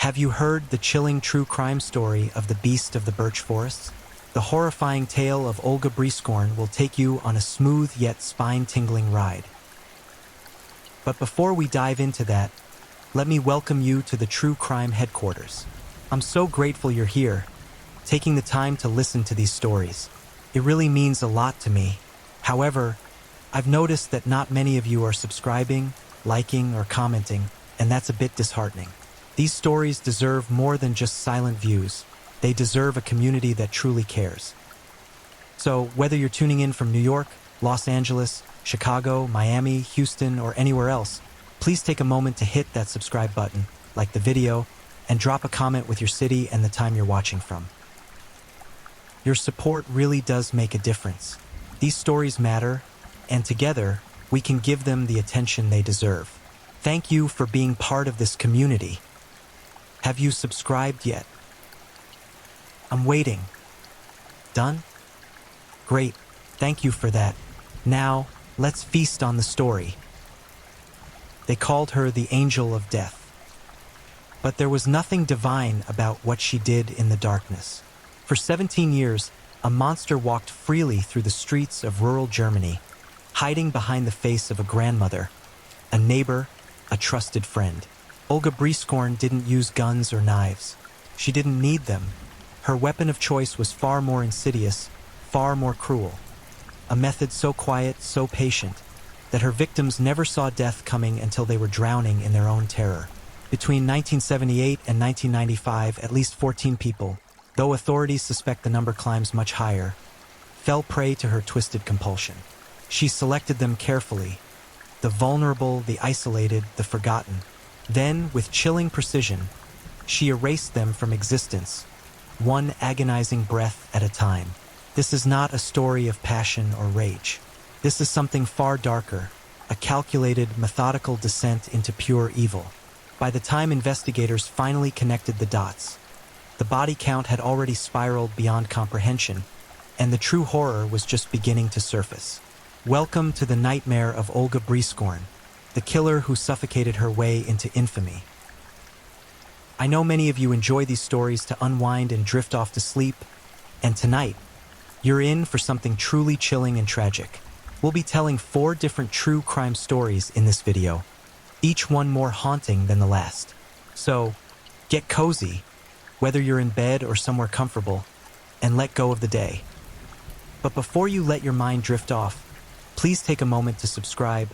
Have you heard the chilling true crime story of the Beast of the Birch Forests? The horrifying tale of Olga Briskorn will take you on a smooth yet spine-tingling ride. But before we dive into that, let me welcome you to the True Crime Headquarters. I'm so grateful you're here, taking the time to listen to these stories. It really means a lot to me. However, I've noticed that not many of you are subscribing, liking, or commenting, and that's a bit disheartening. These stories deserve more than just silent views. They deserve a community that truly cares. So, whether you're tuning in from New York, Los Angeles, Chicago, Miami, Houston, or anywhere else, please take a moment to hit that subscribe button, like the video, and drop a comment with your city and the time you're watching from. Your support really does make a difference. These stories matter, and together, we can give them the attention they deserve. Thank you for being part of this community. Have you subscribed yet? I'm waiting. Done? Great, thank you for that. Now, let's feast on the story. They called her the Angel of Death. But there was nothing divine about what she did in the darkness. For 17 years, a monster walked freely through the streets of rural Germany, hiding behind the face of a grandmother, a neighbor, a trusted friend. Olga Briskorn didn't use guns or knives. She didn't need them. Her weapon of choice was far more insidious, far more cruel. A method so quiet, so patient, that her victims never saw death coming until they were drowning in their own terror. Between 1978 and 1995, at least 14 people, though authorities suspect the number climbs much higher, fell prey to her twisted compulsion. She selected them carefully, the vulnerable, the isolated, the forgotten. Then, with chilling precision, she erased them from existence, one agonizing breath at a time. This is not a story of passion or rage. This is something far darker, a calculated, methodical descent into pure evil. By the time investigators finally connected the dots, the body count had already spiraled beyond comprehension, and the true horror was just beginning to surface. Welcome to the nightmare of Olga Briskorn, the killer who suffocated her way into infamy. I know many of you enjoy these stories to unwind and drift off to sleep, and tonight, you're in for something truly chilling and tragic. We'll be telling 4 different true crime stories in this video, each one more haunting than the last. So, get cozy, whether you're in bed or somewhere comfortable, and let go of the day. But before you let your mind drift off, please take a moment to subscribe,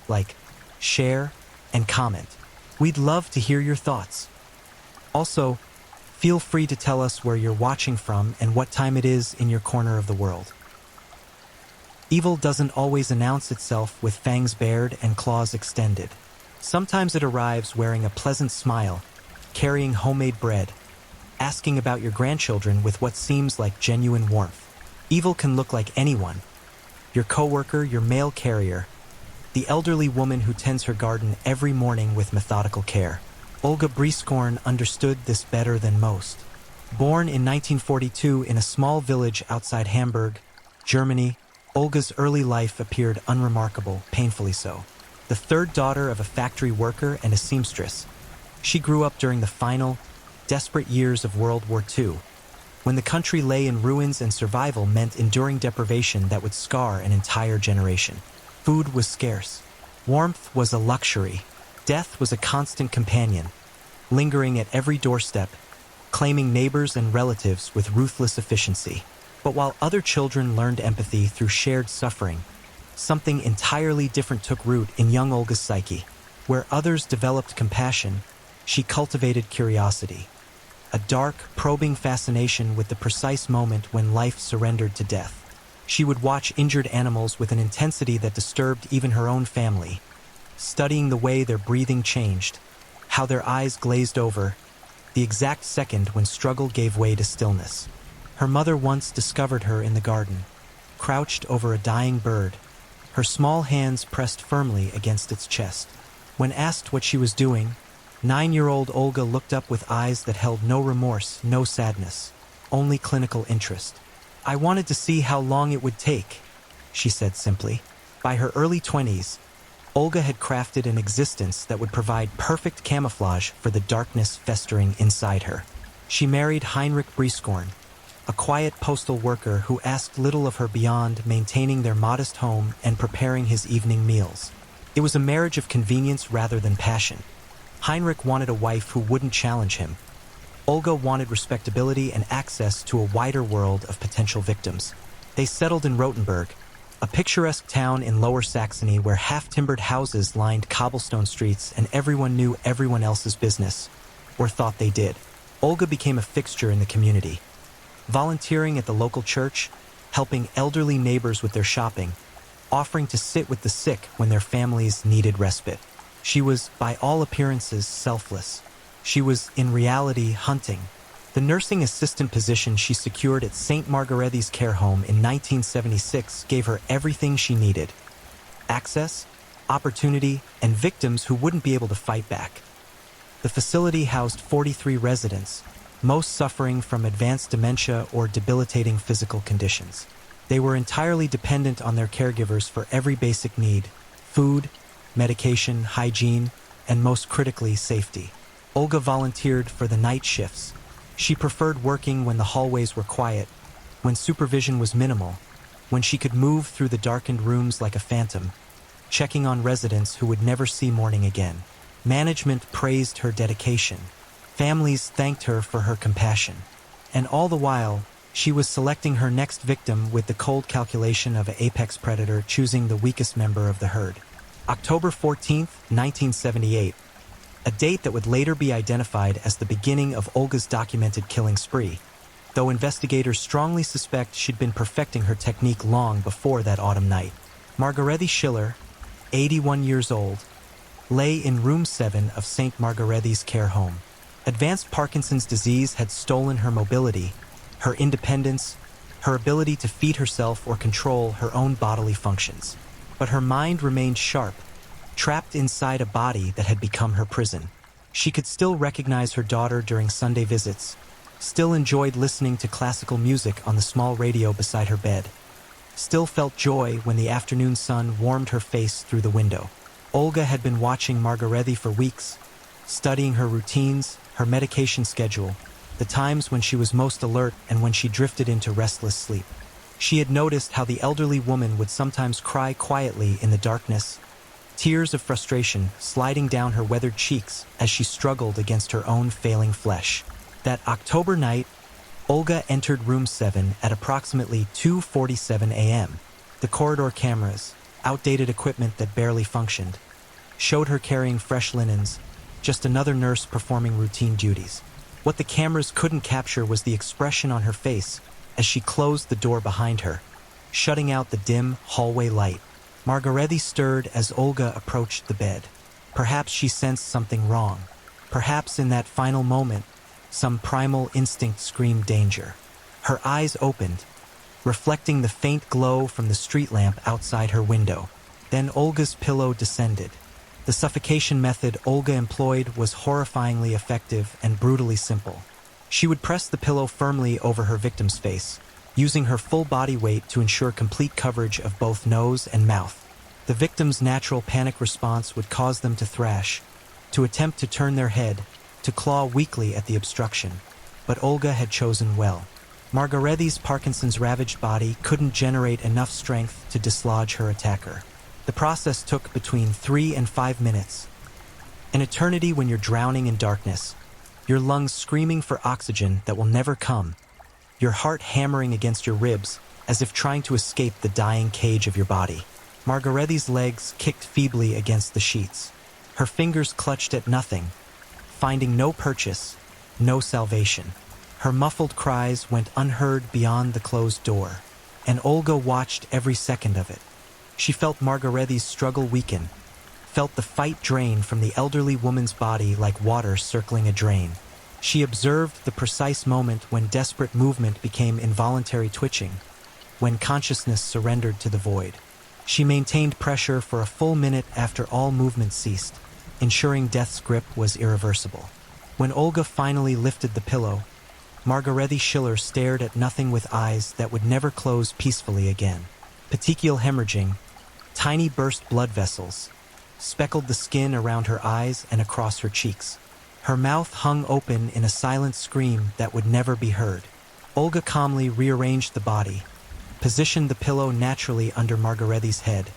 like, share, and comment. We'd love to hear your thoughts. Also, feel free to tell us where you're watching from and what time it is in your corner of the world. Evil doesn't always announce itself with fangs bared and claws extended. Sometimes it arrives wearing a pleasant smile, carrying homemade bread, asking about your grandchildren with what seems like genuine warmth. Evil can look like anyone: your coworker, your mail carrier, the elderly woman who tends her garden every morning with methodical care. Olga Briskorn understood this better than most. Born in 1942 in a small village outside Hamburg, Germany, Olga's early life appeared unremarkable, painfully so. The third daughter of a factory worker and a seamstress, she grew up during the final, desperate years of World War II, when the country lay in ruins and survival meant enduring deprivation that would scar an entire generation. Food was scarce. Warmth was a luxury. Death was a constant companion, lingering at every doorstep, claiming neighbors and relatives with ruthless efficiency. But while other children learned empathy through shared suffering, something entirely different took root in young Olga's psyche. Where others developed compassion, she cultivated curiosity, a dark, probing fascination with the precise moment when life surrendered to death. She would watch injured animals with an intensity that disturbed even her own family, studying the way their breathing changed, how their eyes glazed over, the exact second when struggle gave way to stillness. Her mother once discovered her in the garden, crouched over a dying bird, her small hands pressed firmly against its chest. When asked what she was doing, 9-year-old Olga looked up with eyes that held no remorse, no sadness, only clinical interest. "I wanted to see how long it would take," she said simply. By her early 20s, Olga had crafted an existence that would provide perfect camouflage for the darkness festering inside her. She married Heinrich Brieskorn, a quiet postal worker who asked little of her beyond maintaining their modest home and preparing his evening meals. It was a marriage of convenience rather than passion. Heinrich wanted a wife who wouldn't challenge him. Olga wanted respectability and access to a wider world of potential victims. They settled in Rothenburg, a picturesque town in Lower Saxony where half-timbered houses lined cobblestone streets and everyone knew everyone else's business, or thought they did. Olga became a fixture in the community, volunteering at the local church, helping elderly neighbors with their shopping, offering to sit with the sick when their families needed respite. She was, by all appearances, selfless. She was, in reality, hunting. The nursing assistant position she secured at St. Margarethi's care home in 1976 gave her everything she needed: access, opportunity, and victims who wouldn't be able to fight back. The facility housed 43 residents, most suffering from advanced dementia or debilitating physical conditions. They were entirely dependent on their caregivers for every basic need: food, medication, hygiene, and most critically, safety. Olga volunteered for the night shifts. She preferred working when the hallways were quiet, when supervision was minimal, when she could move through the darkened rooms like a phantom, checking on residents who would never see morning again. Management praised her dedication. Families thanked her for her compassion. And all the while, she was selecting her next victim with the cold calculation of an apex predator choosing the weakest member of the herd. October 14, 1978, a date that would later be identified as the beginning of Olga's documented killing spree, though investigators strongly suspect she'd been perfecting her technique long before that autumn night. Margarethi Schiller, 81 years old, lay in room 7 of St. Margarethi's care home. Advanced Parkinson's disease had stolen her mobility, her independence, her ability to feed herself or control her own bodily functions. But her mind remained sharp, trapped inside a body that had become her prison. She could still recognize her daughter during Sunday visits, still enjoyed listening to classical music on the small radio beside her bed, still felt joy when the afternoon sun warmed her face through the window. Olga had been watching Margarethi for weeks, studying her routines, her medication schedule, the times when she was most alert and when she drifted into restless sleep. She had noticed how the elderly woman would sometimes cry quietly in the darkness, tears of frustration sliding down her weathered cheeks as she struggled against her own failing flesh. That October night, Olga entered room 7 at approximately 2:47 a.m. The corridor cameras, outdated equipment that barely functioned, showed her carrying fresh linens, just another nurse performing routine duties. What the cameras couldn't capture was the expression on her face as she closed the door behind her, shutting out the dim hallway light. Margarethi stirred as Olga approached the bed. Perhaps she sensed something wrong. Perhaps in that final moment, some primal instinct screamed danger. Her eyes opened, reflecting the faint glow from the street lamp outside her window. Then Olga's pillow descended. The suffocation method Olga employed was horrifyingly effective and brutally simple. She would press the pillow firmly over her victim's face, using her full body weight to ensure complete coverage of both nose and mouth. The victim's natural panic response would cause them to thrash, to attempt to turn their head, to claw weakly at the obstruction. But Olga had chosen well. Margarethi's Parkinson's ravaged body couldn't generate enough strength to dislodge her attacker. The process took between 3 and 5 minutes. An eternity when you're drowning in darkness, your lungs screaming for oxygen that will never come, your heart hammering against your ribs as if trying to escape the dying cage of your body. Margarethi's legs kicked feebly against the sheets. Her fingers clutched at nothing, finding no purchase, no salvation. Her muffled cries went unheard beyond the closed door, and Olga watched every second of it. She felt Margarethi's struggle weaken, felt the fight drain from the elderly woman's body like water circling a drain. She observed the precise moment when desperate movement became involuntary twitching, when consciousness surrendered to the void. She maintained pressure for a full minute after all movement ceased, ensuring death's grip was irreversible. When Olga finally lifted the pillow, Margarethi Schiller stared at nothing with eyes that would never close peacefully again. Petechial hemorrhaging, tiny burst blood vessels, speckled the skin around her eyes and across her cheeks. Her mouth hung open in a silent scream that would never be heard. Olga calmly rearranged the body, positioned the pillow naturally under Margarethi's head,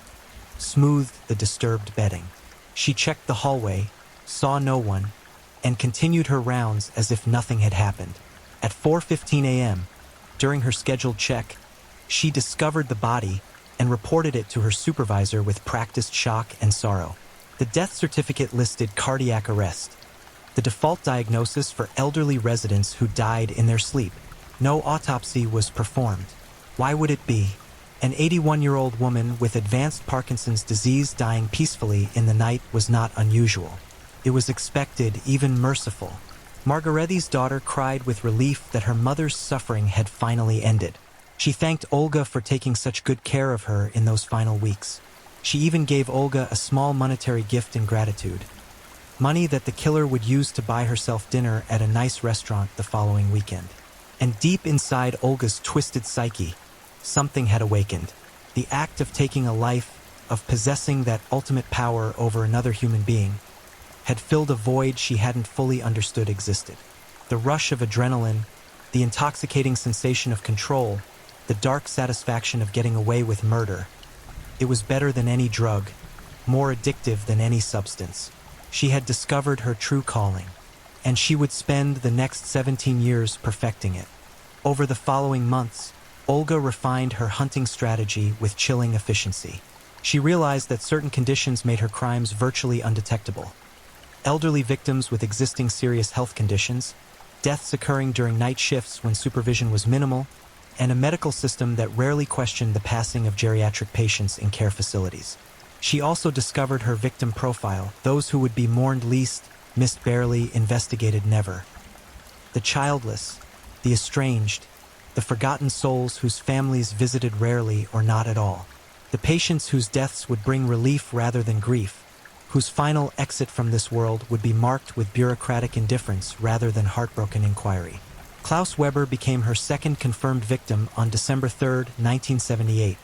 smoothed the disturbed bedding. She checked the hallway, saw no one, and continued her rounds as if nothing had happened. At 4:15 a.m., during her scheduled check, she discovered the body and reported it to her supervisor with practiced shock and sorrow. The death certificate listed cardiac arrest, the default diagnosis for elderly residents who died in their sleep. No autopsy was performed. Why would it be? An 81-year-old woman with advanced Parkinson's disease dying peacefully in the night was not unusual. It was expected, even merciful. Margarethi's daughter cried with relief that her mother's suffering had finally ended. She thanked Olga for taking such good care of her in those final weeks. She even gave Olga a small monetary gift in gratitude. Money that the killer would use to buy herself dinner at a nice restaurant the following weekend. And deep inside Olga's twisted psyche, something had awakened. The act of taking a life, of possessing that ultimate power over another human being, had filled a void she hadn't fully understood existed. The rush of adrenaline, the intoxicating sensation of control, the dark satisfaction of getting away with murder. It was better than any drug, more addictive than any substance. She had discovered her true calling, and she would spend the next 17 years perfecting it. Over the following months, Olga refined her hunting strategy with chilling efficiency. She realized that certain conditions made her crimes virtually undetectable. Elderly victims with existing serious health conditions, deaths occurring during night shifts when supervision was minimal, and a medical system that rarely questioned the passing of geriatric patients in care facilities. She also discovered her victim profile, those who would be mourned least, missed barely, investigated never. The childless, the estranged, the forgotten souls whose families visited rarely or not at all. The patients whose deaths would bring relief rather than grief, whose final exit from this world would be marked with bureaucratic indifference rather than heartbroken inquiry. Klaus Weber became her second confirmed victim on December 3, 1978,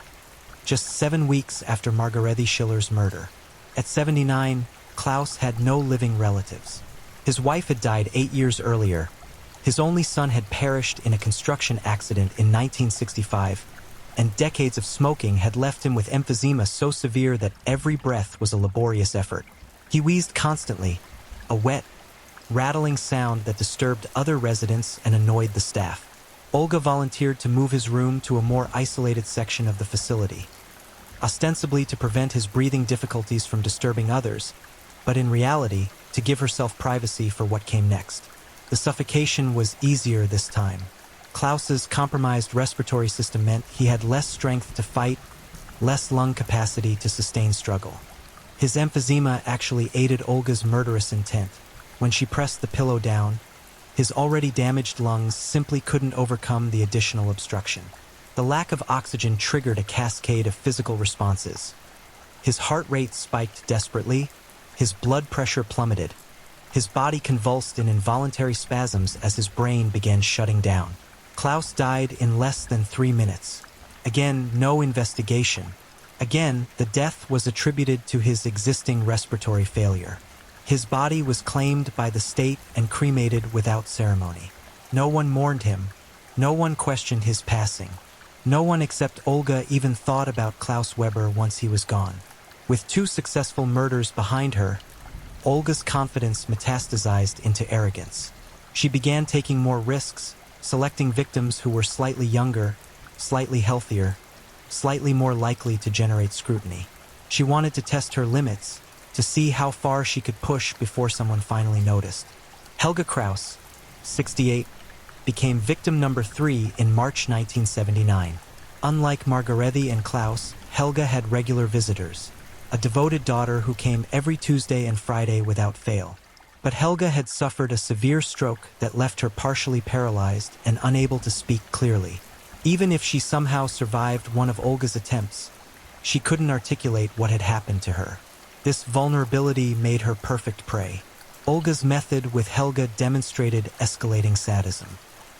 just 7 weeks after Margarethi Schiller's murder. At 79, Klaus had no living relatives. His wife had died 8 years earlier. His only son had perished in a construction accident in 1965, and decades of smoking had left him with emphysema so severe that every breath was a laborious effort. He wheezed constantly, a wet, rattling sound that disturbed other residents and annoyed the staff. Olga volunteered to move his room to a more isolated section of the facility, ostensibly to prevent his breathing difficulties from disturbing others, but in reality, to give herself privacy for what came next. The suffocation was easier this time. Klaus's compromised respiratory system meant he had less strength to fight, less lung capacity to sustain struggle. His emphysema actually aided Olga's murderous intent. When she pressed the pillow down, his already damaged lungs simply couldn't overcome the additional obstruction. The lack of oxygen triggered a cascade of physical responses. His heart rate spiked desperately, his blood pressure plummeted, his body convulsed in involuntary spasms as his brain began shutting down. Klaus died in less than 3 minutes. Again, no investigation. Again, the death was attributed to his existing respiratory failure. His body was claimed by the state and cremated without ceremony. No one mourned him. No one questioned his passing. No one except Olga even thought about Klaus Weber once he was gone. With 2 successful murders behind her, Olga's confidence metastasized into arrogance. She began taking more risks, selecting victims who were slightly younger, slightly healthier, slightly more likely to generate scrutiny. She wanted to test her limits, to see how far she could push before someone finally noticed. Helga Kraus, 68, became victim number 3 in March 1979. Unlike Margarethi and Klaus, Helga had regular visitors, a devoted daughter who came every Tuesday and Friday without fail. But Helga had suffered a severe stroke that left her partially paralyzed and unable to speak clearly. Even if she somehow survived one of Olga's attempts, she couldn't articulate what had happened to her. This vulnerability made her perfect prey. Olga's method with Helga demonstrated escalating sadism.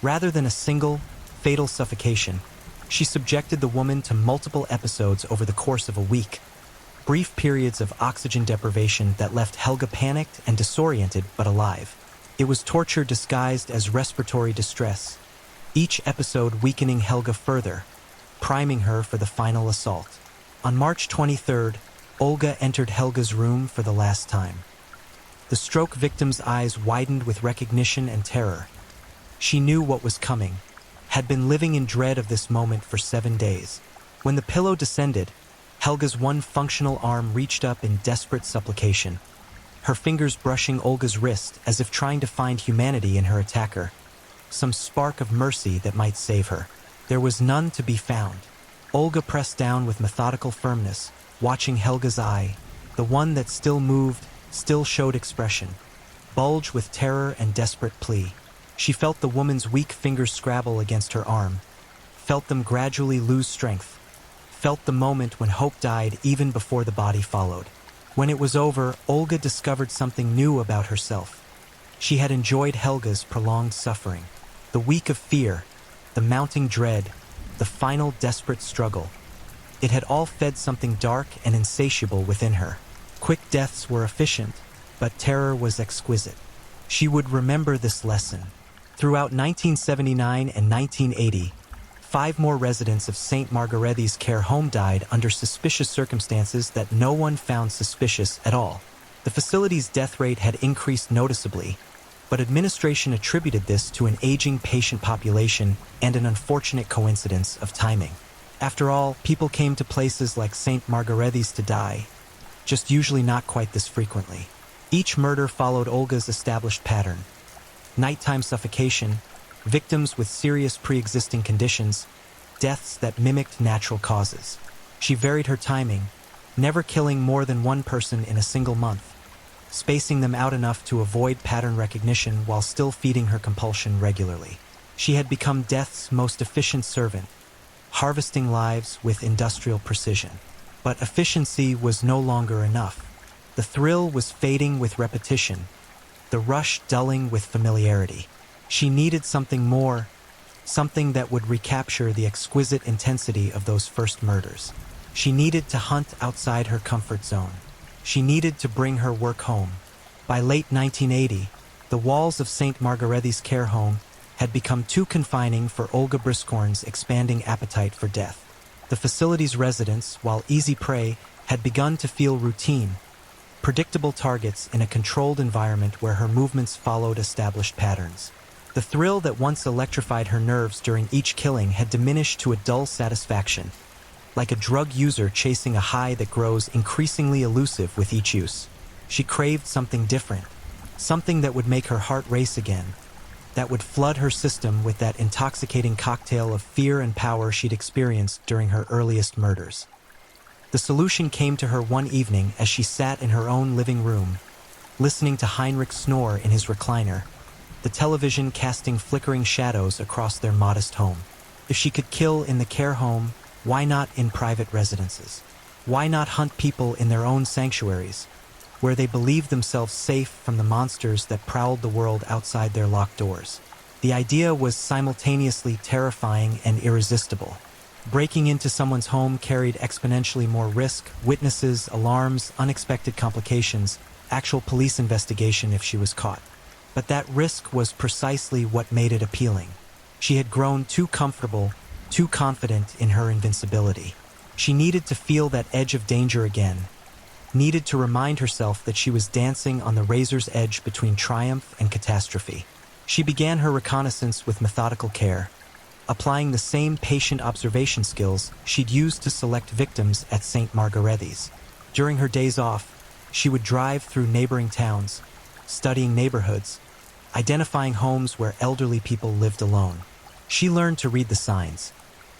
Rather than a single, fatal suffocation, she subjected the woman to multiple episodes over the course of a week. brief periods of oxygen deprivation that left Helga panicked and disoriented but alive. It was torture disguised as respiratory distress, each episode weakening Helga further, priming her for the final assault. On March 23rd, Olga entered Helga's room for the last time. The stroke victim's eyes widened with recognition and terror. She knew what was coming, had been living in dread of this moment for 7 days. When the pillow descended, Helga's one functional arm reached up in desperate supplication, her fingers brushing Olga's wrist as if trying to find humanity in her attacker, some spark of mercy that might save her. There was none to be found. Olga pressed down with methodical firmness, watching Helga's eye, the one that still moved, still showed expression, bulge with terror and desperate plea. She felt the woman's weak fingers scrabble against her arm, felt them gradually lose strength, felt the moment when hope died even before the body followed. When it was over, Olga discovered something new about herself. She had enjoyed Helga's prolonged suffering, the week of fear, the mounting dread, the final desperate struggle. It had all fed something dark and insatiable within her. Quick deaths were efficient, but terror was exquisite. She would remember this lesson. Throughout 1979 and 1980, 5 more residents of St. Margarethi's care home died under suspicious circumstances that no one found suspicious at all. The facility's death rate had increased noticeably, but administration attributed this to an aging patient population and an unfortunate coincidence of timing. After all, people came to places like St. Margarethi's to die, just usually not quite this frequently. Each murder followed Olga's established pattern: nighttime suffocation, victims with serious pre-existing conditions, deaths that mimicked natural causes. She varied her timing, never killing more than 1 person in a single month, spacing them out enough to avoid pattern recognition while still feeding her compulsion regularly. She had become death's most efficient servant, harvesting lives with industrial precision. But efficiency was no longer enough. The thrill was fading with repetition, the rush dulling with familiarity. She needed something more, something that would recapture the exquisite intensity of those first murders. She needed to hunt outside her comfort zone. She needed to bring her work home. By late 1980, the walls of St. Margarethi's care home had become too confining for Olga Briscorn's expanding appetite for death. The facility's residents, while easy prey, had begun to feel routine, predictable targets in a controlled environment where her movements followed established patterns. The thrill that once electrified her nerves during each killing had diminished to a dull satisfaction, like a drug user chasing a high that grows increasingly elusive with each use. She craved something different, something that would make her heart race again, that would flood her system with that intoxicating cocktail of fear and power she'd experienced during her earliest murders. The solution came to her one evening as she sat in her own living room, listening to Heinrich snore in his recliner, the television casting flickering shadows across their modest home. If she could kill in the care home, why not in private residences? Why not hunt people in their own sanctuaries, where they believed themselves safe from the monsters that prowled the world outside their locked doors? The idea was simultaneously terrifying and irresistible. Breaking into someone's home carried exponentially more risk: witnesses, alarms, unexpected complications, actual police investigation if she was caught. But that risk was precisely what made it appealing. She had grown too comfortable, too confident in her invincibility. She needed to feel that edge of danger again, needed to remind herself that she was dancing on the razor's edge between triumph and catastrophe. She began her reconnaissance with methodical care, applying the same patient observation skills she'd used to select victims at St. Margarethi's. During her days off, she would drive through neighboring towns, studying neighborhoods, identifying homes where elderly people lived alone. She learned to read the signs: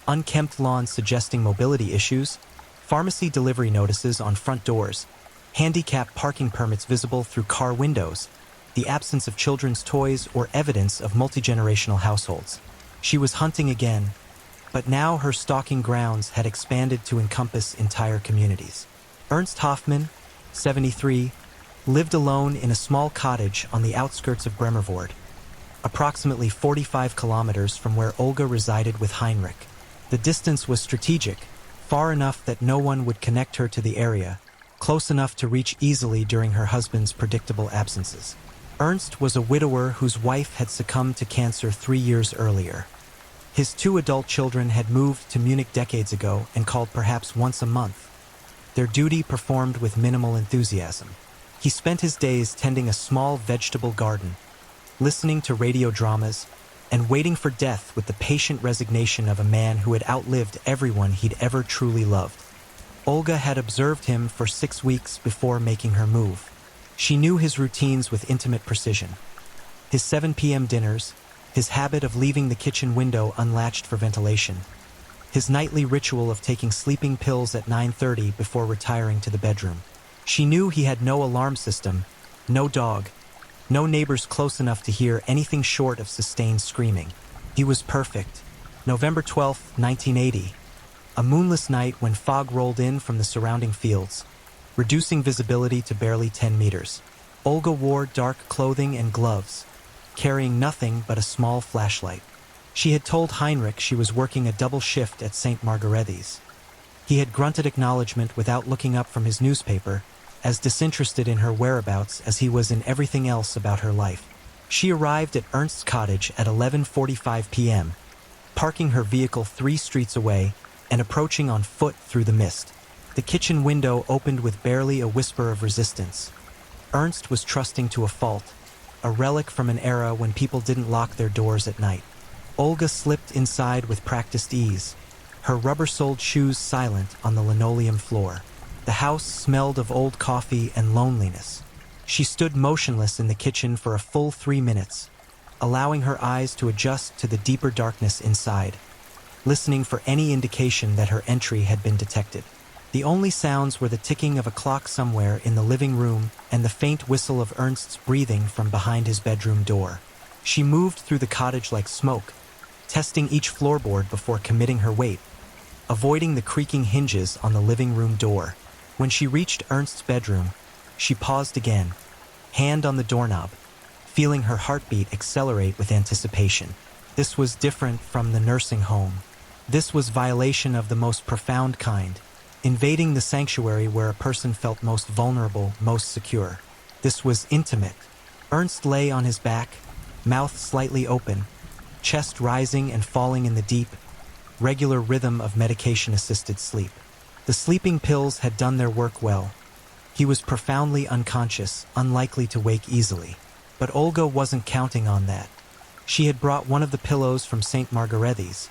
unkempt lawns suggesting mobility issues, pharmacy delivery notices on front doors, handicap parking permits visible through car windows, the absence of children's toys or evidence of multi-generational households. She was hunting again, but now her stalking grounds had expanded to encompass entire communities. Ernst Hoffmann, 73, lived alone in a small cottage on the outskirts of Bremervord, approximately 45 kilometers from where Olga resided with Heinrich. The distance was strategic, far enough that no one would connect her to the area, close enough to reach easily during her husband's predictable absences. Ernst was a widower whose wife had succumbed to cancer 3 years earlier. His 2 adult children had moved to Munich decades ago and called perhaps once a month, their duty performed with minimal enthusiasm. He spent his days tending a small vegetable garden, listening to radio dramas, and waiting for death with the patient resignation of a man who had outlived everyone he'd ever truly loved. Olga had observed him for 6 weeks before making her move. She knew his routines with intimate precision. His 7 p.m. dinners, his habit of leaving the kitchen window unlatched for ventilation, his nightly ritual of taking sleeping pills at 9:30 before retiring to the bedroom. She knew he had no alarm system, no dog, no neighbors close enough to hear anything short of sustained screaming. He was perfect. November 12, 1980. A moonless night when fog rolled in from the surrounding fields, reducing visibility to barely 10 meters. Olga wore dark clothing and gloves, carrying nothing but a small flashlight. She had told Heinrich she was working a double shift at St. Margarethi's. He had grunted acknowledgement without looking up from his newspaper, as disinterested in her whereabouts as he was in everything else about her life. She arrived at Ernst's cottage at 11:45 p.m., parking her vehicle 3 streets away and approaching on foot through the mist. The kitchen window opened with barely a whisper of resistance. Ernst was trusting to a fault, a relic from an era when people didn't lock their doors at night. Olga slipped inside with practiced ease, her rubber-soled shoes silent on the linoleum floor. The house smelled of old coffee and loneliness. She stood motionless in the kitchen for a full 3 minutes, allowing her eyes to adjust to the deeper darkness inside, listening for any indication that her entry had been detected. The only sounds were the ticking of a clock somewhere in the living room and the faint whistle of Ernst's breathing from behind his bedroom door. She moved through the cottage like smoke, testing each floorboard before committing her weight, avoiding the creaking hinges on the living room door. When she reached Ernst's bedroom, she paused again, hand on the doorknob, feeling her heartbeat accelerate with anticipation. This was different from the nursing home. This was violation of the most profound kind, invading the sanctuary where a person felt most vulnerable, most secure. This was intimate. Ernst lay on his back, mouth slightly open, chest rising and falling in the deep, regular rhythm of medication-assisted sleep. The sleeping pills had done their work well. He was profoundly unconscious, unlikely to wake easily. But Olga wasn't counting on that. She had brought one of the pillows from St. Margarethi's,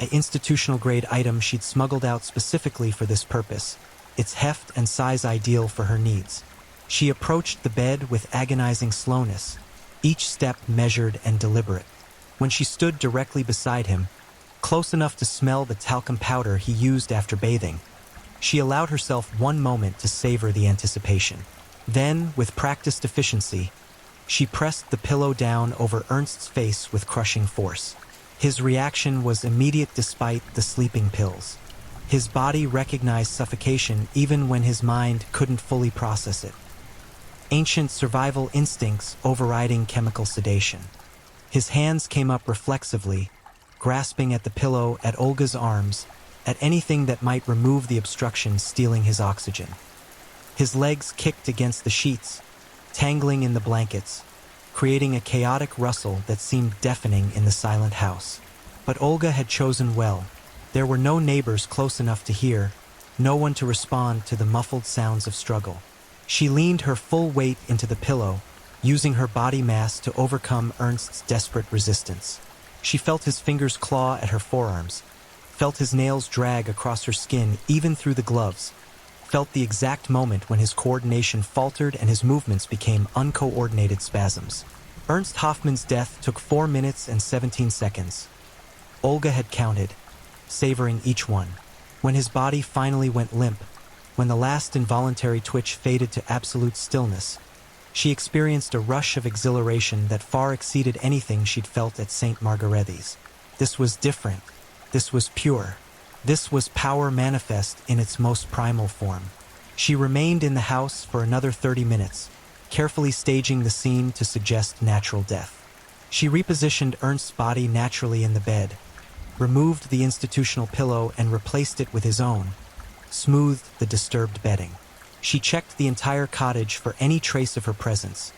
an institutional-grade item she'd smuggled out specifically for this purpose, its heft and size ideal for her needs. She approached the bed with agonizing slowness, each step measured and deliberate. When she stood directly beside him, close enough to smell the talcum powder he used after bathing, she allowed herself one moment to savor the anticipation. Then, with practiced efficiency, she pressed the pillow down over Ernst's face with crushing force. His reaction was immediate despite the sleeping pills. His body recognized suffocation even when his mind couldn't fully process it. Ancient survival instincts overriding chemical sedation. His hands came up reflexively, grasping at the pillow, at Olga's arms, at anything that might remove the obstruction stealing his oxygen. His legs kicked against the sheets, tangling in the blankets, creating a chaotic rustle that seemed deafening in the silent house. But Olga had chosen well. There were no neighbors close enough to hear, no one to respond to the muffled sounds of struggle. She leaned her full weight into the pillow, using her body mass to overcome Ernst's desperate resistance. She felt his fingers claw at her forearms, felt his nails drag across her skin even through the gloves, felt the exact moment when his coordination faltered and his movements became uncoordinated spasms. Ernst Hoffmann's death took 4 minutes and 17 seconds. Olga had counted, savoring each one. When his body finally went limp, when the last involuntary twitch faded to absolute stillness, she experienced a rush of exhilaration that far exceeded anything she'd felt at St. Margarethi's. This was different. This was pure. This was power manifest in its most primal form. She remained in the house for another 30 minutes, carefully staging the scene to suggest natural death. She repositioned Ernst's body naturally in the bed, removed the institutional pillow and replaced it with his own, smoothed the disturbed bedding. She checked the entire cottage for any trace of her presence,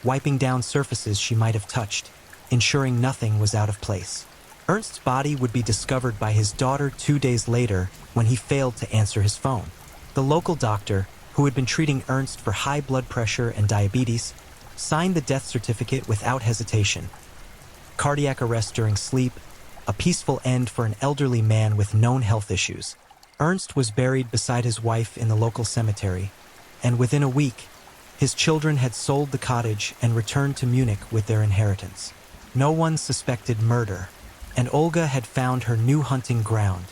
wiping down surfaces she might have touched, ensuring nothing was out of place. Ernst's body would be discovered by his daughter 2 days later when he failed to answer his phone. The local doctor, who had been treating Ernst for high blood pressure and diabetes, signed the death certificate without hesitation. Cardiac arrest during sleep, a peaceful end for an elderly man with known health issues. Ernst was buried beside his wife in the local cemetery, and within a week, his children had sold the cottage and returned to Munich with their inheritance. No one suspected murder, and Olga had found her new hunting ground.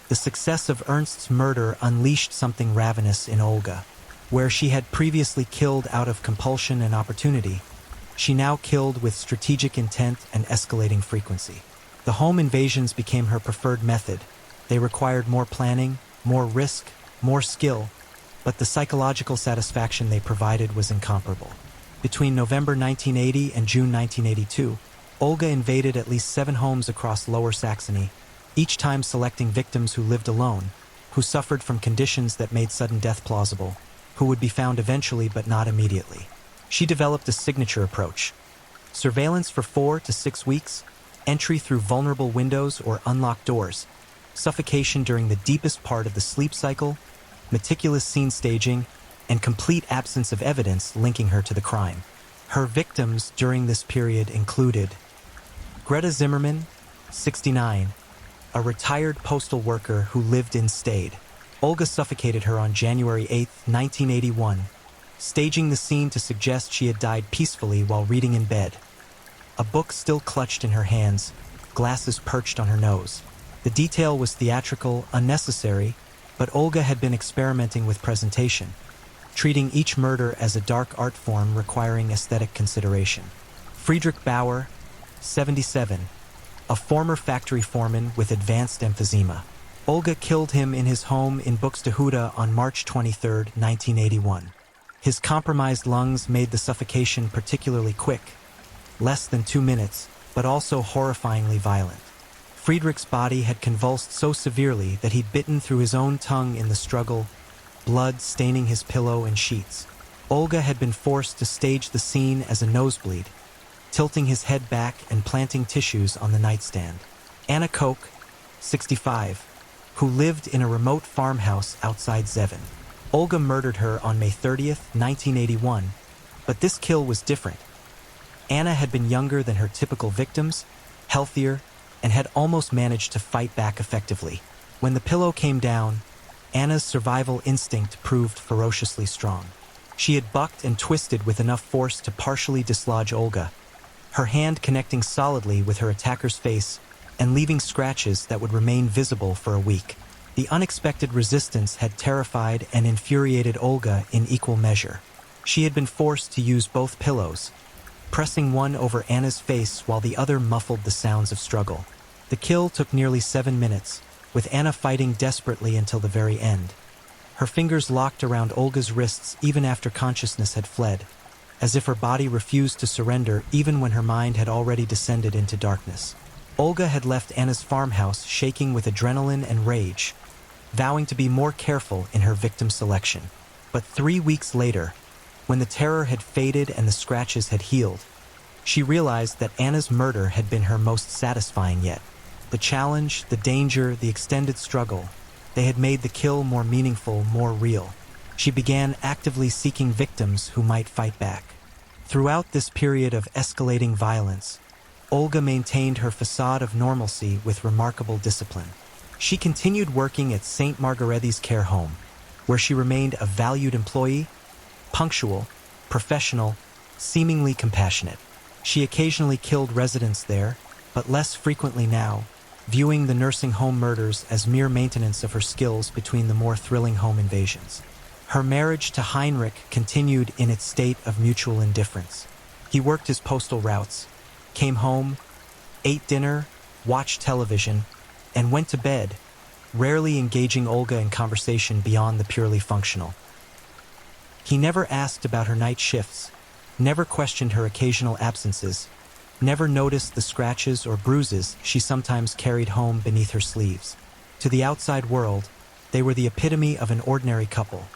The success of Ernst's murder unleashed something ravenous in Olga. Where she had previously killed out of compulsion and opportunity, she now killed with strategic intent and escalating frequency. The home invasions became her preferred method. They required more planning, more risk, more skill, but the psychological satisfaction they provided was incomparable. Between November 1980 and June 1982, Olga invaded at least 7 homes across Lower Saxony, each time selecting victims who lived alone, who suffered from conditions that made sudden death plausible, who would be found eventually but not immediately. She developed a signature approach: surveillance for 4 to 6 weeks, entry through vulnerable windows or unlocked doors, suffocation during the deepest part of the sleep cycle, meticulous scene staging, and complete absence of evidence linking her to the crime. Her victims during this period included Greta Zimmerman, 69, a retired postal worker who lived in Stade. Olga suffocated her on January 8, 1981, staging the scene to suggest she had died peacefully while reading in bed. A book still clutched in her hands, glasses perched on her nose. The detail was theatrical, unnecessary, but Olga had been experimenting with presentation, treating each murder as a dark art form requiring aesthetic consideration. Friedrich Bauer, 77, a former factory foreman with advanced emphysema. Olga killed him in his home in Buxtehude on March 23, 1981. His compromised lungs made the suffocation particularly quick, less than 2 minutes, but also horrifyingly violent. Friedrich's body had convulsed so severely that he'd bitten through his own tongue in the struggle, blood staining his pillow and sheets. Olga had been forced to stage the scene as a nosebleed, tilting his head back and planting tissues on the nightstand. Anna Koch, 65, who lived in a remote farmhouse outside Zeven. Olga murdered her on May 30th, 1981, but this kill was different. Anna had been younger than her typical victims, healthier, and had almost managed to fight back effectively. When the pillow came down, Anna's survival instinct proved ferociously strong. She had bucked and twisted with enough force to partially dislodge Olga, her hand connecting solidly with her attacker's face and leaving scratches that would remain visible for a week. The unexpected resistance had terrified and infuriated Olga in equal measure. She had been forced to use both pillows, pressing one over Anna's face while the other muffled the sounds of struggle. The kill took nearly 7 minutes, with Anna fighting desperately until the very end. Her fingers locked around Olga's wrists even after consciousness had fled, as if her body refused to surrender even when her mind had already descended into darkness. Olga had left Anna's farmhouse shaking with adrenaline and rage, vowing to be more careful in her victim selection. But 3 weeks later, when the terror had faded and the scratches had healed, she realized that Anna's murder had been her most satisfying yet. The challenge, the danger, the extended struggle, they had made the kill more meaningful, more real. She began actively seeking victims who might fight back. Throughout this period of escalating violence, Olga maintained her facade of normalcy with remarkable discipline. She continued working at St. Margarethi's care home, where she remained a valued employee, punctual, professional, seemingly compassionate. She occasionally killed residents there, but less frequently now, viewing the nursing home murders as mere maintenance of her skills between the more thrilling home invasions. Her marriage to Heinrich continued in its state of mutual indifference. He worked his postal routes, came home, ate dinner, watched television, and went to bed, rarely engaging Olga in conversation beyond the purely functional. He never asked about her night shifts, never questioned her occasional absences, never noticed the scratches or bruises she sometimes carried home beneath her sleeves. To the outside world, they were the epitome of an ordinary couple,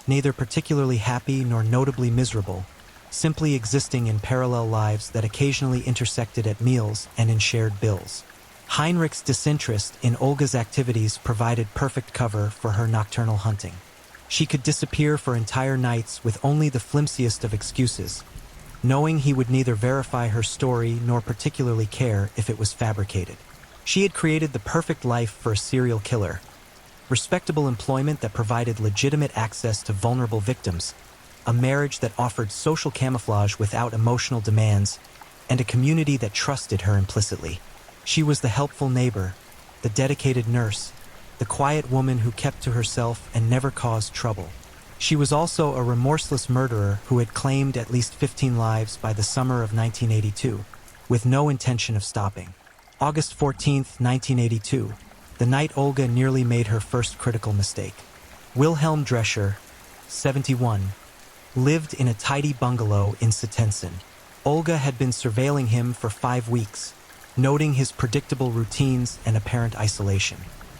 neither particularly happy nor notably miserable, simply existing in parallel lives that occasionally intersected at meals and in shared bills. Heinrich's disinterest in Olga's activities provided perfect cover for her nocturnal hunting. She could disappear for entire nights with only the flimsiest of excuses, knowing he would neither verify her story nor particularly care if it was fabricated. She had created the perfect life for a serial killer: respectable employment that provided legitimate access to vulnerable victims, a marriage that offered social camouflage without emotional demands, and a community that trusted her implicitly. She was the helpful neighbor, the dedicated nurse, the quiet woman who kept to herself and never caused trouble. She was also a remorseless murderer who had claimed at least 15 lives by the summer of 1982, with no intention of stopping. August 14, 1982, the night Olga nearly made her first critical mistake. Wilhelm Drescher, 71, lived in a tidy bungalow in Sittensen. Olga had been surveilling him for 5 weeks, noting his predictable routines and apparent isolation.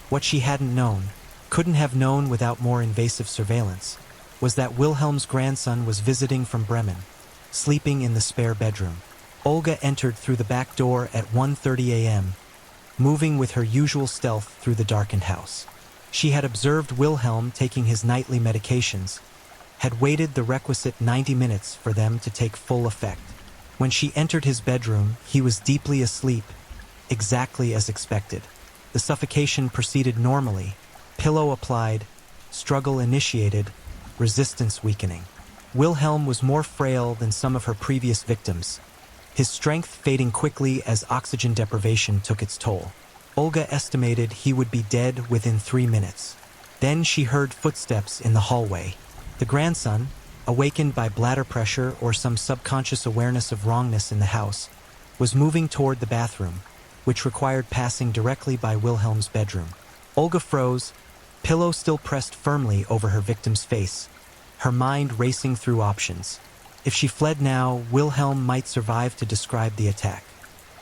What she hadn't known, couldn't have known without more invasive surveillance, was that Wilhelm's grandson was visiting from Bremen, sleeping in the spare bedroom. Olga entered through the back door at 1:30 a.m., moving with her usual stealth through the darkened house. She had observed Wilhelm taking his nightly medications, had waited the requisite 90 minutes for them to take full effect. When she entered his bedroom, he was deeply asleep, exactly as expected. The suffocation proceeded normally, pillow applied, struggle initiated, resistance weakening. Wilhelm was more frail than some of her previous victims, his strength fading quickly as oxygen deprivation took its toll. Olga estimated he would be dead within 3 minutes. Then she heard footsteps in the hallway. The grandson, awakened by bladder pressure or some subconscious awareness of wrongness in the house, was moving toward the bathroom, which required passing directly by Wilhelm's bedroom. Olga froze, pillow still pressed firmly over her victim's face, her mind racing through options. If she fled now, Wilhelm might survive to describe the attack.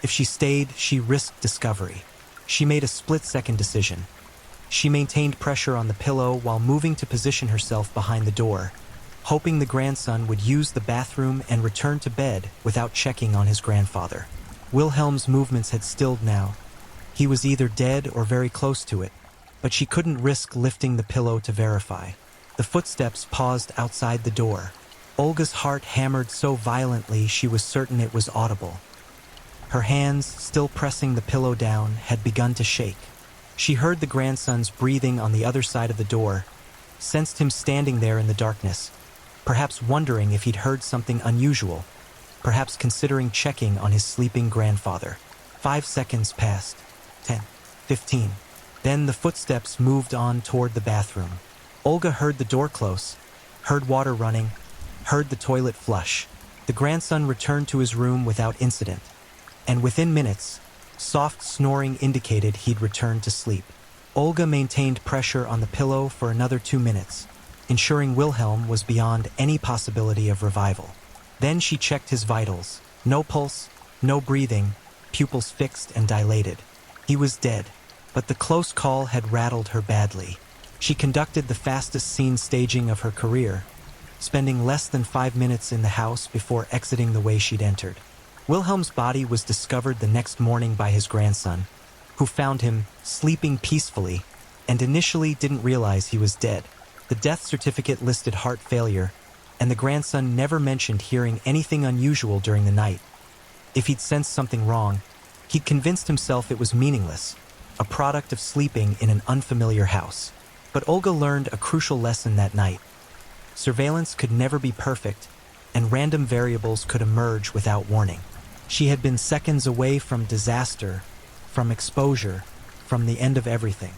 If she stayed, she risked discovery. She made a split-second decision. She maintained pressure on the pillow while moving to position herself behind the door, hoping the grandson would use the bathroom and return to bed without checking on his grandfather. Wilhelm's movements had stilled now. He was either dead or very close to it, but she couldn't risk lifting the pillow to verify. The footsteps paused outside the door. Olga's heart hammered so violently she was certain it was audible. Her hands, still pressing the pillow down, had begun to shake. She heard the grandson's breathing on the other side of the door, sensed him standing there in the darkness, perhaps wondering if he'd heard something unusual, perhaps considering checking on his sleeping grandfather. 5 seconds passed. 10. 15. Then the footsteps moved on toward the bathroom. Olga heard the door close, heard water running, heard the toilet flush. The grandson returned to his room without incident, and within minutes, soft snoring indicated he'd returned to sleep. Olga maintained pressure on the pillow for another 2 minutes, ensuring Wilhelm was beyond any possibility of revival. Then she checked his vitals. No pulse, no breathing, pupils fixed and dilated. He was dead, but the close call had rattled her badly. She conducted the fastest scene staging of her career, spending less than 5 minutes in the house before exiting the way she'd entered. Wilhelm's body was discovered the next morning by his grandson, who found him sleeping peacefully and initially didn't realize he was dead. The death certificate listed heart failure, and the grandson never mentioned hearing anything unusual during the night. If he'd sensed something wrong, he'd convinced himself it was meaningless, a product of sleeping in an unfamiliar house. But Olga learned a crucial lesson that night. Surveillance could never be perfect, and random variables could emerge without warning. She had been seconds away from disaster, from exposure, from the end of everything.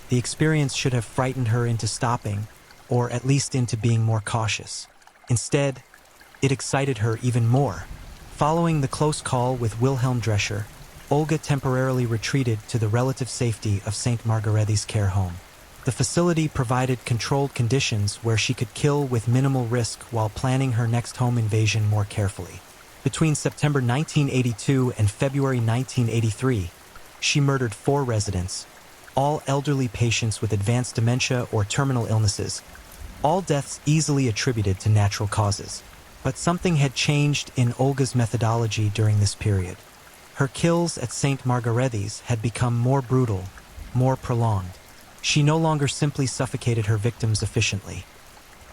The experience should have frightened her into stopping, or at least into being more cautious. Instead, it excited her even more. Following the close call with Wilhelm Drescher, Olga temporarily retreated to the relative safety of St. Margarethi's care home. The facility provided controlled conditions where she could kill with minimal risk while planning her next home invasion more carefully. Between September 1982 and February 1983, she murdered 4 residents, all elderly patients with advanced dementia or terminal illnesses, All deaths easily attributed to natural causes. But something had changed in Olga's methodology during this period. Her kills at St. Margarethes had become more brutal, more prolonged. She no longer simply suffocated her victims efficiently.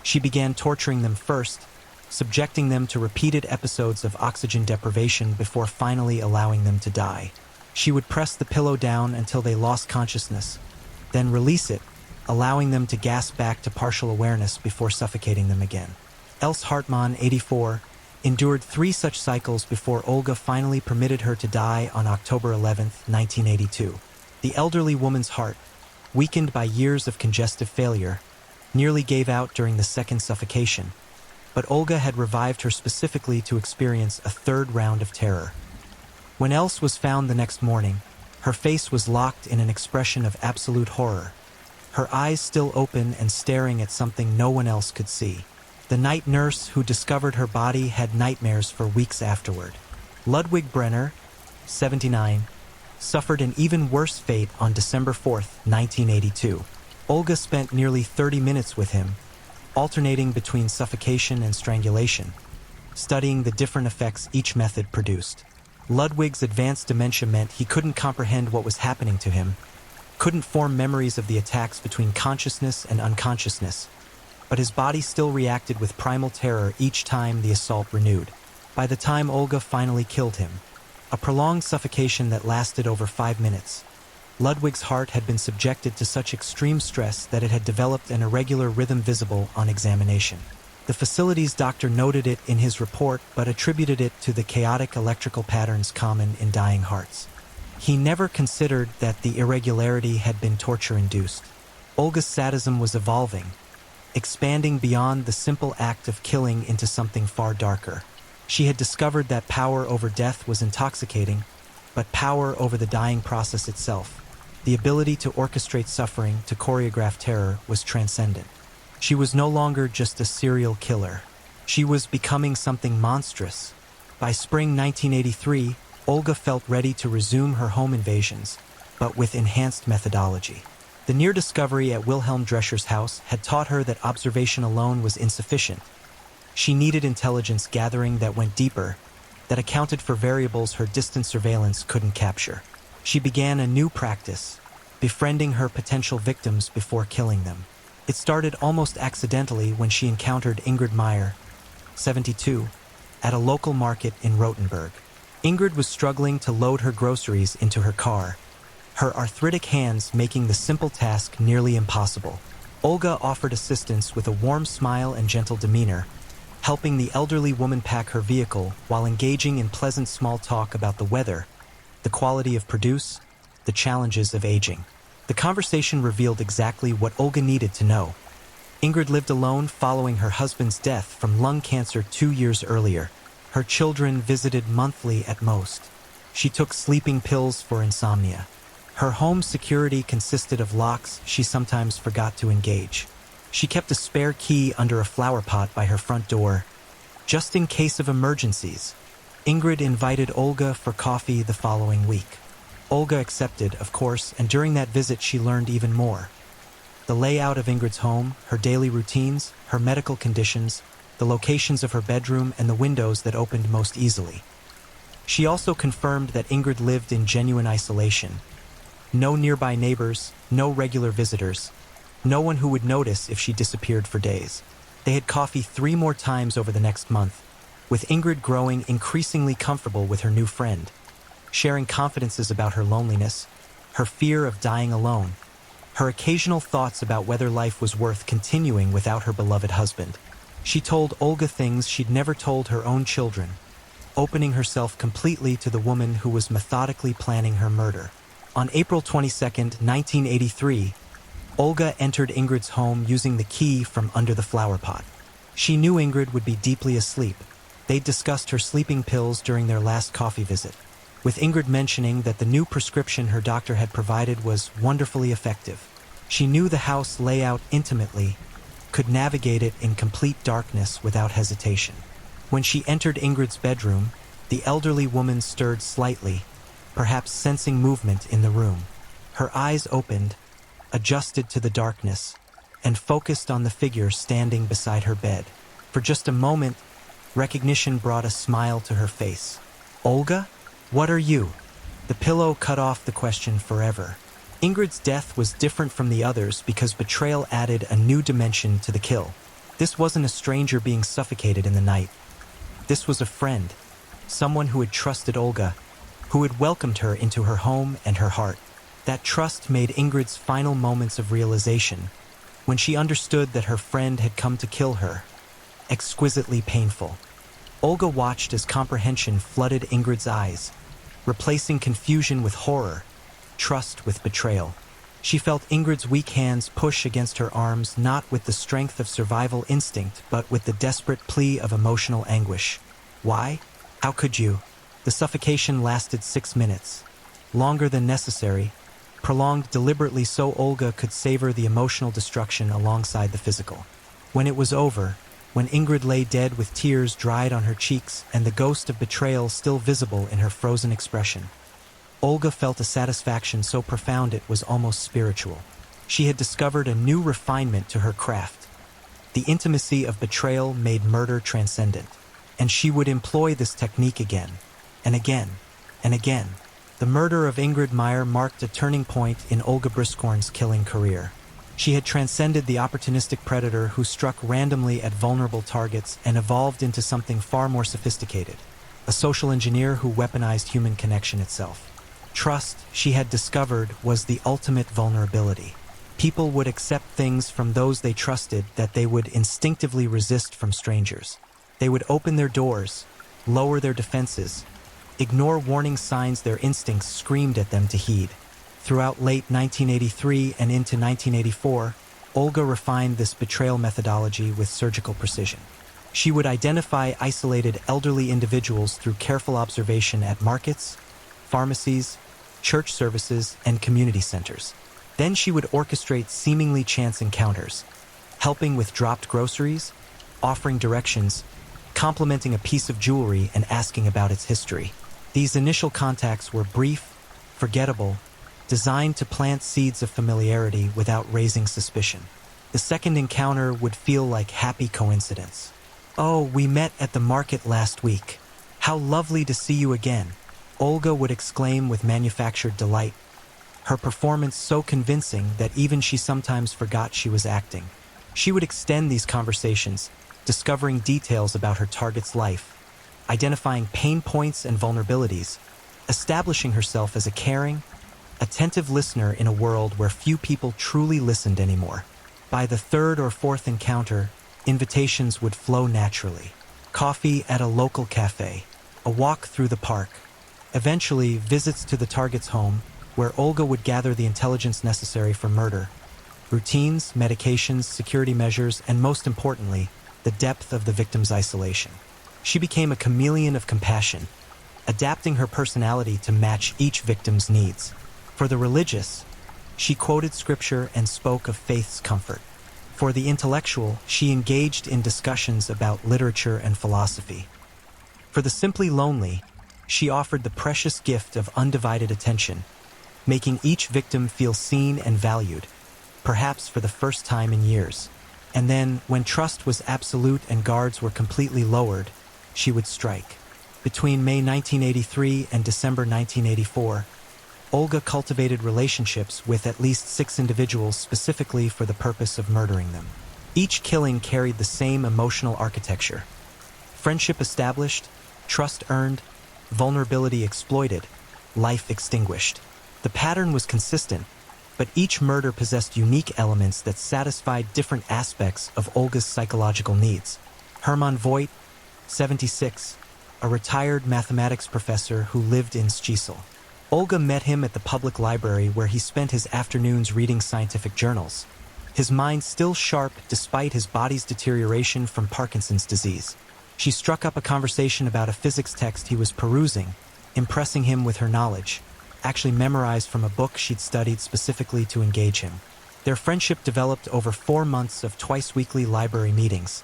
She began torturing them first, subjecting them to repeated episodes of oxygen deprivation before finally allowing them to die. She would press the pillow down until they lost consciousness, then release it, allowing them to gasp back to partial awareness before suffocating them again. Else Hartmann, 84, endured 3 such cycles before Olga finally permitted her to die on October 11, 1982. The elderly woman's heart, weakened by years of congestive failure, nearly gave out during the second suffocation, but Olga had revived her specifically to experience a third round of terror. When Else was found the next morning, her face was locked in an expression of absolute horror, her eyes still open and staring at something no one else could see. The night nurse who discovered her body had nightmares for weeks afterward. Ludwig Brenner, 79, suffered an even worse fate on December 4, 1982. Olga spent nearly 30 minutes with him, alternating between suffocation and strangulation, studying the different effects each method produced. Ludwig's advanced dementia meant he couldn't comprehend what was happening to him, couldn't form memories of the attacks between consciousness and unconsciousness, but his body still reacted with primal terror each time the assault renewed. By the time Olga finally killed him, a prolonged suffocation that lasted over 5 minutes, Ludwig's heart had been subjected to such extreme stress that it had developed an irregular rhythm visible on examination. The facility's doctor noted it in his report but attributed it to the chaotic electrical patterns common in dying hearts. He never considered that the irregularity had been torture-induced. Olga's sadism was evolving, expanding beyond the simple act of killing into something far darker. She had discovered that power over death was intoxicating, but power over the dying process itself, the ability to orchestrate suffering, to choreograph terror, was transcendent. She was no longer just a serial killer. She was becoming something monstrous. By spring 1983, Olga felt ready to resume her home invasions, but with enhanced methodology. The near discovery at Wilhelm Drescher's house had taught her that observation alone was insufficient. She needed intelligence gathering that went deeper, that accounted for variables her distant surveillance couldn't capture. She began a new practice, befriending her potential victims before killing them. It started almost accidentally when she encountered Ingrid Meyer, 72, at a local market in Rothenburg. Ingrid was struggling to load her groceries into her car, her arthritic hands making the simple task nearly impossible. Olga offered assistance with a warm smile and gentle demeanor, helping the elderly woman pack her vehicle while engaging in pleasant small talk about the weather, the quality of produce, the challenges of aging. The conversation revealed exactly what Olga needed to know. Ingrid lived alone following her husband's death from lung cancer 2 years earlier. Her children visited monthly at most. She took sleeping pills for insomnia. Her home security consisted of locks she sometimes forgot to engage. She kept a spare key under a flower pot by her front door, just in case of emergencies. Ingrid invited Olga for coffee the following week. Olga accepted, of course, and during that visit she learned even more. The layout of Ingrid's home, her daily routines, her medical conditions, the locations of her bedroom, and the windows that opened most easily. She also confirmed that Ingrid lived in genuine isolation. No nearby neighbors, no regular visitors, no one who would notice if she disappeared for days. They had coffee 3 more times over the next month, with Ingrid growing increasingly comfortable with her new friend, sharing confidences about her loneliness, her fear of dying alone, her occasional thoughts about whether life was worth continuing without her beloved husband. She told Olga things she'd never told her own children, opening herself completely to the woman who was methodically planning her murder. On April 22, 1983, Olga entered Ingrid's home using the key from under the flower pot. She knew Ingrid would be deeply asleep. They'd discussed her sleeping pills during their last coffee visit, with Ingrid mentioning that the new prescription her doctor had provided was wonderfully effective. She knew the house layout intimately, could navigate it in complete darkness without hesitation. When she entered Ingrid's bedroom, the elderly woman stirred slightly, perhaps sensing movement in the room. Her eyes opened, adjusted to the darkness, and focused on the figure standing beside her bed. For just a moment, recognition brought a smile to her face. "Olga? What are you?" The pillow cut off the question forever. Ingrid's death was different from the others because betrayal added a new dimension to the kill. This wasn't a stranger being suffocated in the night. This was a friend, someone who had trusted Olga, who had welcomed her into her home and her heart. That trust made Ingrid's final moments of realization, when she understood that her friend had come to kill her, exquisitely painful. Olga watched as comprehension flooded Ingrid's eyes, replacing confusion with horror, trust with betrayal. She felt Ingrid's weak hands push against her arms, not with the strength of survival instinct, but with the desperate plea of emotional anguish. Why? How could you? The suffocation lasted 6 minutes, longer than necessary, prolonged deliberately so Olga could savor the emotional destruction alongside the physical. When it was over, when Ingrid lay dead with tears dried on her cheeks and the ghost of betrayal still visible in her frozen expression, Olga felt a satisfaction so profound it was almost spiritual. She had discovered a new refinement to her craft. The intimacy of betrayal made murder transcendent, and she would employ this technique again, and again, and again. The murder of Ingrid Meyer marked a turning point in Olga Briskorn's killing career. She had transcended the opportunistic predator who struck randomly at vulnerable targets and evolved into something far more sophisticated, a social engineer who weaponized human connection itself. Trust, she had discovered, was the ultimate vulnerability. People would accept things from those they trusted that they would instinctively resist from strangers. They would open their doors, lower their defenses, ignore warning signs their instincts screamed at them to heed. Throughout late 1983 and into 1984, Olga refined this betrayal methodology with surgical precision. She would identify isolated elderly individuals through careful observation at markets, pharmacies, church services, and community centers. Then she would orchestrate seemingly chance encounters, helping with dropped groceries, offering directions, complimenting a piece of jewelry, and asking about its history. These initial contacts were brief, forgettable, designed to plant seeds of familiarity without raising suspicion. The second encounter would feel like happy coincidence. "Oh, we met at the market last week. How lovely to see you again," Olga would exclaim with manufactured delight, her performance so convincing that even she sometimes forgot she was acting. She would extend these conversations, discovering details about her target's life, identifying pain points and vulnerabilities, establishing herself as a caring, attentive listener in a world where few people truly listened anymore. By the third or fourth encounter, invitations would flow naturally. Coffee at a local cafe, a walk through the park, eventually visits to the target's home, where Olga would gather the intelligence necessary for murder. Routines, medications, security measures, and most importantly, the depth of the victim's isolation. She became a chameleon of compassion, adapting her personality to match each victim's needs. For the religious, she quoted scripture and spoke of faith's comfort. For the intellectual, she engaged in discussions about literature and philosophy. For the simply lonely, she offered the precious gift of undivided attention, making each victim feel seen and valued, perhaps for the first time in years. And then, when trust was absolute and guards were completely lowered, she would strike. Between May 1983 and December 1984, Olga cultivated relationships with at least 6 individuals specifically for the purpose of murdering them. Each killing carried the same emotional architecture. Friendship established, trust earned, vulnerability exploited, life extinguished. The pattern was consistent, but each murder possessed unique elements that satisfied different aspects of Olga's psychological needs. Hermann Voigt, 76, a retired mathematics professor who lived in Stiesel. Olga met him at the public library where he spent his afternoons reading scientific journals, his mind still sharp despite his body's deterioration from Parkinson's disease. She struck up a conversation about a physics text he was perusing, impressing him with her knowledge, actually memorized from a book she'd studied specifically to engage him. Their friendship developed over 4 months of twice-weekly library meetings,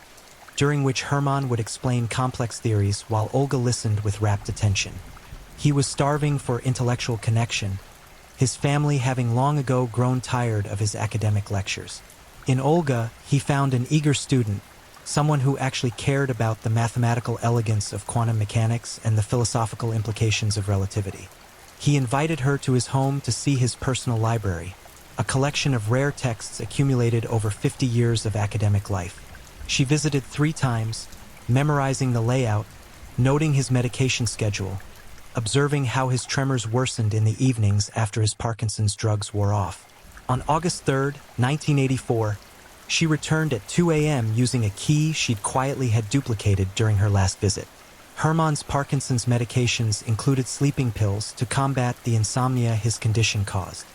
during which Hermann would explain complex theories while Olga listened with rapt attention. He was starving for intellectual connection, his family having long ago grown tired of his academic lectures. In Olga, he found an eager student, someone who actually cared about the mathematical elegance of quantum mechanics and the philosophical implications of relativity. He invited her to his home to see his personal library, a collection of rare texts accumulated over 50 years of academic life. She visited 3 times, memorizing the layout, noting his medication schedule, observing how his tremors worsened in the evenings after his Parkinson's drugs wore off. On August 3, 1984, she returned at 2 a.m. using a key she'd quietly had duplicated during her last visit. Hermann's Parkinson's medications included sleeping pills to combat the insomnia his condition caused.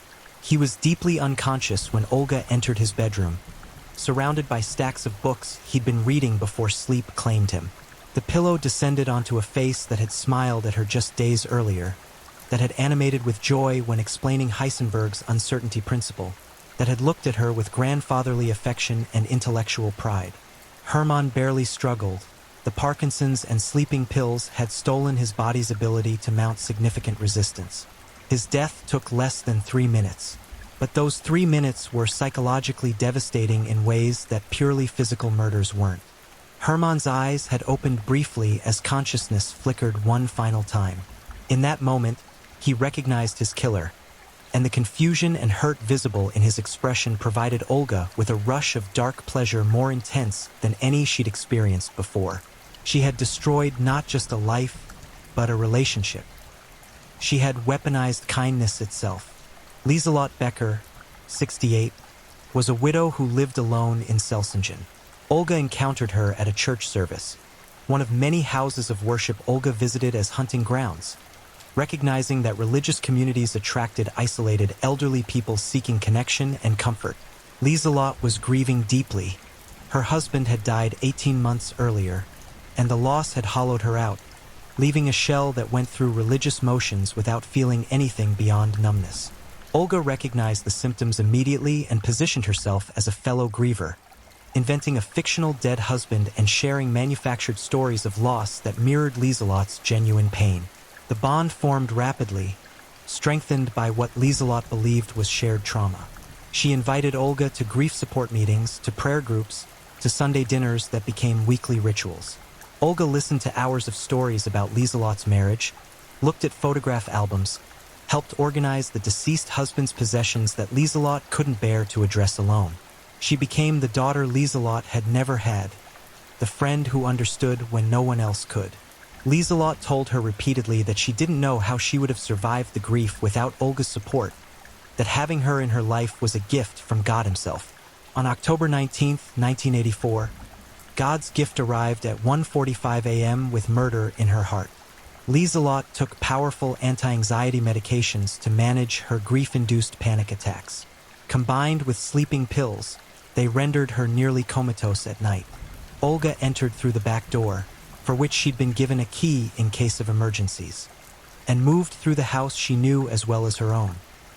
He was deeply unconscious when Olga entered his bedroom, surrounded by stacks of books he'd been reading before sleep claimed him. The pillow descended onto a face that had smiled at her just days earlier, that had animated with joy when explaining Heisenberg's uncertainty principle, that had looked at her with grandfatherly affection and intellectual pride. Hermann barely struggled. The Parkinson's and sleeping pills had stolen his body's ability to mount significant resistance. His death took less than 3 minutes, but those 3 minutes were psychologically devastating in ways that purely physical murders weren't. Hermann's eyes had opened briefly as consciousness flickered one final time. In that moment, he recognized his killer, and the confusion and hurt visible in his expression provided Olga with a rush of dark pleasure more intense than any she'd experienced before. She had destroyed not just a life, but a relationship. She had weaponized kindness itself. Lieselotte Becker, 68, was a widow who lived alone in Selsingen. Olga encountered her at a church service, one of many houses of worship Olga visited as hunting grounds. Recognizing that religious communities attracted isolated elderly people seeking connection and comfort, Lieselotte was grieving deeply. Her husband had died 18 months earlier, and the loss had hollowed her out, leaving a shell that went through religious motions without feeling anything beyond numbness. Olga recognized the symptoms immediately and positioned herself as a fellow griever, inventing a fictional dead husband and sharing manufactured stories of loss that mirrored Lieselotte's genuine pain. The bond formed rapidly, strengthened by what Lieselotte believed was shared trauma. She invited Olga to grief support meetings, to prayer groups, to Sunday dinners that became weekly rituals. Olga listened to hours of stories about Lieselotte's marriage, looked at photograph albums, helped organize the deceased husband's possessions that Lieselotte couldn't bear to address alone. She became the daughter Lieselotte had never had, the friend who understood when no one else could. Lieselotte told her repeatedly that she didn't know how she would have survived the grief without Olga's support, that having her in her life was a gift from God himself. On October 19, 1984, God's gift arrived at 1:45 a.m. with murder in her heart. Lieselotte took powerful anti-anxiety medications to manage her grief-induced panic attacks. Combined with sleeping pills, they rendered her nearly comatose at night. Olga entered through the back door, for which she'd been given a key in case of emergencies, and moved through the house she knew as well as her own.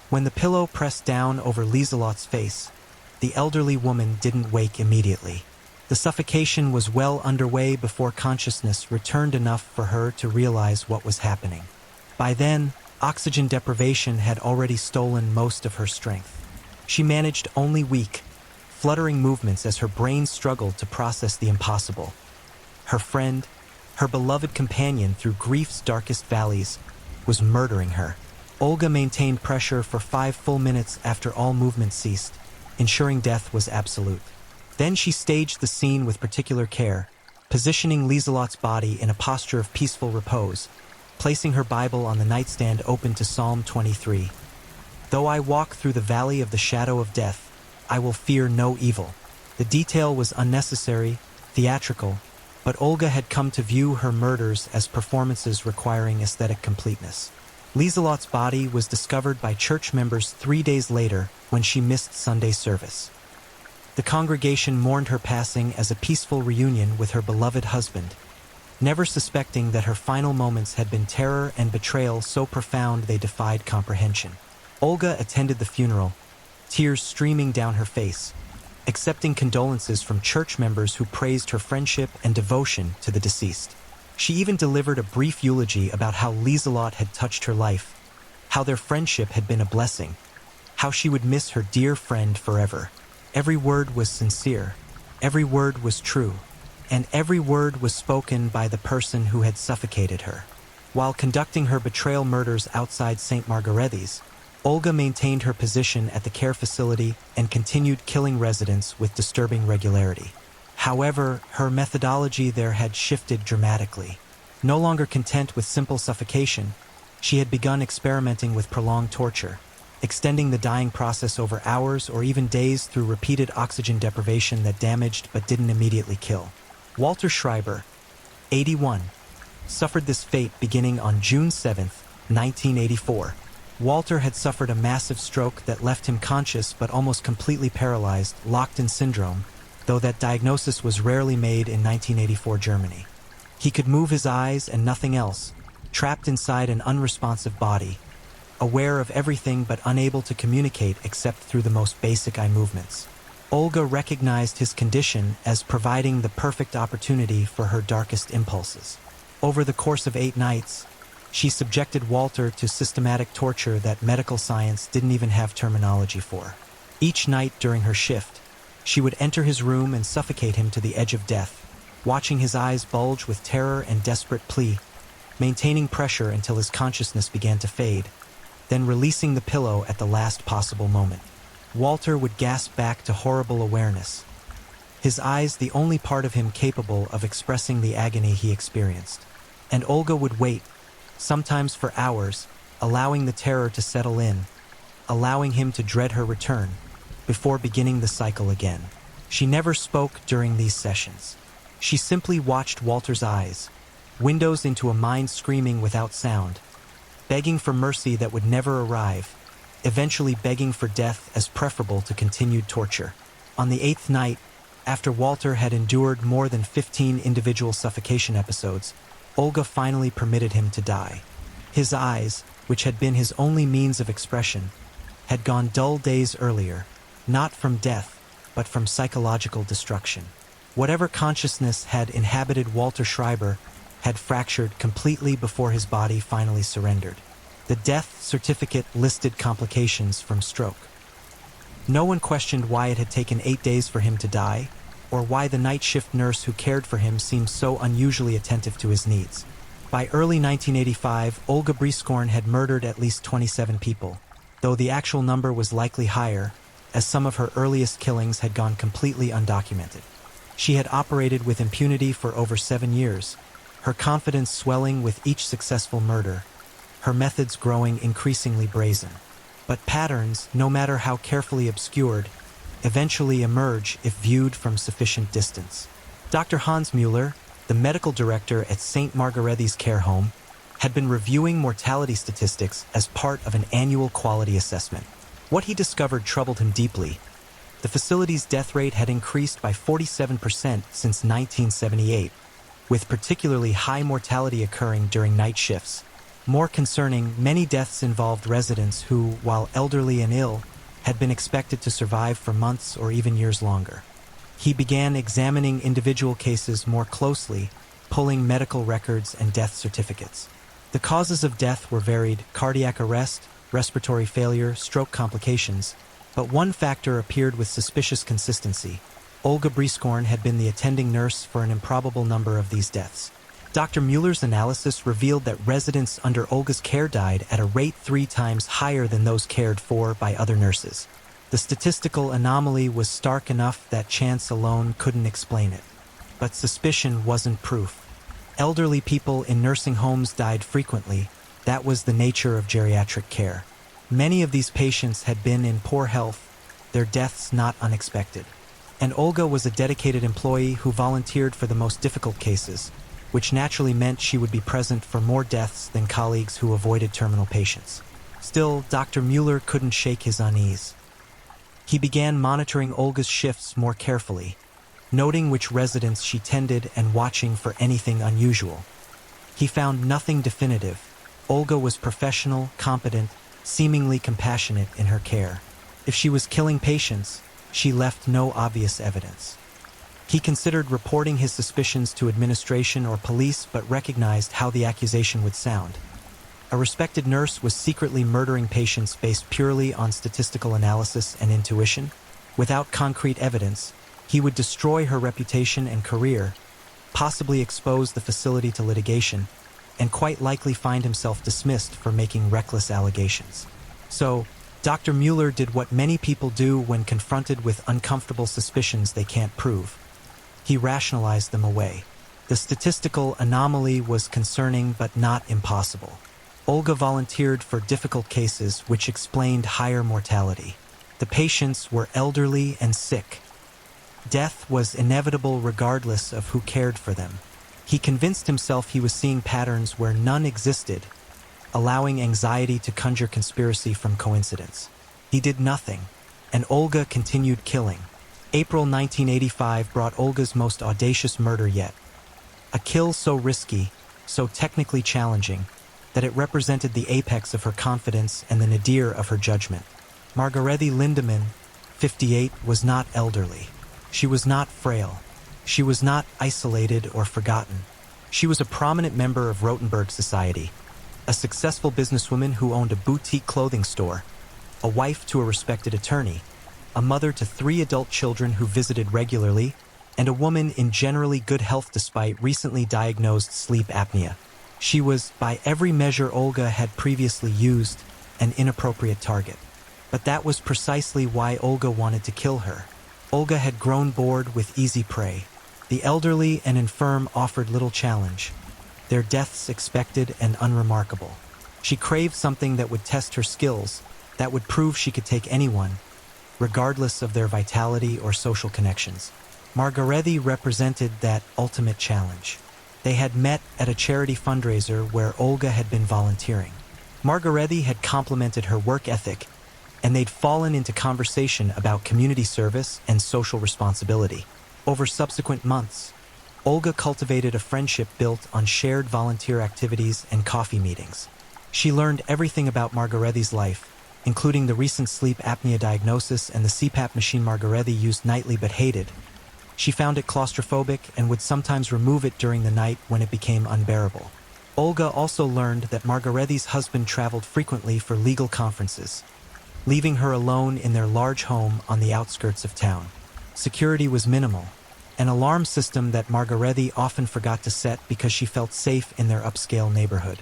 When the pillow pressed down over Lieselotte's face, the elderly woman didn't wake immediately. The suffocation was well underway before consciousness returned enough for her to realize what was happening. By then, oxygen deprivation had already stolen most of her strength. She managed only weak, fluttering movements as her brain struggled to process the impossible. Her friend, her beloved companion through grief's darkest valleys, was murdering her. Olga maintained pressure for 5 full minutes after all movement ceased, ensuring death was absolute. Then she staged the scene with particular care, positioning Lieselotte's body in a posture of peaceful repose, placing her Bible on the nightstand open to Psalm 23. "Though I walk through the valley of the shadow of death, I will fear no evil." The detail was unnecessary, theatrical, but Olga had come to view her murders as performances requiring aesthetic completeness. Lieselotte's body was discovered by church members 3 days later when she missed Sunday service. The congregation mourned her passing as a peaceful reunion with her beloved husband, never suspecting that her final moments had been terror and betrayal so profound they defied comprehension. Olga attended the funeral, tears streaming down her face, accepting condolences from church members who praised her friendship and devotion to the deceased. She even delivered a brief eulogy about how Lieselotte had touched her life, how their friendship had been a blessing, how she would miss her dear friend forever. Every word was sincere, every word was true, and every word was spoken by the person who had suffocated her. While conducting her betrayal murders outside St. Margarethes, Olga maintained her position at the care facility and continued killing residents with disturbing regularity. However, her methodology there had shifted dramatically. No longer content with simple suffocation, she had begun experimenting with prolonged torture, extending the dying process over hours or even days through repeated oxygen deprivation that damaged but didn't immediately kill. Walter Schreiber, 81, suffered this fate beginning on June 7, 1984. Walter had suffered a massive stroke that left him conscious but almost completely paralyzed, locked-in syndrome, though that diagnosis was rarely made in 1984 Germany. He could move his eyes and nothing else, trapped inside an unresponsive body, aware of everything but unable to communicate except through the most basic eye movements. Olga recognized his condition as providing the perfect opportunity for her darkest impulses. Over the course of 8 nights, she subjected Walter to systematic torture that medical science didn't even have terminology for. Each night during her shift, she would enter his room and suffocate him to the edge of death, watching his eyes bulge with terror and desperate plea, maintaining pressure until his consciousness began to fade, then releasing the pillow at the last possible moment. Walter would gasp back to horrible awareness, his eyes the only part of him capable of expressing the agony he experienced. And Olga would wait, sometimes for hours, allowing the terror to settle in, allowing him to dread her return, before beginning the cycle again. She never spoke during these sessions. She simply watched Walter's eyes, windows into a mind screaming without sound, begging for mercy that would never arrive, eventually begging for death as preferable to continued torture. On the 8th night, after Walter had endured more than 15 individual suffocation episodes, Olga finally permitted him to die. His eyes, which had been his only means of expression, had gone dull days earlier, not from death, but from psychological destruction. Whatever consciousness had inhabited Walter Schreiber had fractured completely before his body finally surrendered. The death certificate listed complications from stroke. No one questioned why it had taken 8 days for him to die, or why the night shift nurse who cared for him seemed so unusually attentive to his needs. By early 1985, Olga Briskorn had murdered at least 27 people, though the actual number was likely higher, as some of her earliest killings had gone completely undocumented. She had operated with impunity for over 7 years, her confidence swelling with each successful murder, her methods growing increasingly brazen. But patterns, no matter how carefully obscured, eventually emerge if viewed from sufficient distance. Dr. Hans Müller, the medical director at St. Margarethes Care Home, had been reviewing mortality statistics as part of an annual quality assessment. What he discovered troubled him deeply. The facility's death rate had increased by 47% since 1978, with particularly high mortality occurring during night shifts. More concerning, many deaths involved residents who, while elderly and ill, had been expected to survive for months or even years longer. He began examining individual cases more closely, pulling medical records and death certificates. The causes of death were varied: cardiac arrest, respiratory failure, stroke complications, but one factor appeared with suspicious consistency. Olga Briskorn had been the attending nurse for an improbable number of these deaths. Dr. Mueller's analysis revealed that residents under Olga's care died at a rate 3 times higher than those cared for by other nurses. The statistical anomaly was stark enough that chance alone couldn't explain it. But suspicion wasn't proof. Elderly people in nursing homes died frequently. That was the nature of geriatric care. Many of these patients had been in poor health, their deaths not unexpected. And Olga was a dedicated employee who volunteered for the most difficult cases, which naturally meant she would be present for more deaths than colleagues who avoided terminal patients. Still, Dr. Mueller couldn't shake his unease. He began monitoring Olga's shifts more carefully, noting which residents she tended and watching for anything unusual. He found nothing definitive. Olga was professional, competent, seemingly compassionate in her care. If she was killing patients, she left no obvious evidence. He considered reporting his suspicions to administration or police, but recognized how the accusation would sound. A respected nurse was secretly murdering patients based purely on statistical analysis and intuition? Without concrete evidence, he would destroy her reputation and career, possibly expose the facility to litigation, and quite likely find himself dismissed for making reckless allegations. So, Dr. Mueller did what many people do when confronted with uncomfortable suspicions they can't prove. He rationalized them away. The statistical anomaly was concerning but not impossible. Olga volunteered for difficult cases which explained higher mortality. The patients were elderly and sick. Death was inevitable regardless of who cared for them. He convinced himself he was seeing patterns where none existed, allowing anxiety to conjure conspiracy from coincidence. He did nothing, and Olga continued killing. April 1985 brought Olga's most audacious murder yet. A kill so risky, so technically challenging, that it represented the apex of her confidence and the nadir of her judgment. Margarethe Lindemann, 58, was not elderly. She was not frail. She was not isolated or forgotten. She was a prominent member of Rothenberg Society, a successful businesswoman who owned a boutique clothing store, a wife to a respected attorney, a mother to 3 adult children who visited regularly, and a woman in generally good health despite recently diagnosed sleep apnea. She was, by every measure Olga had previously used, an inappropriate target. But that was precisely why Olga wanted to kill her. Olga had grown bored with easy prey. The elderly and infirm offered little challenge, their deaths expected and unremarkable. She craved something that would test her skills, that would prove she could take anyone, regardless of their vitality or social connections. Margarethe represented that ultimate challenge. They had met at a charity fundraiser where Olga had been volunteering. Margarethe had complimented her work ethic, and they'd fallen into conversation about community service and social responsibility. Over subsequent months, Olga cultivated a friendship built on shared volunteer activities and coffee meetings. She learned everything about Margarethe's life, including the recent sleep apnea diagnosis and the CPAP machine Margarethe used nightly but hated. She found it claustrophobic and would sometimes remove it during the night when it became unbearable. Olga also learned that Margarethe's husband traveled frequently for legal conferences, leaving her alone in their large home on the outskirts of town. Security was minimal, an alarm system that Margarethe often forgot to set because she felt safe in their upscale neighborhood.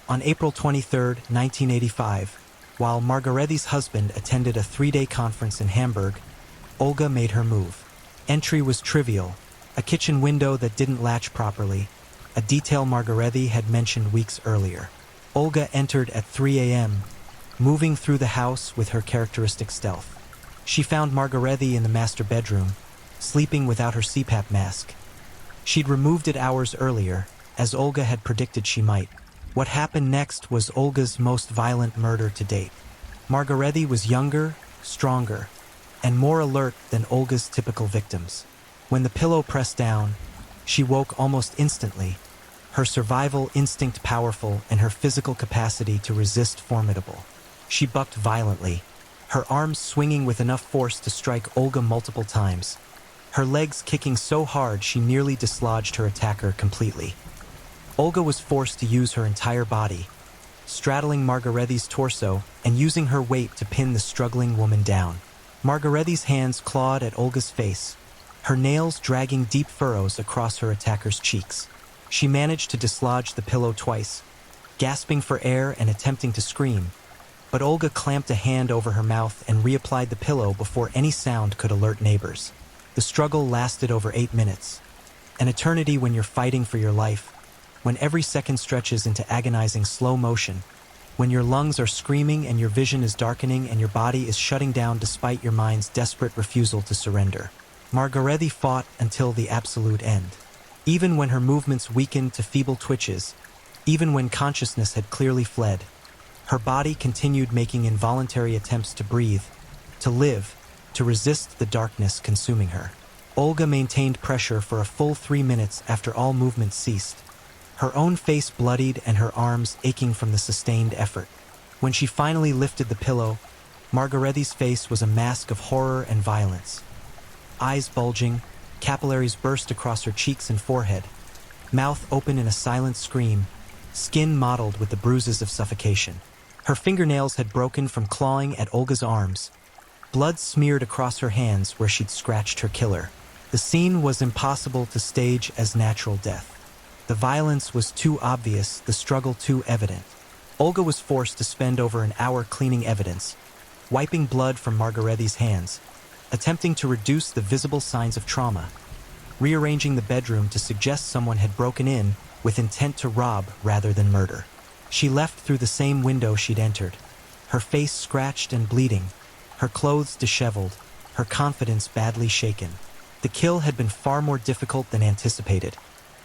On April 23, 1985, while Margarethe's husband attended a 3-day conference in Hamburg, Olga made her move. Entry was trivial, a kitchen window that didn't latch properly, a detail Margarethe had mentioned weeks earlier. Olga entered at 3 a.m., moving through the house with her characteristic stealth. She found Margarethe in the master bedroom, sleeping without her CPAP mask. She'd removed it hours earlier, as Olga had predicted she might. What happened next was Olga's most violent murder to date. Margarethe was younger, stronger, and more alert than Olga's typical victims. When the pillow pressed down, she woke almost instantly, her survival instinct powerful and her physical capacity to resist formidable. She bucked violently, her arms swinging with enough force to strike Olga multiple times, her legs kicking so hard she nearly dislodged her attacker completely. Olga was forced to use her entire body, straddling Margarethe's torso and using her weight to pin the struggling woman down. Margarethe's hands clawed at Olga's face, her nails dragging deep furrows across her attacker's cheeks. She managed to dislodge the pillow twice, gasping for air and attempting to scream, but Olga clamped a hand over her mouth and reapplied the pillow before any sound could alert neighbors. The struggle lasted over 8 minutes, an eternity when you're fighting for your life, when every second stretches into agonizing slow motion, when your lungs are screaming and your vision is darkening and your body is shutting down despite your mind's desperate refusal to surrender. Margarethe fought until the absolute end. Even when her movements weakened to feeble twitches, even when consciousness had clearly fled, her body continued making involuntary attempts to breathe, to live, to resist the darkness consuming her. Olga maintained pressure for a full 3 minutes after all movement ceased, her own face bloodied and her arms aching from the sustained effort. When she finally lifted the pillow, Margarethe's face was a mask of horror and violence. Eyes bulging, capillaries burst across her cheeks and forehead, mouth open in a silent scream, skin mottled with the bruises of suffocation. Her fingernails had broken from clawing at Olga's arms, Blood smeared across her hands where she'd scratched her killer. The scene was impossible to stage as natural death. The violence was too obvious, the struggle too evident. Olga was forced to spend over an hour cleaning evidence, wiping blood from Margarethi's hands, attempting to reduce the visible signs of trauma, rearranging the bedroom to suggest someone had broken in with intent to rob rather than murder. She left through the same window she'd entered, her face scratched and bleeding, her clothes disheveled, her confidence badly shaken. The kill had been far more difficult than anticipated,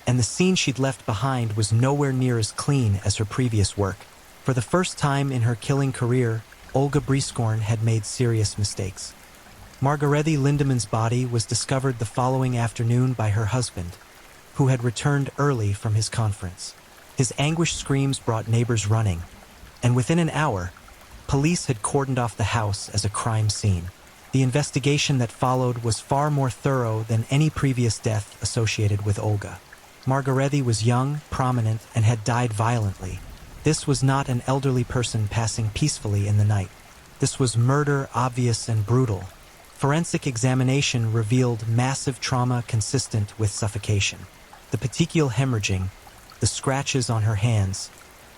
and the scene she'd left behind was nowhere near as clean as her previous work. For the first time in her killing career, Olga Briskorn had made serious mistakes. Margarethi Lindemann's body was discovered the following afternoon by her husband, who had returned early from his conference. His anguished screams brought neighbors running, and within an hour, police had cordoned off the house as a crime scene. The investigation that followed was far more thorough than any previous death associated with Olga. Margarethi was young, prominent, and had died violently. This was not an elderly person passing peacefully in the night. This was murder, obvious and brutal. Forensic examination revealed massive trauma consistent with suffocation. The petechial hemorrhaging, the scratches on her hands,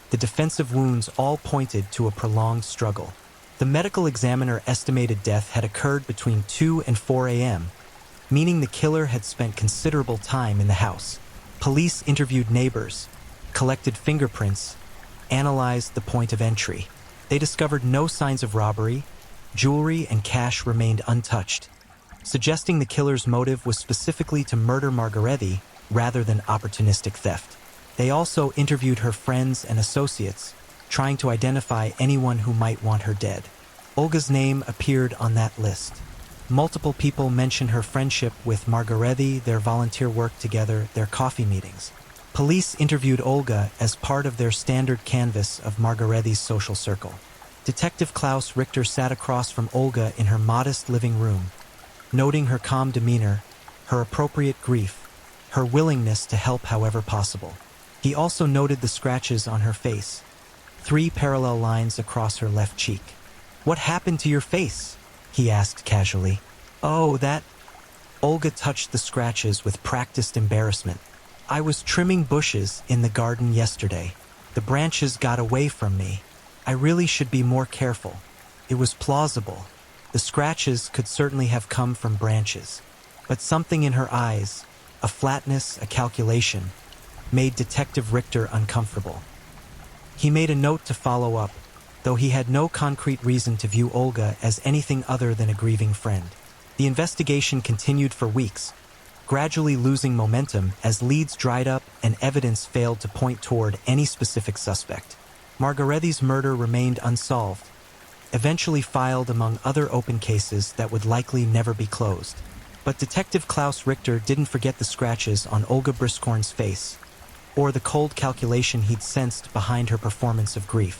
the defensive wounds all pointed to a prolonged struggle. The medical examiner estimated death had occurred between 2 and 4 a.m., meaning the killer had spent considerable time in the house. Police interviewed neighbors, collected fingerprints, analyzed the point of entry. They discovered no signs of robbery. Jewelry and cash remained untouched, suggesting the killer's motive was specifically to murder Margarethi rather than opportunistic theft. They also interviewed her friends and associates, trying to identify anyone who might want her dead. Olga's name appeared on that list. Multiple people mentioned her friendship with Margarethi, their volunteer work together, their coffee meetings. Police interviewed Olga as part of their standard canvass of Margarethi's social circle. Detective Klaus Richter sat across from Olga in her modest living room, noting her calm demeanor, her appropriate grief, her willingness to help however possible. He also noted the scratches on her face, 3 parallel lines across her left cheek. "What happened to your face?" he asked casually. "Oh, that..." Olga touched the scratches with practiced embarrassment. "I was trimming bushes in the garden yesterday. The branches got away from me. I really should be more careful." It was plausible. The scratches could certainly have come from branches. But something in her eyes, a flatness, a calculation, made Detective Richter uncomfortable. He made a note to follow up, though he had no concrete reason to view Olga as anything other than a grieving friend. The investigation continued for weeks, gradually losing momentum as leads dried up and evidence failed to point toward any specific suspect. Margarethi's murder remained unsolved, eventually filed among other open cases that would likely never be closed. But Detective Klaus Richter didn't forget the scratches on Olga Briskorn's face, or the cold calculation he'd sensed behind her performance of grief.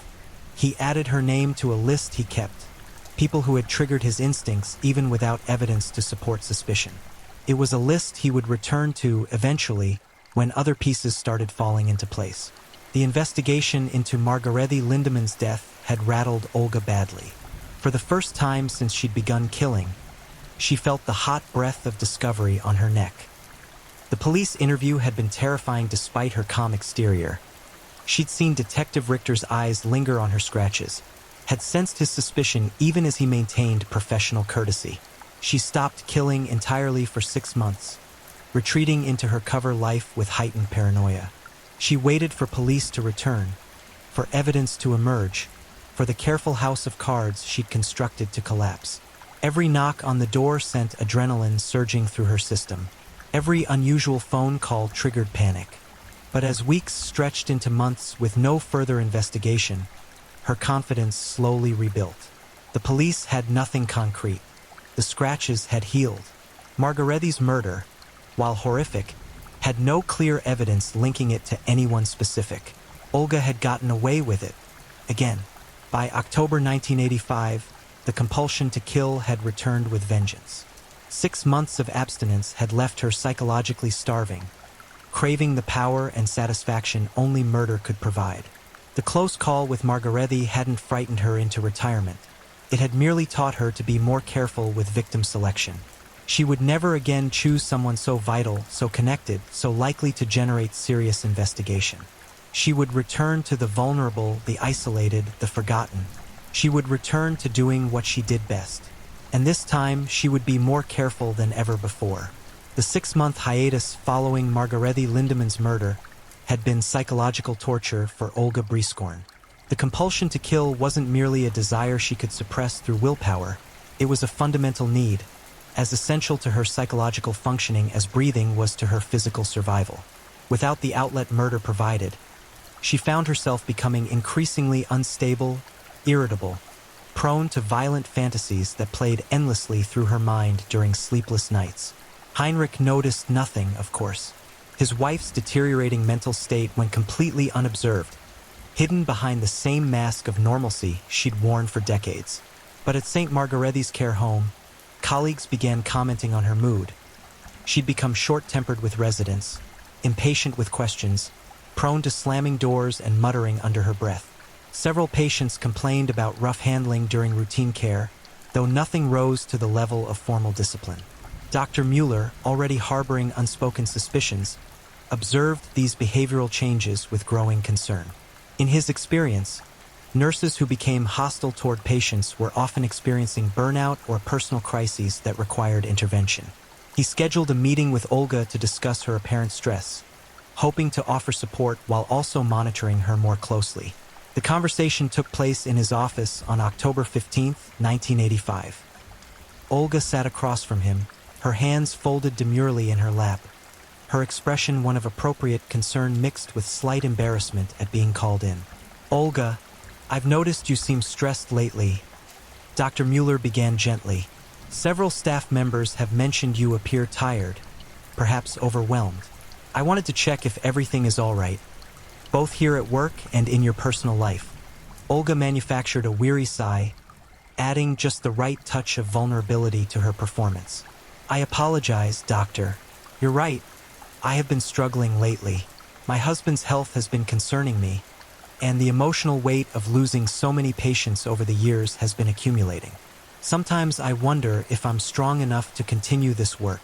He added her name to a list he kept, people who had triggered his instincts even without evidence to support suspicion. It was a list he would return to eventually when other pieces started falling into place. The investigation into Margarethi Lindemann's death had rattled Olga badly. For the first time since she'd begun killing, she felt the hot breath of discovery on her neck. The police interview had been terrifying despite her calm exterior. She'd seen Detective Richter's eyes linger on her scratches, had sensed his suspicion even as he maintained professional courtesy. She stopped killing entirely for 6 months, retreating into her cover life with heightened paranoia. She waited for police to return, for evidence to emerge, for the careful house of cards she'd constructed to collapse. Every knock on the door sent adrenaline surging through her system. Every unusual phone call triggered panic. But as weeks stretched into months with no further investigation, her confidence slowly rebuilt. The police had nothing concrete. The scratches had healed. Margarethi's murder, while horrific, had no clear evidence linking it to anyone specific. Olga had gotten away with it. Again, by October 1985, the compulsion to kill had returned with vengeance. 6 months of abstinence had left her psychologically starving, craving the power and satisfaction only murder could provide. The close call with Margarethi hadn't frightened her into retirement. It had merely taught her to be more careful with victim selection. She would never again choose someone so vital, so connected, so likely to generate serious investigation. She would return to the vulnerable, the isolated, the forgotten. She would return to doing what she did best. And this time, she would be more careful than ever before. The 6-month hiatus following Margarethe Lindemann's murder had been psychological torture for Olga Briskorn. The compulsion to kill wasn't merely a desire she could suppress through willpower. It was a fundamental need, as essential to her psychological functioning as breathing was to her physical survival. Without the outlet murder provided, she found herself becoming increasingly unstable, irritable, prone to violent fantasies that played endlessly through her mind during sleepless nights. Heinrich noticed nothing, of course. His wife's deteriorating mental state went completely unobserved, hidden behind the same mask of normalcy she'd worn for decades. But at St. Margarethe's care home, colleagues began commenting on her mood. She'd become short-tempered with residents, impatient with questions, prone to slamming doors and muttering under her breath. Several patients complained about rough handling during routine care, though nothing rose to the level of formal discipline. Dr. Mueller, already harboring unspoken suspicions, observed these behavioral changes with growing concern. In his experience, nurses who became hostile toward patients were often experiencing burnout or personal crises that required intervention. He scheduled a meeting with Olga to discuss her apparent stress, hoping to offer support while also monitoring her more closely. The conversation took place in his office on October 15, 1985. Olga sat across from him, her hands folded demurely in her lap, her expression one of appropriate concern mixed with slight embarrassment at being called in. "Olga, I've noticed you seem stressed lately." Dr. Mueller began gently. "Several staff members have mentioned you appear tired, perhaps overwhelmed. I wanted to check if everything is all right, both here at work and in your personal life." Olga manufactured a weary sigh, adding just the right touch of vulnerability to her performance. "I apologize, doctor. You're right. I have been struggling lately. My husband's health has been concerning me, and the emotional weight of losing so many patients over the years has been accumulating. Sometimes I wonder if I'm strong enough to continue this work."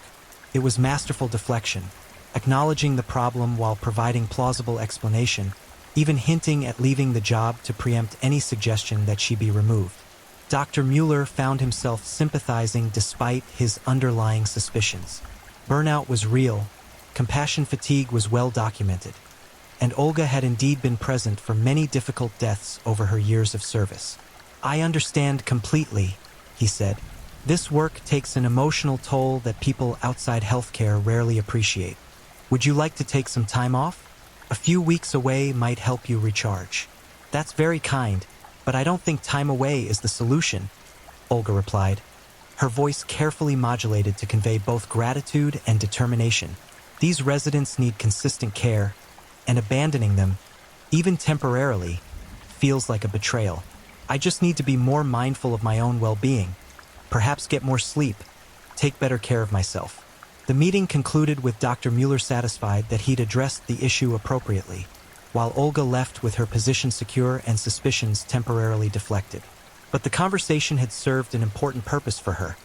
It was masterful deflection, acknowledging the problem while providing plausible explanation, even hinting at leaving the job to preempt any suggestion that she be removed. Dr. Mueller found himself sympathizing despite his underlying suspicions. Burnout was real, compassion fatigue was well documented, and Olga had indeed been present for many difficult deaths over her years of service. "I understand completely," he said. "This work takes an emotional toll that people outside healthcare rarely appreciate. Would you like to take some time off? A few weeks away might help you recharge." "That's very kind, but I don't think time away is the solution," Olga replied, her voice carefully modulated to convey both gratitude and determination. "These residents need consistent care, and abandoning them, even temporarily, feels like a betrayal. I just need to be more mindful of my own well-being, perhaps get more sleep, take better care of myself." The meeting concluded with Dr. Mueller satisfied that he'd addressed the issue appropriately, while Olga left with her position secure and suspicions temporarily deflected. But the conversation had served an important purpose for her.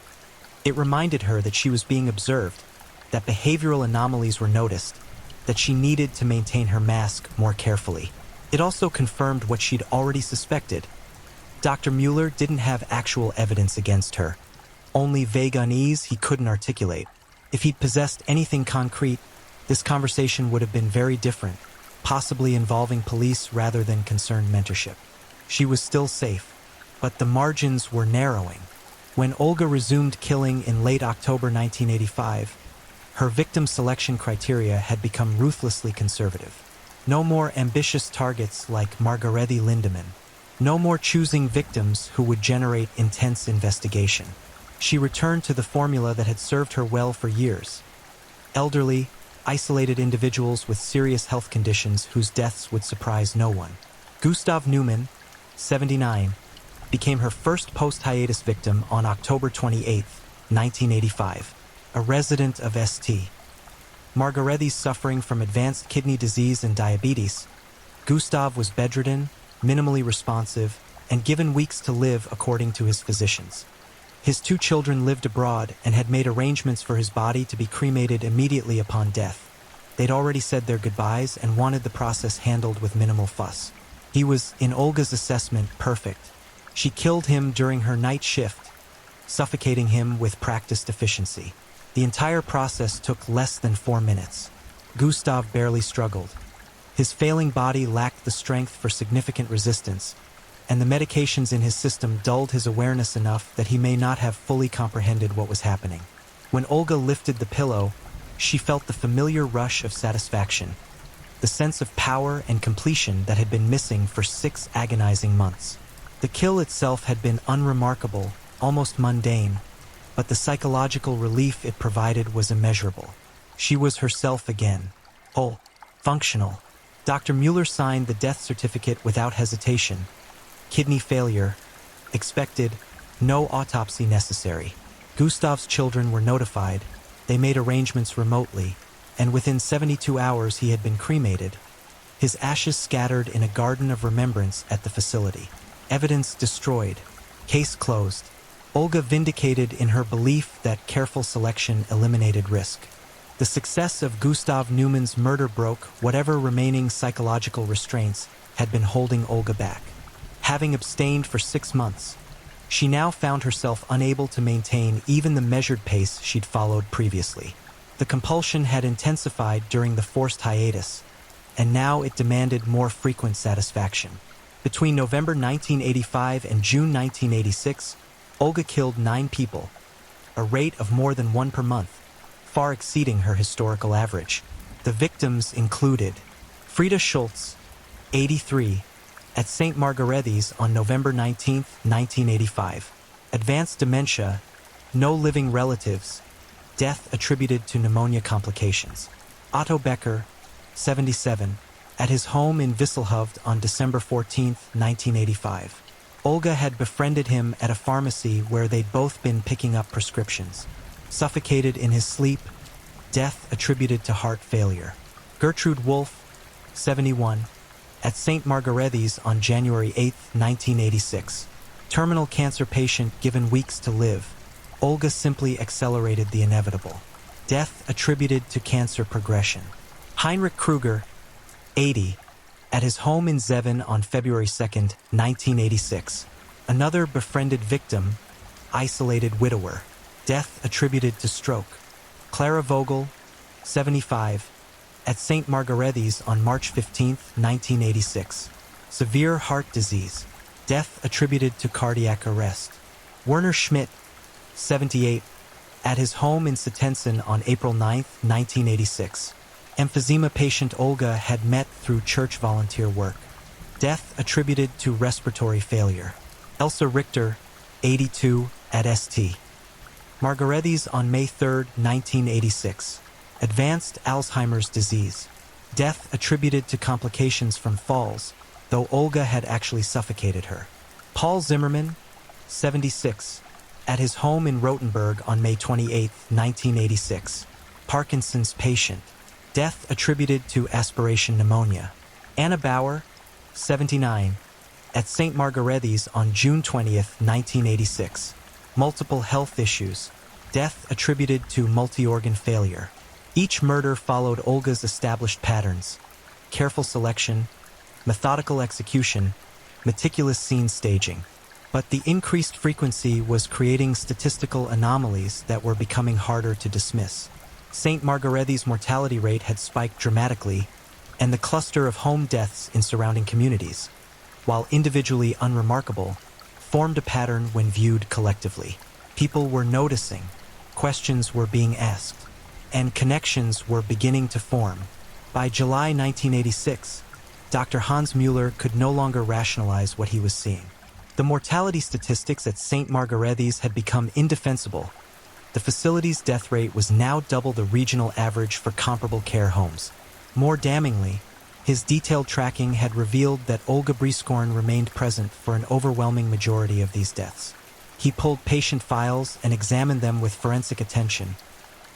It reminded her that she was being observed, that behavioral anomalies were noticed, that she needed to maintain her mask more carefully. It also confirmed what she'd already suspected. Dr. Mueller didn't have actual evidence against her, only vague unease he couldn't articulate. If he'd possessed anything concrete, this conversation would have been very different, possibly involving police rather than concerned mentorship. She was still safe, but the margins were narrowing. When Olga resumed killing in late October 1985, her victim selection criteria had become ruthlessly conservative. No more ambitious targets like Margarethe Lindemann. No more choosing victims who would generate intense investigation. She returned to the formula that had served her well for years. Elderly, isolated individuals with serious health conditions whose deaths would surprise no one. Gustav Neumann, 79, became her first post-hiatus victim on October 28, 1985, a resident of St. Margarethe's suffering from advanced kidney disease and diabetes. Gustav was bedridden, minimally responsive, and given weeks to live according to his physicians. His 2 children lived abroad and had made arrangements for his body to be cremated immediately upon death. They'd already said their goodbyes and wanted the process handled with minimal fuss. He was, in Olga's assessment, perfect. She killed him during her night shift, suffocating him with practiced efficiency. The entire process took less than 4 minutes. Gustav barely struggled. His failing body lacked the strength for significant resistance, and the medications in his system dulled his awareness enough that he may not have fully comprehended what was happening. When Olga lifted the pillow, she felt the familiar rush of satisfaction, the sense of power and completion that had been missing for 6 agonizing months. The kill itself had been unremarkable, almost mundane, but the psychological relief it provided was immeasurable. She was herself again, whole, functional. Dr. Mueller signed the death certificate without hesitation. Kidney failure, expected, no autopsy necessary. Gustav's children were notified. They made arrangements remotely, and within 72 hours he had been cremated. His ashes scattered in a garden of remembrance at the facility. Evidence destroyed. Case closed. Olga vindicated in her belief that careful selection eliminated risk. The success of Gustav Neumann's murder broke whatever remaining psychological restraints had been holding Olga back. Having abstained for 6 months, she now found herself unable to maintain even the measured pace she'd followed previously. The compulsion had intensified during the forced hiatus, and now it demanded more frequent satisfaction. Between November 1985 and June 1986, Olga killed 9 people, a rate of more than 1 per month, far exceeding her historical average. The victims included Frieda Schultz, 83, at St. Margarethes on November 19, 1985. Advanced dementia, no living relatives, death attributed to pneumonia complications. Otto Becker, 77, at his home in Visselhoved on December 14, 1985. Olga had befriended him at a pharmacy where they'd both been picking up prescriptions. Suffocated in his sleep, death attributed to heart failure. Gertrude Wolf, 71, at St. Margarethes on January 8, 1986. Terminal cancer patient given weeks to live. Olga simply accelerated the inevitable. Death attributed to cancer progression. Heinrich Kruger, 80, at his home in Zeven on February 2, 1986. Another befriended victim, isolated widower. Death attributed to stroke. Clara Vogel, 75, at St. Margarethes on March 15, 1986. Severe heart disease. Death attributed to cardiac arrest. Werner Schmidt, 78, at his home in Sittensen on April 9, 1986. Emphysema patient Olga had met through church volunteer work. Death attributed to respiratory failure. Elsa Richter, 82, at St. Margarethes on May 3, 1986. Advanced Alzheimer's disease. Death attributed to complications from falls, though Olga had actually suffocated her. Paul Zimmerman, 76, at his home in Rothenburg on May 28, 1986. Parkinson's patient. Death attributed to aspiration pneumonia. Anna Bauer, 79, at St. Margarethes on June 20, 1986. Multiple health issues. Death attributed to multi-organ failure. Each murder followed Olga's established patterns: careful selection, methodical execution, meticulous scene staging. But the increased frequency was creating statistical anomalies that were becoming harder to dismiss. St. Margarethes' mortality rate had spiked dramatically, and the cluster of home deaths in surrounding communities, while individually unremarkable, formed a pattern when viewed collectively. People were noticing, questions were being asked, and connections were beginning to form. By July 1986, Dr. Hans Mueller could no longer rationalize what he was seeing. The mortality statistics at St. Margarethes had become indefensible. The facility's death rate was now double the regional average for comparable care homes. More damningly, his detailed tracking had revealed that Olga Briskorn remained present for an overwhelming majority of these deaths. He pulled patient files and examined them with forensic attention,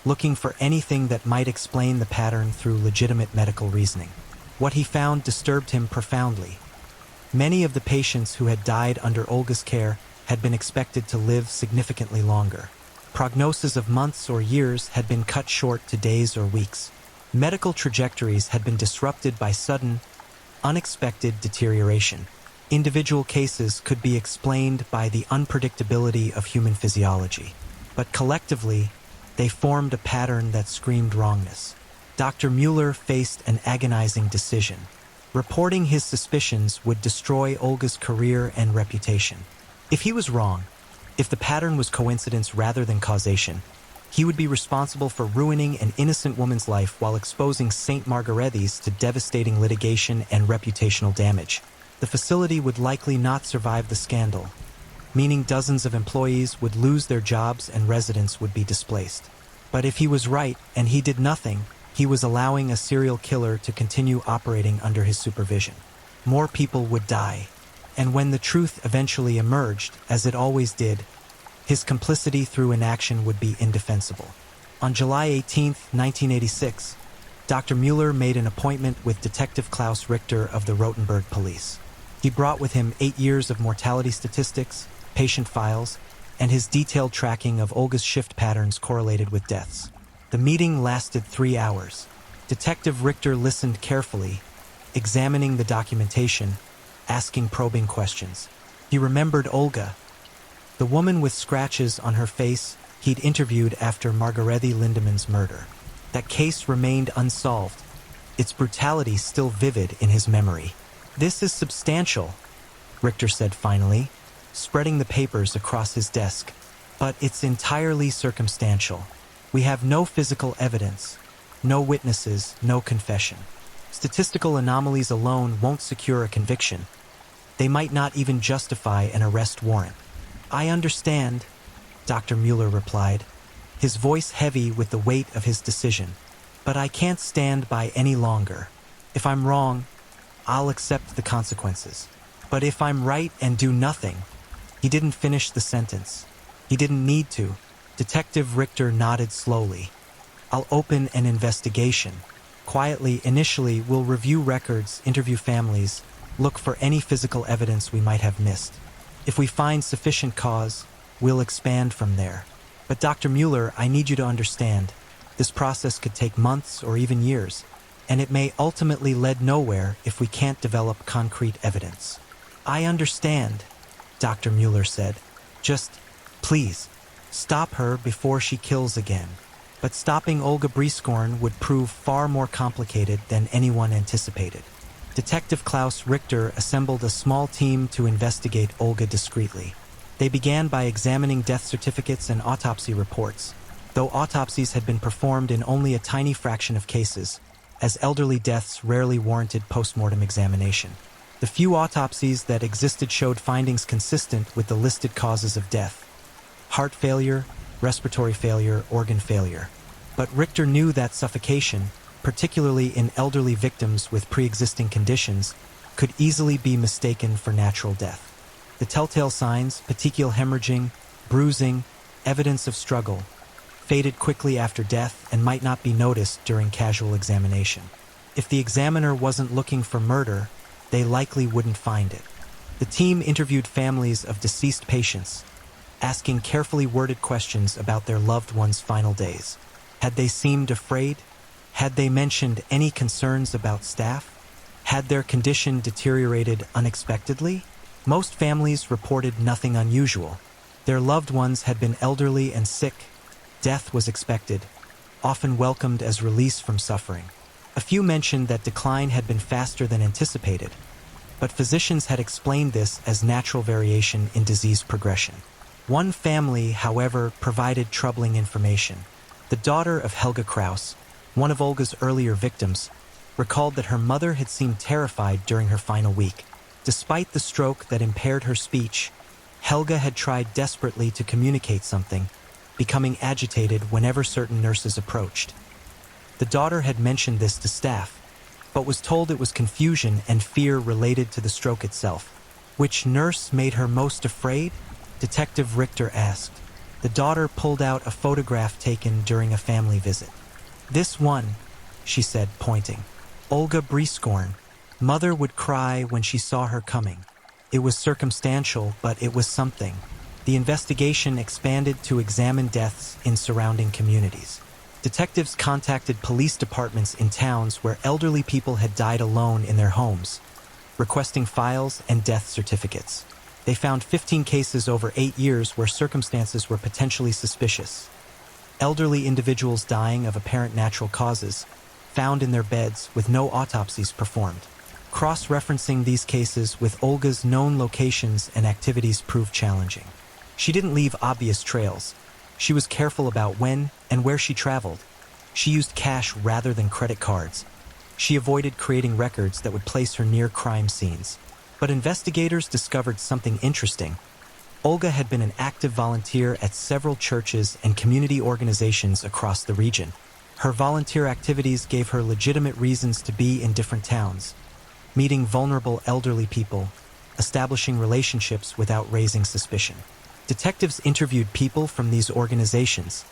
looking for anything that might explain the pattern through legitimate medical reasoning. What he found disturbed him profoundly. Many of the patients who had died under Olga's care had been expected to live significantly longer. Prognosis of months or years had been cut short to days or weeks. Medical trajectories had been disrupted by sudden, unexpected deterioration. Individual cases could be explained by the unpredictability of human physiology, but collectively, they formed a pattern that screamed wrongness. Dr. Mueller faced an agonizing decision. Reporting his suspicions would destroy Olga's career and reputation. If he was wrong, if the pattern was coincidence rather than causation, he would be responsible for ruining an innocent woman's life while exposing St. Margarethes to devastating litigation and reputational damage. The facility would likely not survive the scandal, meaning dozens of employees would lose their jobs and residents would be displaced. But if he was right and he did nothing, he was allowing a serial killer to continue operating under his supervision. More people would die, and when the truth eventually emerged, as it always did, his complicity through inaction would be indefensible. On July 18, 1986, Dr. Mueller made an appointment with Detective Klaus Richter of the Rothenburg Police. He brought with him 8 years of mortality statistics, patient files, and his detailed tracking of Olga's shift patterns correlated with deaths. The meeting lasted 3 hours. Detective Richter listened carefully, examining the documentation, asking probing questions. He remembered Olga, the woman with scratches on her face he'd interviewed after Margarethe Lindemann's murder. That case remained unsolved, its brutality still vivid in his memory. "This is substantial," Richter said finally, spreading the papers across his desk. "But it's entirely circumstantial. We have no physical evidence, no witnesses, no confession. Statistical anomalies alone won't secure a conviction. They might not even justify an arrest warrant." "I understand," Dr. Mueller replied, his voice heavy with the weight of his decision. "But I can't stand by any longer. If I'm wrong, I'll accept the consequences. But if I'm right and do nothing..." He didn't finish the sentence. He didn't need to. Detective Richter nodded slowly. "I'll open an investigation. Quietly, initially, we'll review records, interview families, look for any physical evidence we might have missed. If we find sufficient cause, we'll expand from there. But Dr. Mueller, I need you to understand, this process could take months or even years, and it may ultimately lead nowhere if we can't develop concrete evidence." "I understand," Dr. Mueller said. "Just, please, stop her before she kills again." But stopping Olga Brieskorn would prove far more complicated than anyone anticipated. Detective Klaus Richter assembled a small team to investigate Olga discreetly. They began by examining death certificates and autopsy reports, though autopsies had been performed in only a tiny fraction of cases, as elderly deaths rarely warranted post-mortem examination. The few autopsies that existed showed findings consistent with the listed causes of death: heart failure, respiratory failure, organ failure. But Richter knew that suffocation, particularly in elderly victims with pre-existing conditions, could easily be mistaken for natural death. The telltale signs, petechial hemorrhaging, bruising, evidence of struggle, faded quickly after death and might not be noticed during casual examination. If the examiner wasn't looking for murder, they likely wouldn't find it. The team interviewed families of deceased patients, asking carefully worded questions about their loved ones' final days. Had they seemed afraid? Had they mentioned any concerns about staff? Had their condition deteriorated unexpectedly? Most families reported nothing unusual. Their loved ones had been elderly and sick. Death was expected, often welcomed as release from suffering. A few mentioned that decline had been faster than anticipated, but physicians had explained this as natural variation in disease progression. One family, however, provided troubling information. The daughter of Helga Kraus, one of Olga's earlier victims, recalled that her mother had seemed terrified during her final week. Despite the stroke that impaired her speech, Helga had tried desperately to communicate something, becoming agitated whenever certain nurses approached. The daughter had mentioned this to staff, but was told it was confusion and fear related to the stroke itself. "Which nurse made her most afraid?" Detective Richter asked. The daughter pulled out a photograph taken during a family visit. "This one," she said, pointing. "Olga Brieskorn. Mother would cry when she saw her coming. It was circumstantial, but it was something. The investigation expanded to examine deaths in surrounding communities. Detectives contacted police departments in towns where elderly people had died alone in their homes, requesting files and death certificates. They found 15 cases over 8 years where circumstances were potentially suspicious. Elderly individuals dying of apparent natural causes, found in their beds with no autopsies performed. Cross-referencing these cases with Olga's known locations and activities proved challenging. She didn't leave obvious trails. She was careful about when and where she traveled. She used cash rather than credit cards. She avoided creating records that would place her near crime scenes. But investigators discovered something interesting. Olga had been an active volunteer at several churches and community organizations across the region. Her volunteer activities gave her legitimate reasons to be in different towns, meeting vulnerable elderly people, establishing relationships without raising suspicion. Detectives interviewed people from these organizations,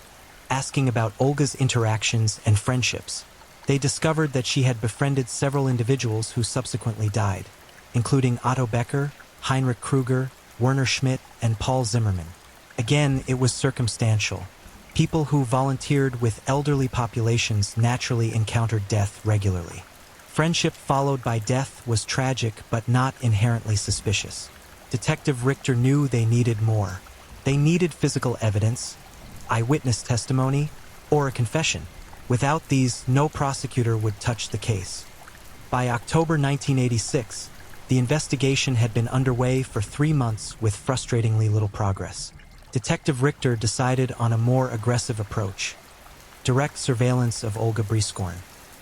asking about Olga's interactions and friendships. They discovered that she had befriended several individuals who subsequently died, including Otto Becker, Heinrich Kruger, Werner Schmidt, and Paul Zimmermann. Again, it was circumstantial. People who volunteered with elderly populations naturally encountered death regularly. Friendship followed by death was tragic but not inherently suspicious. Detective Richter knew they needed more. They needed physical evidence, eyewitness testimony, or a confession. Without these, no prosecutor would touch the case. By October 1986, the investigation had been underway for 3 months with frustratingly little progress. Detective Richter decided on a more aggressive approach: direct surveillance of Olga Briskorn.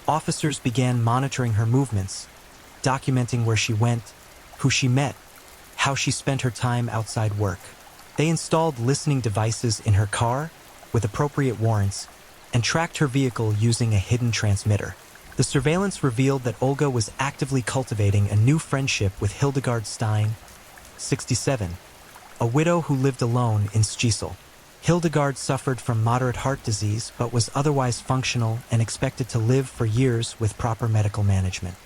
Officers began monitoring her movements, documenting where she went, who she met, how she spent her time outside work. They installed listening devices in her car with appropriate warrants and tracked her vehicle using a hidden transmitter. The surveillance revealed that Olga was actively cultivating a new friendship with Hildegard Stein, 67, a widow who lived alone in Stiesel. Hildegard suffered from moderate heart disease but was otherwise functional and expected to live for years with proper medical management.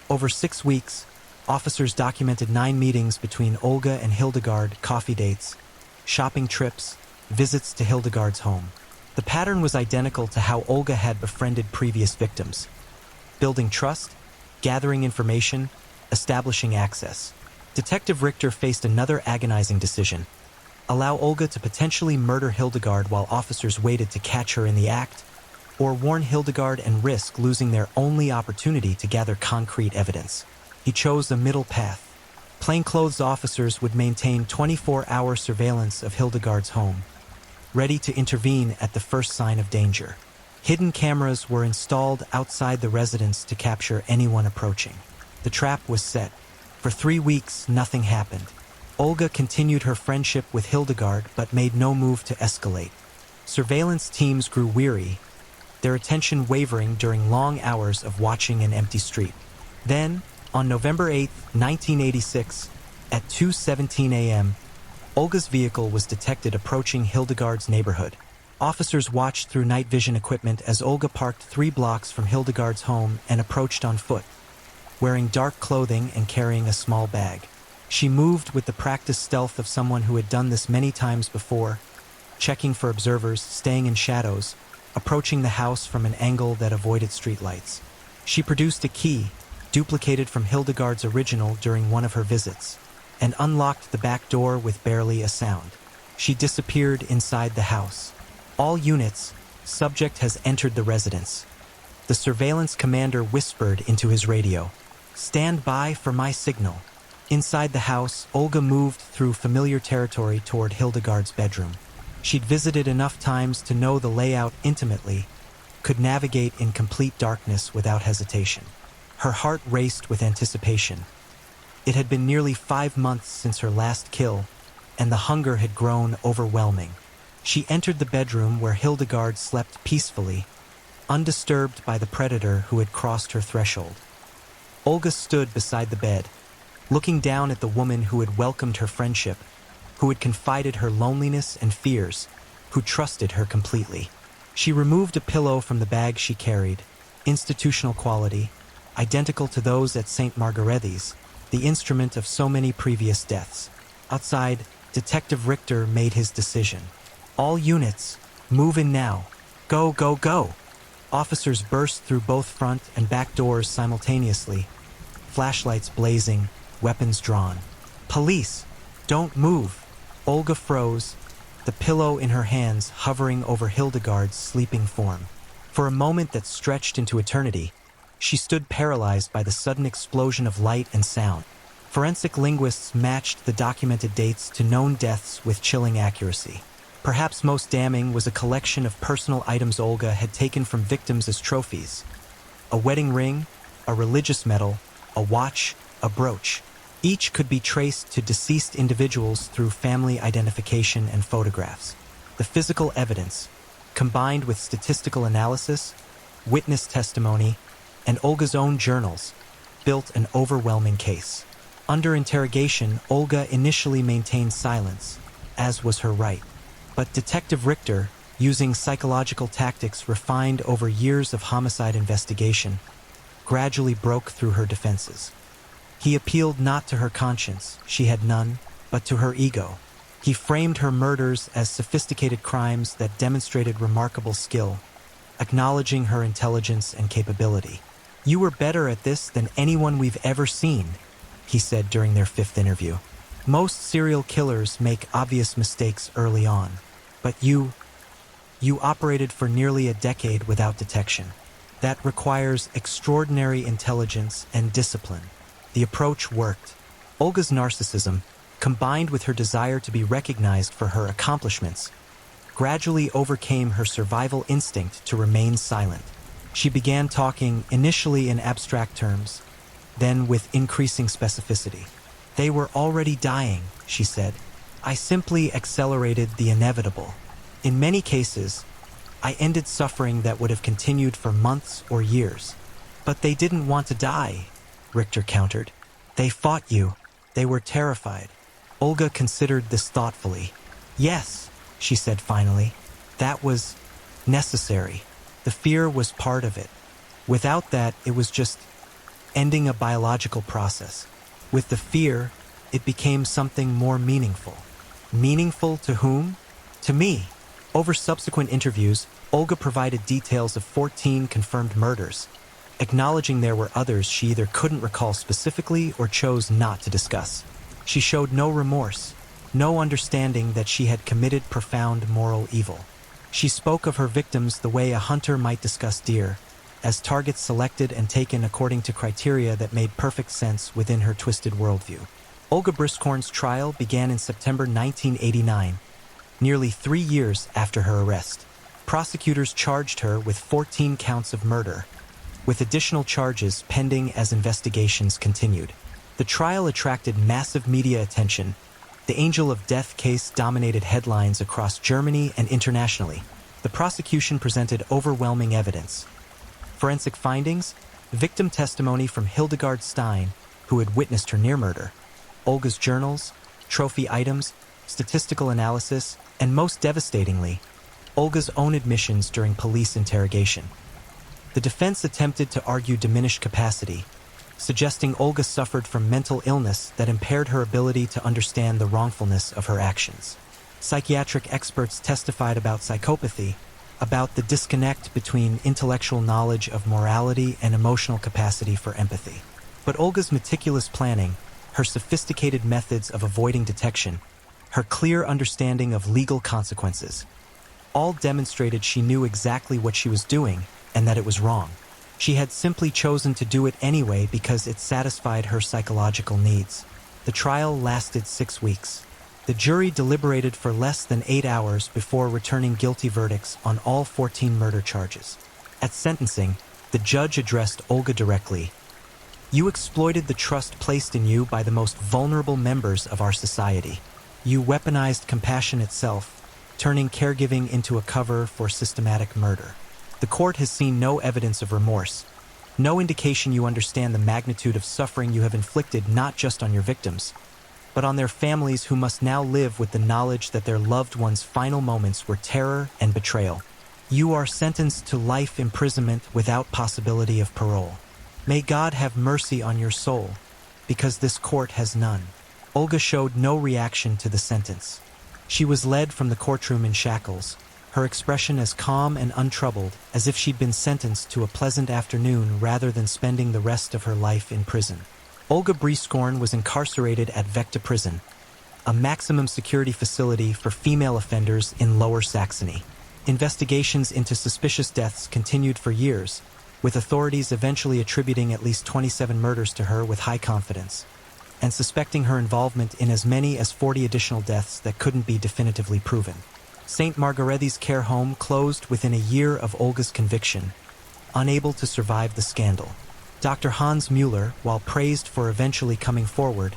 Over 6 weeks, officers documented 9 meetings between Olga and Hildegard, coffee dates, shopping trips, visits to Hildegard's home. The pattern was identical to how Olga had befriended previous victims: building trust, gathering information, establishing access. Detective Richter faced another agonizing decision: allow Olga to potentially murder Hildegard while officers waited to catch her in the act, or warn Hildegard and risk losing their only opportunity to gather concrete evidence. He chose a middle path. Plainclothes officers would maintain 24-hour surveillance of Hildegard's home, ready to intervene at the first sign of danger. Hidden cameras were installed outside the residence to capture anyone approaching. The trap was set. For 3 weeks, nothing happened. Olga continued her friendship with Hildegard but made no move to escalate. Surveillance teams grew weary, their attention wavering during long hours of watching an empty street. Then, on November 8, 1986, at 2:17 a.m., Olga's vehicle was detected approaching Hildegard's neighborhood. Officers watched through night vision equipment as Olga parked 3 blocks from Hildegard's home and approached on foot, wearing dark clothing and carrying a small bag. She moved with the practiced stealth of someone who had done this many times before, checking for observers, staying in shadows, approaching the house from an angle that avoided streetlights. She produced a key, duplicated from Hildegard's original during one of her visits, and unlocked the back door with barely a sound. She disappeared inside the house. All units, subject has entered the residence. The surveillance commander whispered into his radio, "Stand by for my signal." Inside the house, Olga moved through familiar territory toward Hildegard's bedroom. She'd visited enough times to know the layout intimately, could navigate in complete darkness without hesitation. Her heart raced with anticipation. It had been nearly 5 months since her last kill, and the hunger had grown overwhelming. She entered the bedroom where Hildegard slept peacefully, undisturbed by the predator who had crossed her threshold. Olga stood beside the bed, looking down at the woman who had welcomed her friendship, who had confided her loneliness and fears, who trusted her completely. She removed a pillow from the bag she carried, institutional quality, identical to those at St. Margarethes, the instrument of so many previous deaths. Outside, Detective Richter made his decision. All units, move in now. Go, go, go! Officers burst through both front and back doors simultaneously, flashlights blazing, weapons drawn. Police! Don't move! Olga froze, the pillow in her hands hovering over Hildegard's sleeping form. For a moment that stretched into eternity, she stood paralyzed by the sudden explosion of light and sound. Forensic linguists matched the documented dates to known deaths with chilling accuracy. Perhaps most damning was a collection of personal items Olga had taken from victims as trophies. A wedding ring, a religious medal, a watch, a brooch. Each could be traced to deceased individuals through family identification and photographs. The physical evidence, combined with statistical analysis, witness testimony, and Olga's own journals, built an overwhelming case. Under interrogation, Olga initially maintained silence, as was her right. But Detective Richter, using psychological tactics refined over years of homicide investigation, gradually broke through her defenses. He appealed not to her conscience, she had none, but to her ego. He framed her murders as sophisticated crimes that demonstrated remarkable skill, acknowledging her intelligence and capability. "You were better at this than anyone we've ever seen," he said during their 5th interview. "Most serial killers make obvious mistakes early on, but you operated for nearly a decade without detection. That requires extraordinary intelligence and discipline." The approach worked. Olga's narcissism, combined with her desire to be recognized for her accomplishments, gradually overcame her survival instinct to remain silent. She began talking initially in abstract terms, then with increasing specificity. "They were already dying," she said. "I simply accelerated the inevitable. In many cases, I ended suffering that would have continued for months or years. But they didn't want to die," Richter countered. "They fought you. They were terrified." Olga considered this thoughtfully. "Yes," she said finally, "that was necessary. The fear was part of it. Without that, it was just ending a biological process. With the fear, it became something more meaningful." Meaningful to whom? To me. Over subsequent interviews, Olga provided details of 14 confirmed murders, acknowledging there were others she either couldn't recall specifically or chose not to discuss. She showed no remorse, no understanding that she had committed profound moral evil. She spoke of her victims the way a hunter might discuss deer, as targets selected and taken according to criteria that made perfect sense within her twisted worldview. Olga Briscorn's trial began in September 1989, nearly 3 years after her arrest. Prosecutors charged her with 14 counts of murder, with additional charges pending as investigations continued. The trial attracted massive media attention. The Angel of Death case dominated headlines across Germany and internationally. The prosecution presented overwhelming evidence. Forensic findings, victim testimony from Hildegard Stein, who had witnessed her near murder, Olga's journals, trophy items, statistical analysis, and most devastatingly, Olga's own admissions during police interrogation. The defense attempted to argue diminished capacity, suggesting Olga suffered from mental illness that impaired her ability to understand the wrongfulness of her actions. Psychiatric experts testified about psychopathy, about the disconnect between intellectual knowledge of morality and emotional capacity for empathy. But Olga's meticulous planning, her sophisticated methods of avoiding detection, her clear understanding of legal consequences, all demonstrated she knew exactly what she was doing and that it was wrong. She had simply chosen to do it anyway because it satisfied her psychological needs. The trial lasted 6 weeks. The jury deliberated for less than 8 hours before returning guilty verdicts on all 14 murder charges. At sentencing, the judge addressed Olga directly. "You exploited the trust placed in you by the most vulnerable members of our society. You weaponized compassion itself, turning caregiving into a cover for systematic murder. The court has seen no evidence of remorse, no indication you understand the magnitude of suffering you have inflicted not just on your victims, but on their families who must now live with the knowledge that their loved ones' final moments were terror and betrayal. You are sentenced to life imprisonment without possibility of parole." May God have mercy on your soul, because this court has none." Olga showed no reaction to the sentence. She was led from the courtroom in shackles, her expression as calm and untroubled as if she'd been sentenced to a pleasant afternoon rather than spending the rest of her life in prison. Olga Brieskorn was incarcerated at Vecta Prison, a maximum security facility for female offenders in Lower Saxony. Investigations into suspicious deaths continued for years, with authorities eventually attributing at least 27 murders to her with high confidence, and suspecting her involvement in as many as 40 additional deaths that couldn't be definitively proven. St. Margarethi's care home closed within a year of Olga's conviction, unable to survive the scandal. Dr. Hans Müller, while praised for eventually coming forward,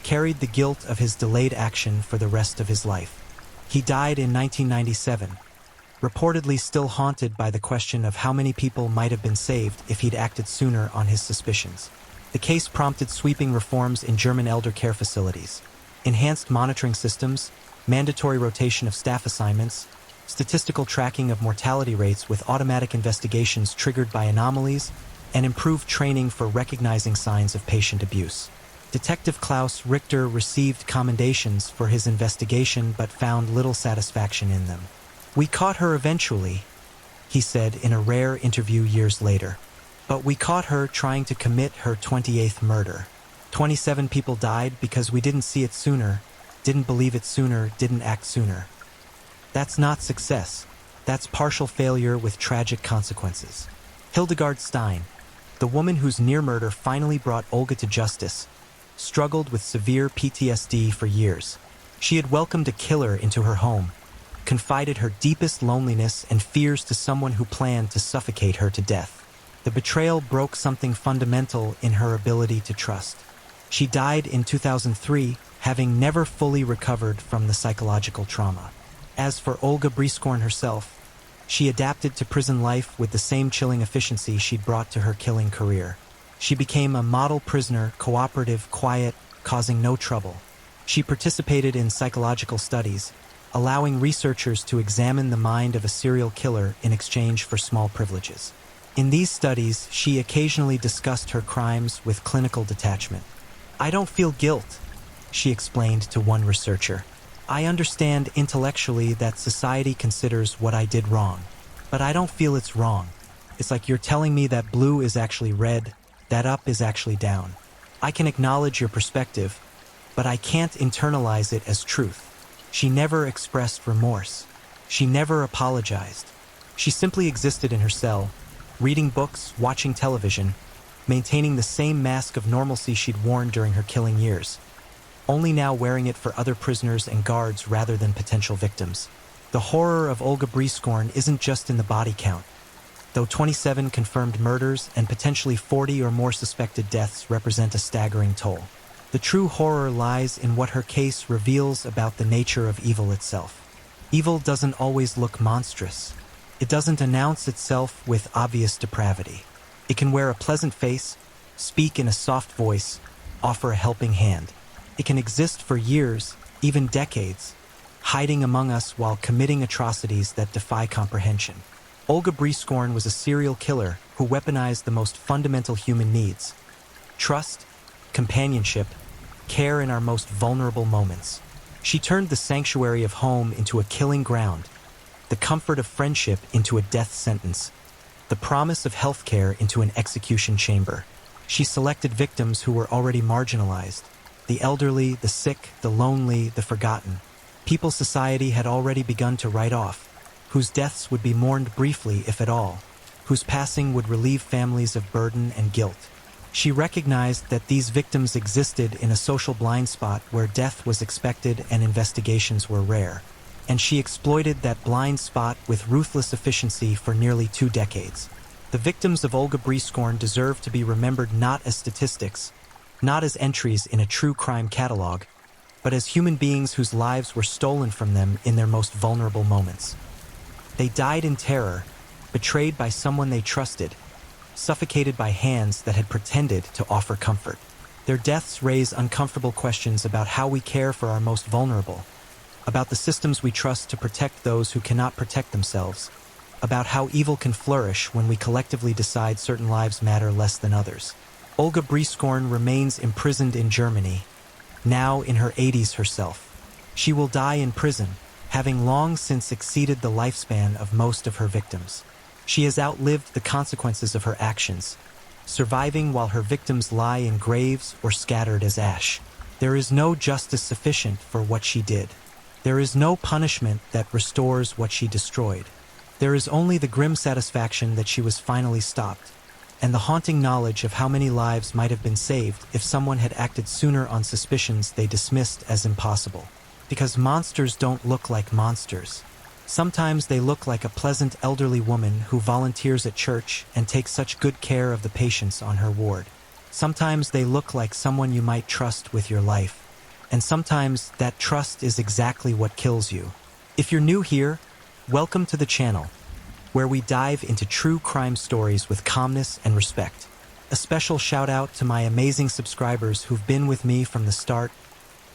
carried the guilt of his delayed action for the rest of his life. He died in 1997, reportedly still haunted by the question of how many people might have been saved if he'd acted sooner on his suspicions. The case prompted sweeping reforms in German elder care facilities, enhanced monitoring systems, mandatory rotation of staff assignments, statistical tracking of mortality rates with automatic investigations triggered by anomalies, and improved training for recognizing signs of patient abuse. Detective Klaus Richter received commendations for his investigation but found little satisfaction in them. "We caught her eventually," he said in a rare interview years later. "But we caught her trying to commit her 28th murder. 27 people died because we didn't see it sooner, didn't believe it sooner, didn't act sooner. That's not success. That's partial failure with tragic consequences." Hildegard Stein, the woman whose near murder finally brought Olga to justice, struggled with severe PTSD for years. She had welcomed a killer into her home, confided her deepest loneliness and fears to someone who planned to suffocate her to death. The betrayal broke something fundamental in her ability to trust. She died in 2003, having never fully recovered from the psychological trauma. As for Olga Brieskorn herself, she adapted to prison life with the same chilling efficiency she'd brought to her killing career. She became a model prisoner, cooperative, quiet, causing no trouble. She participated in psychological studies, allowing researchers to examine the mind of a serial killer in exchange for small privileges. In these studies, she occasionally discussed her crimes with clinical detachment. "I don't feel guilt," she explained to one researcher. "I understand intellectually that society considers what I did wrong, but I don't feel it's wrong. It's like you're telling me that blue is actually red, that up is actually down. I can acknowledge your perspective, but I can't internalize it as truth." She never expressed remorse. She never apologized. She simply existed in her cell, reading books, watching television, maintaining the same mask of normalcy she'd worn during her killing years, only now wearing it for other prisoners and guards rather than potential victims. The horror of Olga Brieskorn isn't just in the body count. Though 27 confirmed murders and potentially 40 or more suspected deaths represent a staggering toll, the true horror lies in what her case reveals about the nature of evil itself. Evil doesn't always look monstrous. It doesn't announce itself with obvious depravity. It can wear a pleasant face, speak in a soft voice, offer a helping hand. It can exist for years, even decades, hiding among us while committing atrocities that defy comprehension. Olga Brieskorn was a serial killer who weaponized the most fundamental human needs: trust, companionship, care in our most vulnerable moments. She turned the sanctuary of home into a killing ground, the comfort of friendship into a death sentence, the promise of healthcare into an execution chamber. She selected victims who were already marginalized: the elderly, the sick, the lonely, the forgotten. People society had already begun to write off, whose deaths would be mourned briefly if at all, whose passing would relieve families of burden and guilt. She recognized that these victims existed in a social blind spot where death was expected and investigations were rare, and she exploited that blind spot with ruthless efficiency for nearly 2 decades. The victims of Olga Brieskorn deserve to be remembered not as statistics, not as entries in a true crime catalog, but as human beings whose lives were stolen from them in their most vulnerable moments. They died in terror, betrayed by someone they trusted, suffocated by hands that had pretended to offer comfort. Their deaths raise uncomfortable questions about how we care for our most vulnerable, about the systems we trust to protect those who cannot protect themselves, about how evil can flourish when we collectively decide certain lives matter less than others. Olga Brieskorn remains imprisoned in Germany, now in her 80s herself. She will die in prison, having long since exceeded the lifespan of most of her victims. She has outlived the consequences of her actions, surviving while her victims lie in graves or scattered as ash. There is no justice sufficient for what she did. There is no punishment that restores what she destroyed. There is only the grim satisfaction that she was finally stopped, and the haunting knowledge of how many lives might have been saved if someone had acted sooner on suspicions they dismissed as impossible. Because monsters don't look like monsters. Sometimes they look like a pleasant elderly woman who volunteers at church and takes such good care of the patients on her ward. Sometimes they look like someone you might trust with your life. And sometimes that trust is exactly what kills you. If you're new here, welcome to the channel, where we dive into true crime stories with calmness and respect. A special shout out to my amazing subscribers who've been with me from the start.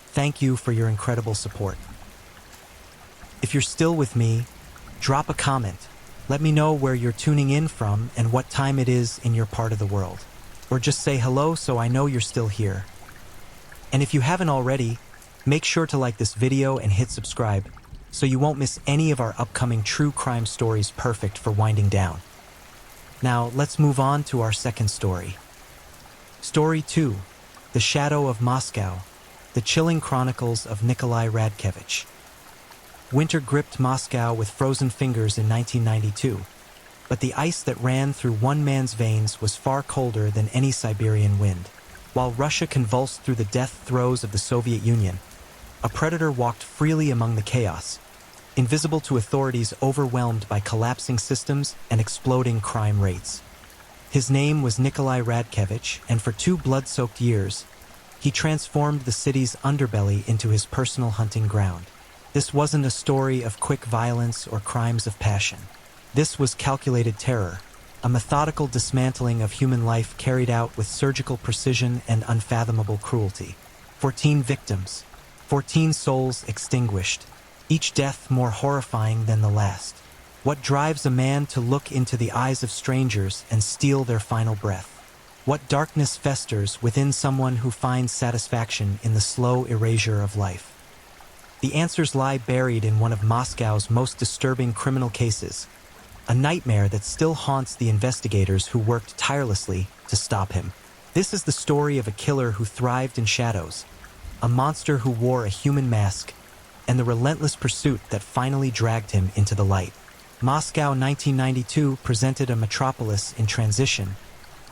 Thank you for your incredible support. If you're still with me, drop a comment. Let me know where you're tuning in from and what time it is in your part of the world. Or just say hello so I know you're still here. And if you haven't already, make sure to like this video and hit subscribe so you won't miss any of our upcoming true crime stories perfect for winding down. Now, let's move on to our second story. Story 2, The Shadow of Moscow, The Chilling Chronicles of Nikolai Radkevich. Winter gripped Moscow with frozen fingers in 1992, but the ice that ran through one man's veins was far colder than any Siberian wind. While Russia convulsed through the death throes of the Soviet Union, a predator walked freely among the chaos, invisible to authorities overwhelmed by collapsing systems and exploding crime rates. His name was Nikolai Radkevich, and for 2 blood-soaked years, he transformed the city's underbelly into his personal hunting ground. This wasn't a story of quick violence or crimes of passion. This was calculated terror, a methodical dismantling of human life carried out with surgical precision and unfathomable cruelty. 14 victims, 14 souls extinguished, each death more horrifying than the last. What drives a man to look into the eyes of strangers and steal their final breath? What darkness festers within someone who finds satisfaction in the slow erasure of life? The answers lie buried in one of Moscow's most disturbing criminal cases, a nightmare that still haunts the investigators who worked tirelessly to stop him. This is the story of a killer who thrived in shadows, a monster who wore a human mask, and the relentless pursuit that finally dragged him into the light. Moscow 1992 presented a metropolis in transition,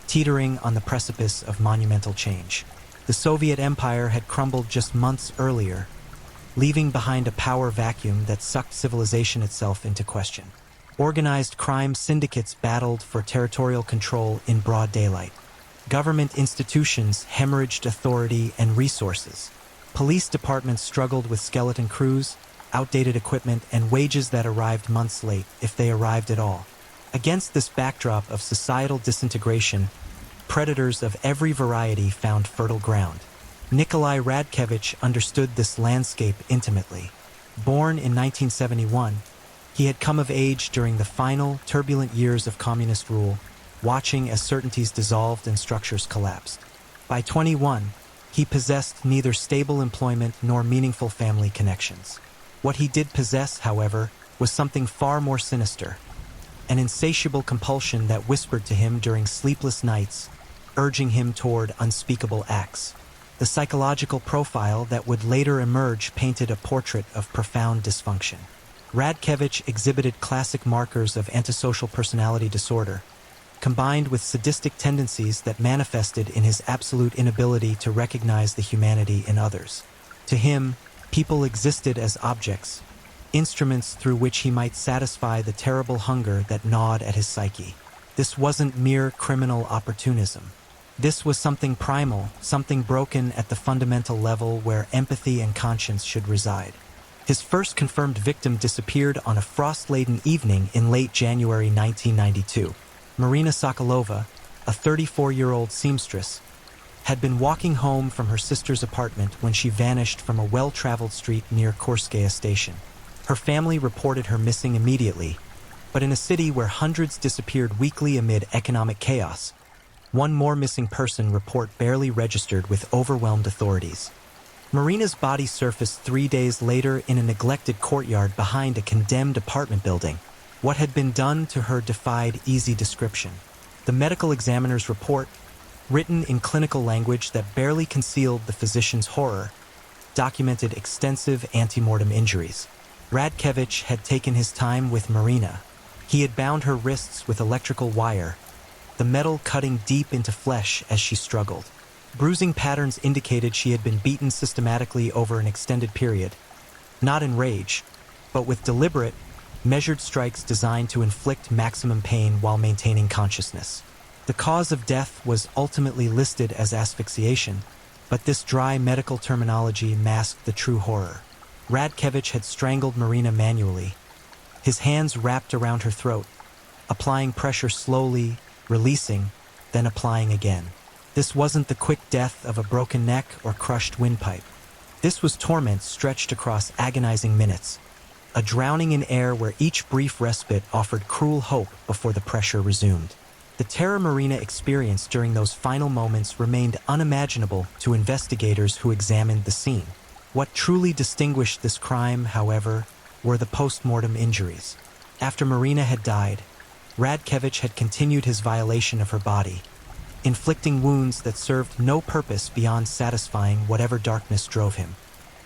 teetering on the precipice of monumental change. The Soviet Empire had crumbled just months earlier, leaving behind a power vacuum that sucked civilization itself into question. Organized crime syndicates battled for territorial control in broad daylight. Government institutions hemorrhaged authority and resources. Police departments struggled with skeleton crews, outdated equipment, and wages that arrived months late, if they arrived at all. Against this backdrop of societal disintegration, predators of every variety found fertile ground. Nikolai Radkevich understood this landscape intimately. Born in 1971, he had come of age during the final, turbulent years of communist rule, watching as certainties dissolved and structures collapsed. By 21, he possessed neither stable employment nor meaningful family connections. What he did possess, however, was something far more sinister, an insatiable compulsion that whispered to him during sleepless nights, urging him toward unspeakable acts. The psychological profile that would later emerge painted a portrait of profound dysfunction. Radkevich exhibited classic markers of antisocial personality disorder, combined with sadistic tendencies that manifested in his absolute inability to recognize the humanity in others. To him, people existed as objects, instruments through which he might satisfy the terrible hunger that gnawed at his psyche. This wasn't mere criminal opportunism. This was something primal, something broken at the fundamental level where empathy and conscience should reside. His first confirmed victim disappeared on a frost-laden evening in late January 1992. Marina Sokolova, a 34-year-old seamstress, had been walking home from her sister's apartment when she vanished from a well-traveled street near Korskaya station. Her family reported her missing immediately, But in a city where hundreds disappeared weekly amid economic chaos, one more missing person report barely registered with overwhelmed authorities. Marina's body surfaced 3 days later in a neglected courtyard behind a condemned apartment building. What had been done to her defied easy description. The medical examiner's report, written in clinical language that barely concealed the physician's horror, documented extensive antemortem injuries. Radkevich had taken his time with Marina. He had bound her wrists with electrical wire, the metal cutting deep into flesh as she struggled. Bruising patterns indicated she had been beaten systematically over an extended period, not in rage, but with deliberate, measured strikes designed to inflict maximum pain while maintaining consciousness. The cause of death was ultimately listed as asphyxiation, but this dry medical terminology masked the true horror. Radkevich had strangled Marina manually, his hands wrapped around her throat, applying pressure slowly, releasing, then applying again. This wasn't the quick death of a broken neck or crushed windpipe. This was torment stretched across agonizing minutes, a drowning in air where each brief respite offered cruel hope before the pressure resumed. The terror Marina experienced during those final moments remained unimaginable to investigators who examined the scene. What truly distinguished this crime, however, were the post-mortem injuries. After Marina had died, Radkevich had continued his violation of her body, inflicting wounds that served no purpose beyond satisfying whatever darkness drove him.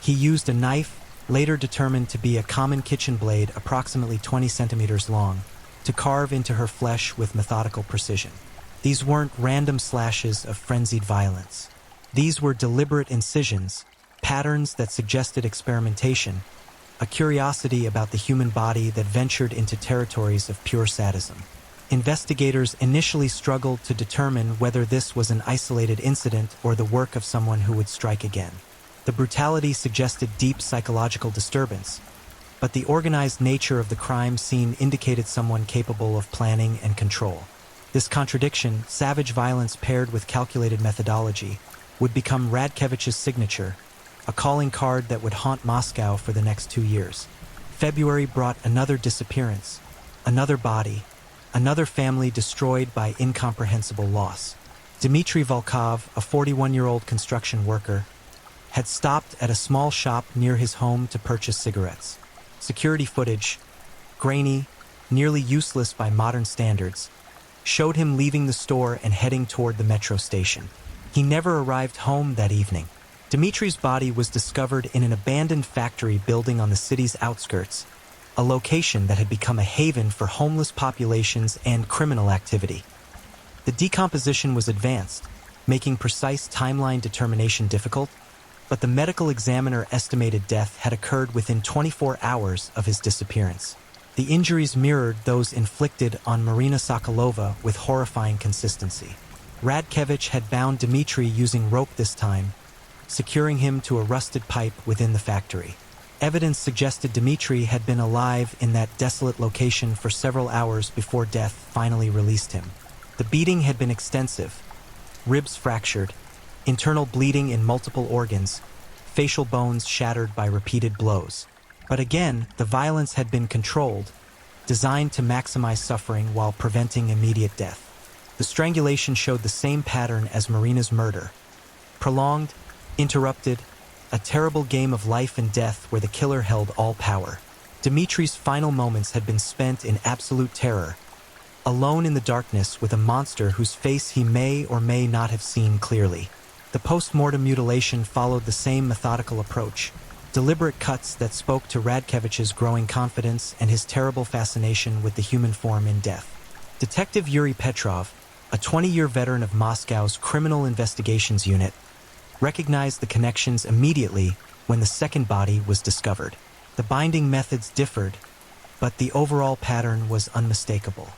He used a knife, later determined to be a common kitchen blade approximately 20 centimeters long, to carve into her flesh with methodical precision. These weren't random slashes of frenzied violence. These were deliberate incisions, patterns that suggested experimentation, a curiosity about the human body that ventured into territories of pure sadism. Investigators initially struggled to determine whether this was an isolated incident or the work of someone who would strike again. The brutality suggested deep psychological disturbance, but the organized nature of the crime scene indicated someone capable of planning and control. This contradiction, savage violence paired with calculated methodology, would become Radkevich's signature, a calling card that would haunt Moscow for the next 2 years. February brought another disappearance, another body, another family destroyed by incomprehensible loss. Dmitry Volkov, a 41-year-old construction worker, had stopped at a small shop near his home to purchase cigarettes. Security footage, grainy, nearly useless by modern standards, showed him leaving the store and heading toward the metro station. He never arrived home that evening. Dmitry's body was discovered in an abandoned factory building on the city's outskirts, a location that had become a haven for homeless populations and criminal activity. The decomposition was advanced, making precise timeline determination difficult, but the medical examiner estimated death had occurred within 24 hours of his disappearance. The injuries mirrored those inflicted on Marina Sokolova with horrifying consistency. Radkevich had bound Dmitry using rope this time, securing him to a rusted pipe within the factory. Evidence suggested Dmitry had been alive in that desolate location for several hours before death finally released him. The beating had been extensive, ribs fractured, internal bleeding in multiple organs, facial bones shattered by repeated blows. But again, the violence had been controlled, designed to maximize suffering while preventing immediate death. The strangulation showed the same pattern as Marina's murder. Prolonged, interrupted, a terrible game of life and death where the killer held all power. Dmitry's final moments had been spent in absolute terror, alone in the darkness with a monster whose face he may or may not have seen clearly. The post-mortem mutilation followed the same methodical approach, deliberate cuts that spoke to Radkevich's growing confidence and his terrible fascination with the human form in death. Detective Yuri Petrov, a 20-year veteran of Moscow's Criminal Investigations Unit, recognized the connections immediately when the second body was discovered. The binding methods differed, but the overall pattern was unmistakable.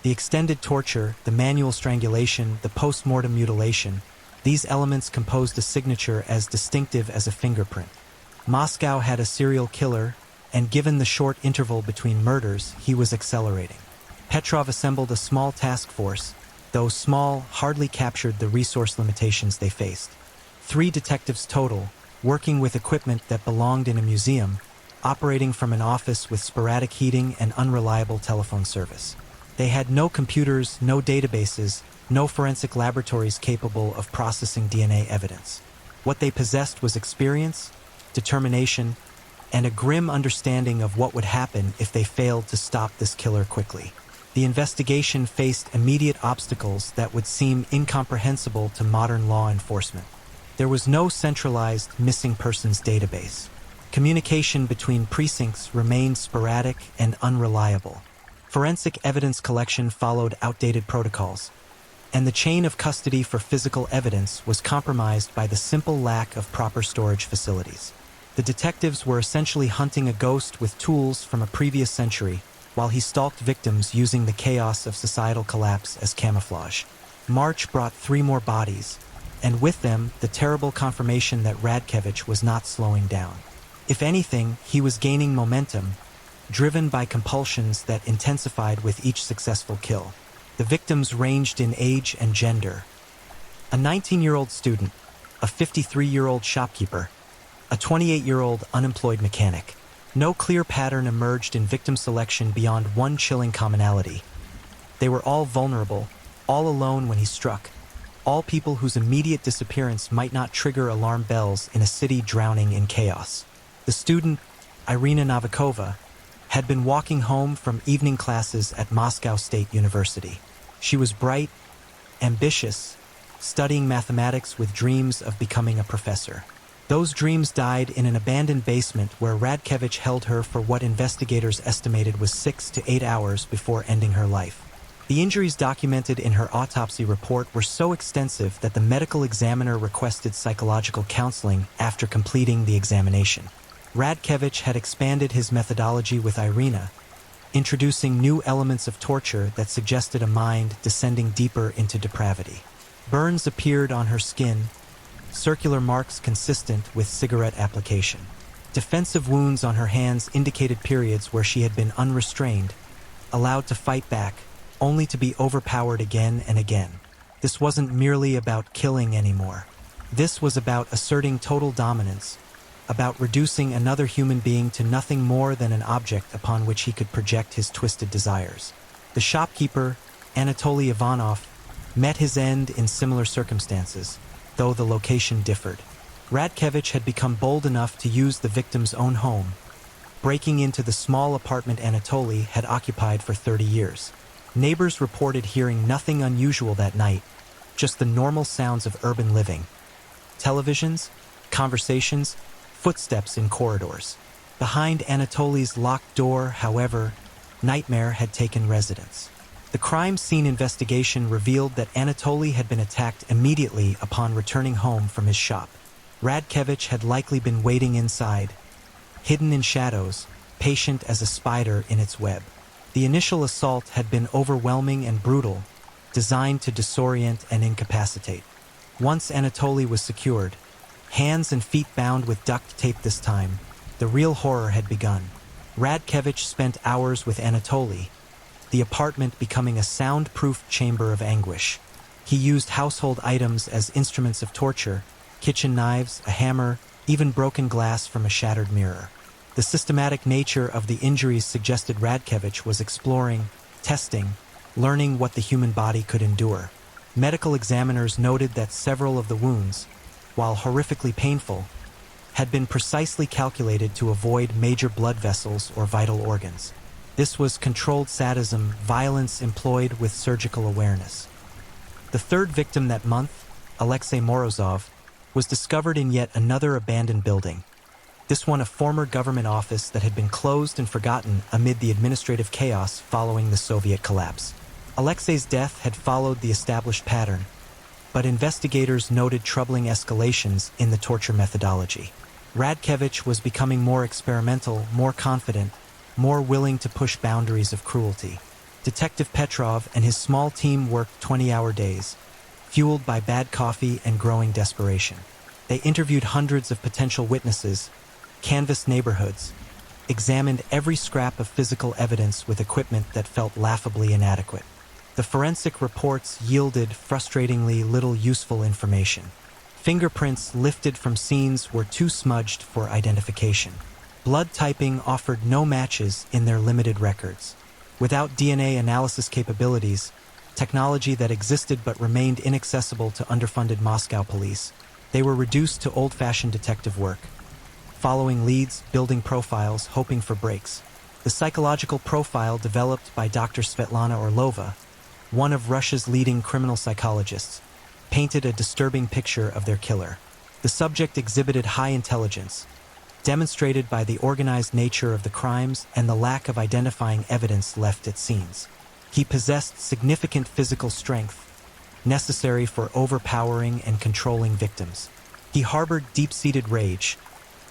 The extended torture, the manual strangulation, the post-mortem mutilation, these elements composed a signature as distinctive as a fingerprint. Moscow had a serial killer, and given the short interval between murders, he was accelerating. Petrov assembled a small task force, though small, hardly captured the resource limitations they faced. 3 detectives total, working with equipment that belonged in a museum, operating from an office with sporadic heating and unreliable telephone service. They had no computers, no databases, no forensic laboratories capable of processing DNA evidence. What they possessed was experience, determination, and a grim understanding of what would happen if they failed to stop this killer quickly. The investigation faced immediate obstacles that would seem incomprehensible to modern law enforcement. There was no centralized missing persons database. Communication between precincts remained sporadic and unreliable. Forensic evidence collection followed outdated protocols, and the chain of custody for physical evidence was compromised by the simple lack of proper storage facilities. The detectives were essentially hunting a ghost with tools from a previous century, while he stalked victims using the chaos of societal collapse as camouflage. March brought 3 more bodies, and with them, the terrible confirmation that Radkevich was not slowing down. If anything, he was gaining momentum, driven by compulsions that intensified with each successful kill. The victims ranged in age and gender. A 19-year-old student, a 53-year-old shopkeeper, a 28-year-old unemployed mechanic. No clear pattern emerged in victim selection beyond one chilling commonality. They were all vulnerable, all alone when he struck, all people whose immediate disappearance might not trigger alarm bells in a city drowning in chaos. The student, Irina Novikova, had been walking home from evening classes at Moscow State University. She was bright, ambitious, studying mathematics with dreams of becoming a professor. Those dreams died in an abandoned basement where Radkevich held her for what investigators estimated was 6 to 8 hours before ending her life. The injuries documented in her autopsy report were so extensive that the medical examiner requested psychological counseling after completing the examination. Radkevich had expanded his methodology with Irina, introducing new elements of torture that suggested a mind descending deeper into depravity. Burns appeared on her skin, circular marks consistent with cigarette application. Defensive wounds on her hands indicated periods where she had been unrestrained, allowed to fight back, only to be overpowered again and again. This wasn't merely about killing anymore. This was about asserting total dominance, about reducing another human being to nothing more than an object upon which he could project his twisted desires. The shopkeeper, Anatoly Ivanov, met his end in similar circumstances, though the location differed. Radkevich had become bold enough to use the victim's own home, breaking into the small apartment Anatoly had occupied for 30 years. Neighbors reported hearing nothing unusual that night, just the normal sounds of urban living. Televisions, conversations, footsteps in corridors. Behind Anatoly's locked door, however, nightmare had taken residence. The crime scene investigation revealed that Anatoly had been attacked immediately upon returning home from his shop. Radkevich had likely been waiting inside, hidden in shadows, patient as a spider in its web. The initial assault had been overwhelming and brutal, designed to disorient and incapacitate. Once Anatoly was secured, hands and feet bound with duct tape this time, the real horror had begun. Radkevich spent hours with Anatoly, the apartment becoming a soundproof chamber of anguish. He used household items as instruments of torture, kitchen knives, a hammer, even broken glass from a shattered mirror. The systematic nature of the injuries suggested Radkevich was exploring, testing, learning what the human body could endure. Medical examiners noted that several of the wounds, while horrifically painful, had been precisely calculated to avoid major blood vessels or vital organs. This was controlled sadism, violence employed with surgical awareness. The third victim that month, Alexei Morozov, was discovered in yet another abandoned building. This one a former government office that had been closed and forgotten amid the administrative chaos following the Soviet collapse. Alexei's death had followed the established pattern, but investigators noted troubling escalations in the torture methodology. Radkevich was becoming more experimental, more confident, more willing to push boundaries of cruelty. Detective Petrov and his small team worked 20-hour days, fueled by bad coffee and growing desperation. They interviewed hundreds of potential witnesses, canvassed neighborhoods, examined every scrap of physical evidence with equipment that felt laughably inadequate. The forensic reports yielded frustratingly little useful information. Fingerprints lifted from scenes were too smudged for identification. Blood typing offered no matches in their limited records. Without DNA analysis capabilities, technology that existed but remained inaccessible to underfunded Moscow police, they were reduced to old-fashioned detective work, following leads, building profiles, hoping for breaks. The psychological profile developed by Dr. Svetlana Orlova, one of Russia's leading criminal psychologists, painted a disturbing picture of their killer. The subject exhibited high intelligence, demonstrated by the organized nature of the crimes and the lack of identifying evidence left at scenes. He possessed significant physical strength, necessary for overpowering and controlling victims. He harbored deep-seated rage,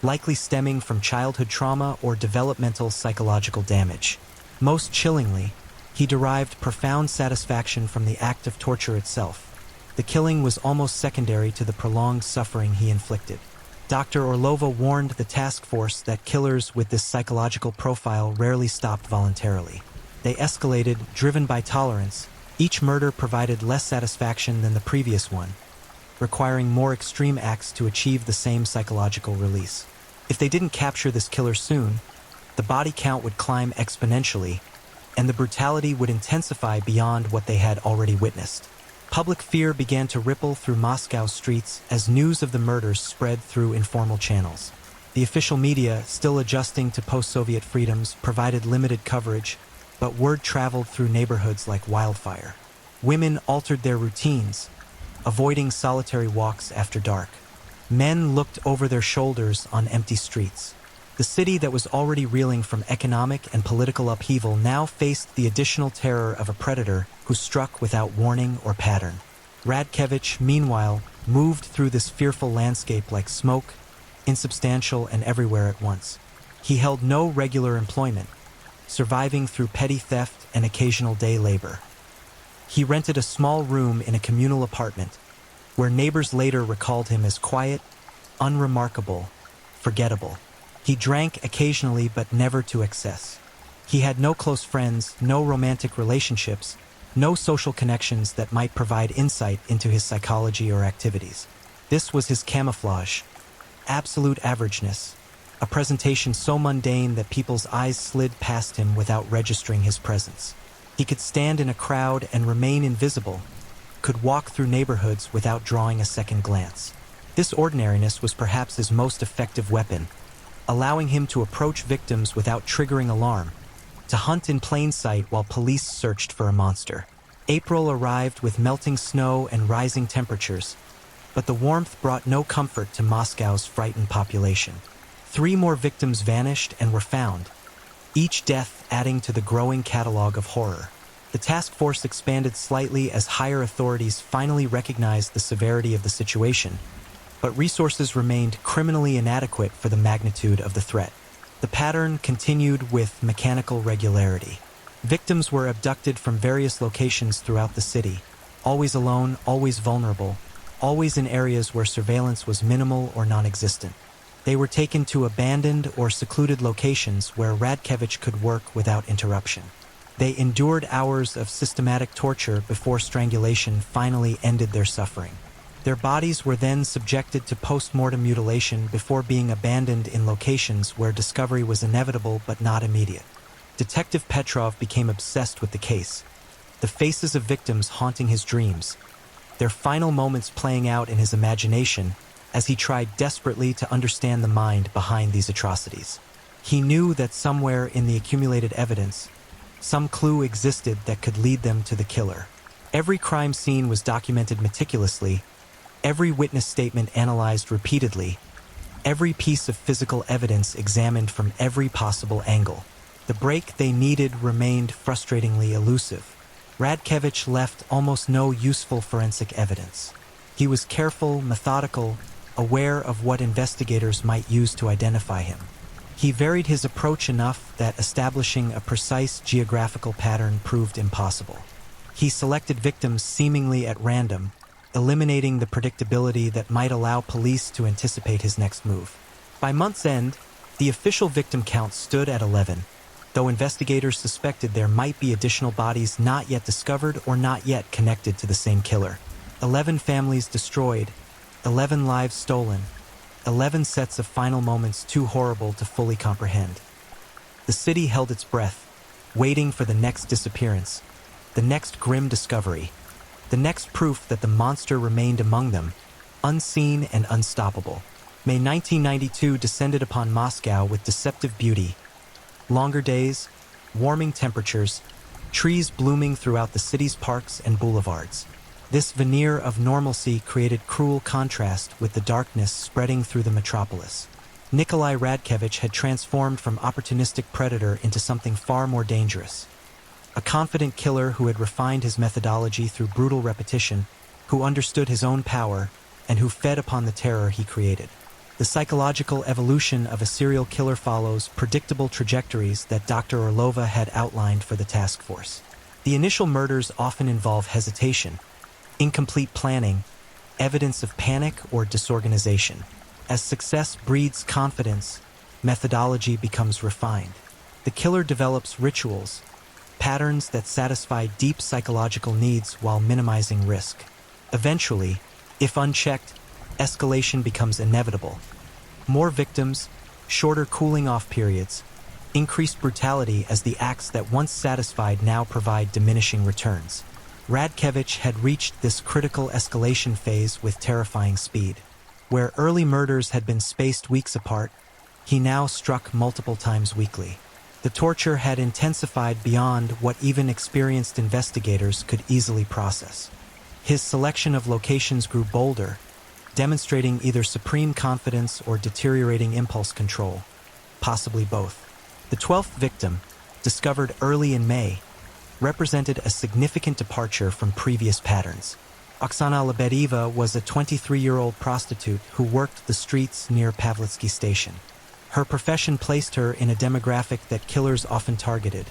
likely stemming from childhood trauma or developmental psychological damage. Most chillingly, he derived profound satisfaction from the act of torture itself. The killing was almost secondary to the prolonged suffering he inflicted. Dr. Orlova warned the task force that killers with this psychological profile rarely stopped voluntarily. They escalated, driven by tolerance. Each murder provided less satisfaction than the previous one, requiring more extreme acts to achieve the same psychological release. If they didn't capture this killer soon, the body count would climb exponentially, and the brutality would intensify beyond what they had already witnessed. Public fear began to ripple through Moscow's streets as news of the murders spread through informal channels. The official media, still adjusting to post-Soviet freedoms, provided limited coverage, but word traveled through neighborhoods like wildfire. Women altered their routines, avoiding solitary walks after dark. Men looked over their shoulders on empty streets. The city that was already reeling from economic and political upheaval now faced the additional terror of a predator who struck without warning or pattern. Radkevich, meanwhile, moved through this fearful landscape like smoke, insubstantial and everywhere at once. He held no regular employment, surviving through petty theft and occasional day labor. He rented a small room in a communal apartment, where neighbors later recalled him as quiet, unremarkable, forgettable. He drank occasionally but never to excess. He had no close friends, no romantic relationships, no social connections that might provide insight into his psychology or activities. This was his camouflage, absolute averageness, a presentation so mundane that people's eyes slid past him without registering his presence. He could stand in a crowd and remain invisible, could walk through neighborhoods without drawing a second glance. This ordinariness was perhaps his most effective weapon, allowing him to approach victims without triggering alarm, to hunt in plain sight while police searched for a monster. April arrived with melting snow and rising temperatures, but the warmth brought no comfort to Moscow's frightened population. 3 more victims vanished and were found, each death adding to the growing catalog of horror. The task force expanded slightly as higher authorities finally recognized the severity of the situation, but resources remained criminally inadequate for the magnitude of the threat. The pattern continued with mechanical regularity. Victims were abducted from various locations throughout the city, always alone, always vulnerable, always in areas where surveillance was minimal or non-existent. They were taken to abandoned or secluded locations where Radkevich could work without interruption. They endured hours of systematic torture before strangulation finally ended their suffering. Their bodies were then subjected to post-mortem mutilation before being abandoned in locations where discovery was inevitable but not immediate. Detective Petrov became obsessed with the case, the faces of victims haunting his dreams, their final moments playing out in his imagination as he tried desperately to understand the mind behind these atrocities. He knew that somewhere in the accumulated evidence, some clue existed that could lead them to the killer. Every crime scene was documented meticulously, every witness statement analyzed repeatedly, every piece of physical evidence examined from every possible angle. The break they needed remained frustratingly elusive. Radkevich left almost no useful forensic evidence. He was careful, methodical, aware of what investigators might use to identify him. He varied his approach enough that establishing a precise geographical pattern proved impossible. He selected victims seemingly at random, eliminating the predictability that might allow police to anticipate his next move. By month's end, the official victim count stood at 11, though investigators suspected there might be additional bodies not yet discovered or not yet connected to the same killer. 11 families destroyed, 11 lives stolen, 11 sets of final moments too horrible to fully comprehend. The city held its breath, waiting for the next disappearance, the next grim discovery, the next proof that the monster remained among them, unseen and unstoppable. May 1992 descended upon Moscow with deceptive beauty. Longer days, warming temperatures, trees blooming throughout the city's parks and boulevards. This veneer of normalcy created cruel contrast with the darkness spreading through the metropolis. Nikolai Radkevich had transformed from opportunistic predator into something far more dangerous. A confident killer who had refined his methodology through brutal repetition, who understood his own power, and who fed upon the terror he created. The psychological evolution of a serial killer follows predictable trajectories that Dr. Orlova had outlined for the task force. The initial murders often involve hesitation, incomplete planning, evidence of panic or disorganization. As success breeds confidence, methodology becomes refined. The killer develops rituals, patterns that satisfy deep psychological needs while minimizing risk. Eventually, if unchecked, escalation becomes inevitable. More victims, shorter cooling-off periods, increased brutality as the acts that once satisfied now provide diminishing returns. Radkevich had reached this critical escalation phase with terrifying speed. Where early murders had been spaced weeks apart, he now struck multiple times weekly. The torture had intensified beyond what even experienced investigators could easily process. His selection of locations grew bolder, demonstrating either supreme confidence or deteriorating impulse control, possibly both. The 12th victim, discovered early in May, represented a significant departure from previous patterns. Oksana Lebedeva was a 23-year-old prostitute who worked the streets near Pavlitsky Station. Her profession placed her in a demographic that killers often targeted,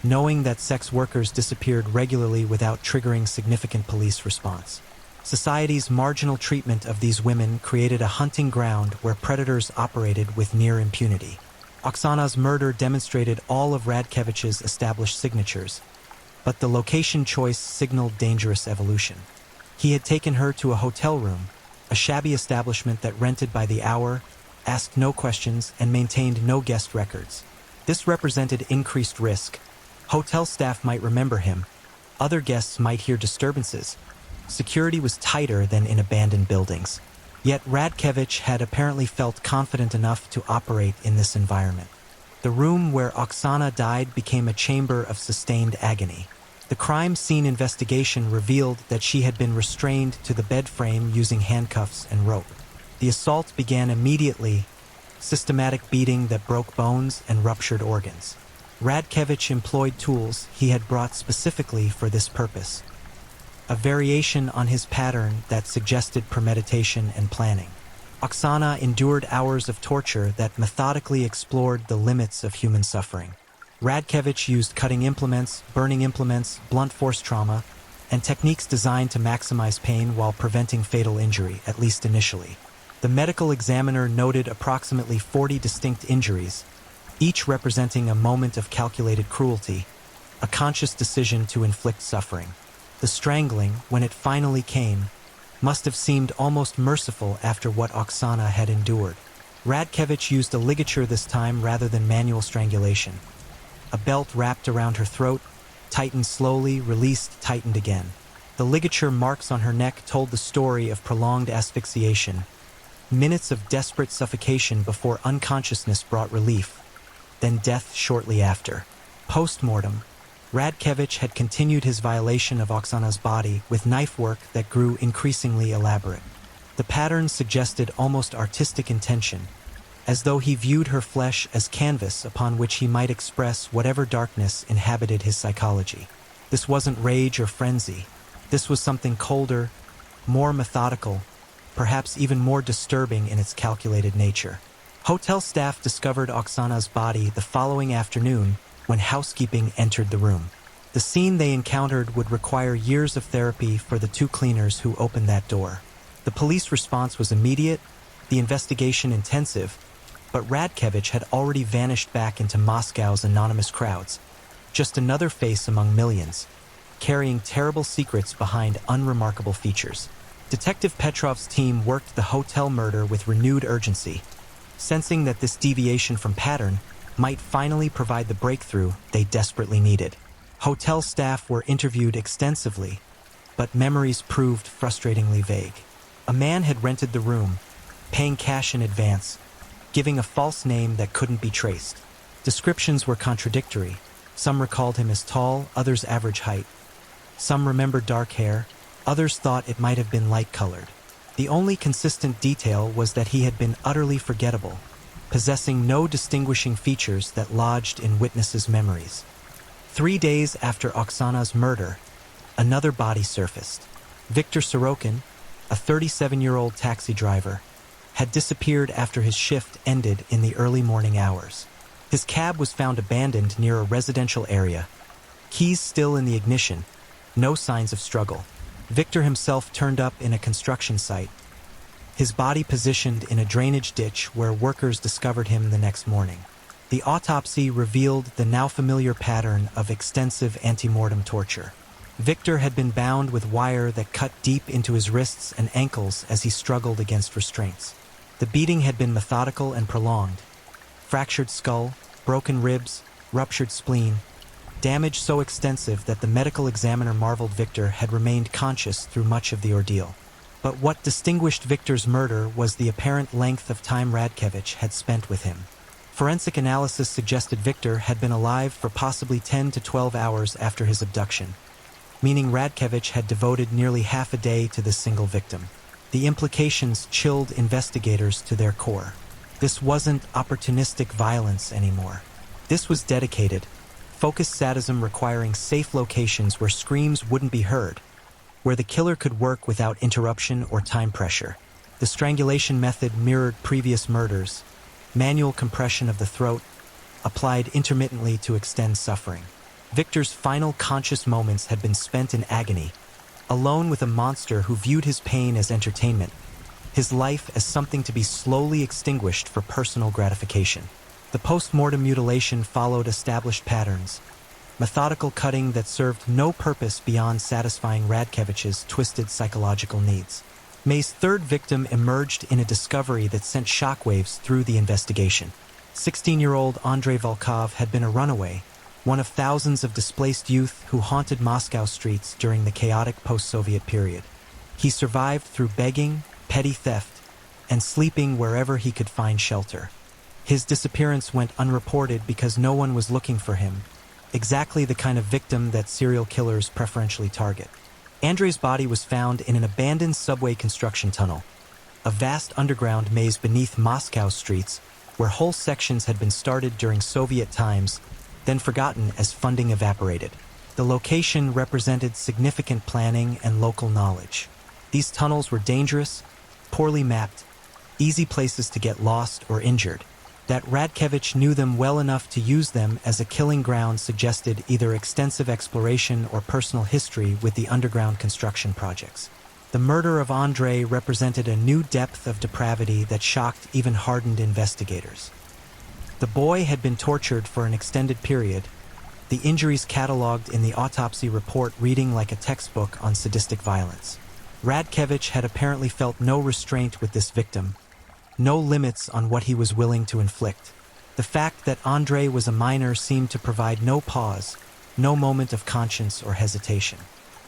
knowing that sex workers disappeared regularly without triggering significant police response. Society's marginal treatment of these women created a hunting ground where predators operated with near impunity. Oksana's murder demonstrated all of Radkevich's established signatures, but the location choice signaled dangerous evolution. He had taken her to a hotel room, a shabby establishment that rented by the hour, asked no questions, and maintained no guest records. This represented increased risk. Hotel staff might remember him. Other guests might hear disturbances. Security was tighter than in abandoned buildings. Yet Radkevich had apparently felt confident enough to operate in this environment. The room where Oksana died became a chamber of sustained agony. The crime scene investigation revealed that she had been restrained to the bed frame using handcuffs and rope. The assault began immediately, systematic beating that broke bones and ruptured organs. Radkevich employed tools he had brought specifically for this purpose, a variation on his pattern that suggested premeditation and planning. Oksana endured hours of torture that methodically explored the limits of human suffering. Radkevich used cutting implements, burning implements, blunt force trauma, and techniques designed to maximize pain while preventing fatal injury, at least initially. The medical examiner noted approximately 40 distinct injuries, each representing a moment of calculated cruelty, a conscious decision to inflict suffering. The strangling, when it finally came, must have seemed almost merciful after what Oksana had endured. Radkevich used a ligature this time rather than manual strangulation. A belt wrapped around her throat, tightened slowly, released, tightened again. The ligature marks on her neck told the story of prolonged asphyxiation, minutes of desperate suffocation before unconsciousness brought relief, then death shortly after. Post-mortem, Radkevich had continued his violation of Oksana's body with knife work that grew increasingly elaborate. The pattern suggested almost artistic intention, as though he viewed her flesh as canvas upon which he might express whatever darkness inhabited his psychology. This wasn't rage or frenzy. This was something colder, more methodical, perhaps even more disturbing in its calculated nature. Hotel staff discovered Oksana's body the following afternoon when housekeeping entered the room. The scene they encountered would require years of therapy for the two cleaners who opened that door. The police response was immediate, the investigation intensive, but Radkevich had already vanished back into Moscow's anonymous crowds, just another face among millions, carrying terrible secrets behind unremarkable features. Detective Petrov's team worked the hotel murder with renewed urgency, sensing that this deviation from pattern might finally provide the breakthrough they desperately needed. Hotel staff were interviewed extensively, but memories proved frustratingly vague. A man had rented the room, paying cash in advance, giving a false name that couldn't be traced. Descriptions were contradictory. Some recalled him as tall, others average height. Some remembered dark hair, others thought it might have been light-colored. The only consistent detail was that he had been utterly forgettable, possessing no distinguishing features that lodged in witnesses' memories. 3 days after Oksana's murder, another body surfaced. Viktor Sorokin, a 37-year-old taxi driver, had disappeared after his shift ended in the early morning hours. His cab was found abandoned near a residential area, keys still in the ignition, no signs of struggle. Viktor himself turned up in a construction site, his body positioned in a drainage ditch where workers discovered him the next morning. The autopsy revealed the now familiar pattern of extensive antemortem torture. Viktor had been bound with wire that cut deep into his wrists and ankles as he struggled against restraints. The beating had been methodical and prolonged. Fractured skull, broken ribs, ruptured spleen, damage so extensive that the medical examiner marveled Viktor had remained conscious through much of the ordeal. But what distinguished Viktor's murder was the apparent length of time Radkevich had spent with him. Forensic analysis suggested Viktor had been alive for possibly 10 to 12 hours after his abduction, meaning Radkevich had devoted nearly half a day to this single victim. The implications chilled investigators to their core. This wasn't opportunistic violence anymore. This was dedicated, focused sadism requiring safe locations where screams wouldn't be heard, where the killer could work without interruption or time pressure. The strangulation method mirrored previous murders, manual compression of the throat, applied intermittently to extend suffering. Viktor's final conscious moments had been spent in agony, alone with a monster who viewed his pain as entertainment, his life as something to be slowly extinguished for personal gratification. The post-mortem mutilation followed established patterns, methodical cutting that served no purpose beyond satisfying Radkevich's twisted psychological needs. May's third victim emerged in a discovery that sent shockwaves through the investigation. 16-year-old Andrei Volkov had been a runaway, one of thousands of displaced youth who haunted Moscow streets during the chaotic post-Soviet period. He survived through begging, petty theft, and sleeping wherever he could find shelter. His disappearance went unreported because no one was looking for him, exactly the kind of victim that serial killers preferentially target. Andrei's body was found in an abandoned subway construction tunnel, a vast underground maze beneath Moscow streets where whole sections had been started during Soviet times, then forgotten as funding evaporated. The location represented significant planning and local knowledge. These tunnels were dangerous, poorly mapped, easy places to get lost or injured. That Radkevich knew them well enough to use them as a killing ground suggested either extensive exploration or personal history with the underground construction projects. The murder of Andrei represented a new depth of depravity that shocked even hardened investigators. The boy had been tortured for an extended period, the injuries cataloged in the autopsy report reading like a textbook on sadistic violence. Radkevich had apparently felt no restraint with this victim, no limits on what he was willing to inflict. The fact that Andrei was a minor seemed to provide no pause, no moment of conscience or hesitation.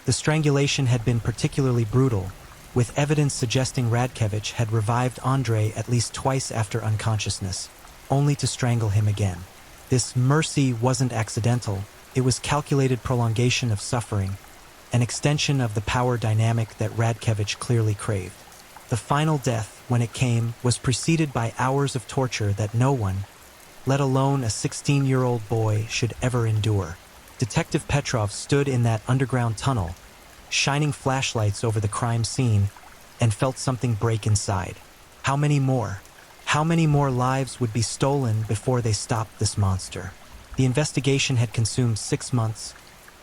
The strangulation had been particularly brutal, with evidence suggesting Radkevich had revived Andrei at least twice after unconsciousness, only to strangle him again. This mercy wasn't accidental, it was calculated prolongation of suffering, an extension of the power dynamic that Radkevich clearly craved. The final death, when it came, was preceded by hours of torture that no one, let alone a 16-year-old boy, should ever endure. Detective Petrov stood in that underground tunnel, shining flashlights over the crime scene, and felt something break inside. How many more? How many more lives would be stolen before they stopped this monster? The investigation had consumed 6 months,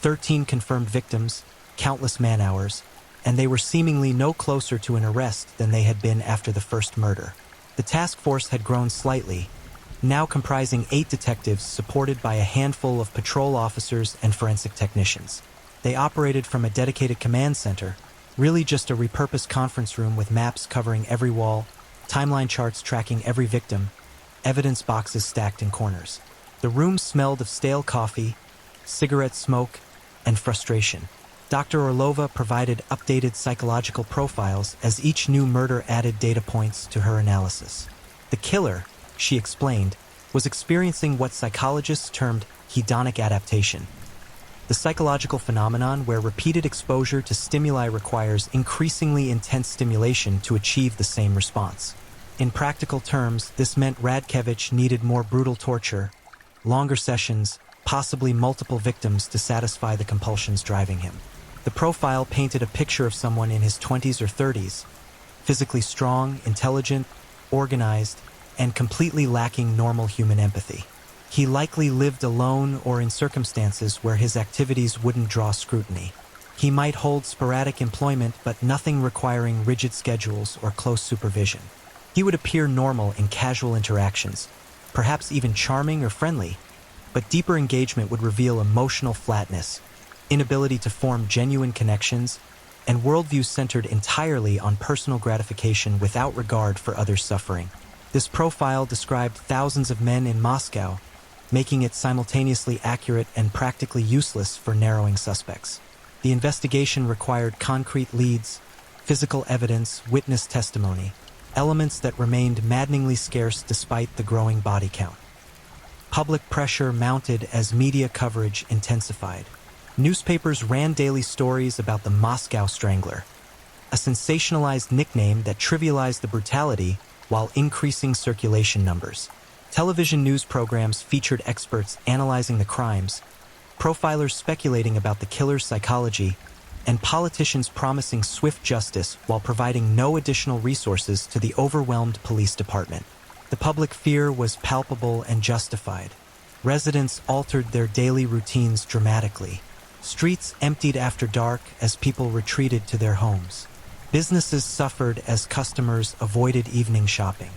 13 confirmed victims, countless man-hours, and they were seemingly no closer to an arrest than they had been after the first murder. The task force had grown slightly, now comprising 8 detectives supported by a handful of patrol officers and forensic technicians. They operated from a dedicated command center, Really just a repurposed conference room with maps covering every wall, timeline charts tracking every victim, evidence boxes stacked in corners. The room smelled of stale coffee, cigarette smoke, and frustration. Dr. Orlova provided updated psychological profiles as each new murder added data points to her analysis. The killer, she explained, was experiencing what psychologists termed hedonic adaptation, the psychological phenomenon where repeated exposure to stimuli requires increasingly intense stimulation to achieve the same response. In practical terms, this meant Radkevich needed more brutal torture, longer sessions, possibly multiple victims to satisfy the compulsions driving him. The profile painted a picture of someone in his 20s or 30s, physically strong, intelligent, organized, and completely lacking normal human empathy. He likely lived alone or in circumstances where his activities wouldn't draw scrutiny. He might hold sporadic employment but nothing requiring rigid schedules or close supervision. He would appear normal in casual interactions, perhaps even charming or friendly, but deeper engagement would reveal emotional flatness, inability to form genuine connections, and worldviews centered entirely on personal gratification without regard for others' suffering. This profile described thousands of men in Moscow, making it simultaneously accurate and practically useless for narrowing suspects. The investigation required concrete leads, physical evidence, witness testimony, elements that remained maddeningly scarce despite the growing body count. Public pressure mounted as media coverage intensified. Newspapers ran daily stories about the Moscow Strangler, a sensationalized nickname that trivialized the brutality while increasing circulation numbers. Television news programs featured experts analyzing the crimes, profilers speculating about the killer's psychology, and politicians promising swift justice while providing no additional resources to the overwhelmed police department. The public fear was palpable and justified. Residents altered their daily routines dramatically. Streets emptied after dark as people retreated to their homes. Businesses suffered as customers avoided evening shopping.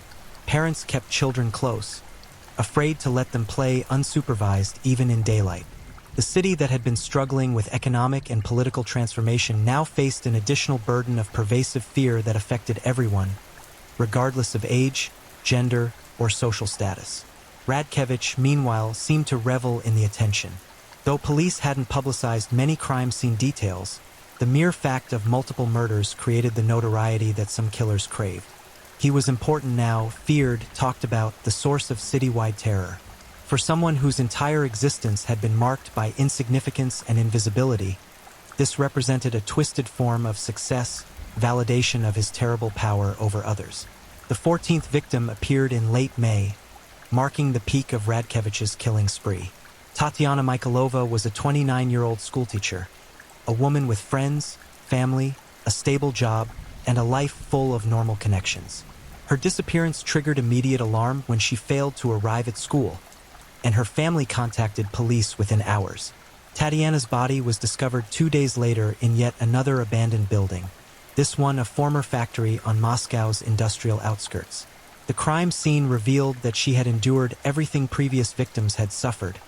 Parents kept children close, afraid to let them play unsupervised even in daylight. The city that had been struggling with economic and political transformation now faced an additional burden of pervasive fear that affected everyone, regardless of age, gender, or social status. Radkevich, meanwhile, seemed to revel in the attention. Though police hadn't publicized many crime scene details, the mere fact of multiple murders created the notoriety that some killers craved. He was important now, feared, talked about, the source of citywide terror. For someone whose entire existence had been marked by insignificance and invisibility, this represented a twisted form of success, validation of his terrible power over others. The 14th victim appeared in late May, marking the peak of Radkevich's killing spree. Tatiana Michailova was a 29-year-old schoolteacher, a woman with friends, family, a stable job, and a life full of normal connections. Her disappearance triggered immediate alarm when she failed to arrive at school, and her family contacted police within hours. Tatiana's body was discovered 2 days later in yet another abandoned building, this one a former factory on Moscow's industrial outskirts. The crime scene revealed that she had endured everything previous victims had suffered,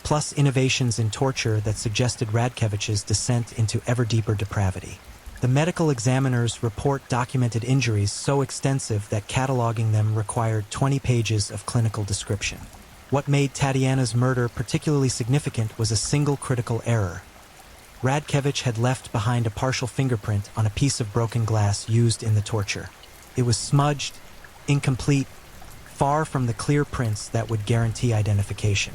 plus innovations in torture that suggested Radkevich's descent into ever deeper depravity. The medical examiner's report documented injuries so extensive that cataloging them required 20 pages of clinical description. What made Tatiana's murder particularly significant was a single critical error. Radkevich had left behind a partial fingerprint on a piece of broken glass used in the torture. It was smudged, incomplete, far from the clear prints that would guarantee identification.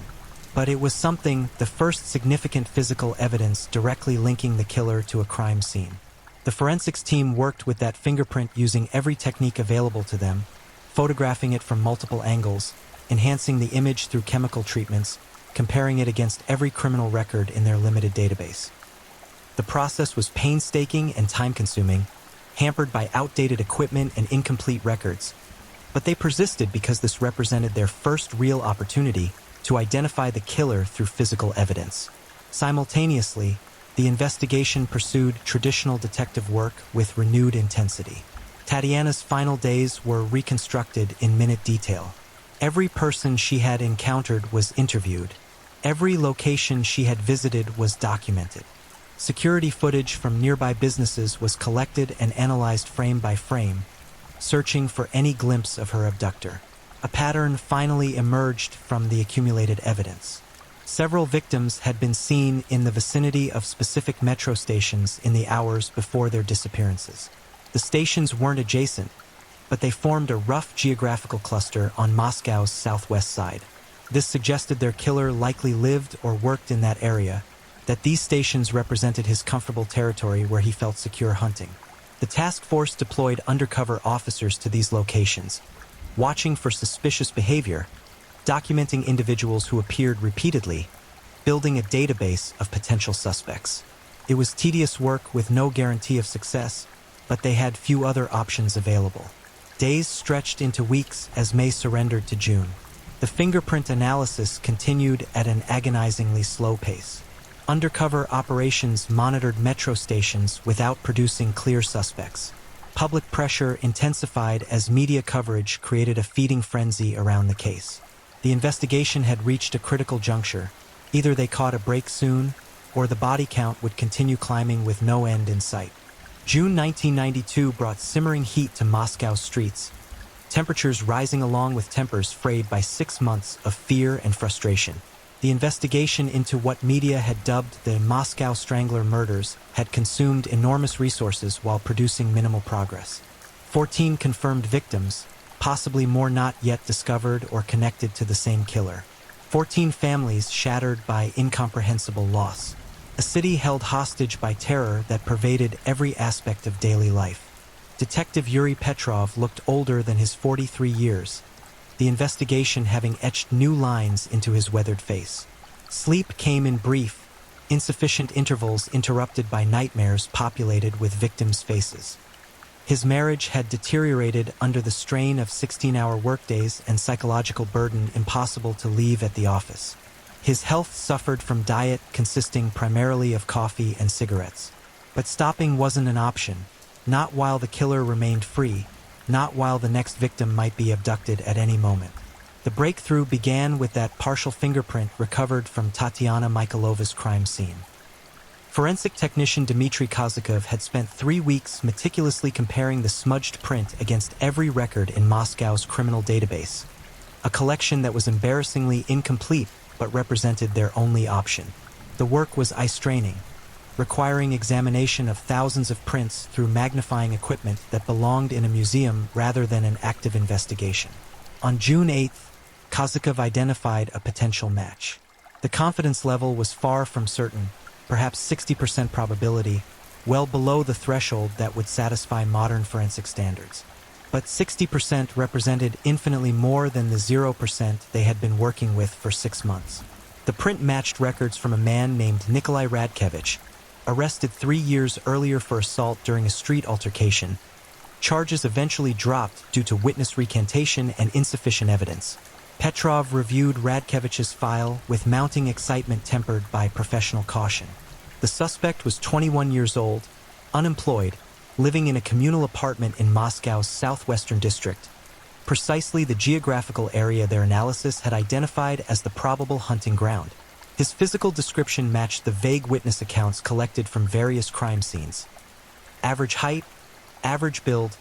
But it was something, the first significant physical evidence directly linking the killer to a crime scene. The forensics team worked with that fingerprint using every technique available to them, photographing it from multiple angles, enhancing the image through chemical treatments, comparing it against every criminal record in their limited database. The process was painstaking and time-consuming, hampered by outdated equipment and incomplete records, but they persisted because this represented their first real opportunity to identify the killer through physical evidence. Simultaneously, the investigation pursued traditional detective work with renewed intensity. Tatiana's final days were reconstructed in minute detail. Every person she had encountered was interviewed. Every location she had visited was documented. Security footage from nearby businesses was collected and analyzed frame by frame, searching for any glimpse of her abductor. A pattern finally emerged from the accumulated evidence. Several victims had been seen in the vicinity of specific metro stations in the hours before their disappearances. The stations weren't adjacent, but they formed a rough geographical cluster on Moscow's southwest side. This suggested their killer likely lived or worked in that area, that these stations represented his comfortable territory where he felt secure hunting. The task force deployed undercover officers to these locations, watching for suspicious behavior, documenting individuals who appeared repeatedly, building a database of potential suspects. It was tedious work with no guarantee of success, but they had few other options available. Days stretched into weeks as May surrendered to June. The fingerprint analysis continued at an agonizingly slow pace. Undercover operations monitored metro stations without producing clear suspects. Public pressure intensified as media coverage created a feeding frenzy around the case. The investigation had reached a critical juncture. Either they caught a break soon, or the body count would continue climbing with no end in sight. June 1992 brought simmering heat to Moscow's streets, temperatures rising along with tempers frayed by 6 months of fear and frustration. The investigation into what media had dubbed the Moscow Strangler murders had consumed enormous resources while producing minimal progress. 14 confirmed victims, possibly more not yet discovered or connected to the same killer. 14 families shattered by incomprehensible loss. A city held hostage by terror that pervaded every aspect of daily life. Detective Yuri Petrov looked older than his 43 years, the investigation having etched new lines into his weathered face. Sleep came in brief, insufficient intervals interrupted by nightmares populated with victims' faces. His marriage had deteriorated under the strain of 16-hour workdays and psychological burden impossible to leave at the office. His health suffered from diet consisting primarily of coffee and cigarettes. But stopping wasn't an option, not while the killer remained free, not while the next victim might be abducted at any moment. The breakthrough began with that partial fingerprint recovered from Tatiana Mikhailova's crime scene. Forensic technician Dmitry Kozakov had spent 3 weeks meticulously comparing the smudged print against every record in Moscow's criminal database, a collection that was embarrassingly incomplete but represented their only option. The work was eye-straining, requiring examination of thousands of prints through magnifying equipment that belonged in a museum rather than an active investigation. On June 8th, Kozakov identified a potential match. The confidence level was far from certain, perhaps 60% probability, well below the threshold that would satisfy modern forensic standards. But 60% represented infinitely more than the 0% they had been working with for 6 months. The print matched records from a man named Nikolai Radkevich, arrested 3 years earlier for assault during a street altercation. Charges eventually dropped due to witness recantation and insufficient evidence. Petrov reviewed Radkevich's file with mounting excitement tempered by professional caution. The suspect was 21 years old, unemployed, living in a communal apartment in Moscow's southwestern district, precisely the geographical area their analysis had identified as the probable hunting ground. His physical description matched the vague witness accounts collected from various crime scenes. Average height, average build,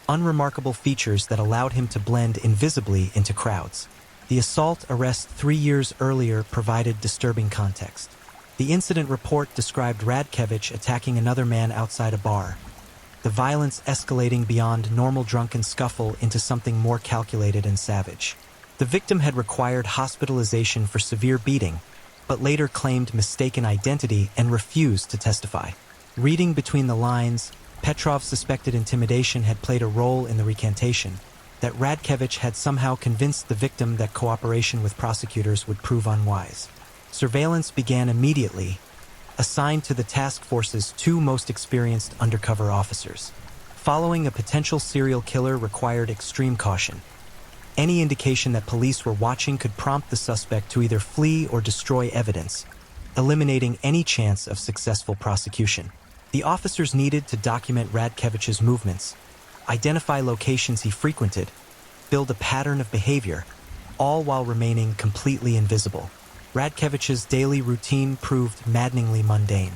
unremarkable features that allowed him to blend invisibly into crowds. The assault arrest 3 years earlier provided disturbing context. The incident report described Radkevich attacking another man outside a bar, the violence escalating beyond normal drunken scuffle into something more calculated and savage. The victim had required hospitalization for severe beating, but later claimed mistaken identity and refused to testify. Reading between the lines, Petrov suspected intimidation had played a role in the recantation, that Radkevich had somehow convinced the victim that cooperation with prosecutors would prove unwise. Surveillance began immediately, assigned to the task force's 2 most experienced undercover officers. Following a potential serial killer required extreme caution. Any indication that police were watching could prompt the suspect to either flee or destroy evidence, eliminating any chance of successful prosecution. The officers needed to document Radkevich's movements, identify locations he frequented, build a pattern of behavior, all while remaining completely invisible. Radkevich's daily routine proved maddeningly mundane.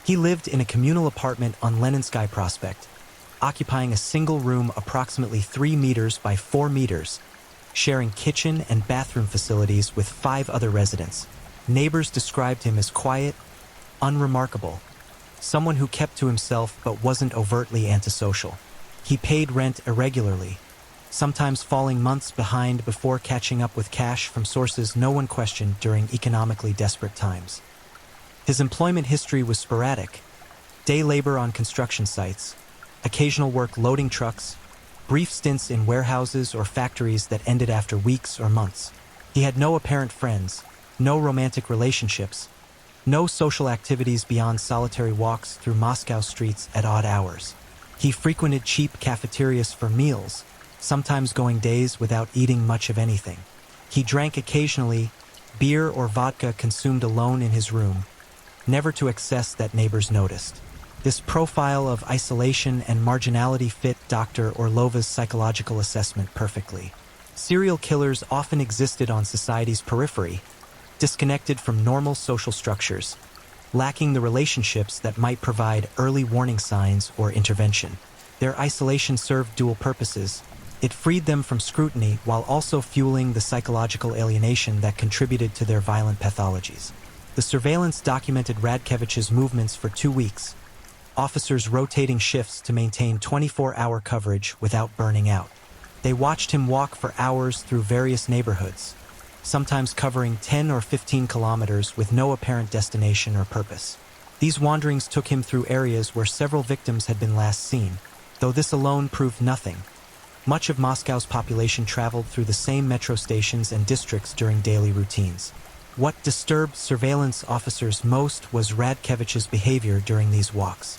He lived in a communal apartment on Leninskaya Prospect, occupying a single room approximately 3 meters by 4 meters, sharing kitchen and bathroom facilities with 5 other residents. Neighbors described him as quiet, unremarkable, someone who kept to himself but wasn't overtly antisocial. He paid rent irregularly, sometimes falling months behind before catching up with cash from sources no one questioned during economically desperate times. His employment history was sporadic: day labor on construction sites, occasional work loading trucks, brief stints in warehouses or factories that ended after weeks or months. He had no apparent friends, no romantic relationships, no social activities beyond solitary walks through Moscow streets at odd hours. He frequented cheap cafeterias for meals, sometimes going days without eating much of anything. He drank occasionally, beer or vodka consumed alone in his room, never to excess that neighbors noticed. This profile of isolation and marginality fit Dr. Orlova's psychological assessment perfectly. Serial killers often existed on society's periphery, disconnected from normal social structures, lacking the relationships that might provide early warning signs or intervention. Their isolation served dual purposes. It freed them from scrutiny while also fueling the psychological alienation that contributed to their violent pathologies. The surveillance documented Radkevich's movements for 2 weeks, officers rotating shifts to maintain 24-hour coverage without burning out. They watched him walk for hours through various neighborhoods, sometimes covering 10 or 15 kilometers with no apparent destination or purpose. These wanderings took him through areas where several victims had been last seen, though this alone proved nothing. Much of Moscow's population traveled through the same metro stations and districts during daily routines. What disturbed surveillance officers most was Radkevich's behavior during these walks.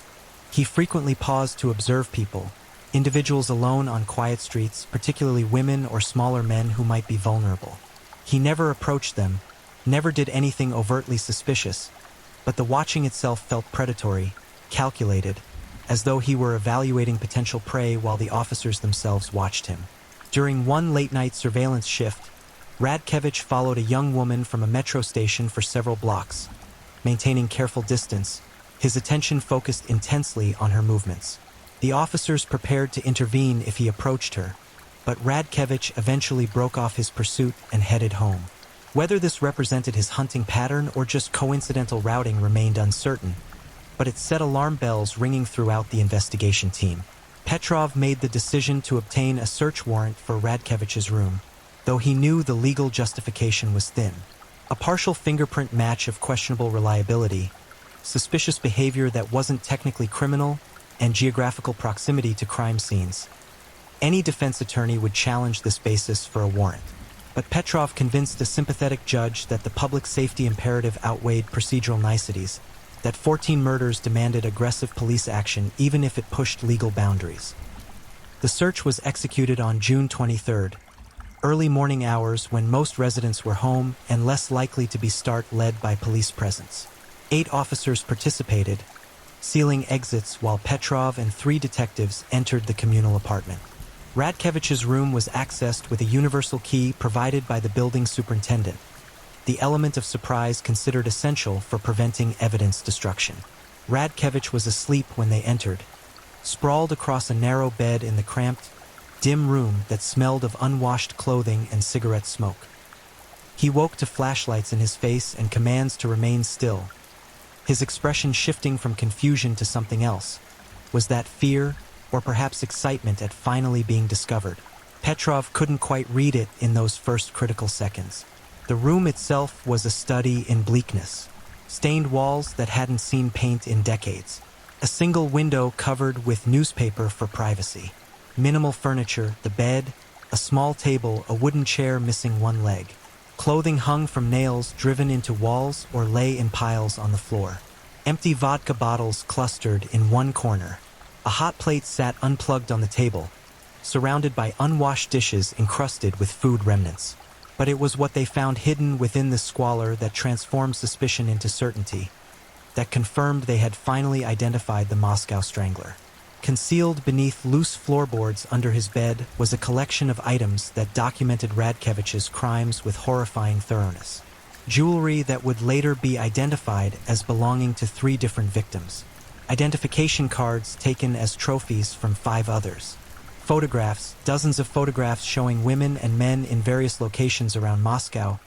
He frequently paused to observe people, individuals alone on quiet streets, particularly women or smaller men who might be vulnerable. He never approached them, never did anything overtly suspicious, but the watching itself felt predatory, calculated, as though he were evaluating potential prey while the officers themselves watched him. During one late-night surveillance shift, Radkevich followed a young woman from a metro station for several blocks. Maintaining careful distance, his attention focused intensely on her movements. The officers prepared to intervene if he approached her, but Radkevich eventually broke off his pursuit and headed home. Whether this represented his hunting pattern or just coincidental routing remained uncertain, but it set alarm bells ringing throughout the investigation team. Petrov made the decision to obtain a search warrant for Radkevich's room, though he knew the legal justification was thin. A partial fingerprint match of questionable reliability, suspicious behavior that wasn't technically criminal, and geographical proximity to crime scenes. Any defense attorney would challenge this basis for a warrant. But Petrov convinced a sympathetic judge that the public safety imperative outweighed procedural niceties, that 14 murders demanded aggressive police action even if it pushed legal boundaries. The search was executed on June 23rd, early morning hours when most residents were home and less likely to be led by police presence. 8 officers participated, sealing exits while Petrov and 3 detectives entered the communal apartment. Radkevich's room was accessed with a universal key provided by the building superintendent, the element of surprise considered essential for preventing evidence destruction. Radkevich was asleep when they entered, sprawled across a narrow bed in the cramped, dim room that smelled of unwashed clothing and cigarette smoke. He woke to flashlights in his face and commands to remain still, his expression shifting from confusion to something else. Was that fear, or perhaps excitement at finally being discovered? Petrov couldn't quite read it in those first critical seconds. The room itself was a study in bleakness. Stained walls that hadn't seen paint in decades. A single window covered with newspaper for privacy. Minimal furniture, the bed, a small table, a wooden chair missing one leg. Clothing hung from nails driven into walls or lay in piles on the floor. Empty vodka bottles clustered in one corner. A hot plate sat unplugged on the table, surrounded by unwashed dishes encrusted with food remnants. But it was what they found hidden within the squalor that transformed suspicion into certainty, that confirmed they had finally identified the Moscow Strangler. Concealed beneath loose floorboards under his bed was a collection of items that documented Radkevich's crimes with horrifying thoroughness. jewelry that would later be identified as belonging to 3 different victims, identification cards taken as trophies from 5 others, photographs, dozens of photographs showing women and men in various locations around Moscow,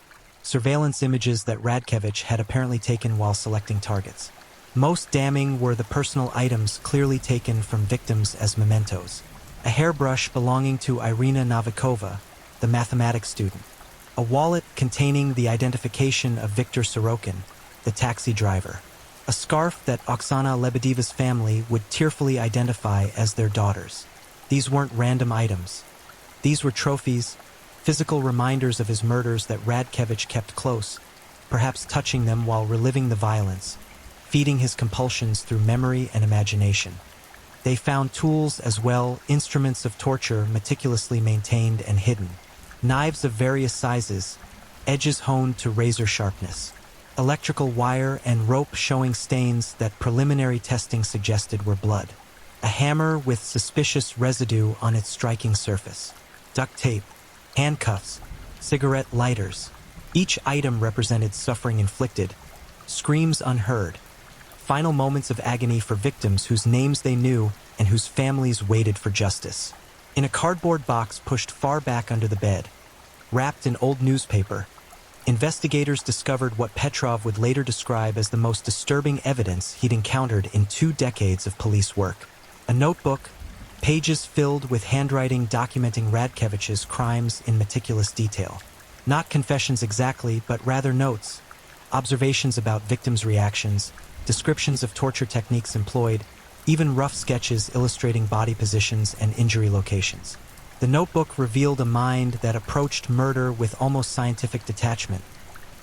surveillance images that Radkevich had apparently taken while selecting targets. Most damning were the personal items clearly taken from victims as mementos. A hairbrush belonging to Irina Novikova, the mathematics student. A wallet containing the identification of Viktor Sorokin, the taxi driver. A scarf that Oksana Lebedeva's family would tearfully identify as their daughters. These weren't random items. These were trophies, physical reminders of his murders that Radkevich kept close, perhaps touching them while reliving the violence, feeding his compulsions through memory and imagination. They found tools as well, instruments of torture meticulously maintained and hidden. Knives of various sizes, edges honed to razor sharpness. Electrical wire and rope showing stains that preliminary testing suggested were blood. A hammer with suspicious residue on its striking surface. Duct tape, handcuffs, cigarette lighters. Each item represented suffering inflicted, screams unheard, final moments of agony for victims whose names they knew and whose families waited for justice. In a cardboard box pushed far back under the bed, wrapped in old newspaper, investigators discovered what Petrov would later describe as the most disturbing evidence he'd encountered in 2 decades of police work. A notebook, pages filled with handwriting documenting Radkevich's crimes in meticulous detail. Not confessions exactly, but rather notes, observations about victims' reactions, descriptions of torture techniques employed, even rough sketches illustrating body positions and injury locations. The notebook revealed a mind that approached murder with almost scientific detachment,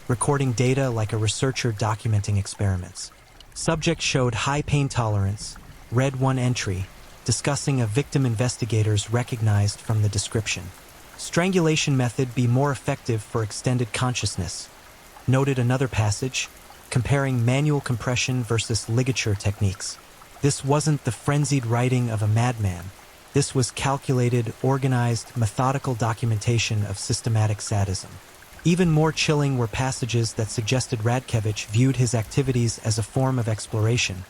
recording data like a researcher documenting experiments. Subject showed high pain tolerance, read one entry, discussing a victim investigators recognized from the description. Strangulation method be more effective for extended consciousness. Noted another passage, comparing manual compression versus ligature techniques. This wasn't the frenzied writing of a madman. This was calculated, organized, methodical documentation of systematic sadism. Even more chilling were passages that suggested Radkevich viewed his activities as a form of exploration,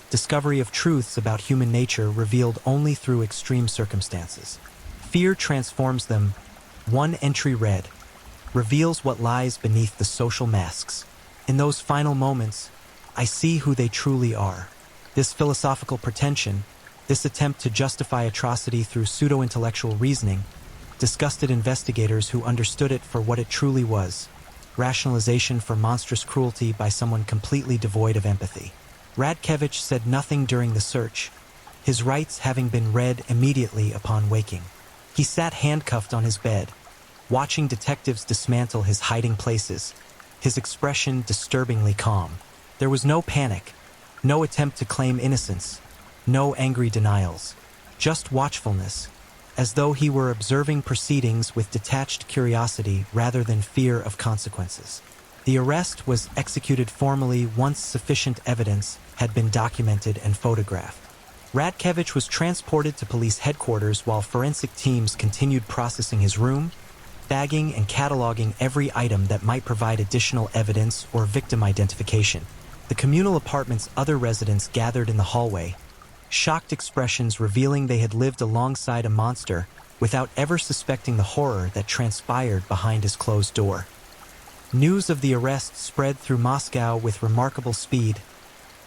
discovery of truths about human nature revealed only through extreme circumstances. Fear transforms them. One entry read, reveals what lies beneath the social masks. In those final moments, I see who they truly are. This philosophical pretension, this attempt to justify atrocity through pseudo-intellectual reasoning, disgusted investigators who understood it for what it truly was, rationalization for monstrous cruelty by someone completely devoid of empathy. Radkevich said nothing during the search, his rights having been read immediately upon waking. He sat handcuffed on his bed, watching detectives dismantle his hiding places, his expression disturbingly calm. There was no panic, no attempt to claim innocence, no angry denials, just watchfulness, as though he were observing proceedings with detached curiosity rather than fear of consequences. The arrest was executed formally once sufficient evidence had been documented and photographed. Radkevich was transported to police headquarters while forensic teams continued processing his room, bagging and cataloging every item that might provide additional evidence or victim identification. The communal apartment's other residents gathered in the hallway, shocked expressions revealing they had lived alongside a monster without ever suspecting the horror that transpired behind his closed door. News of the arrest spread through Moscow with remarkable speed,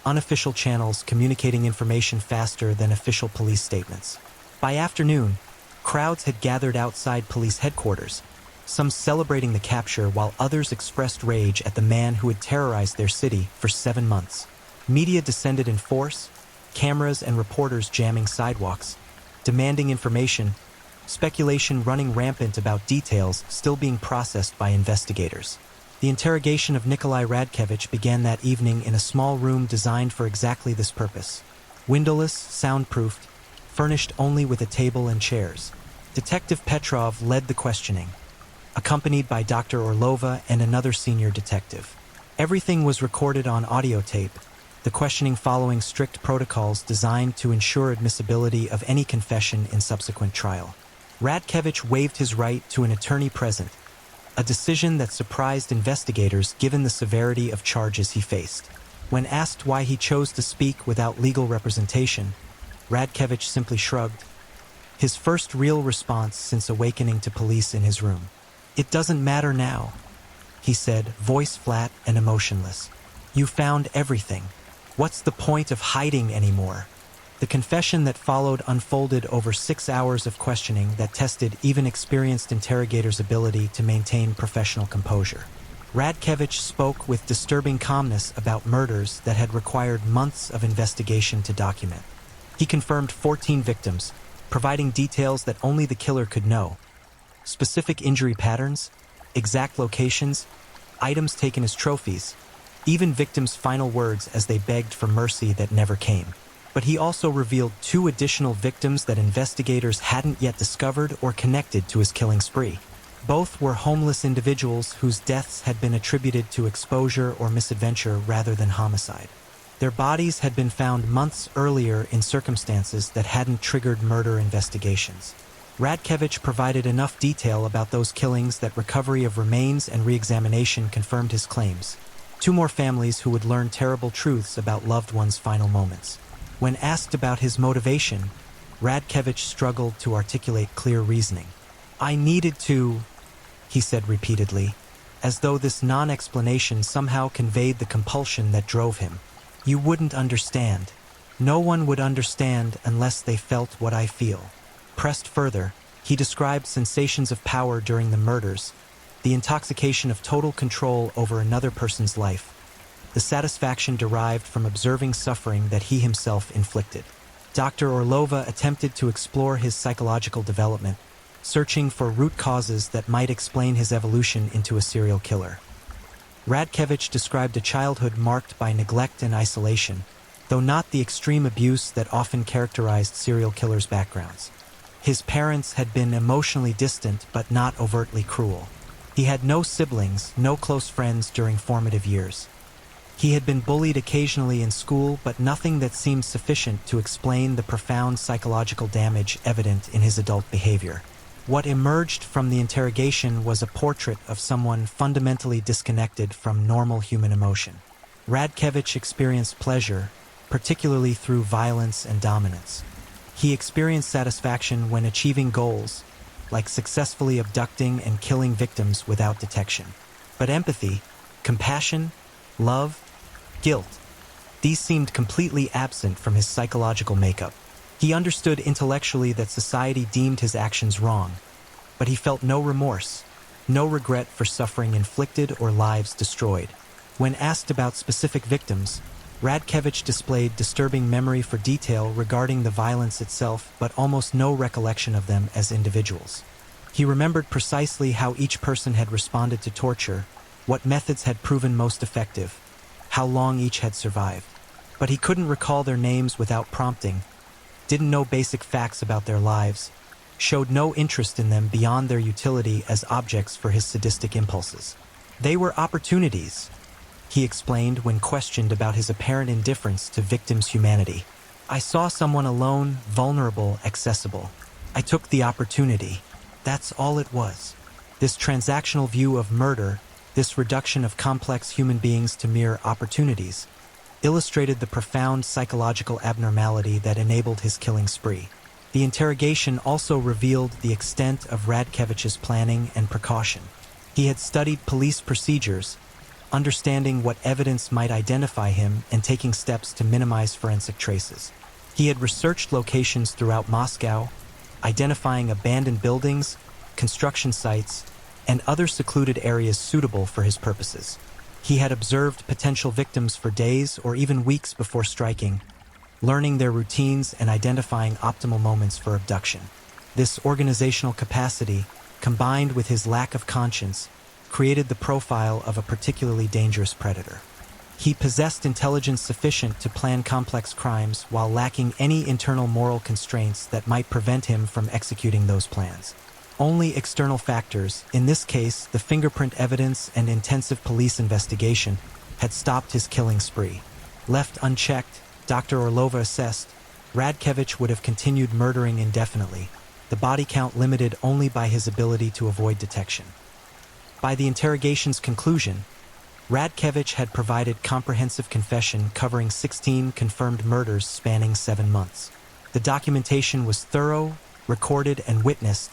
unofficial channels communicating information faster than official police statements. By afternoon, crowds had gathered outside police headquarters, some celebrating the capture while others expressed rage at the man who had terrorized their city for 7 months. Media descended in force, cameras and reporters jamming sidewalks, demanding information, speculation running rampant about details still being processed by investigators. The interrogation of Nikolai Radkevich began that evening in a small room designed for exactly this purpose. Windowless, soundproofed, furnished only with a table and chairs. Detective Petrov led the questioning, accompanied by Dr. Orlova and another senior detective. Everything was recorded on audio tape, the questioning following strict protocols designed to ensure admissibility of any confession in subsequent trial. Radkevich waived his right to an attorney present, a decision that surprised investigators given the severity of charges he faced. When asked why he chose to speak without legal representation, Radkevich simply shrugged, his first real response since awakening to police in his room. "It doesn't matter now," he said, voice flat and emotionless. "You found everything. What's the point of hiding anymore?" The confession that followed unfolded over 6 hours of questioning that tested even experienced interrogators' ability to maintain professional composure. Radkevich spoke with disturbing calmness about murders that had required months of investigation to document. He confirmed 14 victims, providing details that only the killer could know. Specific injury patterns, exact locations, items taken as trophies, even victims' final words as they begged for mercy that never came. But he also revealed 2 additional victims that investigators hadn't yet discovered or connected to his killing spree. Both were homeless individuals whose deaths had been attributed to exposure or misadventure rather than homicide. Their bodies had been found months earlier in circumstances that hadn't triggered murder investigations. Radkevich provided enough detail about those killings that recovery of remains and re-examination confirmed his claims. 2 more families who would learn terrible truths about loved ones' final moments. When asked about his motivation, Radkevich struggled to articulate clear reasoning. "I needed to," he said repeatedly, as though this non-explanation somehow conveyed the compulsion that drove him. "You wouldn't understand. No one would understand unless they felt what I feel." Pressed further, he described sensations of power during the murders, the intoxication of total control over another person's life, the satisfaction derived from observing suffering that he himself inflicted. Dr. Orlova attempted to explore his psychological development, searching for root causes that might explain his evolution into a serial killer. Radkevich described a childhood marked by neglect and isolation, though not the extreme abuse that often characterized serial killers' backgrounds. His parents had been emotionally distant but not overtly cruel. He had no siblings, no close friends during formative years. He had been bullied occasionally in school, but nothing that seemed sufficient to explain the profound psychological damage evident in his adult behavior. What emerged from the interrogation was a portrait of someone fundamentally disconnected from normal human emotion. Radkevich experienced pleasure, particularly through violence and dominance. He experienced satisfaction when achieving goals, like successfully abducting and killing victims without detection. But empathy, compassion, love, guilt, these seemed completely absent from his psychological makeup. He understood intellectually that society deemed his actions wrong, but he felt no remorse, no regret for suffering inflicted or lives destroyed. When asked about specific victims, Radkevich displayed disturbing memory for detail regarding the violence itself, but almost no recollection of them as individuals. He remembered precisely how each person had responded to torture, what methods had proven most effective, how long each had survived. But he couldn't recall their names without prompting, didn't know basic facts about their lives, showed no interest in them beyond their utility as objects for his sadistic impulses. They were opportunities, he explained when questioned about his apparent indifference to victims' humanity. "I saw someone alone, vulnerable, accessible. I took the opportunity. That's all it was." This transactional view of murder, this reduction of complex human beings to mere opportunities, illustrated the profound psychological abnormality that enabled his killing spree. The interrogation also revealed the extent of Radkevich's planning and precaution. He had studied police procedures, understanding what evidence might identify him and taking steps to minimize forensic traces. He had researched locations throughout Moscow, identifying abandoned buildings, construction sites, and other secluded areas suitable for his purposes. He had observed potential victims for days or even weeks before striking, learning their routines and identifying optimal moments for abduction. This organizational capacity, combined with his lack of conscience, created the profile of a particularly dangerous predator. He possessed intelligence sufficient to plan complex crimes while lacking any internal moral constraints that might prevent him from executing those plans. Only external factors, in this case the fingerprint evidence and intensive police investigation, had stopped his killing spree. Left unchecked, Dr. Orlova assessed, Radkevich would have continued murdering indefinitely, the body count limited only by his ability to avoid detection. By the interrogation's conclusion, Radkevich had provided comprehensive confession covering 16 confirmed murders spanning 7 months. The documentation was thorough, recorded, and witnessed,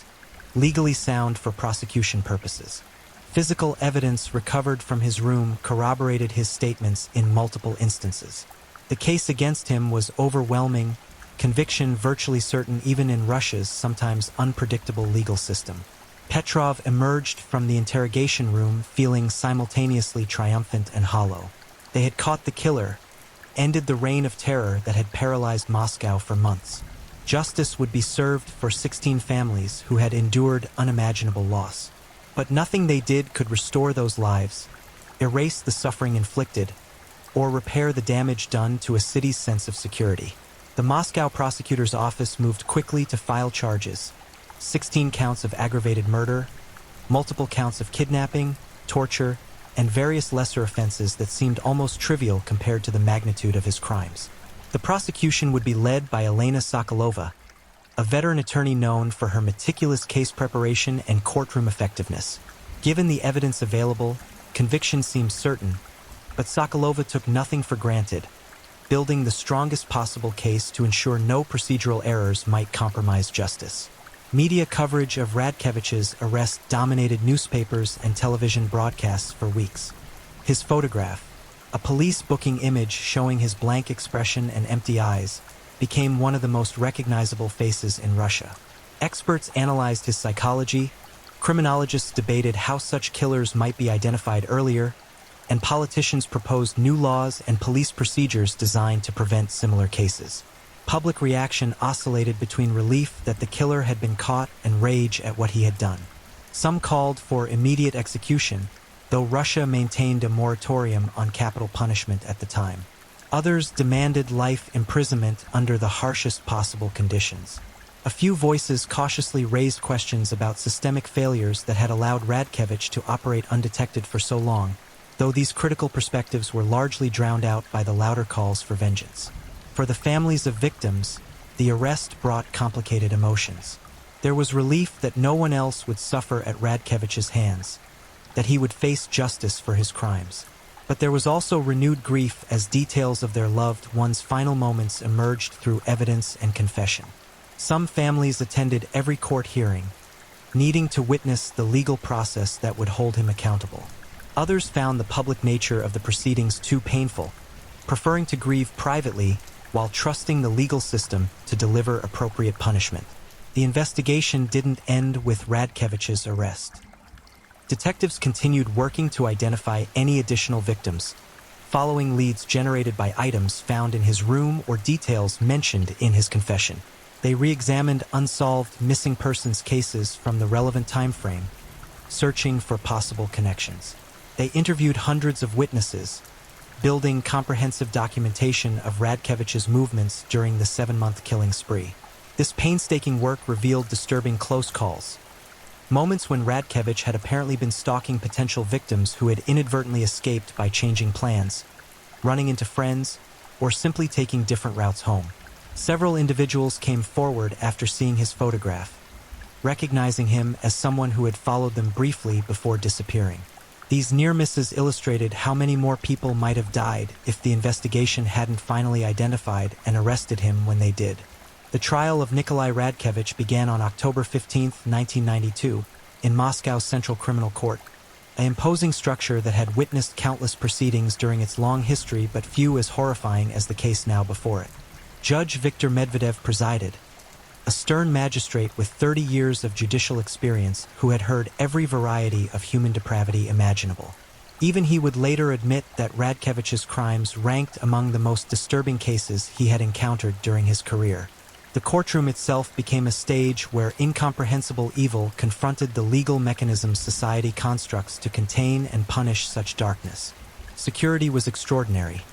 legally sound for prosecution purposes. Physical evidence recovered from his room corroborated his statements in multiple instances. The case against him was overwhelming, conviction virtually certain even in Russia's sometimes unpredictable legal system. Petrov emerged from the interrogation room feeling simultaneously triumphant and hollow. They had caught the killer, ended the reign of terror that had paralyzed Moscow for months. Justice would be served for 16 families who had endured unimaginable loss. But nothing they did could restore those lives, erase the suffering inflicted, or repair the damage done to a city's sense of security. The Moscow prosecutor's office moved quickly to file charges: 16 counts of aggravated murder, multiple counts of kidnapping, torture, and various lesser offenses that seemed almost trivial compared to the magnitude of his crimes. The prosecution would be led by Elena Sokolova, a veteran attorney known for her meticulous case preparation and courtroom effectiveness. Given the evidence available, conviction seemed certain, but Sokolova took nothing for granted, building the strongest possible case to ensure no procedural errors might compromise justice. Media coverage of Radkevich's arrest dominated newspapers and television broadcasts for weeks. His photograph, a police booking image showing his blank expression and empty eyes, became one of the most recognizable faces in Russia. Experts analyzed his psychology, criminologists debated how such killers might be identified earlier, and politicians proposed new laws and police procedures designed to prevent similar cases. Public reaction oscillated between relief that the killer had been caught and rage at what he had done. Some called for immediate execution, though Russia maintained a moratorium on capital punishment at the time. Others demanded life imprisonment under the harshest possible conditions. A few voices cautiously raised questions about systemic failures that had allowed Radkevich to operate undetected for so long, though these critical perspectives were largely drowned out by the louder calls for vengeance. For the families of victims, the arrest brought complicated emotions. There was relief that no one else would suffer at Radkevich's hands, that he would face justice for his crimes. But there was also renewed grief as details of their loved one's final moments emerged through evidence and confession. Some families attended every court hearing, needing to witness the legal process that would hold him accountable. Others found the public nature of the proceedings too painful, preferring to grieve privately while trusting the legal system to deliver appropriate punishment. The investigation didn't end with Radkevich's arrest. Detectives continued working to identify any additional victims, following leads generated by items found in his room or details mentioned in his confession. They re-examined unsolved missing persons cases from the relevant time frame, searching for possible connections. They interviewed hundreds of witnesses, building comprehensive documentation of Radkevich's movements during the 7-month killing spree. This painstaking work revealed disturbing close calls, moments when Radkevich had apparently been stalking potential victims who had inadvertently escaped by changing plans, running into friends, or simply taking different routes home. Several individuals came forward after seeing his photograph, recognizing him as someone who had followed them briefly before disappearing. These near misses illustrated how many more people might have died if the investigation hadn't finally identified and arrested him when they did. The trial of Nikolai Radkevich began on October 15, 1992, in Moscow's Central Criminal Court, an imposing structure that had witnessed countless proceedings during its long history but few as horrifying as the case now before it. Judge Viktor Medvedev presided, a stern magistrate with 30 years of judicial experience who had heard every variety of human depravity imaginable. Even he would later admit that Radkevich's crimes ranked among the most disturbing cases he had encountered during his career. The courtroom itself became a stage where incomprehensible evil confronted the legal mechanisms society constructs to contain and punish such darkness. Security was extraordinary.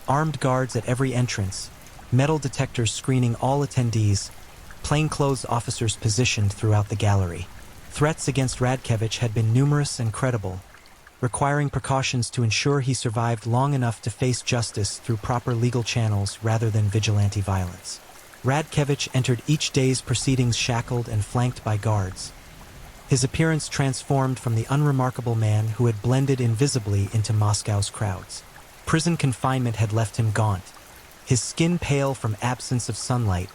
Armed guards at every entrance, metal detectors screening all attendees, plainclothes officers positioned throughout the gallery. Threats against Radkevich had been numerous and credible, requiring precautions to ensure he survived long enough to face justice through proper legal channels rather than vigilante violence. Radkevich entered each day's proceedings shackled and flanked by guards, His appearance transformed from the unremarkable man who had blended invisibly into Moscow's crowds. Prison confinement had left him gaunt, his skin pale from absence of sunlight,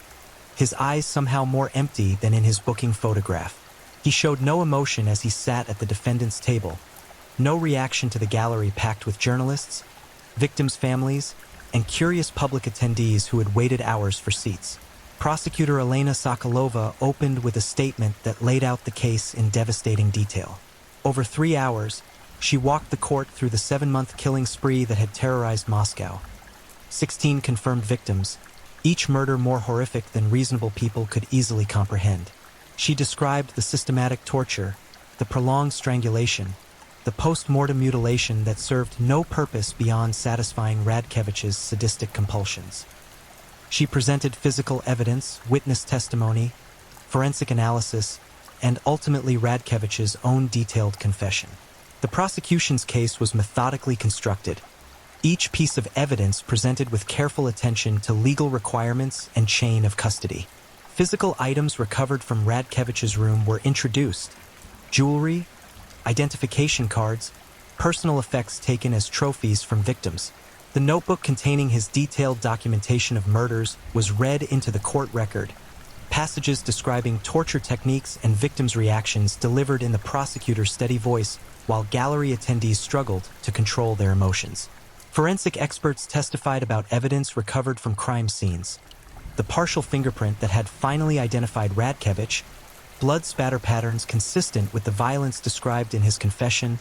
his eyes somehow more empty than in his booking photograph. He showed no emotion as he sat at the defendant's table, no reaction to the gallery packed with journalists, victims' families, and curious public attendees who had waited hours for seats. Prosecutor Elena Sokolova opened with a statement that laid out the case in devastating detail. Over 3 hours, she walked the court through the 7-month killing spree that had terrorized Moscow. 16 confirmed victims, each murder more horrific than reasonable people could easily comprehend. She described the systematic torture, the prolonged strangulation, the post-mortem mutilation that served no purpose beyond satisfying Radkevich's sadistic compulsions. She presented physical evidence, witness testimony, forensic analysis, and ultimately Radkevich's own detailed confession. The prosecution's case was methodically constructed, each piece of evidence presented with careful attention to legal requirements and chain of custody. Physical items recovered from Radkevich's room were introduced: jewelry, identification cards, personal effects taken as trophies from victims. The notebook containing his detailed documentation of murders was read into the court record, passages describing torture techniques and victims' reactions delivered in the prosecutor's steady voice while gallery attendees struggled to control their emotions. Forensic experts testified about evidence recovered from crime scenes: the partial fingerprint that had finally identified Radkevich, blood spatter patterns consistent with the violence described in his confession,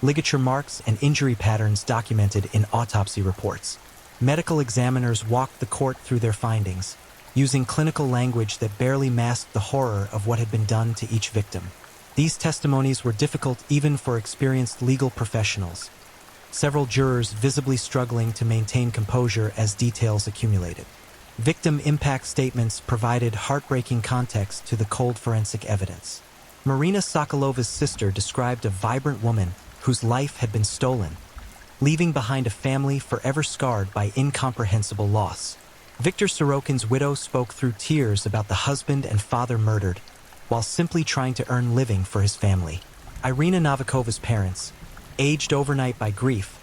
ligature marks and injury patterns documented in autopsy reports. Medical examiners walked the court through their findings, using clinical language that barely masked the horror of what had been done to each victim. These testimonies were difficult even for experienced legal professionals, several jurors visibly struggling to maintain composure as details accumulated. Victim impact statements provided heartbreaking context to the cold forensic evidence. Marina Sokolova's sister described a vibrant woman whose life had been stolen, leaving behind a family forever scarred by incomprehensible loss. Viktor Sorokin's widow spoke through tears about the husband and father murdered, while simply trying to earn living for his family. Irina Novikova's parents, aged overnight by grief,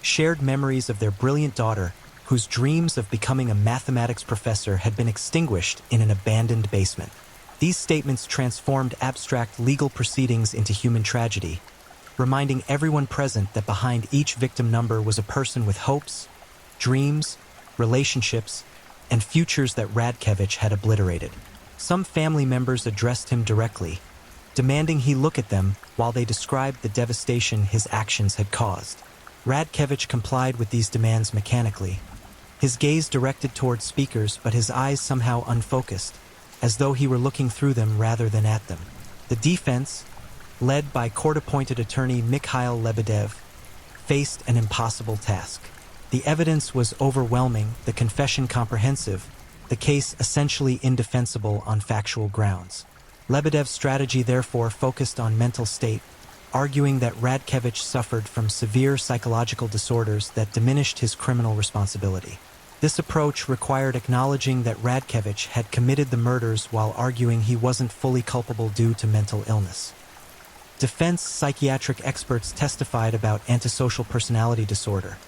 shared memories of their brilliant daughter, whose dreams of becoming a mathematics professor had been extinguished in an abandoned basement. These statements transformed abstract legal proceedings into human tragedy, reminding everyone present that behind each victim number was a person with hopes, dreams, relationships, and futures that Radkevich had obliterated. Some family members addressed him directly, demanding he look at them while they described the devastation his actions had caused. Radkevich complied with these demands mechanically, his gaze directed toward speakers but his eyes somehow unfocused, as though he were looking through them rather than at them. The defense, led by court-appointed attorney Mikhail Lebedev, faced an impossible task. The evidence was overwhelming, the confession comprehensive, the case essentially indefensible on factual grounds. Lebedev's strategy therefore focused on mental state, arguing that Radkevich suffered from severe psychological disorders that diminished his criminal responsibility. This approach required acknowledging that Radkevich had committed the murders while arguing he wasn't fully culpable due to mental illness. Defense psychiatric experts testified about antisocial personality disorder,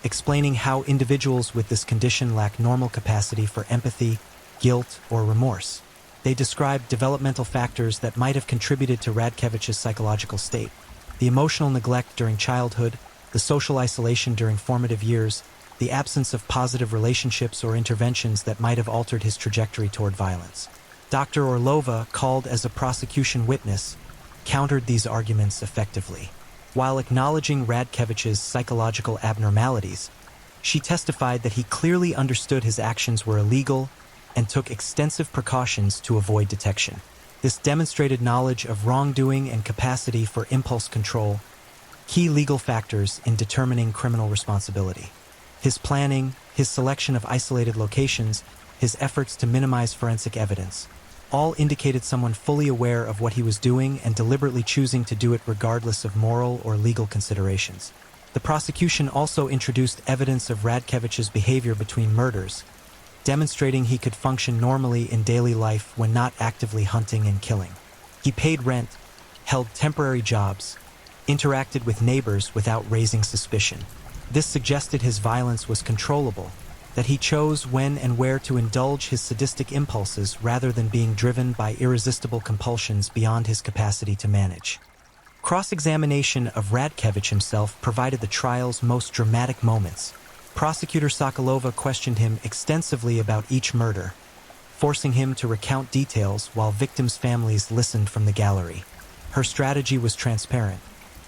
explaining how individuals with this condition lack normal capacity for empathy, guilt, or remorse. They described developmental factors that might have contributed to Radkevich's psychological state: the emotional neglect during childhood, the social isolation during formative years, the absence of positive relationships or interventions that might have altered his trajectory toward violence. Dr. Orlova, called as a prosecution witness, countered these arguments effectively. While acknowledging Radkevich's psychological abnormalities, she testified that he clearly understood his actions were illegal and took extensive precautions to avoid detection. This demonstrated knowledge of wrongdoing and capacity for impulse control, key legal factors in determining criminal responsibility. His planning, his selection of isolated locations, his efforts to minimize forensic evidence, all indicated someone fully aware of what he was doing and deliberately choosing to do it regardless of moral or legal considerations. The prosecution also introduced evidence of Radkevich's behavior between murders, demonstrating he could function normally in daily life when not actively hunting and killing. He paid rent, held temporary jobs, interacted with neighbors without raising suspicion. This suggested his violence was controllable, that he chose when and where to indulge his sadistic impulses rather than being driven by irresistible compulsions beyond his capacity to manage. Cross-examination of Radkevich himself provided the trial's most dramatic moments. Prosecutor Sokolova questioned him extensively about each murder, forcing him to recount details while victims' families listened from the gallery. Her strategy was transparent.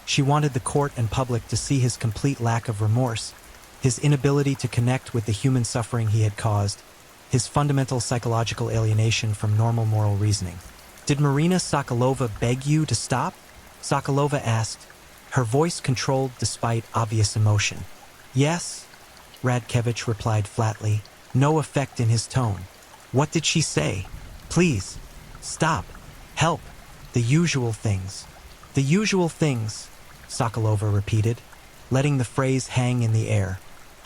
She wanted the court and public to see his complete lack of remorse, his inability to connect with the human suffering he had caused, his fundamental psychological alienation from normal moral reasoning. "Did Marina Sokolova beg you to stop?" Sokolova asked, her voice controlled despite obvious emotion. "Yes," Radkevich replied flatly, no effect in his tone. "What did she say?" "Please, stop, help, the usual things." "The usual things," Sokolova repeated, letting the phrase hang in the air.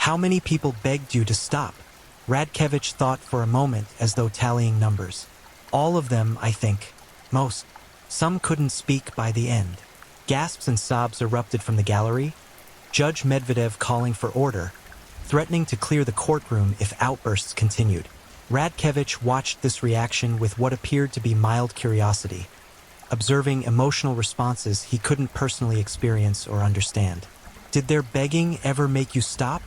"How many people begged you to stop?" Radkevich thought for a moment as though tallying numbers. "All of them, I think. Most. Some couldn't speak by the end." Gasps and sobs erupted from the gallery, Judge Medvedev calling for order, threatening to clear the courtroom if outbursts continued. Radkevich watched this reaction with what appeared to be mild curiosity, observing emotional responses he couldn't personally experience or understand. "Did their begging ever make you stop?"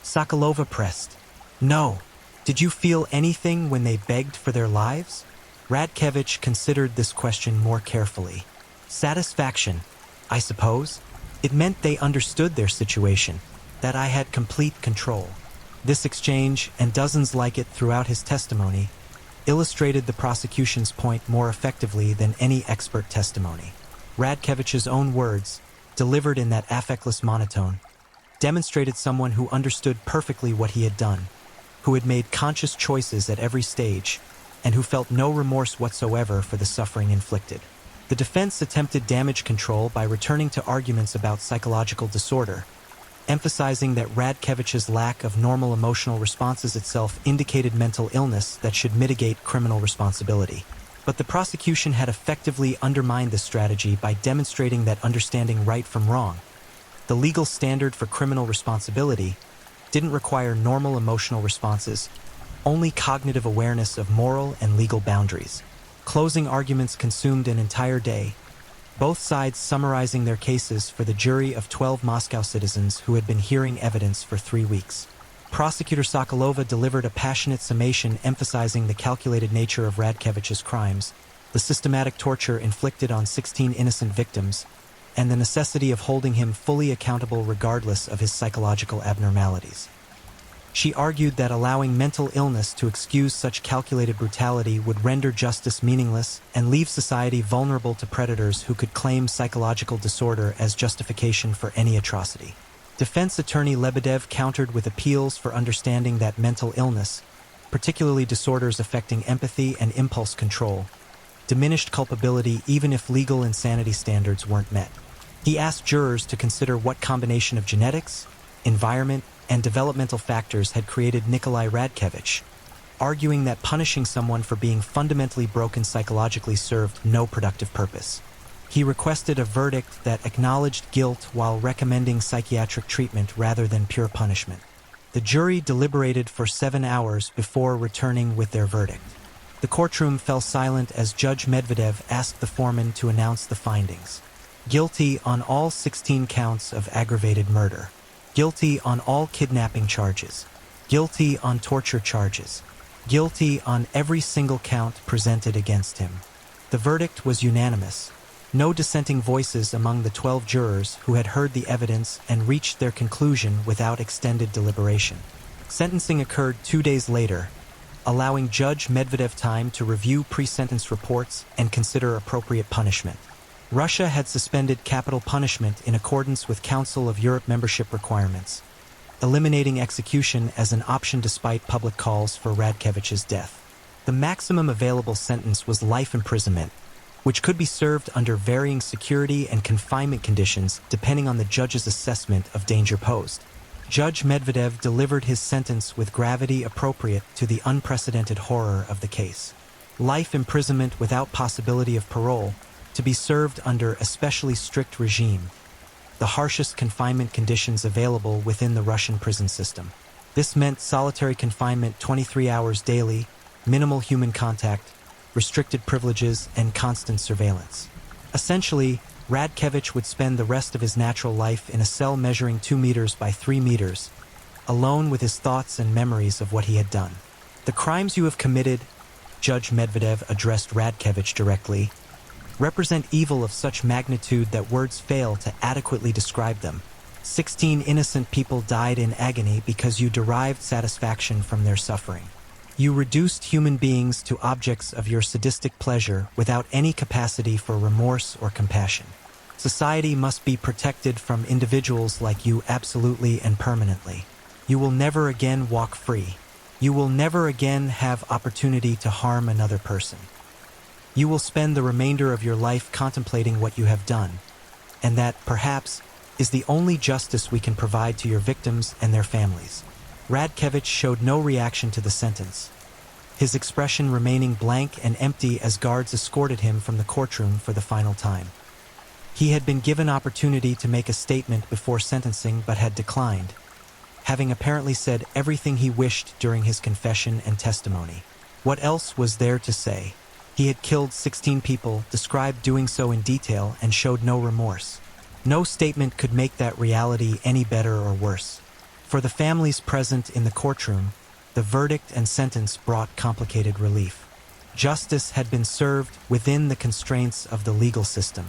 Sokolova pressed. "No. Did you feel anything when they begged for their lives?" Radkevich considered this question more carefully. "Satisfaction, I suppose. It meant they understood their situation, that I had complete control." This exchange, and dozens like it throughout his testimony, illustrated the prosecution's point more effectively than any expert testimony. Radkevich's own words, delivered in that affectless monotone, demonstrated someone who understood perfectly what he had done, who had made conscious choices at every stage, and who felt no remorse whatsoever for the suffering inflicted. The defense attempted damage control by returning to arguments about psychological disorder, emphasizing that Radkevich's lack of normal emotional responses itself indicated mental illness that should mitigate criminal responsibility. But the prosecution had effectively undermined this strategy by demonstrating that understanding right from wrong, the legal standard for criminal responsibility, didn't require normal emotional responses, only cognitive awareness of moral and legal boundaries. Closing arguments consumed an entire day, both sides summarizing their cases for the jury of 12 Moscow citizens who had been hearing evidence for 3 weeks. Prosecutor Sokolova delivered a passionate summation emphasizing the calculated nature of Radkevich's crimes, the systematic torture inflicted on 16 innocent victims, and the necessity of holding him fully accountable regardless of his psychological abnormalities. She argued that allowing mental illness to excuse such calculated brutality would render justice meaningless and leave society vulnerable to predators who could claim psychological disorder as justification for any atrocity. Defense attorney Lebedev countered with appeals for understanding that mental illness, particularly disorders affecting empathy and impulse control, diminished culpability even if legal insanity standards weren't met. He asked jurors to consider what combination of genetics, environment, and developmental factors had created Nikolai Radkevich, arguing that punishing someone for being fundamentally broken psychologically served no productive purpose. He requested a verdict that acknowledged guilt while recommending psychiatric treatment rather than pure punishment. The jury deliberated for 7 hours before returning with their verdict. The courtroom fell silent as Judge Medvedev asked the foreman to announce the findings. Guilty on all 16 counts of aggravated murder. Guilty on all kidnapping charges. Guilty on torture charges. Guilty on every single count presented against him. The verdict was unanimous. No dissenting voices among the 12 jurors who had heard the evidence and reached their conclusion without extended deliberation. Sentencing occurred 2 days later, allowing Judge Medvedev time to review pre-sentence reports and consider appropriate punishment. Russia had suspended capital punishment in accordance with Council of Europe membership requirements, eliminating execution as an option despite public calls for Radkevich's death. The maximum available sentence was life imprisonment, which could be served under varying security and confinement conditions depending on the judge's assessment of danger posed. Judge Medvedev delivered his sentence with gravity appropriate to the unprecedented horror of the case. Life imprisonment without possibility of parole, to be served under especially strict regime, the harshest confinement conditions available within the Russian prison system. This meant solitary confinement 23 hours daily, minimal human contact, restricted privileges, and constant surveillance. Essentially, Radkevich would spend the rest of his natural life in a cell measuring 2 meters by 3 meters, alone with his thoughts and memories of what he had done. The crimes you have committed, Judge Medvedev addressed Radkevich directly, represent evil of such magnitude that words fail to adequately describe them. 16 innocent people died in agony because you derived satisfaction from their suffering. You reduced human beings to objects of your sadistic pleasure without any capacity for remorse or compassion. Society must be protected from individuals like you absolutely and permanently. You will never again walk free. You will never again have opportunity to harm another person. You will spend the remainder of your life contemplating what you have done, and that, perhaps, is the only justice we can provide to your victims and their families. Radkevich showed no reaction to the sentence, his expression remaining blank and empty as guards escorted him from the courtroom for the final time. He had been given opportunity to make a statement before sentencing but had declined, having apparently said everything he wished during his confession and testimony. What else was there to say? He had killed 16 people, described doing so in detail, and showed no remorse. No statement could make that reality any better or worse. For the families present in the courtroom, the verdict and sentence brought complicated relief. Justice had been served within the constraints of the legal system.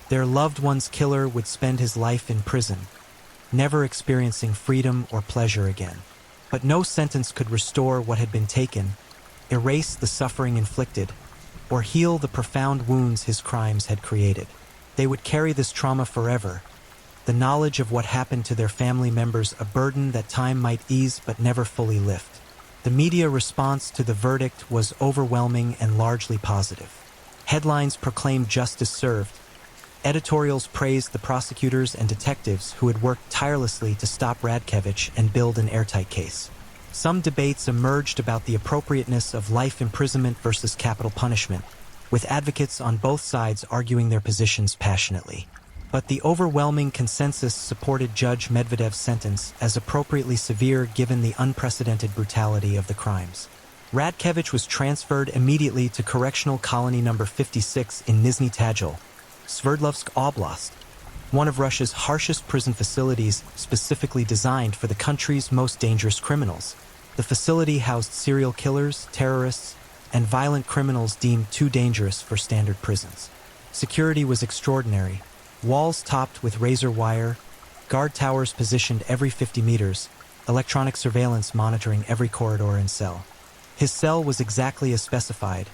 Their loved one's killer would spend his life in prison, never experiencing freedom or pleasure again. But no sentence could restore what had been taken, erase the suffering inflicted, or heal the profound wounds his crimes had created. They would carry this trauma forever, the knowledge of what happened to their family members a burden that time might ease but never fully lift. The media response to the verdict was overwhelming and largely positive. Headlines proclaimed justice served. Editorials praised the prosecutors and detectives who had worked tirelessly to stop Radkevich and build an airtight case. Some debates emerged about the appropriateness of life imprisonment versus capital punishment, with advocates on both sides arguing their positions passionately. But the overwhelming consensus supported Judge Medvedev's sentence as appropriately severe given the unprecedented brutality of the crimes. Radkevich was transferred immediately to Correctional Colony No. 56 in Nizhny Tagil, Sverdlovsk Oblast, one of Russia's harshest prison facilities specifically designed for the country's most dangerous criminals. The facility housed serial killers, terrorists, and violent criminals deemed too dangerous for standard prisons. Security was extraordinary. Walls topped with razor wire, guard towers positioned every 50 meters, electronic surveillance monitoring every corridor and cell. His cell was exactly as specified,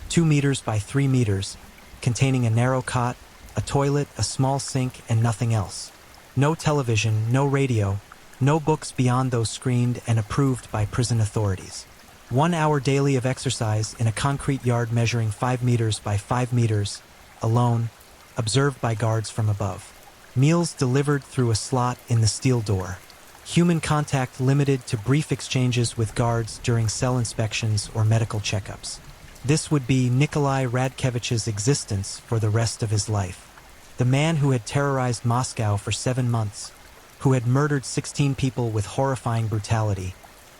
2 meters by 3 meters, containing a narrow cot, a toilet, a small sink, and nothing else. No television, no radio, no books beyond those screened and approved by prison authorities. 1 hour daily of exercise in a concrete yard measuring 5 meters by 5 meters, alone, observed by guards from above. Meals delivered through a slot in the steel door. Human contact limited to brief exchanges with guards during cell inspections or medical checkups. This would be Nikolai Radkevich's existence for the rest of his life. The man who had terrorized Moscow for 7 months, who had murdered 16 people with horrifying brutality,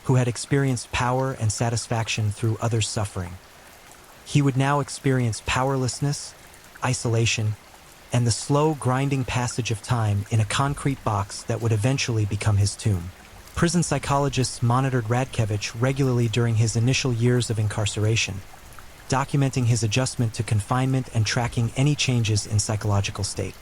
who had experienced power and satisfaction through others' suffering. He would now experience powerlessness, isolation, and the slow grinding passage of time in a concrete box that would eventually become his tomb. Prison psychologists monitored Radkevich regularly during his initial years of incarceration, documenting his adjustment to confinement and tracking any changes in psychological state.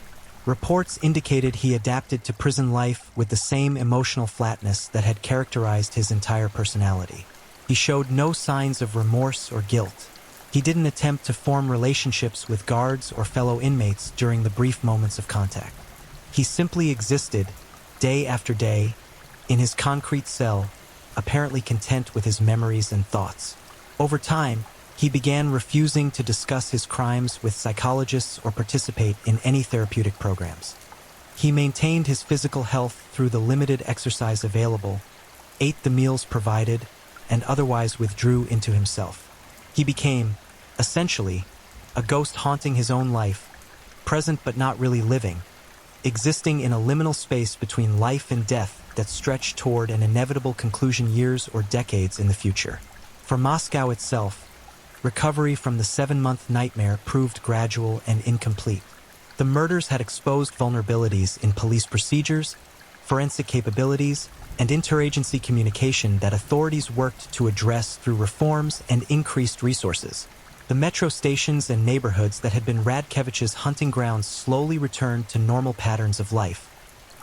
Reports indicated he adapted to prison life with the same emotional flatness that had characterized his entire personality. He showed no signs of remorse or guilt. He didn't attempt to form relationships with guards or fellow inmates during the brief moments of contact. He simply existed, day after day, in his concrete cell, apparently content with his memories and thoughts. Over time, he began refusing to discuss his crimes with psychologists or participate in any therapeutic programs. He maintained his physical health through the limited exercise available, ate the meals provided, and otherwise withdrew into himself. He became, essentially, a ghost haunting his own life, present but not really living, existing in a liminal space between life and death that stretched toward an inevitable conclusion years or decades in the future. For Moscow itself, recovery from the 7-month nightmare proved gradual and incomplete. The murders had exposed vulnerabilities in police procedures, forensic capabilities, and interagency communication that authorities worked to address through reforms and increased resources. The metro stations and neighborhoods that had been Radkevich's hunting grounds slowly returned to normal patterns of life,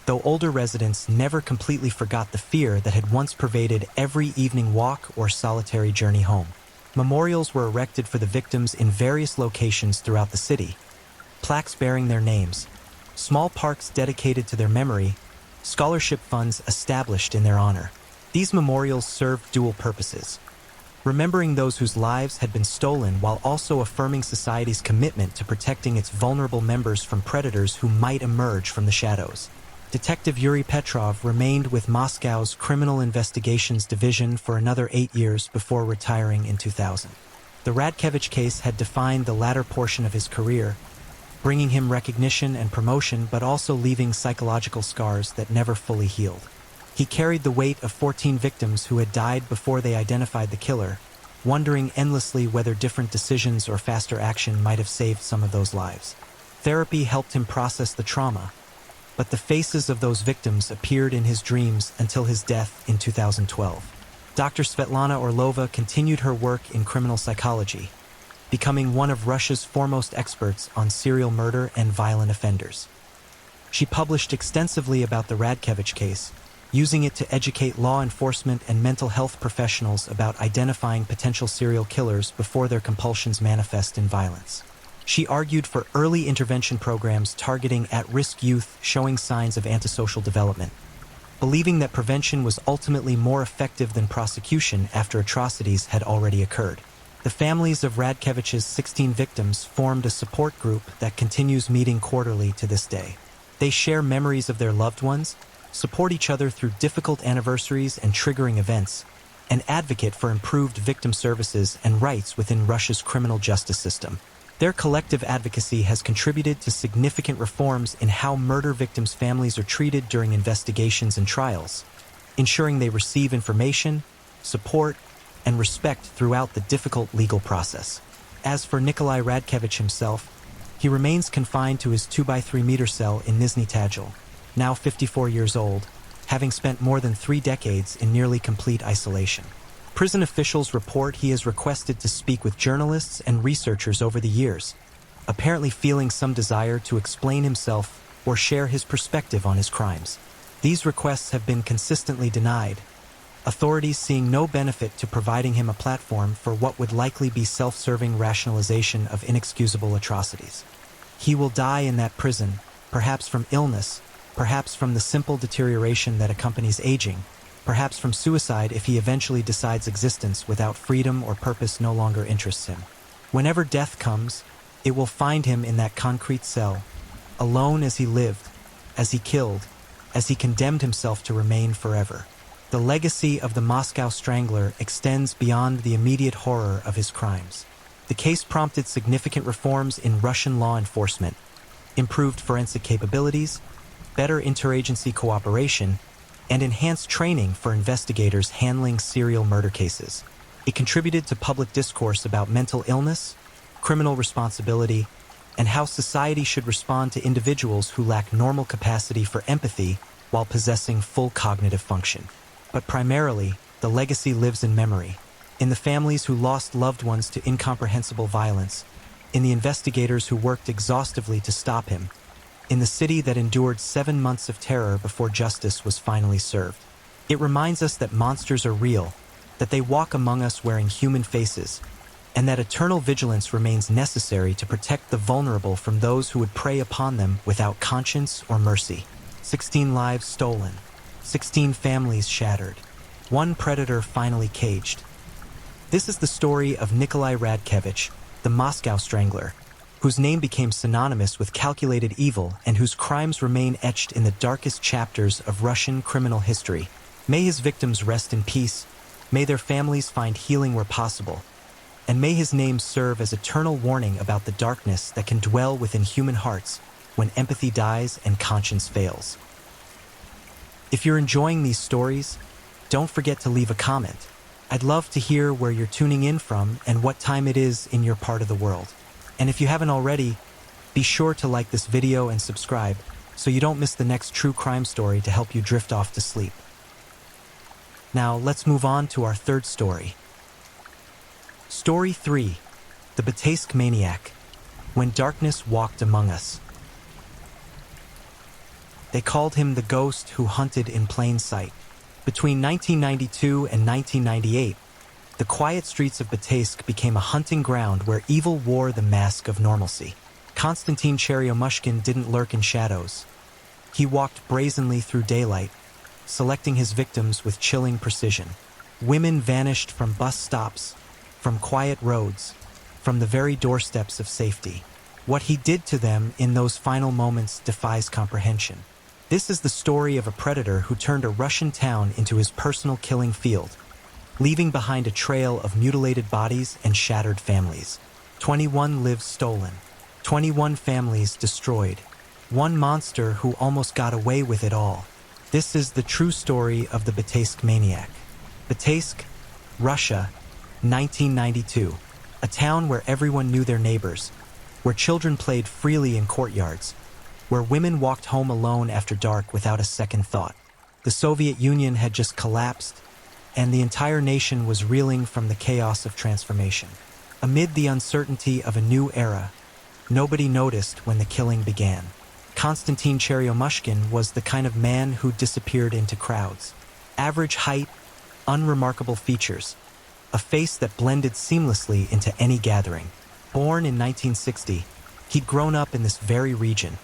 though older residents never completely forgot the fear that had once pervaded every evening walk or solitary journey home. Memorials were erected for the victims in various locations throughout the city, plaques bearing their names, small parks dedicated to their memory, scholarship funds established in their honor. These memorials served dual purposes: remembering those whose lives had been stolen while also affirming society's commitment to protecting its vulnerable members from predators who might emerge from the shadows. Detective Yuri Petrov remained with Moscow's Criminal Investigations Division for another 8 years before retiring in 2000. The Radkevich case had defined the latter portion of his career, bringing him recognition and promotion but also leaving psychological scars that never fully healed. He carried the weight of 14 victims who had died before they identified the killer, wondering endlessly whether different decisions or faster action might have saved some of those lives. Therapy helped him process the trauma, but the faces of those victims appeared in his dreams until his death in 2012. Dr. Svetlana Orlova continued her work in criminal psychology, becoming one of Russia's foremost experts on serial murder and violent offenders. She published extensively about the Radkevich case, using it to educate law enforcement and mental health professionals about identifying potential serial killers before their compulsions manifest in violence. She argued for early intervention programs targeting at-risk youth showing signs of antisocial development, believing that prevention was ultimately more effective than prosecution after atrocities had already occurred. The families of Radkevich's 16 victims formed a support group that continues meeting quarterly to this day. They share memories of their loved ones, support each other through difficult anniversaries and triggering events, and advocate for improved victim services and rights within Russia's criminal justice system. Their collective advocacy has contributed to significant reforms in how murder victims' families are treated during investigations and trials, ensuring they receive information, support, and respect throughout the difficult legal process. As for Nikolai Radkevich himself, he remains confined to his 2x3-meter cell in Nizhny Tagil, now 54 years old, having spent more than 3 decades in nearly complete isolation. Prison officials report he has requested to speak with journalists and researchers over the years, apparently feeling some desire to explain himself or share his perspective on his crimes. These requests have been consistently denied, authorities seeing no benefit to providing him a platform for what would likely be self-serving rationalization of inexcusable atrocities. He will die in that prison, perhaps from illness, perhaps from the simple deterioration that accompanies aging, perhaps from suicide if he eventually decides existence without freedom or purpose no longer interests him. Whenever death comes, it will find him in that concrete cell, alone as he lived, as he killed, as he condemned himself to remain forever. The legacy of the Moscow Strangler extends beyond the immediate horror of his crimes. The case prompted significant reforms in Russian law enforcement, improved forensic capabilities, better interagency cooperation, and enhanced training for investigators handling serial murder cases. It contributed to public discourse about mental illness, criminal responsibility, and how society should respond to individuals who lack normal capacity for empathy while possessing full cognitive function. But primarily, the legacy lives in memory, in the families who lost loved ones to incomprehensible violence, in the investigators who worked exhaustively to stop him, in the city that endured 7 months of terror before justice was finally served. It reminds us that monsters are real, that they walk among us wearing human faces, and that eternal vigilance remains necessary to protect the vulnerable from those who would prey upon them without conscience or mercy. 16 lives stolen, 16 families shattered, 1 predator finally caged. This is the story of Nikolai Radkevich, the Moscow Strangler, whose name became synonymous with calculated evil and whose crimes remain etched in the darkest chapters of Russian criminal history. May his victims rest in peace. May their families find healing where possible. and may his name serve as eternal warning about the darkness that can dwell within human hearts when empathy dies and conscience fails. If you're enjoying these stories, don't forget to leave a comment. I'd love to hear where you're tuning in from and what time it is in your part of the world. And if you haven't already, be sure to like this video and subscribe so you don't miss the next true crime story to help you drift off to sleep. Now, let's move on to our third story. Story 3. The Betaisk Maniac. When Darkness Walked Among Us. They called him the ghost who hunted in plain sight. Between 1992 and 1998, the quiet streets of Betaisk became a hunting ground where evil wore the mask of normalcy. Konstantin Cheryomushkin didn't lurk in shadows. He walked brazenly through daylight, selecting his victims with chilling precision. Women vanished from bus stops, from quiet roads, from the very doorsteps of safety. What he did to them in those final moments defies comprehension. This is the story of a predator who turned a Russian town into his personal killing field, leaving behind a trail of mutilated bodies and shattered families. 21 lives stolen, 21 families destroyed, one monster who almost got away with it all. This is the true story of the Betaisk Maniac. Betaisk, Russia, 1992. A town where everyone knew their neighbors, where children played freely in courtyards, where women walked home alone after dark without a second thought. The Soviet Union had just collapsed, and the entire nation was reeling from the chaos of transformation. Amid the uncertainty of a new era, nobody noticed when the killing began. Konstantin Cheryomushkin was the kind of man who disappeared into crowds. Average height, unremarkable features, a face that blended seamlessly into any gathering. Born in 1960, he'd grown up in this very region,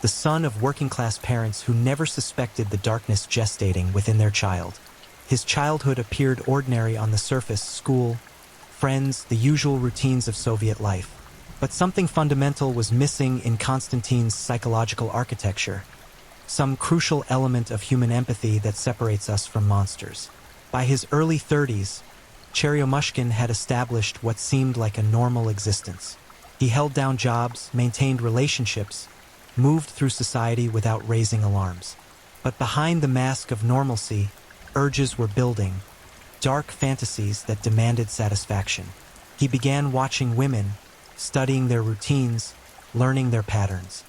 the son of working-class parents who never suspected the darkness gestating within their child. His childhood appeared ordinary on the surface: school, friends, the usual routines of Soviet life. But something fundamental was missing in Konstantin's psychological architecture, some crucial element of human empathy that separates us from monsters. By his early 30s, Cheryomushkin had established what seemed like a normal existence. He held down jobs, maintained relationships, moved through society without raising alarms. But behind the mask of normalcy, urges were building, dark fantasies that demanded satisfaction. He began watching women, studying their routines, learning their patterns.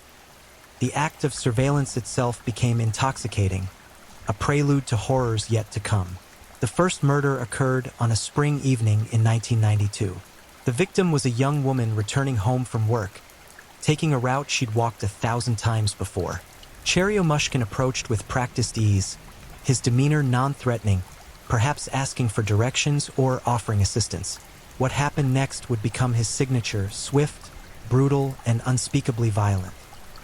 The act of surveillance itself became intoxicating, a prelude to horrors yet to come. The first murder occurred on a spring evening in 1992. The victim was a young woman returning home from work, taking a route she'd walked 1,000 times before. Cheryomushkin approached with practiced ease, his demeanor non-threatening, perhaps asking for directions or offering assistance. What happened next would become his signature: swift, brutal, and unspeakably violent.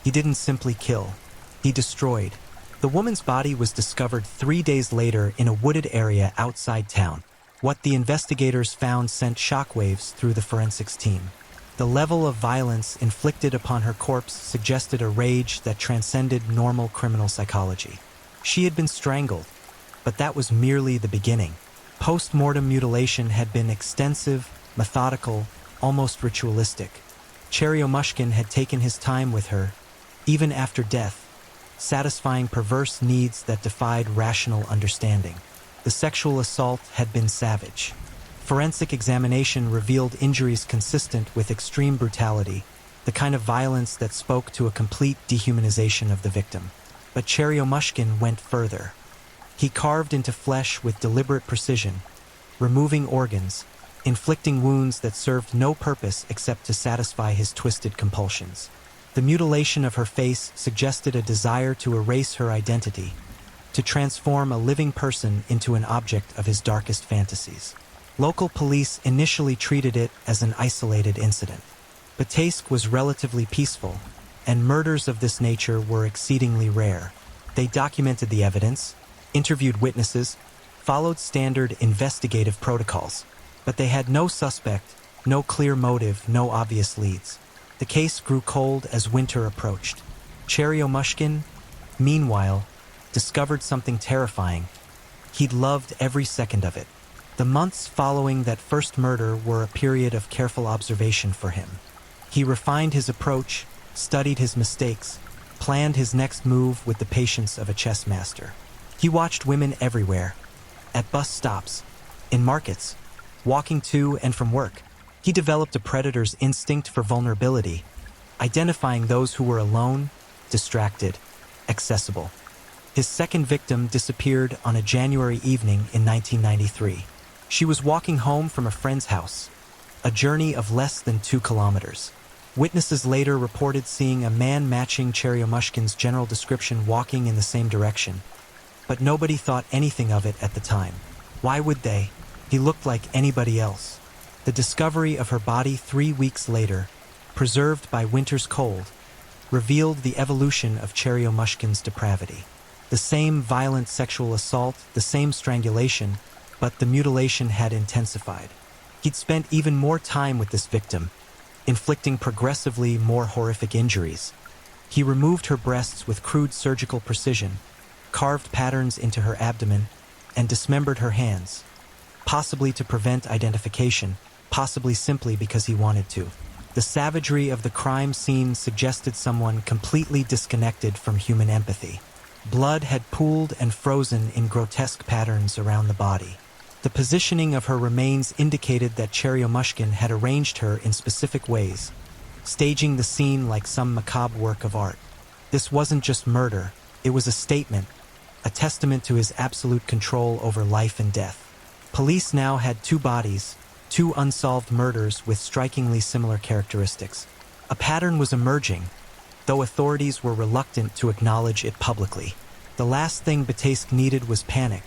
He didn't simply kill, he destroyed. The woman's body was discovered 3 days later in a wooded area outside town. What the investigators found sent shockwaves through the forensics team. The level of violence inflicted upon her corpse suggested a rage that transcended normal criminal psychology. She had been strangled, but that was merely the beginning. Post-mortem mutilation had been extensive, methodical, almost ritualistic. Cheryomushkin had taken his time with her, even after death, satisfying perverse needs that defied rational understanding. The sexual assault had been savage. Forensic examination revealed injuries consistent with extreme brutality, the kind of violence that spoke to a complete dehumanization of the victim. But Cheryomushkin went further. He carved into flesh with deliberate precision, removing organs, inflicting wounds that served no purpose except to satisfy his twisted compulsions. The mutilation of her face suggested a desire to erase her identity, to transform a living person into an object of his darkest fantasies. Local police initially treated it as an isolated incident. Betaisk was relatively peaceful, and murders of this nature were exceedingly rare. They documented the evidence, interviewed witnesses, followed standard investigative protocols. But they had no suspect, no clear motive, no obvious leads. The case grew cold as winter approached. Cheryomushkin, meanwhile, discovered something terrifying. He'd loved every second of it. The months following that first murder were a period of careful observation for him. He refined his approach, studied his mistakes, planned his next move with the patience of a chess master. He watched women everywhere, at bus stops, in markets, walking to and from work. He developed a predator's instinct for vulnerability, identifying those who were alone, distracted, accessible. His second victim disappeared on a January evening in 1993. She was walking home from a friend's house, a journey of less than 2 kilometers. Witnesses later reported seeing a man matching Cheryomushkin's general description walking in the same direction, but nobody thought anything of it at the time. Why would they? He looked like anybody else. The discovery of her body 3 weeks later, preserved by winter's cold, revealed the evolution of Cheryomushkin's depravity. The same violent sexual assault, the same strangulation, but the mutilation had intensified. He'd spent even more time with this victim, inflicting progressively more horrific injuries. He removed her breasts with crude surgical precision, carved patterns into her abdomen, and dismembered her hands, possibly to prevent identification, possibly simply because he wanted to. The savagery of the crime scene suggested someone completely disconnected from human empathy. Blood had pooled and frozen in grotesque patterns around the body. The positioning of her remains indicated that Cheryomushkin had arranged her in specific ways, staging the scene like some macabre work of art. This wasn't just murder, it was a statement, a testament to his absolute control over life and death. Police now had 2 bodies, 2 unsolved murders with strikingly similar characteristics. A pattern was emerging, though authorities were reluctant to acknowledge it publicly. The last thing Bataysk needed was panic,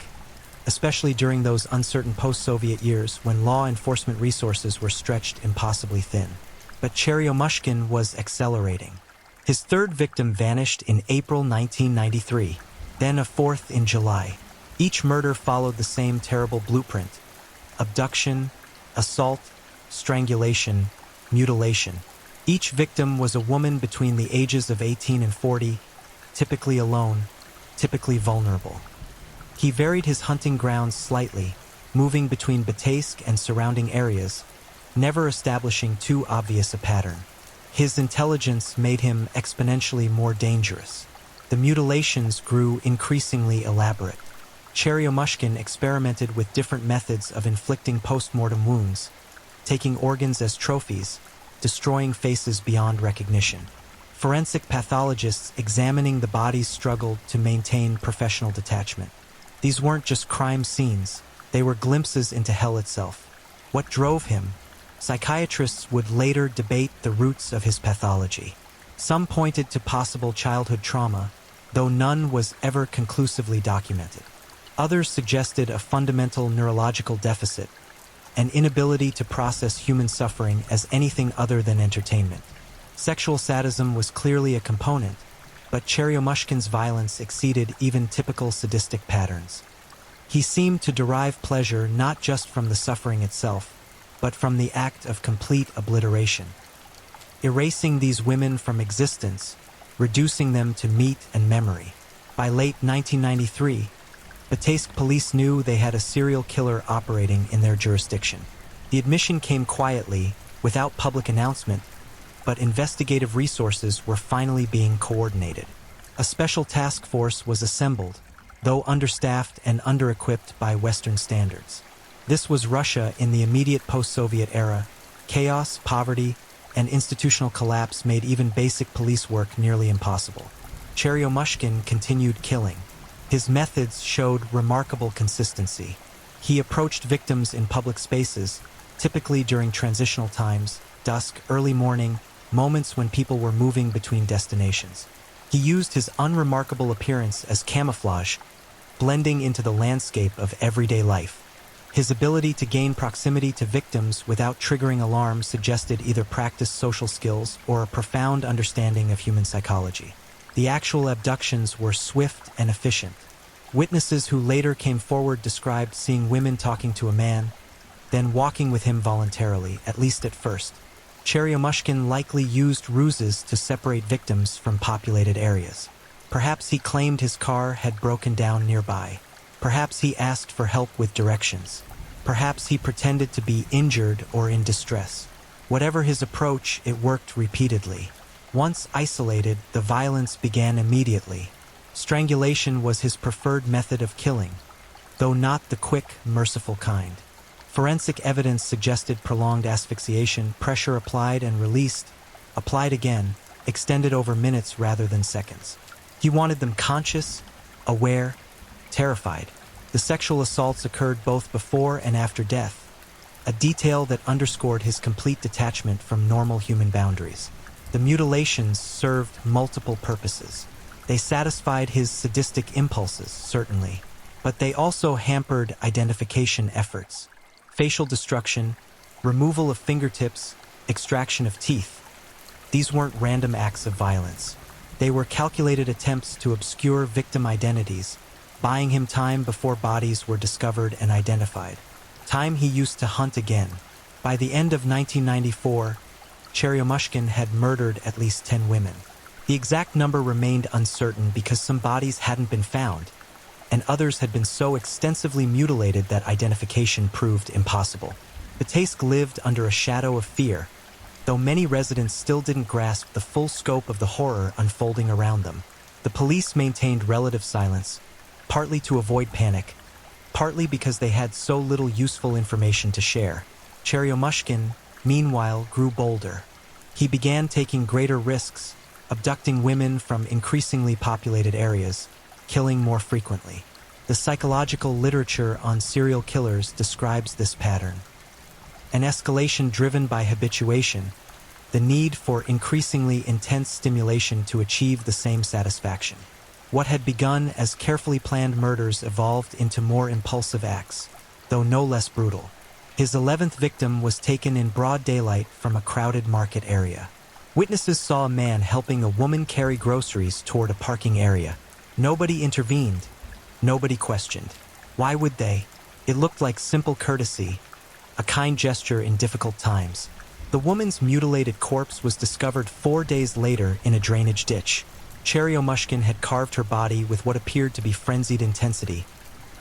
especially during those uncertain post-Soviet years when law enforcement resources were stretched impossibly thin. But Cheryomushkin was accelerating. His third victim vanished in April 1993, then a fourth in July. Each murder followed the same terrible blueprint: abduction, assault, strangulation, mutilation. Each victim was a woman between the ages of 18 and 40, typically alone, typically vulnerable. He varied his hunting grounds slightly, moving between Bataysk and surrounding areas, never establishing too obvious a pattern. His intelligence made him exponentially more dangerous. The mutilations grew increasingly elaborate. Cheryomushkin experimented with different methods of inflicting post-mortem wounds, taking organs as trophies, destroying faces beyond recognition. Forensic pathologists examining the bodies struggled to maintain professional detachment. These weren't just crime scenes, they were glimpses into hell itself. What drove him? Psychiatrists would later debate the roots of his pathology. Some pointed to possible childhood trauma, though none was ever conclusively documented. Others suggested a fundamental neurological deficit, an inability to process human suffering as anything other than entertainment. Sexual sadism was clearly a component, but Cheryomushkin's violence exceeded even typical sadistic patterns. He seemed to derive pleasure not just from the suffering itself, but from the act of complete obliteration. Erasing these women from existence, reducing them to meat and memory. By late 1993, Bataysk police knew they had a serial killer operating in their jurisdiction. The admission came quietly, without public announcement, but investigative resources were finally being coordinated. A special task force was assembled, though understaffed and under-equipped by Western standards. This was Russia in the immediate post-Soviet era. Chaos, poverty, and institutional collapse made even basic police work nearly impossible. Cheryomushkin continued killing. His methods showed remarkable consistency. He approached victims in public spaces, typically during transitional times, dusk, early morning, moments when people were moving between destinations. He used his unremarkable appearance as camouflage, blending into the landscape of everyday life. His ability to gain proximity to victims without triggering alarm suggested either practiced social skills or a profound understanding of human psychology. The actual abductions were swift and efficient. Witnesses who later came forward described seeing women talking to a man, then walking with him voluntarily, at least at first. Cheryomushkin likely used ruses to separate victims from populated areas. Perhaps he claimed his car had broken down nearby. Perhaps he asked for help with directions. Perhaps he pretended to be injured or in distress. Whatever his approach, it worked repeatedly. Once isolated, the violence began immediately. Strangulation was his preferred method of killing, though not the quick, merciful kind. Forensic evidence suggested prolonged asphyxiation, pressure applied and released, applied again, extended over minutes rather than seconds. He wanted them conscious, aware, terrified. The sexual assaults occurred both before and after death, a detail that underscored his complete detachment from normal human boundaries. The mutilations served multiple purposes. They satisfied his sadistic impulses, certainly, but they also hampered identification efforts. Facial destruction, removal of fingertips, extraction of teeth. These weren't random acts of violence. They were calculated attempts to obscure victim identities, buying him time before bodies were discovered and identified. Time he used to hunt again. By the end of 1994, Cheryomushkin had murdered at least 10 women. The exact number remained uncertain because some bodies hadn't been found, and others had been so extensively mutilated that identification proved impossible. Betaisk lived under a shadow of fear, though many residents still didn't grasp the full scope of the horror unfolding around them. The police maintained relative silence, partly to avoid panic, partly because they had so little useful information to share. Cheryomushkin, meanwhile, grew bolder. He began taking greater risks, abducting women from increasingly populated areas, killing more frequently. The psychological literature on serial killers describes this pattern. An escalation driven by habituation, the need for increasingly intense stimulation to achieve the same satisfaction. What had begun as carefully planned murders evolved into more impulsive acts, though no less brutal. His 11th victim was taken in broad daylight from a crowded market area. Witnesses saw a man helping a woman carry groceries toward a parking area. Nobody intervened. Nobody questioned. Why would they? It looked like simple courtesy, a kind gesture in difficult times. The woman's mutilated corpse was discovered 4 days later in a drainage ditch. Cheryomushkin had carved her body with what appeared to be frenzied intensity,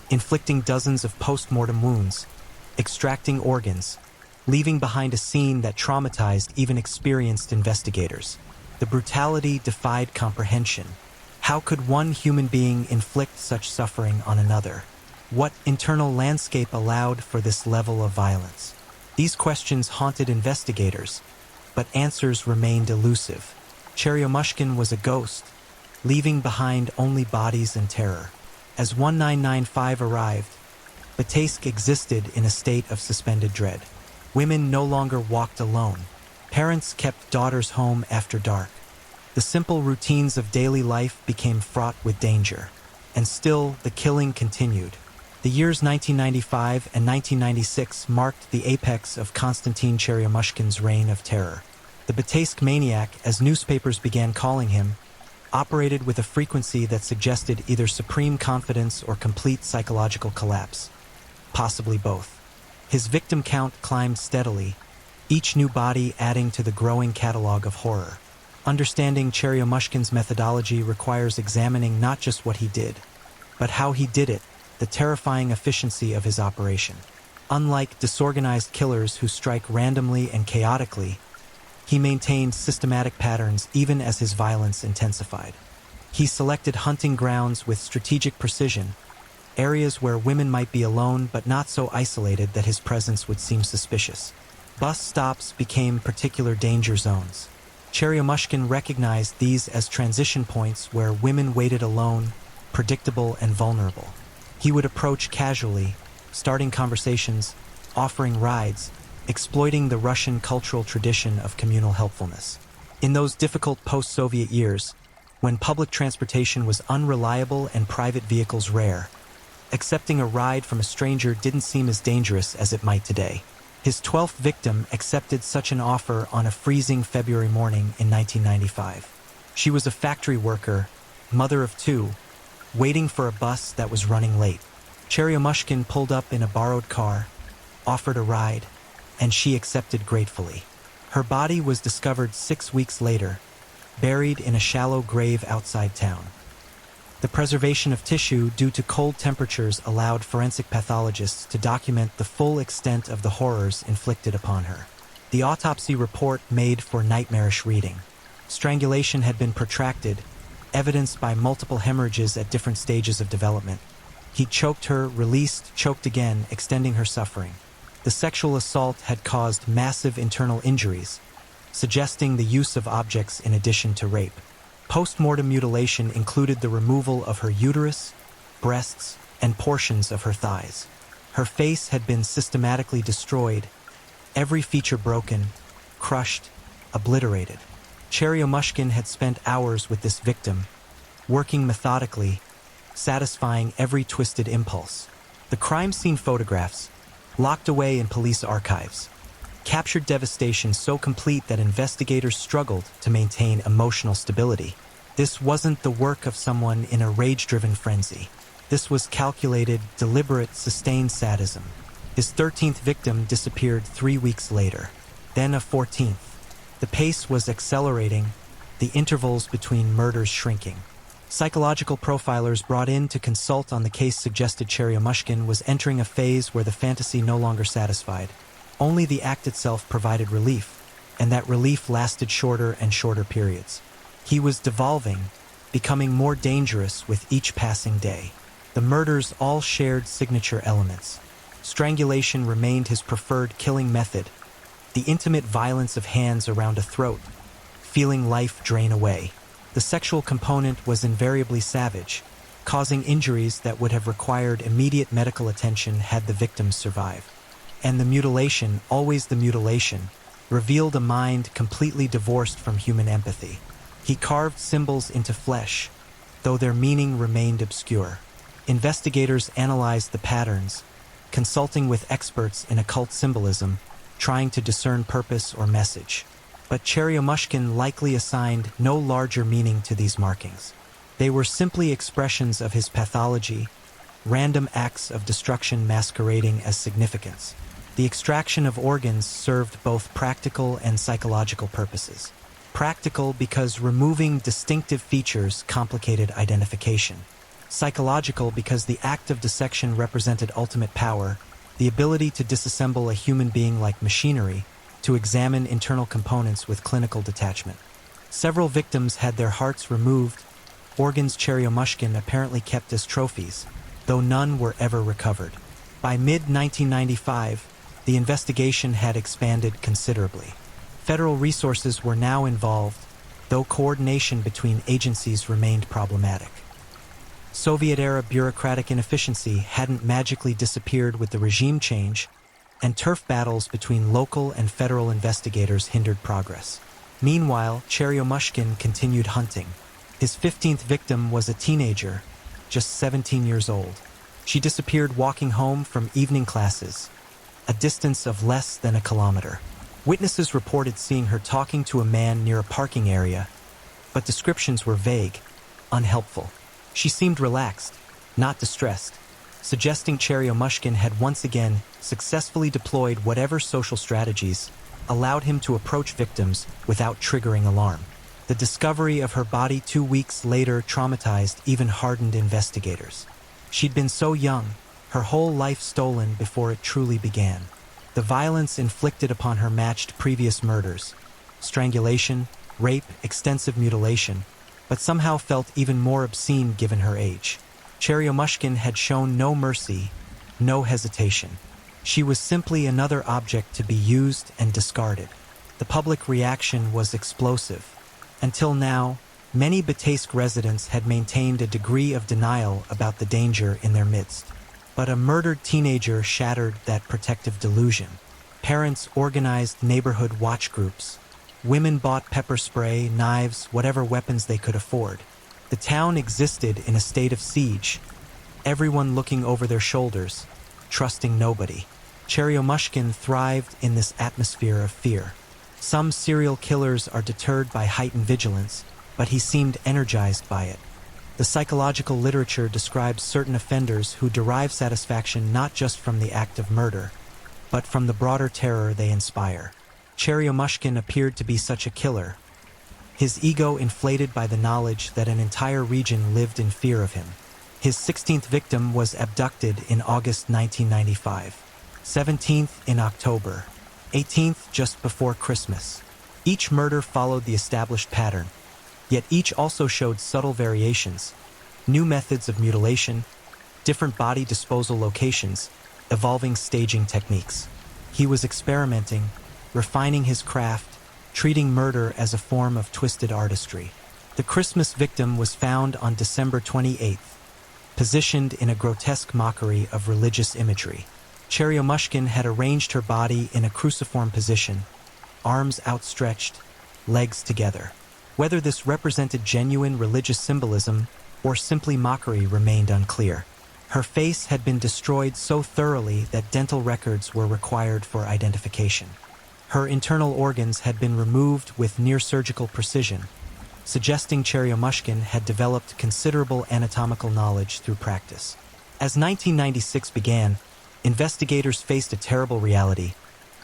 inflicting dozens of post-mortem wounds, extracting organs, leaving behind a scene that traumatized even experienced investigators. The brutality defied comprehension. How could one human being inflict such suffering on another? What internal landscape allowed for this level of violence? These questions haunted investigators, but answers remained elusive. Cheryomushkin was a ghost, leaving behind only bodies and terror. As 1995 arrived, Betaisk existed in a state of suspended dread. Women no longer walked alone. Parents kept daughters home after dark. The simple routines of daily life became fraught with danger. And still, the killing continued. The years 1995 and 1996 marked the apex of Konstantin Cheryomushkin's reign of terror. The Betaisk maniac, as newspapers began calling him, operated with a frequency that suggested either supreme confidence or complete psychological collapse. Possibly both. His victim count climbed steadily, each new body adding to the growing catalog of horror. Understanding Cheryomushkin's methodology requires examining not just what he did, but how he did it, the terrifying efficiency of his operation. Unlike disorganized killers who strike randomly and chaotically, he maintained systematic patterns even as his violence intensified. He selected hunting grounds with strategic precision, areas where women might be alone but not so isolated that his presence would seem suspicious. Bus stops became particular danger zones. Cheryomushkin recognized these as transition points where women waited alone, predictable and vulnerable. He would approach casually, starting conversations, offering rides, exploiting the Russian cultural tradition of communal helpfulness. In those difficult post-Soviet years, when public transportation was unreliable and private vehicles rare, accepting a ride from a stranger didn't seem as dangerous as it might today. His 12th victim accepted such an offer on a freezing February morning in 1995. She was a factory worker, mother of 2, waiting for a bus that was running late. Cheryomushkin pulled up in a borrowed car, offered a ride, and she accepted gratefully. Her body was discovered 6 weeks later, buried in a shallow grave outside town. The preservation of tissue due to cold temperatures allowed forensic pathologists to document the full extent of the horrors inflicted upon her. The autopsy report made for nightmarish reading. Strangulation had been protracted, evidenced by multiple hemorrhages at different stages of development. He choked her, released, choked again, extending her suffering. The sexual assault had caused massive internal injuries, suggesting the use of objects in addition to rape. Post-mortem mutilation included the removal of her uterus, breasts, and portions of her thighs. Her face had been systematically destroyed, every feature broken, crushed, obliterated. Cheryomushkin had spent hours with this victim, working methodically, satisfying every twisted impulse. The crime scene photographs, locked away in police archives, captured devastation so complete that investigators struggled to maintain emotional stability. This wasn't the work of someone in a rage-driven frenzy. This was calculated, deliberate, sustained sadism. His 13th victim disappeared 3 weeks later, then a 14th. The pace was accelerating, the intervals between murders shrinking. Psychological profilers brought in to consult on the case suggested Cheryomushkin was entering a phase where the fantasy no longer satisfied. Only the act itself provided relief, and that relief lasted shorter and shorter periods. He was devolving, becoming more dangerous with each passing day. The murders all shared signature elements. Strangulation remained his preferred killing method, the intimate violence of hands around a throat, feeling life drain away. The sexual component was invariably savage, causing injuries that would have required immediate medical attention had the victims survived. And the mutilation, always the mutilation, revealed a mind completely divorced from human empathy. He carved symbols into flesh, though their meaning remained obscure. Investigators analyzed the patterns, consulting with experts in occult symbolism, trying to discern purpose or message. But Cheryomushkin likely assigned no larger meaning to these markings. They were simply expressions of his pathology, random acts of destruction masquerading as significance. The extraction of organs served both practical and psychological purposes. Practical because removing distinctive features complicated identification. Psychological because the act of dissection represented ultimate power, the ability to disassemble a human being like machinery, to examine internal components with clinical detachment. Several victims had their hearts removed, organs Cheryomushkin apparently kept as trophies, though none were ever recovered. By mid-1995, the investigation had expanded considerably. Federal resources were now involved, though coordination between agencies remained problematic. Soviet-era bureaucratic inefficiency hadn't magically disappeared with the regime change, and turf battles between local and federal investigators hindered progress. Meanwhile, Cheryomushkin continued hunting. His 15th victim was a teenager, just 17 years old. She disappeared walking home from evening classes, a distance of less than a kilometer. Witnesses reported seeing her talking to a man near a parking area, but descriptions were vague, unhelpful. She seemed relaxed, not distressed, suggesting Cheryomushkin had once again successfully deployed whatever social strategies allowed him to approach victims without triggering alarm. The discovery of her body 2 weeks later traumatized even hardened investigators. She'd been so young, her whole life stolen before it truly began. The violence inflicted upon her matched previous murders, strangulation, rape, extensive mutilation, but somehow felt even more obscene given her age. Cheryomushkin had shown no mercy, no hesitation. She was simply another object to be used and discarded. The public reaction was explosive. Until now, many Bataisk residents had maintained a degree of denial about the danger in their midst. But a murdered teenager shattered that protective delusion. Parents organized neighborhood watch groups. Women bought pepper spray, knives, whatever weapons they could afford. The town existed in a state of siege, everyone looking over their shoulders, trusting nobody. Cheryomushkin thrived in this atmosphere of fear. Some serial killers are deterred by heightened vigilance, but he seemed energized by it. The psychological literature describes certain offenders who derive satisfaction not just from the act of murder, but from the broader terror they inspire. Cheryomushkin appeared to be such a killer. his ego inflated by the knowledge that an entire region lived in fear of him. His 16th victim was abducted in August 1995, 17th in October, 18th just before Christmas. Each murder followed the established pattern, yet each also showed subtle variations, new methods of mutilation, different body disposal locations, evolving staging techniques. He was experimenting, refining his craft, treating murder as a form of twisted artistry. The Christmas victim was found on December 28th, positioned in a grotesque mockery of religious imagery. Cheryomushkin had arranged her body in a cruciform position, arms outstretched, legs together. Whether this represented genuine religious symbolism or simply mockery remained unclear. Her face had been destroyed so thoroughly that dental records were required for identification. Her internal organs had been removed with near-surgical precision, suggesting Cheryomushkin had developed considerable anatomical knowledge through practice. As 1996 began, investigators faced a terrible reality.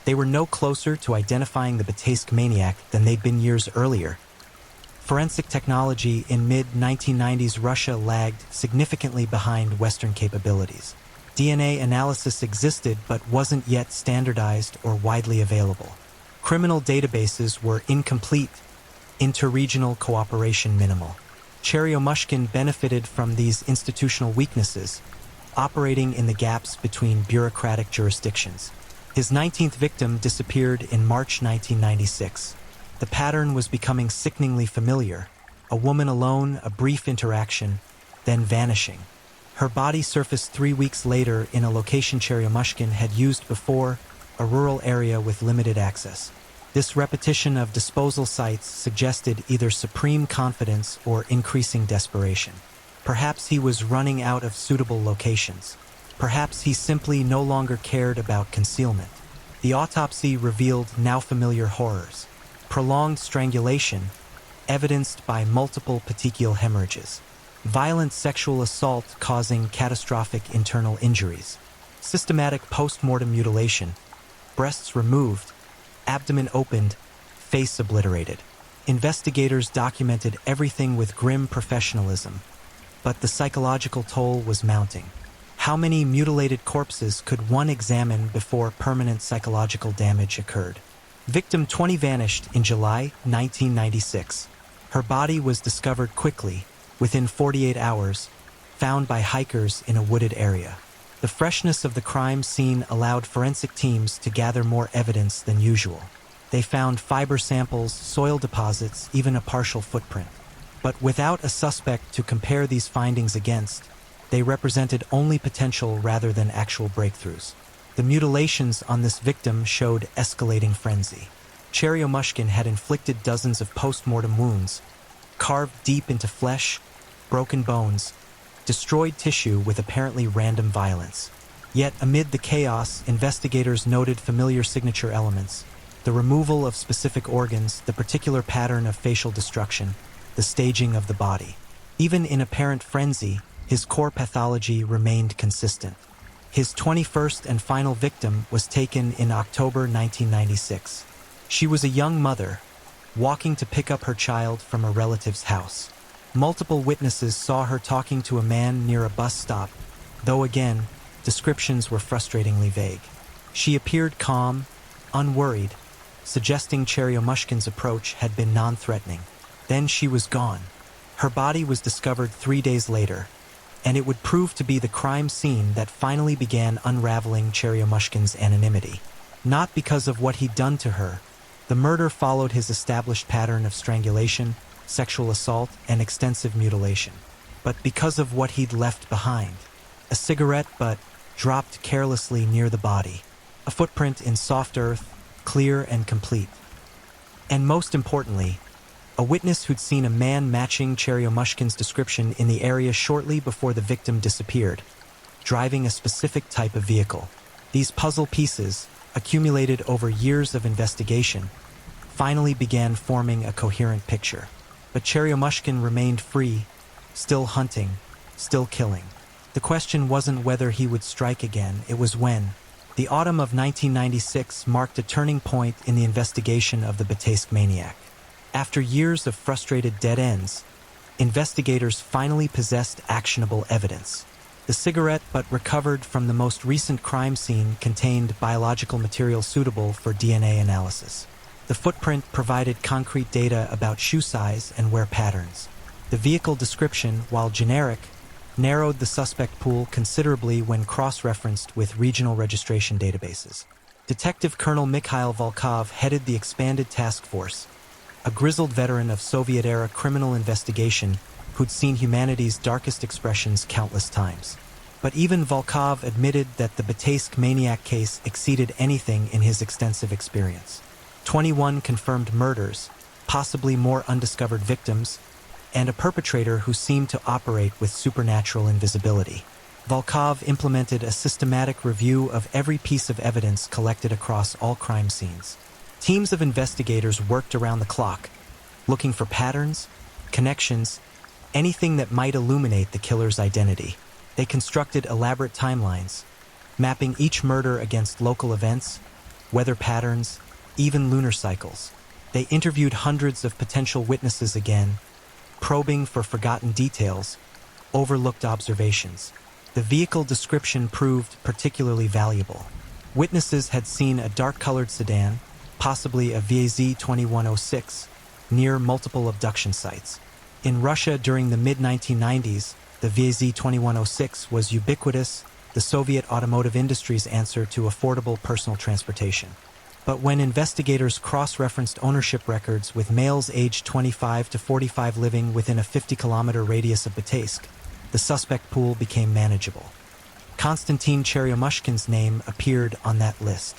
They were no closer to identifying the Bedtime maniac than they'd been years earlier. Forensic technology in mid-1990s Russia lagged significantly behind Western capabilities. DNA analysis existed but wasn't yet standardized or widely available. Criminal databases were incomplete, interregional cooperation minimal. Cheryomushkin benefited from these institutional weaknesses, operating in the gaps between bureaucratic jurisdictions. His 19th victim disappeared in March 1996. The pattern was becoming sickeningly familiar. A woman alone, a brief interaction, then vanishing. Her body surfaced 3 weeks later in a location Cheryomushkin had used before, a rural area with limited access. This repetition of disposal sites suggested either supreme confidence or increasing desperation. Perhaps he was running out of suitable locations. Perhaps he simply no longer cared about concealment. The autopsy revealed now familiar horrors. Prolonged strangulation, evidenced by multiple petechial hemorrhages. Violent sexual assault causing catastrophic internal injuries. Systematic post-mortem mutilation. Breasts removed, abdomen opened, face obliterated. Investigators documented everything with grim professionalism, but the psychological toll was mounting. How many mutilated corpses could one examine before permanent psychological damage occurred? Victim 20 vanished in July 1996. Her body was discovered quickly, within 48 hours, found by hikers in a wooded area. The freshness of the crime scene allowed forensic teams to gather more evidence than usual. They found fiber samples, soil deposits, even a partial footprint. But without a suspect to compare these findings against, they represented only potential rather than actual breakthroughs. The mutilations on this victim showed escalating frenzy. Cheryomushkin had inflicted dozens of post-mortem wounds, carved deep into flesh, broken bones, destroyed tissue with apparently random violence. Yet amid the chaos, investigators noted familiar signature elements: the removal of specific organs, the particular pattern of facial destruction, the staging of the body. Even in apparent frenzy, his core pathology remained consistent. His 21st and final victim was taken in October 1996. She was a young mother, walking to pick up her child from a relative's house. Multiple witnesses saw her talking to a man near a bus stop, though again, descriptions were frustratingly vague. She appeared calm, unworried, suggesting Cheryomushkin's approach had been non-threatening. Then she was gone. Her body was discovered 3 days later, and it would prove to be the crime scene that finally began unraveling Cheryomushkin's anonymity. Not because of what he'd done to her. The murder followed his established pattern of strangulation, sexual assault, and extensive mutilation, but because of what he'd left behind. A cigarette butt dropped carelessly near the body, a footprint in soft earth, clear and complete. And most importantly, a witness who'd seen a man matching Cheryomushkin's description in the area shortly before the victim disappeared, driving a specific type of vehicle. These puzzle pieces, accumulated over years of investigation, finally began forming a coherent picture. But Cheryomushkin remained free, still hunting, still killing. The question wasn't whether he would strike again, it was when. The autumn of 1996 marked a turning point in the investigation of the Bedtime maniac. After years of frustrated dead ends, investigators finally possessed actionable evidence. The cigarette butt recovered from the most recent crime scene contained biological material suitable for DNA analysis. The footprint provided concrete data about shoe size and wear patterns. The vehicle description, while generic, narrowed the suspect pool considerably when cross-referenced with regional registration databases. Detective Colonel Mikhail Volkov headed the expanded task force, a grizzled veteran of Soviet-era criminal investigation who'd seen humanity's darkest expressions countless times. But even Volkov admitted that the Bataysk maniac case exceeded anything in his extensive experience. 21 confirmed murders, possibly more undiscovered victims, and a perpetrator who seemed to operate with supernatural invisibility. Volkov implemented a systematic review of every piece of evidence collected across all crime scenes. Teams of investigators worked around the clock, looking for patterns, connections, anything that might illuminate the killer's identity. They constructed elaborate timelines, mapping each murder against local events, weather patterns, even lunar cycles. They interviewed hundreds of potential witnesses again, probing for forgotten details, overlooked observations. The vehicle description proved particularly valuable. Witnesses had seen a dark-colored sedan, possibly a VAZ-2106, near multiple abduction sites. In Russia during the mid-1990s, the VAZ-2106 was ubiquitous, the Soviet automotive industry's answer to affordable personal transportation. But when investigators cross-referenced ownership records with males aged 25 to 45 living within a 50-kilometer radius of Bataysk, the suspect pool became manageable. Konstantin Cheryomushkin's name appeared on that list.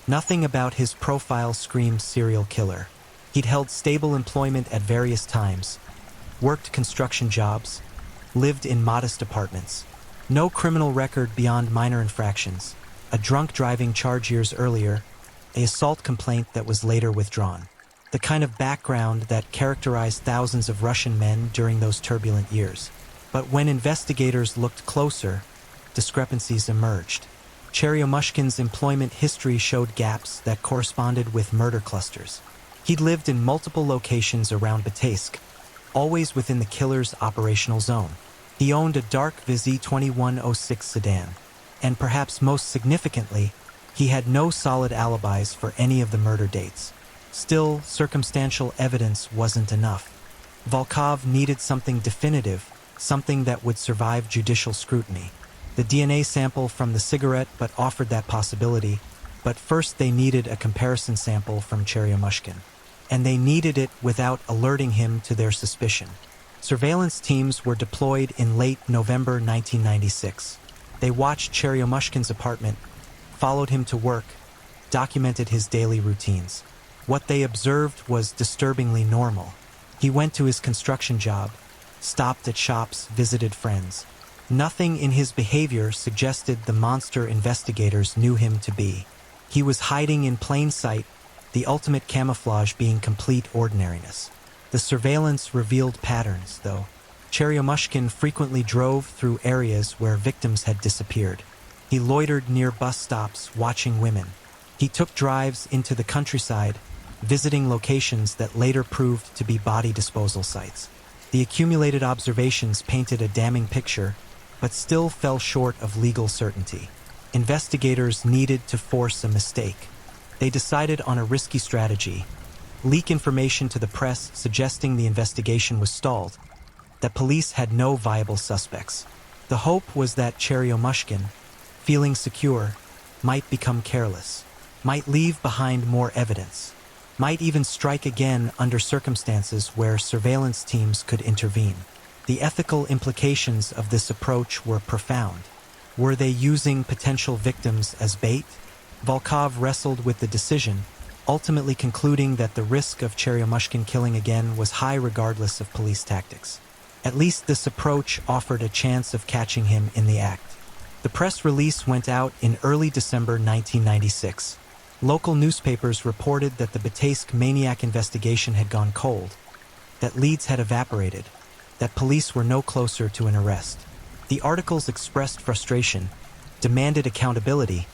Nothing about his profile screamed serial killer. He'd held stable employment at various times, worked construction jobs, lived in modest apartments. No criminal record beyond minor infractions, a drunk driving charge years earlier, an assault complaint that was later withdrawn. The kind of background that characterized thousands of Russian men during those turbulent years. But when investigators looked closer, discrepancies emerged. Cheryomushkin's employment history showed gaps that corresponded with murder clusters. He'd lived in multiple locations around Bataysk, always within the killer's operational zone. He owned a dark VAZ-2106 sedan, and perhaps most significantly, he had no solid alibis for any of the murder dates. Still, circumstantial evidence wasn't enough. Volkov needed something definitive, something that would survive judicial scrutiny. The DNA sample from the cigarette butt offered that possibility, but first they needed a comparison sample from Cheryomushkin. And they needed it without alerting him to their suspicion. Surveillance teams were deployed in late November 1996. They watched Cheryomushkin's apartment, followed him to work, documented his daily routines. What they observed was disturbingly normal. He went to his construction job, stopped at shops, visited friends. Nothing in his behavior suggested the monster investigators knew him to be. He was hiding in plain sight, the ultimate camouflage being complete ordinariness. The surveillance revealed patterns, though. Cheryomushkin frequently drove through areas where victims had disappeared. He loitered near bus stops, watching women. He took drives into the countryside, visiting locations that later proved to be body disposal sites. The accumulated observations painted a damning picture, but still fell short of legal certainty. Investigators needed to force a mistake. They decided on a risky strategy: leak information to the press suggesting the investigation was stalled, that police had no viable suspects. The hope was that Cheryomushkin, feeling secure, might become careless, might leave behind more evidence, might even strike again under circumstances where surveillance teams could intervene. The ethical implications of this approach were profound. Were they using potential victims as bait? Volkov wrestled with the decision, ultimately concluding that the risk of Cheryomushkin killing again was high regardless of police tactics. At least this approach offered a chance of catching him in the act. The press release went out in early December 1996. Local newspapers reported that the Bataysk maniac investigation had gone cold, that leads had evaporated, that police were no closer to an arrest. The articles expressed frustration, demanded accountability,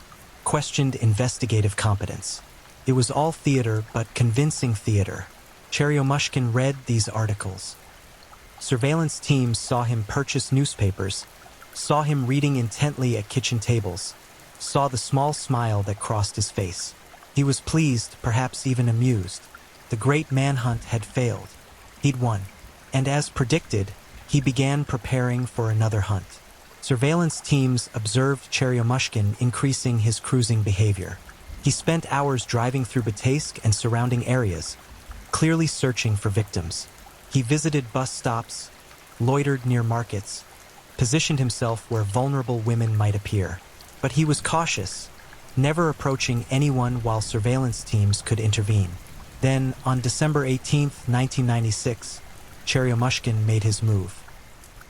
questioned investigative competence. It was all theater, but convincing theater. Cheryomushkin read these articles. Surveillance teams saw him purchase newspapers, saw him reading intently at kitchen tables, saw the small smile that crossed his face. He was pleased, perhaps even amused. The great manhunt had failed. He'd won. And as predicted, he began preparing for another hunt. Surveillance teams observed Cheryomushkin increasing his cruising behavior. He spent hours driving through Bataysk and surrounding areas, clearly searching for victims. He visited bus stops, loitered near markets, positioned himself where vulnerable women might appear. But he was cautious, never approaching anyone while surveillance teams could intervene. Then, on December 18, 1996, Cheryomushkin made his move.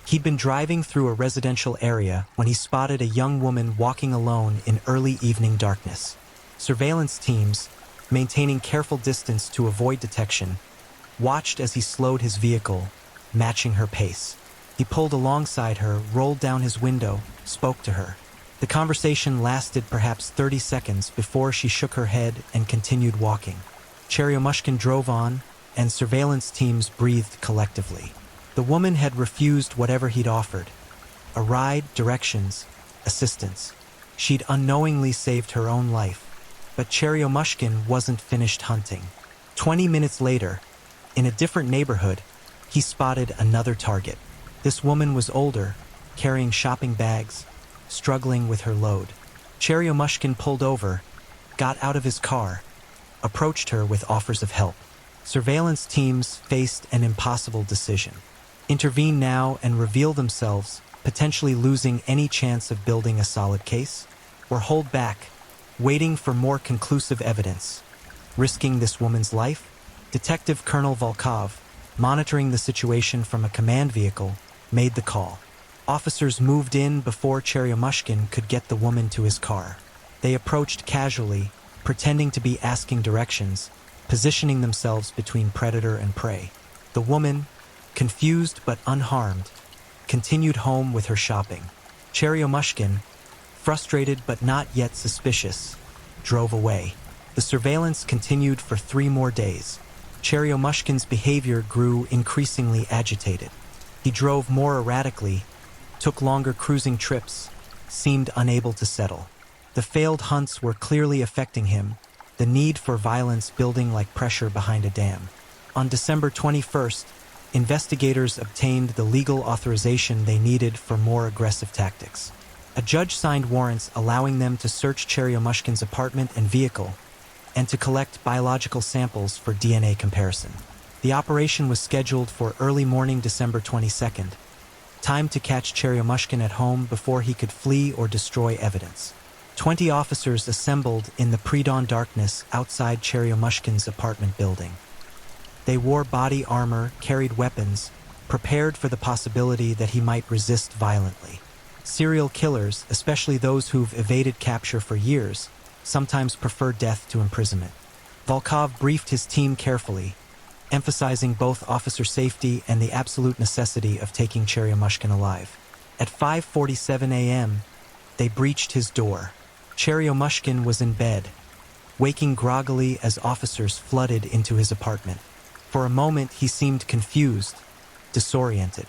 He'd been driving through a residential area when he spotted a young woman walking alone in early evening darkness. Surveillance teams, maintaining careful distance to avoid detection, watched as he slowed his vehicle, matching her pace. He pulled alongside her, rolled down his window, spoke to her. The conversation lasted perhaps 30 seconds before she shook her head and continued walking. Cheryomushkin drove on, and surveillance teams breathed collectively. The woman had refused whatever he'd offered. A ride, directions, assistance. She'd unknowingly saved her own life. But Cheryomushkin wasn't finished hunting. 20 minutes later, in a different neighborhood, he spotted another target. This woman was older, carrying shopping bags, struggling with her load. Cheryomushkin pulled over, got out of his car, approached her with offers of help. Surveillance teams faced an impossible decision. Intervene now and reveal themselves, potentially losing any chance of building a solid case? Or hold back, waiting for more conclusive evidence, risking this woman's life? Detective Colonel Volkov, monitoring the situation from a command vehicle, made the call. Officers moved in before Cheryomushkin could get the woman to his car. They approached casually, pretending to be asking directions, positioning themselves between predator and prey. The woman, confused but unharmed, continued home with her shopping. Cheryomushkin, frustrated but not yet suspicious, drove away. The surveillance continued for 3 more days. Cheryomushkin's behavior grew increasingly agitated. He drove more erratically, took longer cruising trips, seemed unable to settle. The failed hunts were clearly affecting him, the need for violence building like pressure behind a dam. On December 21st, investigators obtained the legal authorization they needed for more aggressive tactics. A judge signed warrants allowing them to search Cheryomushkin's apartment and vehicle, and to collect biological samples for DNA comparison. The operation was scheduled for early morning December 22nd, time to catch Cheryomushkin at home before he could flee or destroy evidence. 20 officers assembled in the pre-dawn darkness outside Cheryomushkin's apartment building. They wore body armor, carried weapons, prepared for the possibility that he might resist violently. Serial killers, especially those who've evaded capture for years, sometimes prefer death to imprisonment. Volkov briefed his team carefully, emphasizing both officer safety and the absolute necessity of taking Cheryomushkin alive. At 5:47 a.m., they breached his door. Cheryomushkin was in bed, waking groggily as officers flooded into his apartment. For a moment, he seemed confused, disoriented.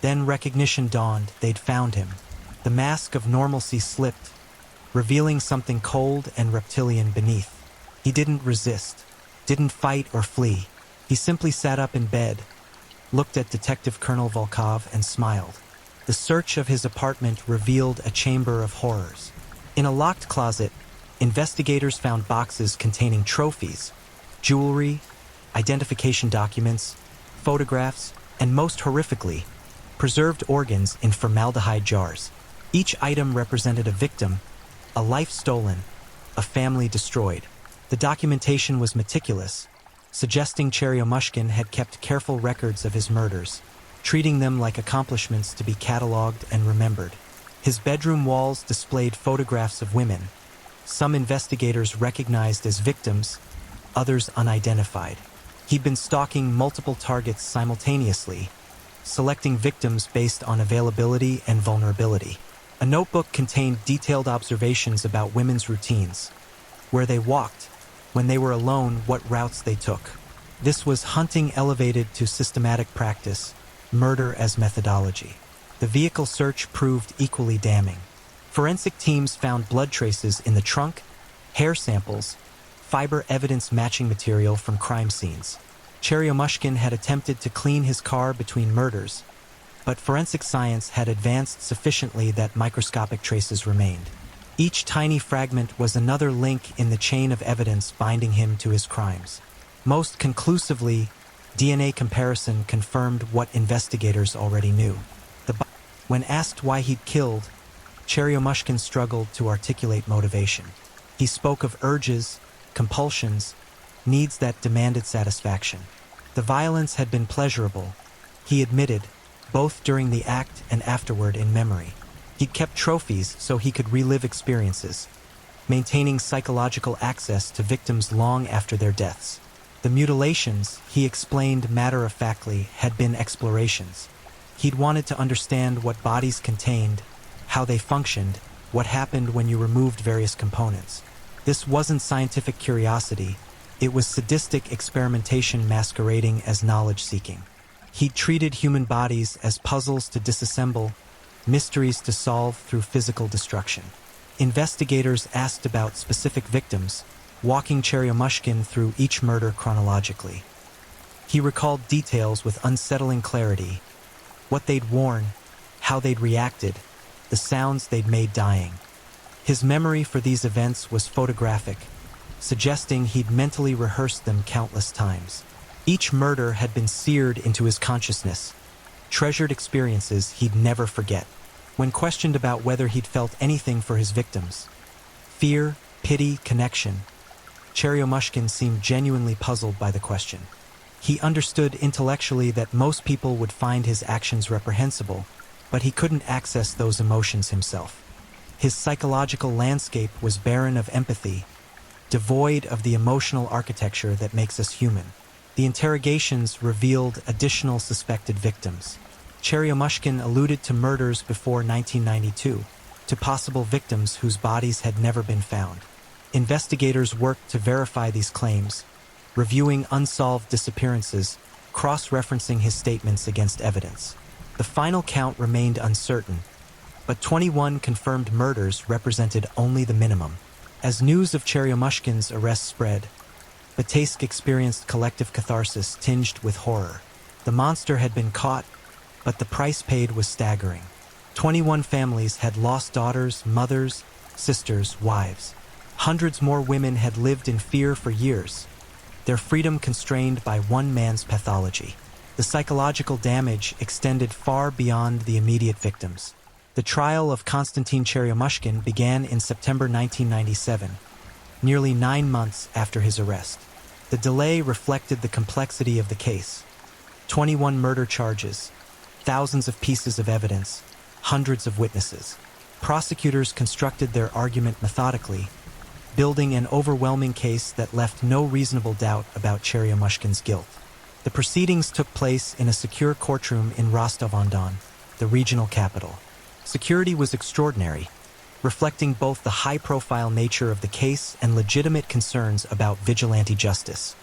Then recognition dawned. They'd found him. The mask of normalcy slipped, revealing something cold and reptilian beneath. He didn't resist, didn't fight or flee. He simply sat up in bed, looked at Detective Colonel Volkov, and smiled. The search of his apartment revealed a chamber of horrors. In a locked closet, investigators found boxes containing trophies, jewelry, identification documents, photographs, and most horrifically, preserved organs in formaldehyde jars. Each item represented a victim, a life stolen, a family destroyed. The documentation was meticulous, suggesting Cheryomushkin had kept careful records of his murders, treating them like accomplishments to be cataloged and remembered. His bedroom walls displayed photographs of women, some investigators recognized as victims, others unidentified. He'd been stalking multiple targets simultaneously, selecting victims based on availability and vulnerability. A notebook contained detailed observations about women's routines, where they walked, when they were alone, what routes they took. This was hunting elevated to systematic practice, murder as methodology. The vehicle search proved equally damning. Forensic teams found blood traces in the trunk, hair samples, fiber evidence matching material from crime scenes. Cheryomushkin had attempted to clean his car between murders, but forensic science had advanced sufficiently that microscopic traces remained. Each tiny fragment was another link in the chain of evidence binding him to his crimes. Most conclusively, DNA comparison confirmed what investigators already knew. When asked why he'd killed, Cheryomushkin struggled to articulate motivation. He spoke of urges, compulsions, needs that demanded satisfaction. The violence had been pleasurable, he admitted, both during the act and afterward in memory. He'd kept trophies so he could relive experiences, maintaining psychological access to victims long after their deaths. The mutilations, he explained matter-of-factly, had been explorations. He'd wanted to understand what bodies contained, how they functioned, what happened when you removed various components. This wasn't scientific curiosity, it was sadistic experimentation masquerading as knowledge-seeking. He'd treated human bodies as puzzles to disassemble, mysteries to solve through physical destruction. Investigators asked about specific victims, walking Cheryomushkin through each murder chronologically. He recalled details with unsettling clarity, what they'd worn, how they'd reacted, the sounds they'd made dying. His memory for these events was photographic, suggesting he'd mentally rehearsed them countless times. Each murder had been seared into his consciousness, treasured experiences he'd never forget. When questioned about whether he'd felt anything for his victims, fear, pity, connection, Cheryomushkin seemed genuinely puzzled by the question. He understood intellectually that most people would find his actions reprehensible, but he couldn't access those emotions himself. His psychological landscape was barren of empathy, devoid of the emotional architecture that makes us human. The interrogations revealed additional suspected victims. Cheryomushkin alluded to murders before 1992, to possible victims whose bodies had never been found. Investigators worked to verify these claims, reviewing unsolved disappearances, cross-referencing his statements against evidence. The final count remained uncertain, but 21 confirmed murders represented only the minimum. As news of Cheryomushkin's arrest spread, Bataysk experienced collective catharsis tinged with horror. The monster had been caught, but the price paid was staggering. 21 families had lost daughters, mothers, sisters, wives. Hundreds more women had lived in fear for years, their freedom constrained by one man's pathology. The psychological damage extended far beyond the immediate victims. The trial of Konstantin Cheryomushkin began in September 1997, nearly 9 months after his arrest. The delay reflected the complexity of the case. 21 murder charges, thousands of pieces of evidence, hundreds of witnesses. Prosecutors constructed their argument methodically, building an overwhelming case that left no reasonable doubt about Cheryomushkin's guilt. The proceedings took place in a secure courtroom in Rostov-on-Don, the regional capital. Security was extraordinary, reflecting both the high-profile nature of the case and legitimate concerns about vigilante justice.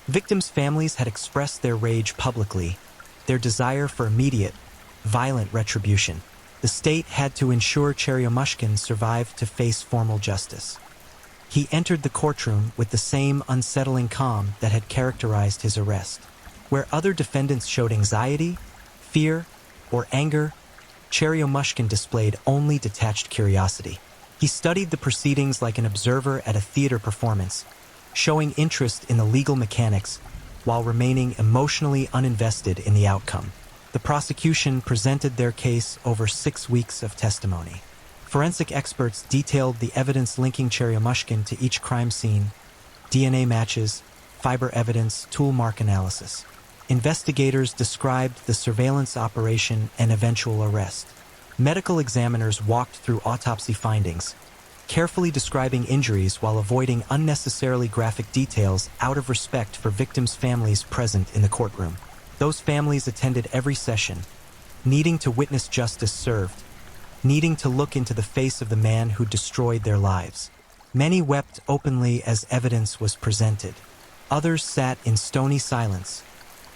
Victims' families had expressed their rage publicly, their desire for immediate, violent retribution. The state had to ensure Cheryomushkin survived to face formal justice. He entered the courtroom with the same unsettling calm that had characterized his arrest. Where other defendants showed anxiety, fear, or anger, Cheryomushkin displayed only detached curiosity. He studied the proceedings like an observer at a theater performance, showing interest in the legal mechanics while remaining emotionally uninvested in the outcome. The prosecution presented their case over 6 weeks of testimony. Forensic experts detailed the evidence linking Cheryomushkin to each crime scene, DNA matches, fiber evidence, tool mark analysis. Investigators described the surveillance operation and eventual arrest. Medical examiners walked through autopsy findings, carefully describing injuries while avoiding unnecessarily graphic details out of respect for victims' families present in the courtroom. Those families attended every session, needing to witness justice served, needing to look into the face of the man who destroyed their lives. Many wept openly as evidence was presented. Others sat in stony silence,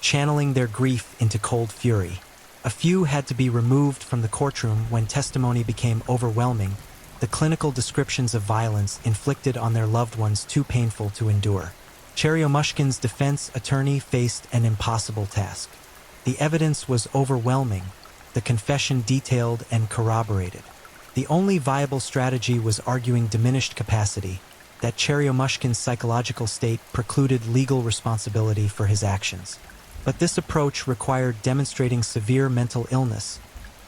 channeling their grief into cold fury. A few had to be removed from the courtroom when testimony became overwhelming, the clinical descriptions of violence inflicted on their loved ones too painful to endure. Cheryomushkin's defense attorney faced an impossible task. The evidence was overwhelming, the confession detailed and corroborated. The only viable strategy was arguing diminished capacity, that Cheryomushkin's psychological state precluded legal responsibility for his actions. But this approach required demonstrating severe mental illness,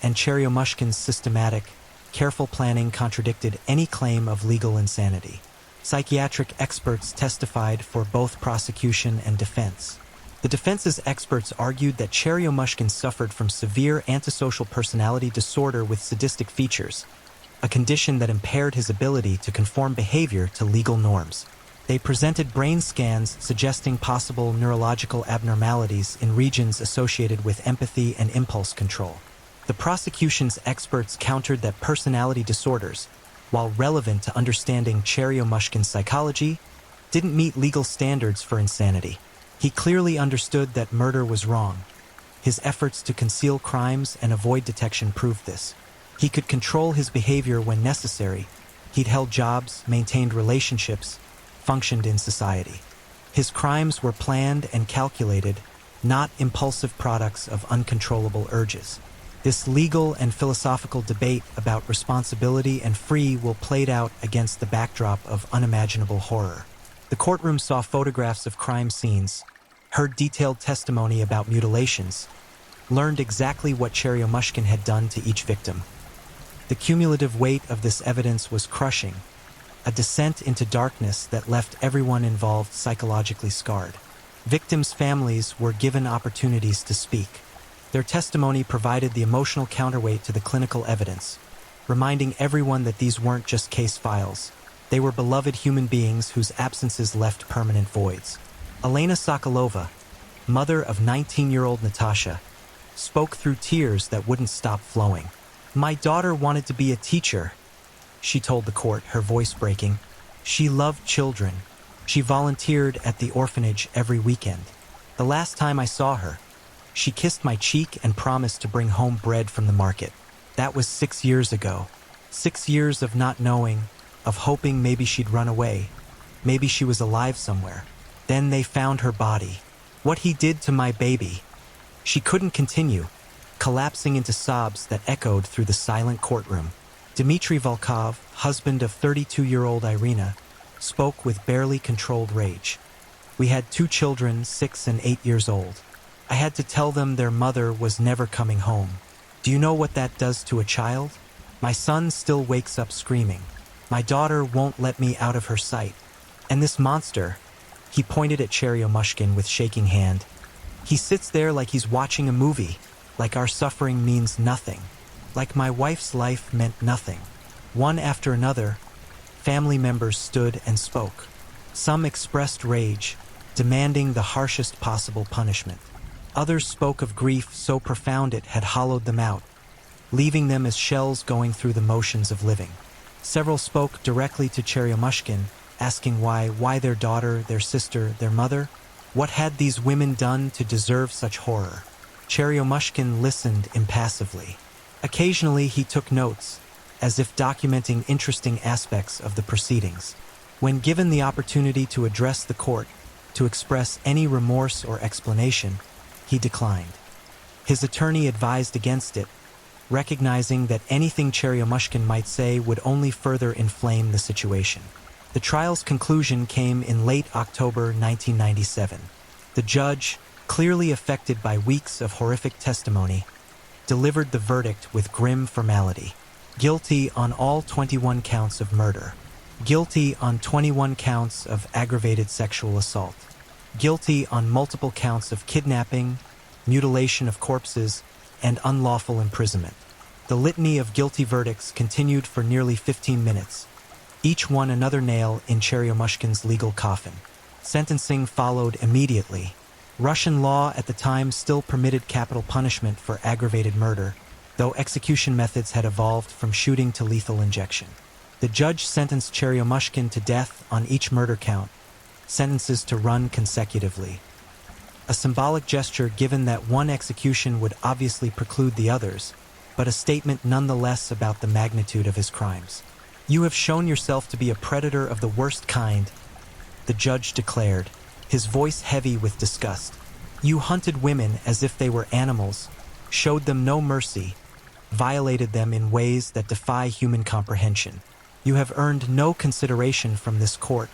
and Cheryomushkin's systematic, careful planning contradicted any claim of legal insanity. Psychiatric experts testified for both prosecution and defense. The defense's experts argued that Cheryomushkin suffered from severe antisocial personality disorder with sadistic features, a condition that impaired his ability to conform behavior to legal norms. They presented brain scans suggesting possible neurological abnormalities in regions associated with empathy and impulse control. The prosecution's experts countered that personality disorders, while relevant to understanding Cheryomushkin's psychology, didn't meet legal standards for insanity. He clearly understood that murder was wrong. His efforts to conceal crimes and avoid detection proved this. He could control his behavior when necessary. He'd held jobs, maintained relationships, functioned in society. His crimes were planned and calculated, not impulsive products of uncontrollable urges. This legal and philosophical debate about responsibility and free will played out against the backdrop of unimaginable horror. The courtroom saw photographs of crime scenes, heard detailed testimony about mutilations, learned exactly what Cheryomushkin had done to each victim. The cumulative weight of this evidence was crushing, a descent into darkness that left everyone involved psychologically scarred. Victims' families were given opportunities to speak. Their testimony provided the emotional counterweight to the clinical evidence, reminding everyone that these weren't just case files. They were beloved human beings whose absences left permanent voids. Elena Sokolova, mother of 19-year-old Natasha, spoke through tears that wouldn't stop flowing. "My daughter wanted to be a teacher," she told the court, her voice breaking. "She loved children. She volunteered at the orphanage every weekend. The last time I saw her, she kissed my cheek and promised to bring home bread from the market. That was 6 years ago. 6 years of not knowing, of hoping maybe she'd run away. Maybe she was alive somewhere. Then they found her body. What he did to my baby." She couldn't continue, collapsing into sobs that echoed through the silent courtroom. Dmitry Volkov, husband of 32-year-old Irina, spoke with barely controlled rage. "We had 2 children, 6 and 8 years old. I had to tell them their mother was never coming home. Do you know what that does to a child? My son still wakes up screaming. My daughter won't let me out of her sight. And this monster," he pointed at Cheryomushkin with shaking hand, "he sits there like he's watching a movie, like our suffering means nothing, like my wife's life meant nothing." One after another, family members stood and spoke. Some expressed rage, demanding the harshest possible punishment. Others spoke of grief so profound it had hollowed them out, leaving them as shells going through the motions of living. Several spoke directly to Cheryomushkin, asking why their daughter, their sister, their mother? What had these women done to deserve such horror? Cheryomushkin listened impassively. Occasionally he took notes, as if documenting interesting aspects of the proceedings. When given the opportunity to address the court, to express any remorse or explanation, he declined. His attorney advised against it, recognizing that anything Cheryomushkin might say would only further inflame the situation. The trial's conclusion came in late October 1997. The judge, clearly affected by weeks of horrific testimony, delivered the verdict with grim formality. Guilty on all 21 counts of murder. Guilty on 21 counts of aggravated sexual assault. Guilty on multiple counts of kidnapping, mutilation of corpses, and unlawful imprisonment. The litany of guilty verdicts continued for nearly 15 minutes, each one another nail in Cheryomushkin's legal coffin. Sentencing followed immediately. Russian law at the time still permitted capital punishment for aggravated murder, though execution methods had evolved from shooting to lethal injection. The judge sentenced Cheryomushkin to death on each murder count, sentences to run consecutively. A symbolic gesture given that one execution would obviously preclude the others, but a statement nonetheless about the magnitude of his crimes. "You have shown yourself to be a predator of the worst kind," the judge declared, his voice heavy with disgust. "You hunted women as if they were animals, showed them no mercy, violated them in ways that defy human comprehension. You have earned no consideration from this court,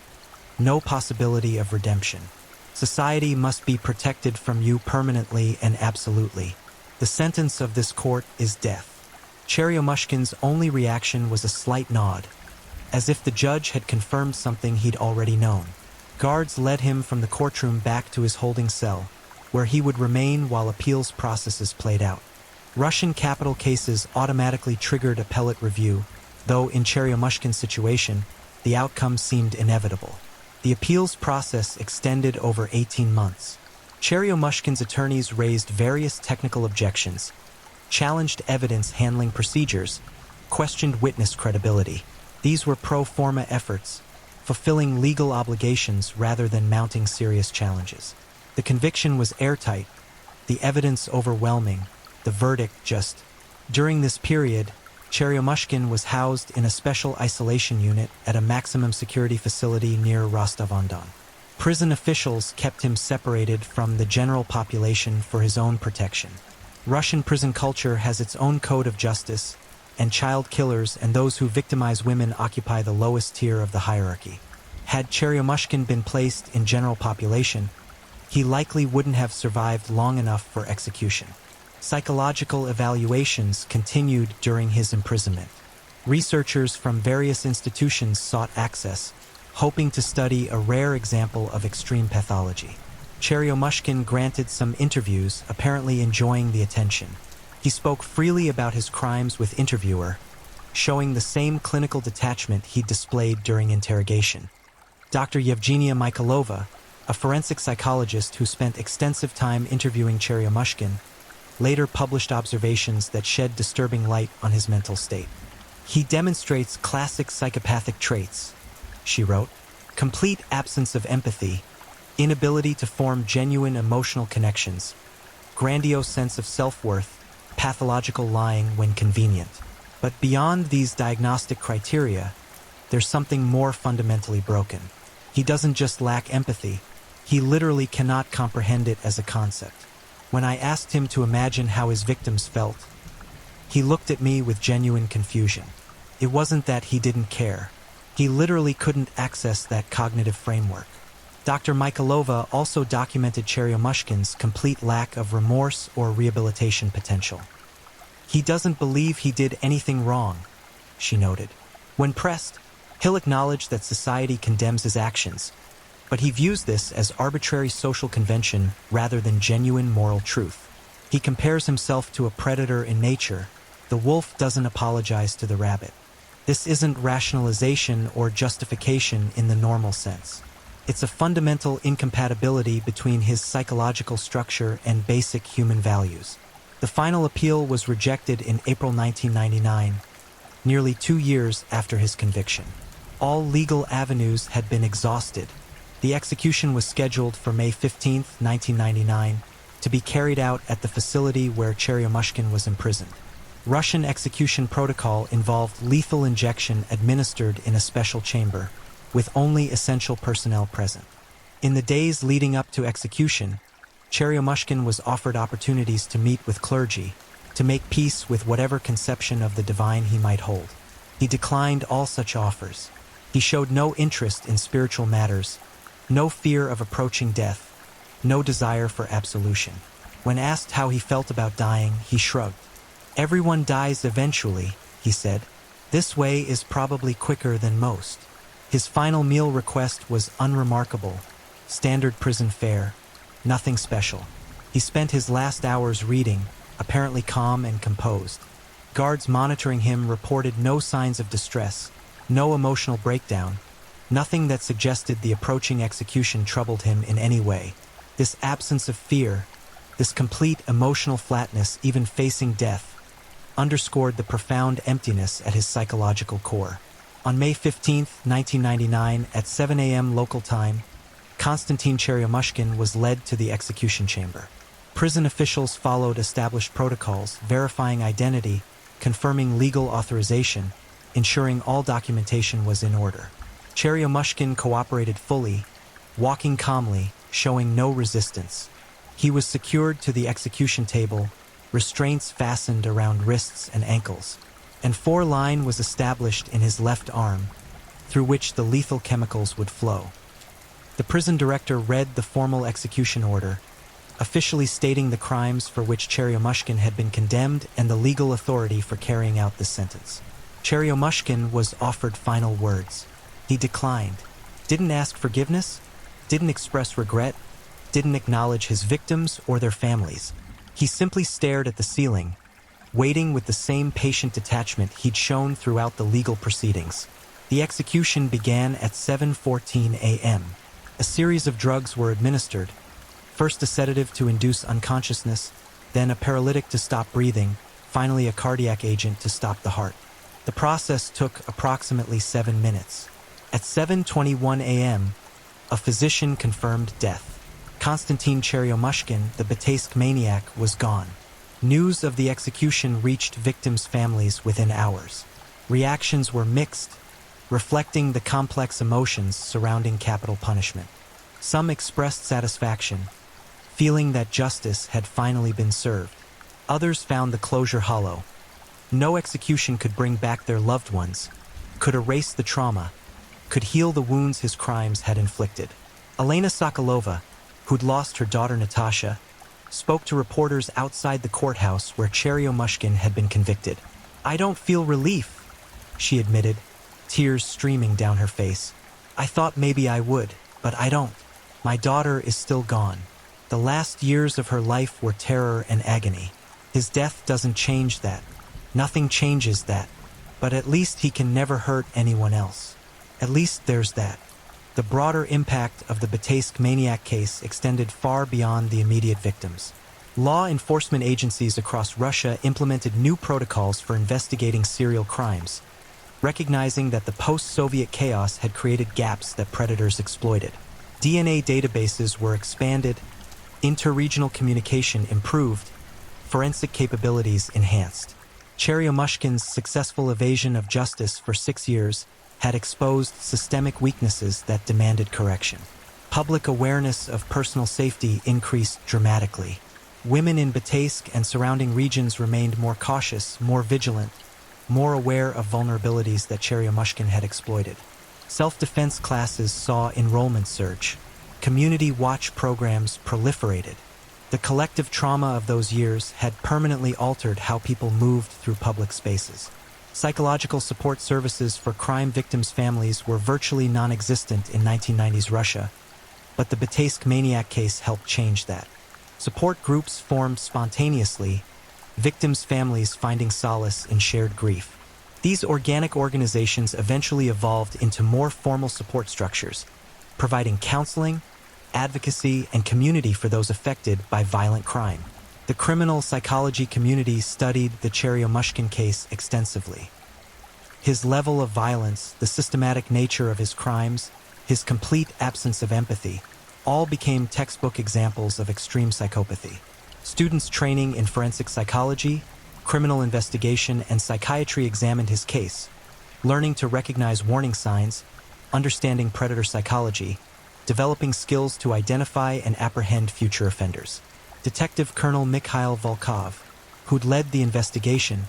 no possibility of redemption. Society must be protected from you permanently and absolutely. The sentence of this court is death." Cheryomushkin's only reaction was a slight nod, as if the judge had confirmed something he'd already known. Guards led him from the courtroom back to his holding cell, where he would remain while appeals processes played out. Russian capital cases automatically triggered appellate review, though in Cheryomushkin's situation, the outcome seemed inevitable. The appeals process extended over 18 months. Cheryomushkin's attorneys raised various technical objections, challenged evidence handling procedures, questioned witness credibility. These were pro forma efforts, fulfilling legal obligations rather than mounting serious challenges. The conviction was airtight, the evidence overwhelming, the verdict just. During this period, Cheryomushkin was housed in a special isolation unit at a maximum security facility near Rostov-on-Don. Prison officials kept him separated from the general population for his own protection. Russian prison culture has its own code of justice, and child killers and those who victimize women occupy the lowest tier of the hierarchy. Had Cheryomushkin been placed in general population, he likely wouldn't have survived long enough for execution. Psychological evaluations continued during his imprisonment. Researchers from various institutions sought access, hoping to study a rare example of extreme pathology. Cheryomushkin granted some interviews, apparently enjoying the attention. He spoke freely about his crimes with interviewer, showing the same clinical detachment he displayed during interrogation. Dr. Yevgenia Michailova, a forensic psychologist who spent extensive time interviewing Cheryomushkin, later published observations that shed disturbing light on his mental state. "He demonstrates classic psychopathic traits," she wrote. "Complete absence of empathy, inability to form genuine emotional connections, grandiose sense of self-worth, pathological lying when convenient. But beyond these diagnostic criteria, there's something more fundamentally broken. He doesn't just lack empathy, he literally cannot comprehend it as a concept. When I asked him to imagine how his victims felt, he looked at me with genuine confusion. It wasn't that he didn't care. He literally couldn't access that cognitive framework." Dr. Michailova also documented Cheryomushkin's complete lack of remorse or rehabilitation potential. "He doesn't believe he did anything wrong," she noted. When pressed, he'll acknowledge that society condemns his actions, but he views this as arbitrary social convention rather than genuine moral truth. He compares himself to a predator in nature. The wolf doesn't apologize to the rabbit. This isn't rationalization or justification in the normal sense. It's a fundamental incompatibility between his psychological structure and basic human values. The final appeal was rejected in April 1999, nearly 2 years after his conviction. All legal avenues had been exhausted. The execution was scheduled for May 15, 1999, to be carried out at the facility where Cheryomushkin was imprisoned. Russian execution protocol involved lethal injection administered in a special chamber, with only essential personnel present. In the days leading up to execution, Cheryomushkin was offered opportunities to meet with clergy, to make peace with whatever conception of the divine he might hold. He declined all such offers. He showed no interest in spiritual matters, no fear of approaching death, no desire for absolution. When asked how he felt about dying, he shrugged. "Everyone dies eventually," he said. "This way is probably quicker than most." His final meal request was unremarkable, standard prison fare, nothing special. He spent his last hours reading, apparently calm and composed. Guards monitoring him reported no signs of distress, no emotional breakdown, nothing that suggested the approaching execution troubled him in any way. This absence of fear, this complete emotional flatness even facing death, underscored the profound emptiness at his psychological core. On May 15, 1999, at 7 a.m. local time, Konstantin Cheryomushkin was led to the execution chamber. Prison officials followed established protocols, verifying identity, confirming legal authorization, ensuring all documentation was in order. Cheryomushkin cooperated fully, walking calmly, showing no resistance. He was secured to the execution table, restraints fastened around wrists and ankles, and 4-line was established in his left arm, through which the lethal chemicals would flow. The prison director read the formal execution order, officially stating the crimes for which Cheryomushkin had been condemned and the legal authority for carrying out the sentence. Cheryomushkin was offered final words. He declined, didn't ask forgiveness, didn't express regret, didn't acknowledge his victims or their families. He simply stared at the ceiling, waiting with the same patient detachment he'd shown throughout the legal proceedings. The execution began at 7:14 a.m. A series of drugs were administered, first a sedative to induce unconsciousness, then a paralytic to stop breathing, finally a cardiac agent to stop the heart. The process took approximately 7 minutes. At 7:21 a.m., a physician confirmed death. Konstantin Cheryomushkin, the Betaisk maniac, was gone. News of the execution reached victims' families within hours. Reactions were mixed, reflecting the complex emotions surrounding capital punishment. Some expressed satisfaction, feeling that justice had finally been served. Others found the closure hollow. No execution could bring back their loved ones, could erase the trauma, could heal the wounds his crimes had inflicted. Elena Sokolova, who'd lost her daughter Natasha, spoke to reporters outside the courthouse where Cheryomushkin had been convicted. "I don't feel relief," she admitted, tears streaming down her face. "I thought maybe I would, but I don't. My daughter is still gone. The last years of her life were terror and agony. His death doesn't change that. Nothing changes that. But at least he can never hurt anyone else. At least there's that." The broader impact of the Betaisk maniac case extended far beyond the immediate victims. Law enforcement agencies across Russia implemented new protocols for investigating serial crimes, recognizing that the post-Soviet chaos had created gaps that predators exploited. DNA databases were expanded, interregional communication improved, forensic capabilities enhanced. Cheryomushkin's successful evasion of justice for 6 years had exposed systemic weaknesses that demanded correction. Public awareness of personal safety increased dramatically. Women in Betaisk and surrounding regions remained more cautious, more vigilant, more aware of vulnerabilities that Cheryomushkin had exploited. Self-defense classes saw enrollment surge. Community watch programs proliferated. The collective trauma of those years had permanently altered how people moved through public spaces. Psychological support services for crime victims' families were virtually non-existent in 1990s Russia, but the Betaisk maniac case helped change that. Support groups formed spontaneously, victims' families finding solace in shared grief. These organic organizations eventually evolved into more formal support structures, providing counseling, advocacy, and community for those affected by violent crime. The criminal psychology community studied the Cheryomushkin case extensively. His level of violence, the systematic nature of his crimes, his complete absence of empathy, all became textbook examples of extreme psychopathy. Students training in forensic psychology, criminal investigation, and psychiatry examined his case, learning to recognize warning signs, understanding predator psychology, developing skills to identify and apprehend future offenders. Detective Colonel Mikhail Volkov, who'd led the investigation,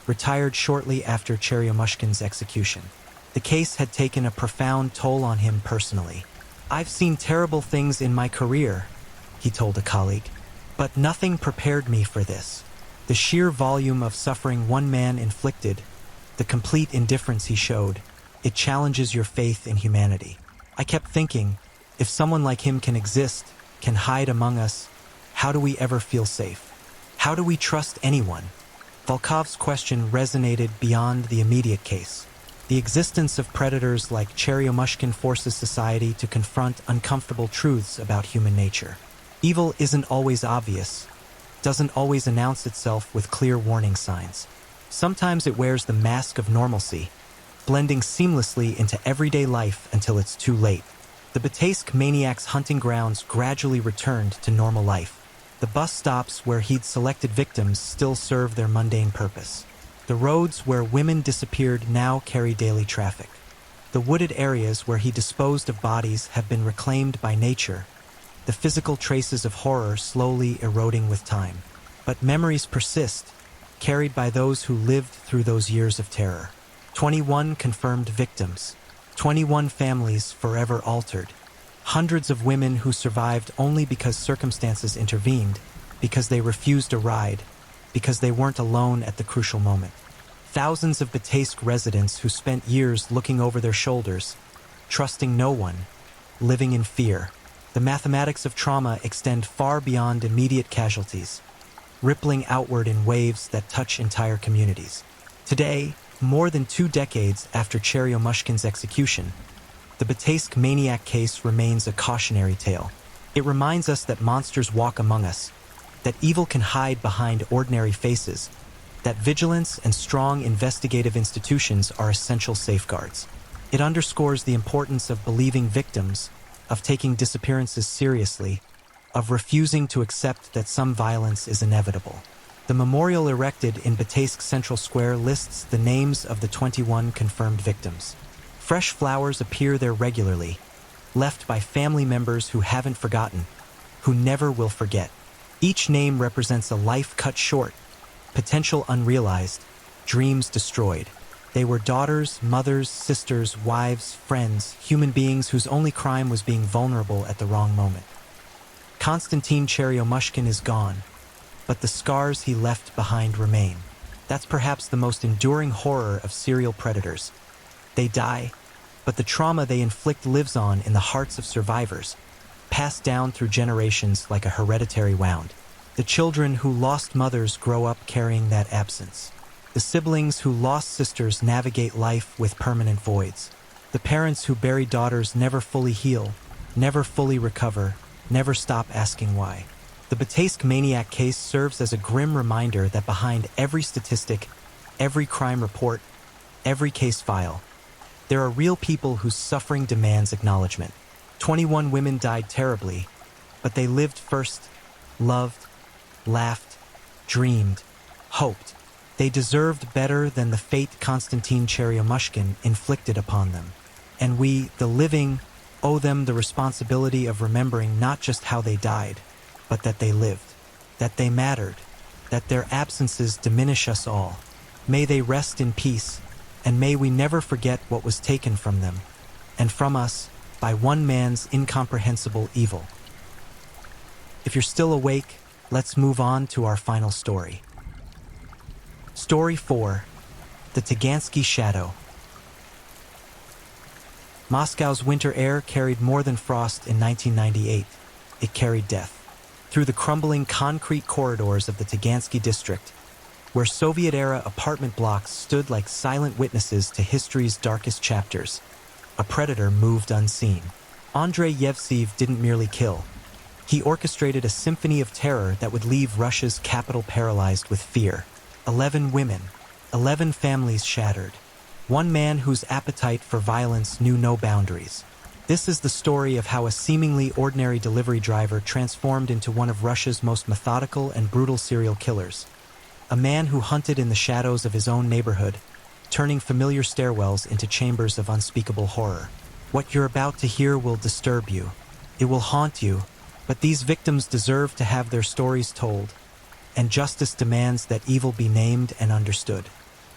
retired shortly after Cheryomushkin's execution. The case had taken a profound toll on him personally. "I've seen terrible things in my career," he told a colleague, "but nothing prepared me for this. The sheer volume of suffering one man inflicted, the complete indifference he showed, it challenges your faith in humanity. I kept thinking, if someone like him can exist, can hide among us, how do we ever feel safe? How do we trust anyone?" Volkov's question resonated beyond the immediate case. The existence of predators like Cheryomushkin forces society to confront uncomfortable truths about human nature. Evil isn't always obvious, doesn't always announce itself with clear warning signs. Sometimes it wears the mask of normalcy, blending seamlessly into everyday life until it's too late. The Bataisk maniac's hunting grounds gradually returned to normal life. The bus stops where he'd selected victims still serve their mundane purpose. The roads where women disappeared now carry daily traffic. The wooded areas where he disposed of bodies have been reclaimed by nature, the physical traces of horror slowly eroding with time. But memories persist, carried by those who lived through those years of terror. 21 confirmed victims. 21 families forever altered. Hundreds of women who survived only because circumstances intervened, because they refused a ride, because they weren't alone at the crucial moment. Thousands of Bataisk residents who spent years looking over their shoulders, trusting no one, living in fear. The mathematics of trauma extend far beyond immediate casualties, rippling outward in waves that touch entire communities. Today, more than 2 decades after Cheryomushkin's execution, the Bataisk maniac case remains a cautionary tale. It reminds us that monsters walk among us, that evil can hide behind ordinary faces, that vigilance and strong investigative institutions are essential safeguards. It underscores the importance of believing victims, of taking disappearances seriously, of refusing to accept that some violence is inevitable. The memorial erected in Bataisk Central Square lists the names of the 21 confirmed victims. Fresh flowers appear there regularly, left by family members who haven't forgotten, who never will forget. Each name represents a life cut short, potential unrealized, dreams destroyed. They were daughters, mothers, sisters, wives, friends, human beings whose only crime was being vulnerable at the wrong moment. Konstantin Cheryomushkin is gone, but the scars he left behind remain. That's perhaps the most enduring horror of serial predators. They die, but the trauma they inflict lives on in the hearts of survivors, passed down through generations like a hereditary wound. The children who lost mothers grow up carrying that absence. The siblings who lost sisters navigate life with permanent voids. The parents who bury daughters never fully heal, never fully recover, never stop asking why. The Bataisk maniac case serves as a grim reminder that behind every statistic, every crime report, every case file, there are real people whose suffering demands acknowledgement. 21 women died terribly, but they lived first, loved, laughed, dreamed, hoped. They deserved better than the fate Konstantin Cheryomushkin inflicted upon them. And we, the living, owe them the responsibility of remembering not just how they died, but that they lived, that they mattered, that their absences diminish us all. May they rest in peace, and may we never forget what was taken from them, and from us, by one man's incomprehensible evil. If you're still awake, let's move on to our final story. Story 4. The Tagansky Shadow. Moscow's winter air carried more than frost in 1998. It carried death. Through the crumbling concrete corridors of the Tagansky district, where Soviet-era apartment blocks stood like silent witnesses to history's darkest chapters, a predator moved unseen. Andrei Yevseev didn't merely kill. He orchestrated a symphony of terror that would leave Russia's capital paralyzed with fear. 11 women, 11 families shattered. One man whose appetite for violence knew no boundaries. This is the story of how a seemingly ordinary delivery driver transformed into one of Russia's most methodical and brutal serial killers. A man who hunted in the shadows of his own neighborhood, turning familiar stairwells into chambers of unspeakable horror. What you're about to hear will disturb you. It will haunt you, but these victims deserve to have their stories told, and justice demands that evil be named and understood.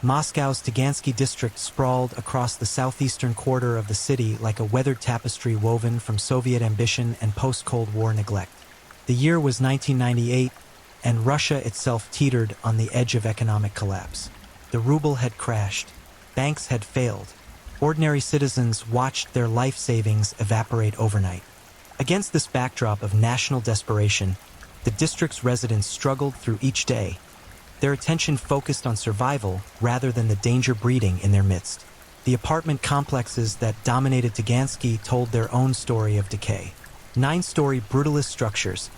Moscow's Tagansky district sprawled across the southeastern quarter of the city like a weathered tapestry woven from Soviet ambition and post-Cold War neglect. The year was 1998, and Russia itself teetered on the edge of economic collapse. The ruble had crashed. Banks had failed. Ordinary citizens watched their life savings evaporate overnight. Against this backdrop of national desperation, the district's residents struggled through each day, their attention focused on survival rather than the danger breeding in their midst. The apartment complexes that dominated Tagansky told their own story of decay. 9-story brutalist structures,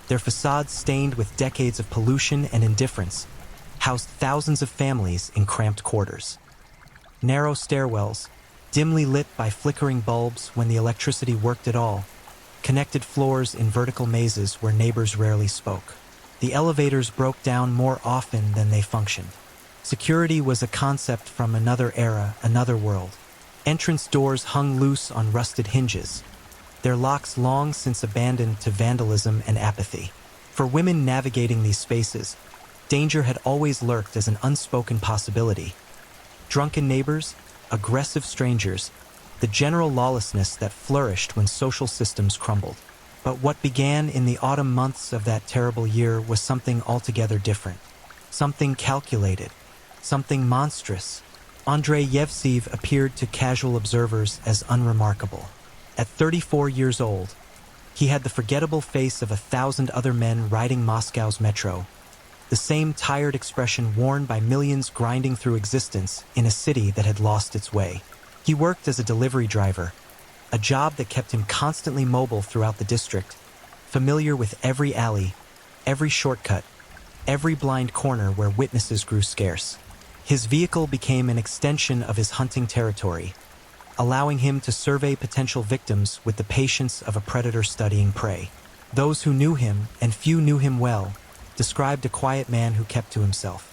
their facades stained with decades of pollution and indifference, housed thousands of families in cramped quarters. Narrow stairwells, dimly lit by flickering bulbs when the electricity worked at all, connected floors in vertical mazes where neighbors rarely spoke. The elevators broke down more often than they functioned. Security was a concept from another era, another world. Entrance doors hung loose on rusted hinges, their locks long since abandoned to vandalism and apathy. For women navigating these spaces, danger had always lurked as an unspoken possibility. Drunken neighbors, aggressive strangers, the general lawlessness that flourished when social systems crumbled. But what began in the autumn months of that terrible year was something altogether different. Something calculated. Something monstrous. Andrei Yevseev appeared to casual observers as unremarkable. At 34 years old, he had the forgettable face of 1,000 other men riding Moscow's metro, the same tired expression worn by millions grinding through existence in a city that had lost its way. He worked as a delivery driver, a job that kept him constantly mobile throughout the district, familiar with every alley, every shortcut, every blind corner where witnesses grew scarce. His vehicle became an extension of his hunting territory, allowing him to survey potential victims with the patience of a predator studying prey. Those who knew him, and few knew him well, described a quiet man who kept to himself.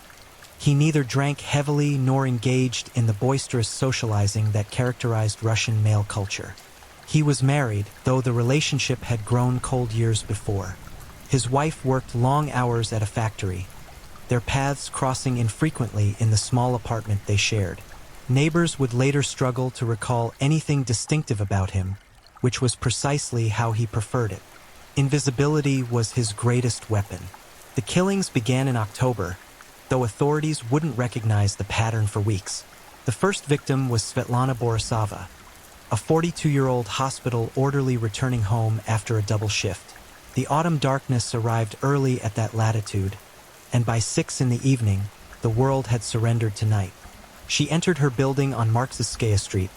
He neither drank heavily nor engaged in the boisterous socializing that characterized Russian male culture. He was married, though the relationship had grown cold years before. His wife worked long hours at a factory, their paths crossing infrequently in the small apartment they shared. Neighbors would later struggle to recall anything distinctive about him, which was precisely how he preferred it. Invisibility was his greatest weapon. The killings began in October, though authorities wouldn't recognize the pattern for weeks. The first victim was Svetlana Borisova, a 42-year-old hospital orderly returning home after a double shift. The autumn darkness arrived early at that latitude, and by 6 in the evening, the world had surrendered to night. She entered her building on Marxiskaya Street,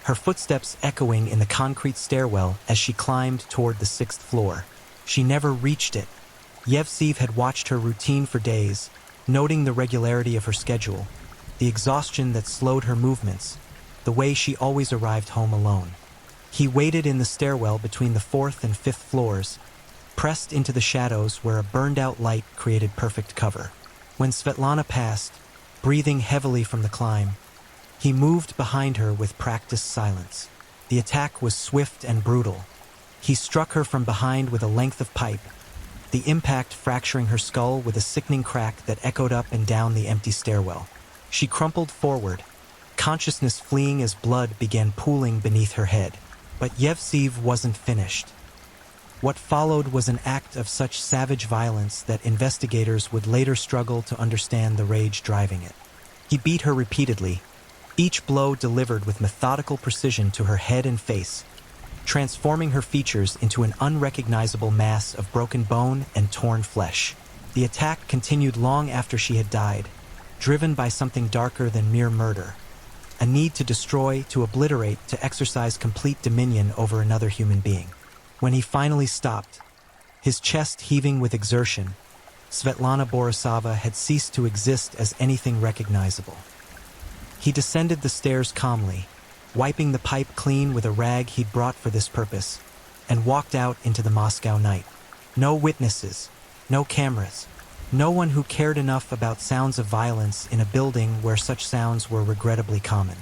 her footsteps echoing in the concrete stairwell as she climbed toward the 6th floor. She never reached it. Yevseev had watched her routine for days, noting the regularity of her schedule, the exhaustion that slowed her movements, the way she always arrived home alone. He waited in the stairwell between the 4th and 5th floors, pressed into the shadows where a burned-out light created perfect cover. When Svetlana passed, breathing heavily from the climb, he moved behind her with practiced silence. The attack was swift and brutal. He struck her from behind with a length of pipe, the impact fracturing her skull with a sickening crack that echoed up and down the empty stairwell. She crumpled forward, consciousness fleeing as blood began pooling beneath her head. But Yevseev wasn't finished. What followed was an act of such savage violence that investigators would later struggle to understand the rage driving it. He beat her repeatedly, each blow delivered with methodical precision to her head and face, transforming her features into an unrecognizable mass of broken bone and torn flesh. The attack continued long after she had died, driven by something darker than mere murder, a need to destroy, to obliterate, to exercise complete dominion over another human being. When he finally stopped, his chest heaving with exertion, Svetlana Borisova had ceased to exist as anything recognizable. He descended the stairs calmly, wiping the pipe clean with a rag he'd brought for this purpose, and walked out into the Moscow night. No witnesses, no cameras, no one who cared enough about sounds of violence in a building where such sounds were regrettably common.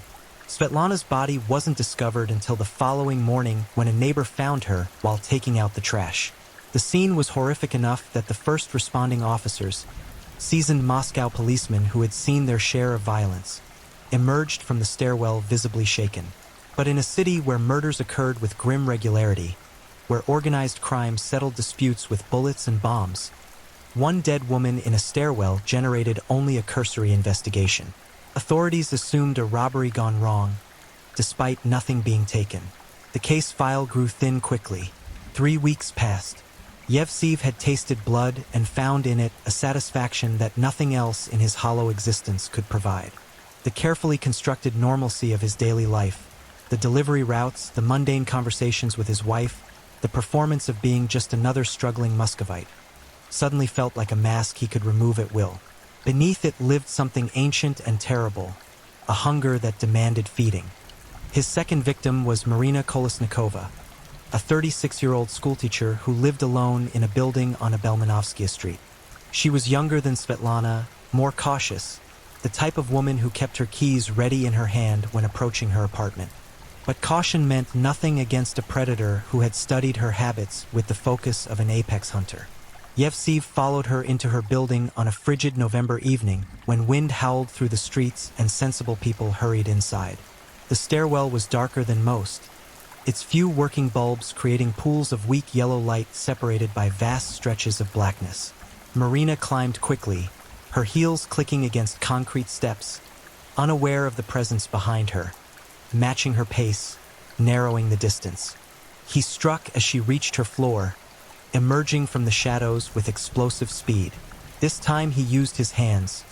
Svetlana's body wasn't discovered until the following morning when a neighbor found her while taking out the trash. The scene was horrific enough that the first responding officers, seasoned Moscow policemen who had seen their share of violence, emerged from the stairwell visibly shaken. But in a city where murders occurred with grim regularity, where organized crime settled disputes with bullets and bombs, one dead woman in a stairwell generated only a cursory investigation. Authorities assumed a robbery gone wrong, despite nothing being taken. The case file grew thin quickly. 3 weeks passed. Yevseev had tasted blood and found in it a satisfaction that nothing else in his hollow existence could provide. The carefully constructed normalcy of his daily life, the delivery routes, the mundane conversations with his wife, the performance of being just another struggling Muscovite, suddenly felt like a mask he could remove at will. Beneath it lived something ancient and terrible, a hunger that demanded feeding. His second victim was Marina Kolesnikova, a 36-year-old schoolteacher who lived alone in a building on Abelmanovskia Street. She was younger than Svetlana, more cautious, the type of woman who kept her keys ready in her hand when approaching her apartment. But caution meant nothing against a predator who had studied her habits with the focus of an apex hunter. Yevseev followed her into her building on a frigid November evening when wind howled through the streets and sensible people hurried inside. The stairwell was darker than most, its few working bulbs creating pools of weak yellow light separated by vast stretches of blackness. Marina climbed quickly, her heels clicking against concrete steps, unaware of the presence behind her, matching her pace, narrowing the distance. He struck as she reached her floor, emerging from the shadows with explosive speed. This time he used his hands,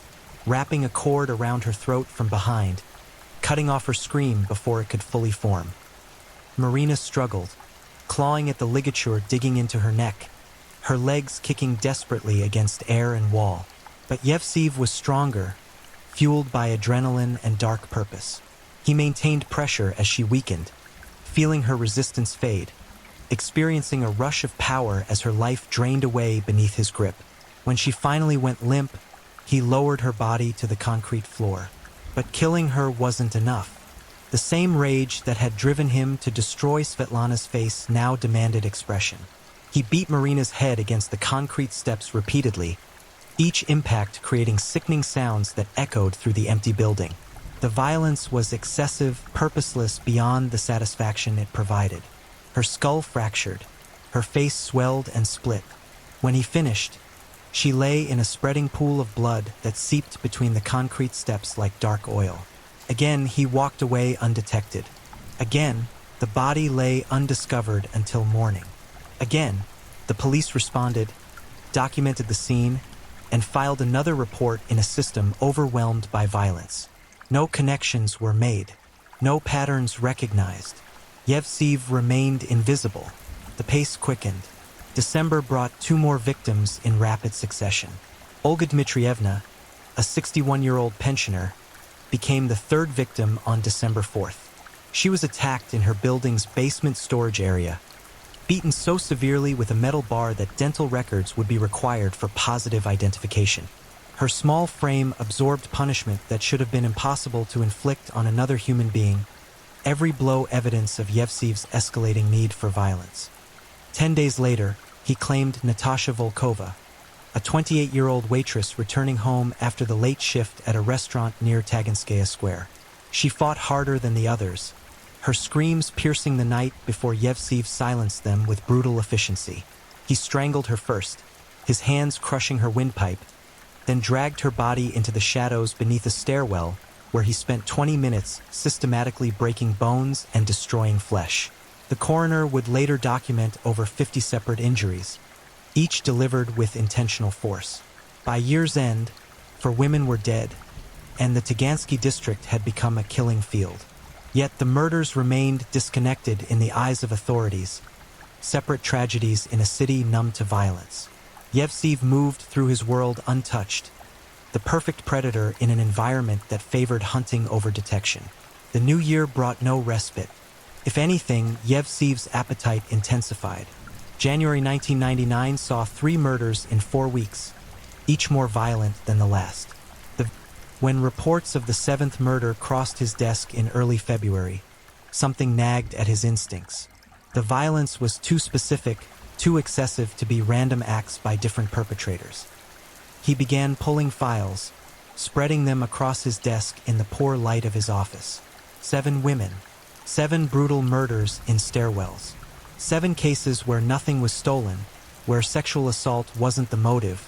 wrapping a cord around her throat from behind, cutting off her scream before it could fully form. Marina struggled, clawing at the ligature digging into her neck, her legs kicking desperately against air and wall. But Yevseev was stronger, fueled by adrenaline and dark purpose. He maintained pressure as she weakened, feeling her resistance fade, experiencing a rush of power as her life drained away beneath his grip. When she finally went limp, he lowered her body to the concrete floor. But killing her wasn't enough. The same rage that had driven him to destroy Svetlana's face now demanded expression. He beat Marina's head against the concrete steps repeatedly, each impact creating sickening sounds that echoed through the empty building. The violence was excessive, purposeless beyond the satisfaction it provided. Her skull fractured, her face swelled and split. When he finished, she lay in a spreading pool of blood that seeped between the concrete steps like dark oil. Again, he walked away undetected. Again, the body lay undiscovered until morning. Again, the police responded, documented the scene, and filed another report in a system overwhelmed by violence. No connections were made, no patterns recognized. Yevseev remained invisible. The pace quickened. December brought 2 more victims in rapid succession. Olga Dmitrievna, a 61-year-old pensioner, became the 3rd victim on December 4th. She was attacked in her building's basement storage area, beaten so severely with a metal bar that dental records would be required for positive identification. Her small frame absorbed punishment that should have been impossible to inflict on another human being, every blow evidence of Yevseev's escalating need for violence. 10 days later, he claimed Natasha Volkova, a 28-year-old waitress returning home after the late shift at a restaurant near Taganskaya Square. She fought harder than the others, her screams piercing the night before Yevseev silenced them with brutal efficiency. He strangled her first, his hands crushing her windpipe, then dragged her body into the shadows beneath a stairwell where he spent 20 minutes systematically breaking bones and destroying flesh. The coroner would later document over 50 separate injuries, each delivered with intentional force. By year's end, for women were dead, and the Tagansky district had become a killing field. Yet the murders remained disconnected in the eyes of authorities, separate tragedies in a city numb to violence. Yevseev moved through his world untouched, the perfect predator in an environment that favored hunting over detection. The new year brought no respite. If anything, Yevseev's appetite intensified. January 1999 saw 3 murders in 4 weeks, each more violent than the last. When reports of the 7th murder crossed his desk in early February, something nagged at his instincts. The violence was too specific, too excessive to be random acts by different perpetrators. He began pulling files, spreading them across his desk in the poor light of his office. 7 women, 7 brutal murders in stairwells, 7 cases where nothing was stolen, where sexual assault wasn't the motive,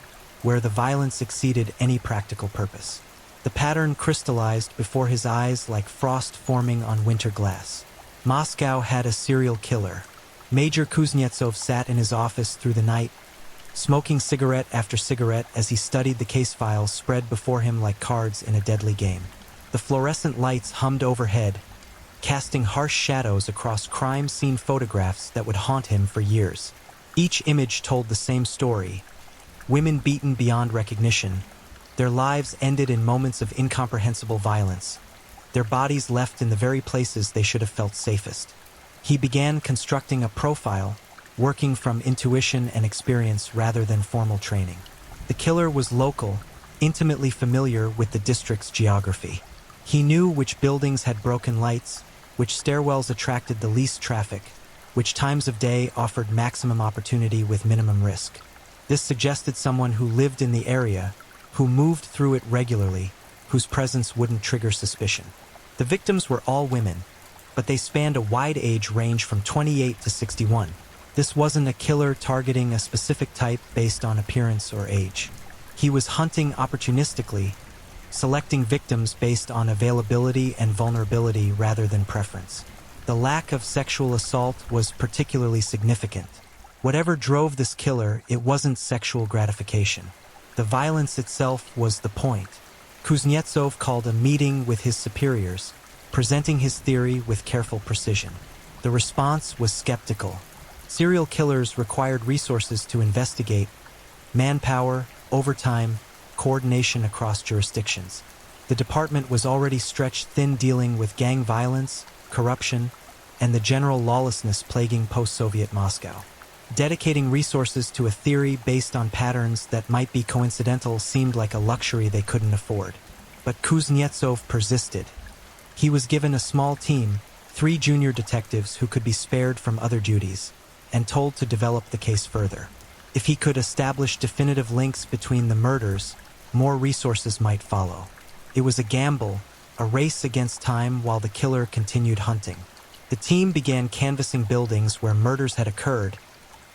where the violence exceeded any practical purpose. The pattern crystallized before his eyes like frost forming on winter glass. Moscow had a serial killer. Major Kuznetsov sat in his office through the night, smoking cigarette after cigarette as he studied the case files spread before him like cards in a deadly game. The fluorescent lights hummed overhead, casting harsh shadows across crime scene photographs that would haunt him for years. Each image told the same story: women beaten beyond recognition, their lives ended in moments of incomprehensible violence, their bodies left in the very places they should have felt safest. He began constructing a profile, working from intuition and experience rather than formal training. The killer was local, intimately familiar with the district's geography. He knew which buildings had broken lights, which stairwells attracted the least traffic, which times of day offered maximum opportunity with minimum risk. This suggested someone who lived in the area, who moved through it regularly, whose presence wouldn't trigger suspicion. The victims were all women, but they spanned a wide age range from 28 to 61. This wasn't a killer targeting a specific type based on appearance or age. He was hunting opportunistically, selecting victims based on availability and vulnerability rather than preference. The lack of sexual assault was particularly significant. Whatever drove this killer, it wasn't sexual gratification. The violence itself was the point. Kuznetsov called a meeting with his superiors, presenting his theory with careful precision. The response was skeptical. Serial killers required resources to investigate, manpower, overtime, coordination across jurisdictions. The department was already stretched thin dealing with gang violence, corruption, and the general lawlessness plaguing post-Soviet Moscow. Dedicating resources to a theory based on patterns that might be coincidental seemed like a luxury they couldn't afford. But Kuznetsov persisted. He was given a small team, 3 junior detectives who could be spared from other duties, and told to develop the case further. If he could establish definitive links between the murders, more resources might follow. It was a gamble, a race against time while the killer continued hunting. The team began canvassing buildings where murders had occurred,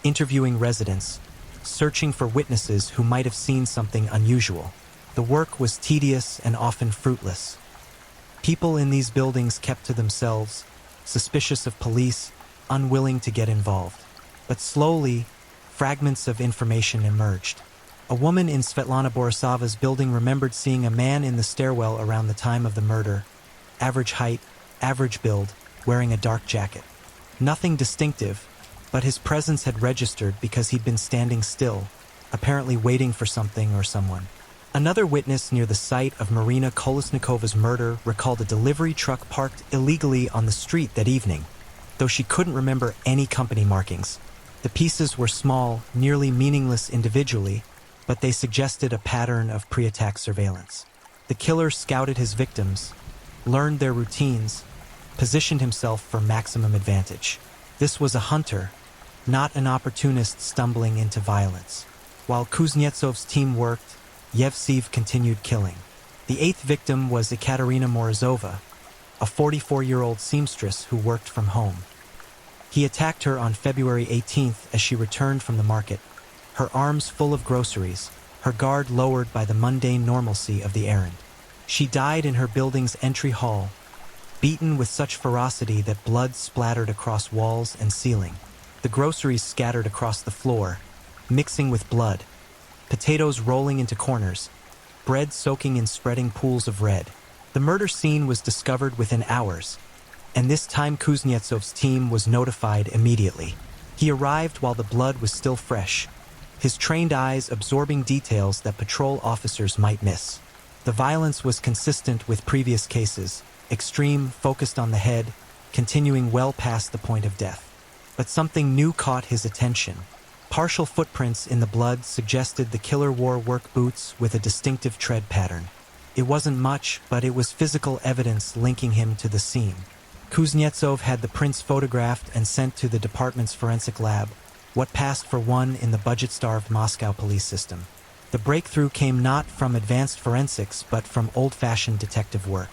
interviewing residents, searching for witnesses who might have seen something unusual. The work was tedious and often fruitless. People in these buildings kept to themselves, suspicious of police, unwilling to get involved. But slowly, fragments of information emerged. A woman in Svetlana Borisova's building remembered seeing a man in the stairwell around the time of the murder, average height, average build, wearing a dark jacket. Nothing distinctive, but his presence had registered because he'd been standing still, apparently waiting for something or someone. Another witness near the site of Marina Kolesnikova's murder recalled a delivery truck parked illegally on the street that evening, though she couldn't remember any company markings. The pieces were small, nearly meaningless individually, but they suggested a pattern of pre-attack surveillance. The killer scouted his victims, learned their routines, positioned himself for maximum advantage. This was a hunter, not an opportunist stumbling into violence. While Kuznetsov's team worked, Yevseev continued killing. The 8th victim was Ekaterina Morozova, a 44-year-old seamstress who worked from home. He attacked her on February 18th as she returned from the market, her arms full of groceries, her guard lowered by the mundane normalcy of the errand. She died in her building's entry hall, beaten with such ferocity that blood splattered across walls and ceiling. The groceries scattered across the floor, mixing with blood, potatoes rolling into corners, bread soaking in spreading pools of red. The murder scene was discovered within hours, and this time Kuznetsov's team was notified immediately. He arrived while the blood was still fresh, his trained eyes absorbing details that patrol officers might miss. The violence was consistent with previous cases, extreme, focused on the head, continuing well past the point of death. But something new caught his attention. Partial footprints in the blood suggested the killer wore work boots with a distinctive tread pattern. It wasn't much, but it was physical evidence linking him to the scene. Kuznetsov had the prints photographed and sent to the department's forensic lab, what passed for one in the budget-starved Moscow police system. The breakthrough came not from advanced forensics, but from old-fashioned detective work.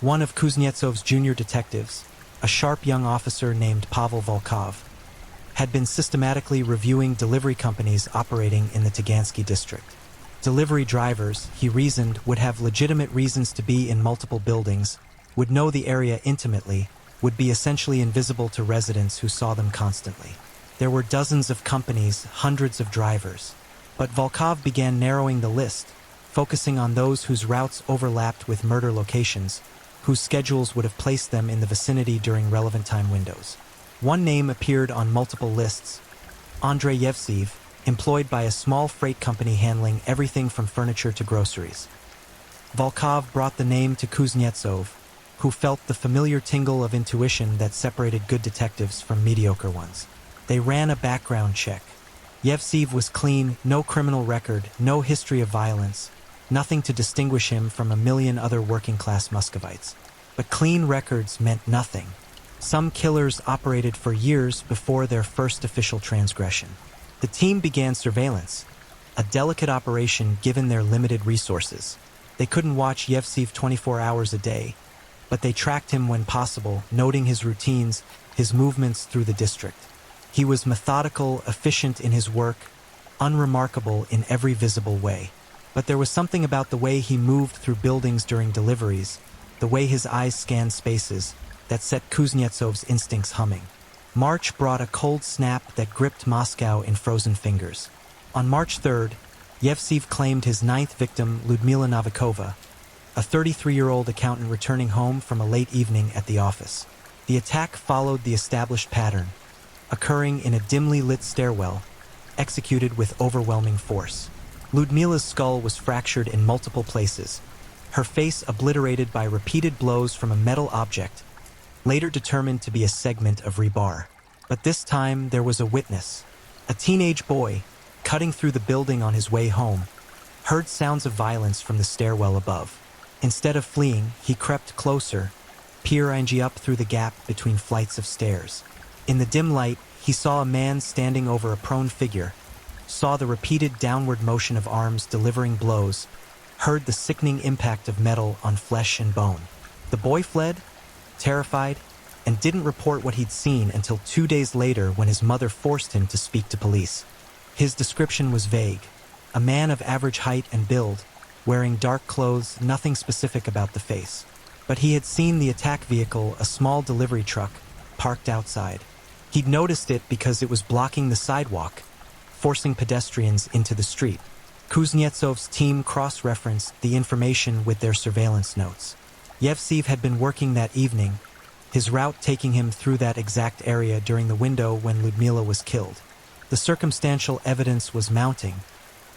One of Kuznetsov's junior detectives, a sharp young officer named Pavel Volkov, had been systematically reviewing delivery companies operating in the Tagansky district. Delivery drivers, he reasoned, would have legitimate reasons to be in multiple buildings, would know the area intimately, would be essentially invisible to residents who saw them constantly. There were dozens of companies, hundreds of drivers. But Volkov began narrowing the list, focusing on those whose routes overlapped with murder locations, whose schedules would have placed them in the vicinity during relevant time windows. One name appeared on multiple lists: Andrei Yevseev, employed by a small freight company handling everything from furniture to groceries. Volkov brought the name to Kuznetsov, who felt the familiar tingle of intuition that separated good detectives from mediocre ones. They ran a background check. Yevseev was clean, no criminal record, no history of violence, nothing to distinguish him from a million other working-class Muscovites. But clean records meant nothing. Some killers operated for years before their first official transgression. The team began surveillance, a delicate operation given their limited resources. They couldn't watch Yevseev 24 hours a day, but they tracked him when possible, noting his routines, his movements through the district. He was methodical, efficient in his work, unremarkable in every visible way. But there was something about the way he moved through buildings during deliveries, the way his eyes scanned spaces, that set Kuznetsov's instincts humming. March brought a cold snap that gripped Moscow in frozen fingers. On March 3rd, Yevseev claimed his ninth victim, Ludmila Novikova, a 33-year-old accountant returning home from a late evening at the office. The attack followed the established pattern, occurring in a dimly lit stairwell, executed with overwhelming force. Ludmila's skull was fractured in multiple places, her face obliterated by repeated blows from a metal object, later determined to be a segment of rebar. But this time there was a witness. A teenage boy, cutting through the building on his way home, heard sounds of violence from the stairwell above. Instead of fleeing, he crept closer, peering up through the gap between flights of stairs. In the dim light, he saw a man standing over a prone figure, saw the repeated downward motion of arms delivering blows, heard the sickening impact of metal on flesh and bone. The boy fled, terrified, and didn't report what he'd seen until 2 days later when his mother forced him to speak to police. His description was vague. A man of average height and build, wearing dark clothes, nothing specific about the face. But he had seen the attack vehicle, a small delivery truck, parked outside. He'd noticed it because it was blocking the sidewalk, forcing pedestrians into the street. Kuznetsov's team cross-referenced the information with their surveillance notes. Yevseev had been working that evening, his route taking him through that exact area during the window when Ludmila was killed. The circumstantial evidence was mounting,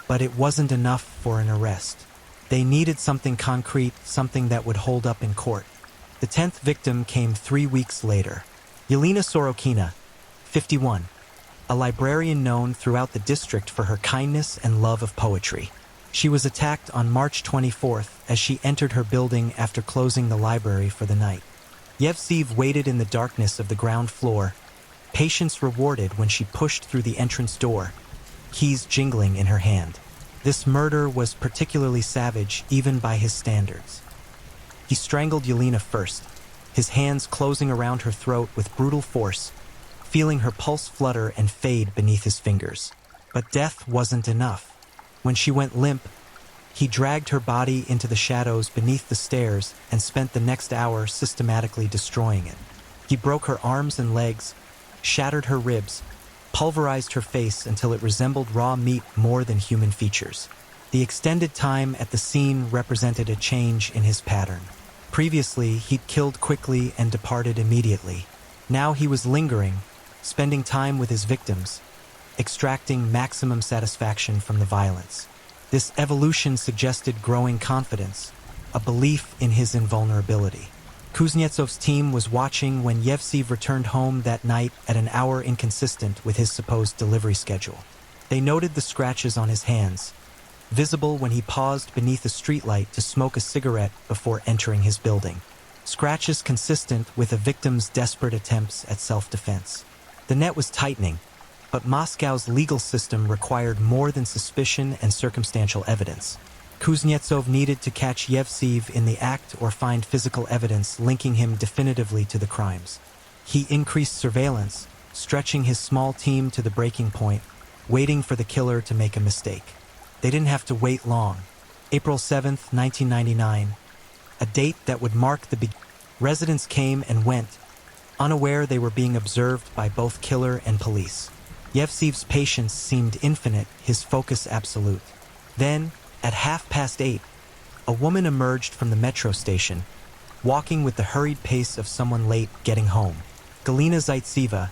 but it wasn't enough for an arrest. They needed something concrete, something that would hold up in court. The 10th victim came 3 weeks later. Yelena Sorokina, 51, a librarian known throughout the district for her kindness and love of poetry. She was attacked on March 24th as she entered her building after closing the library for the night. Yevseev waited in the darkness of the ground floor, patience rewarded when she pushed through the entrance door, keys jingling in her hand. This murder was particularly savage even by his standards. He strangled Yelena first, his hands closing around her throat with brutal force, feeling her pulse flutter and fade beneath his fingers. But death wasn't enough. When she went limp, he dragged her body into the shadows beneath the stairs and spent the next hour systematically destroying it. He broke her arms and legs, shattered her ribs, pulverized her face until it resembled raw meat more than human features. The extended time at the scene represented a change in his pattern. Previously, he'd killed quickly and departed immediately. Now he was lingering, spending time with his victims, extracting maximum satisfaction from the violence. This evolution suggested growing confidence, a belief in his invulnerability. Kuznetsov's team was watching when Yevseev returned home that night at an hour inconsistent with his supposed delivery schedule. They noted the scratches on his hands, visible when he paused beneath a streetlight to smoke a cigarette before entering his building. Scratches consistent with a victim's desperate attempts at self-defense. The net was tightening, but Moscow's legal system required more than suspicion and circumstantial evidence. Kuznetsov needed to catch Yevseev in the act or find physical evidence linking him definitively to the crimes. He increased surveillance, stretching his small team to the breaking point, waiting for the killer to make a mistake. They didn't have to wait long. April 7th, 1999, a date that would mark the beginning. Residents came and went, unaware they were being observed by both killer and police. Yevseev's patience seemed infinite, his focus absolute. Then, at 8:30, a woman emerged from the metro station, walking with the hurried pace of someone late getting home. Galina Zaitseva,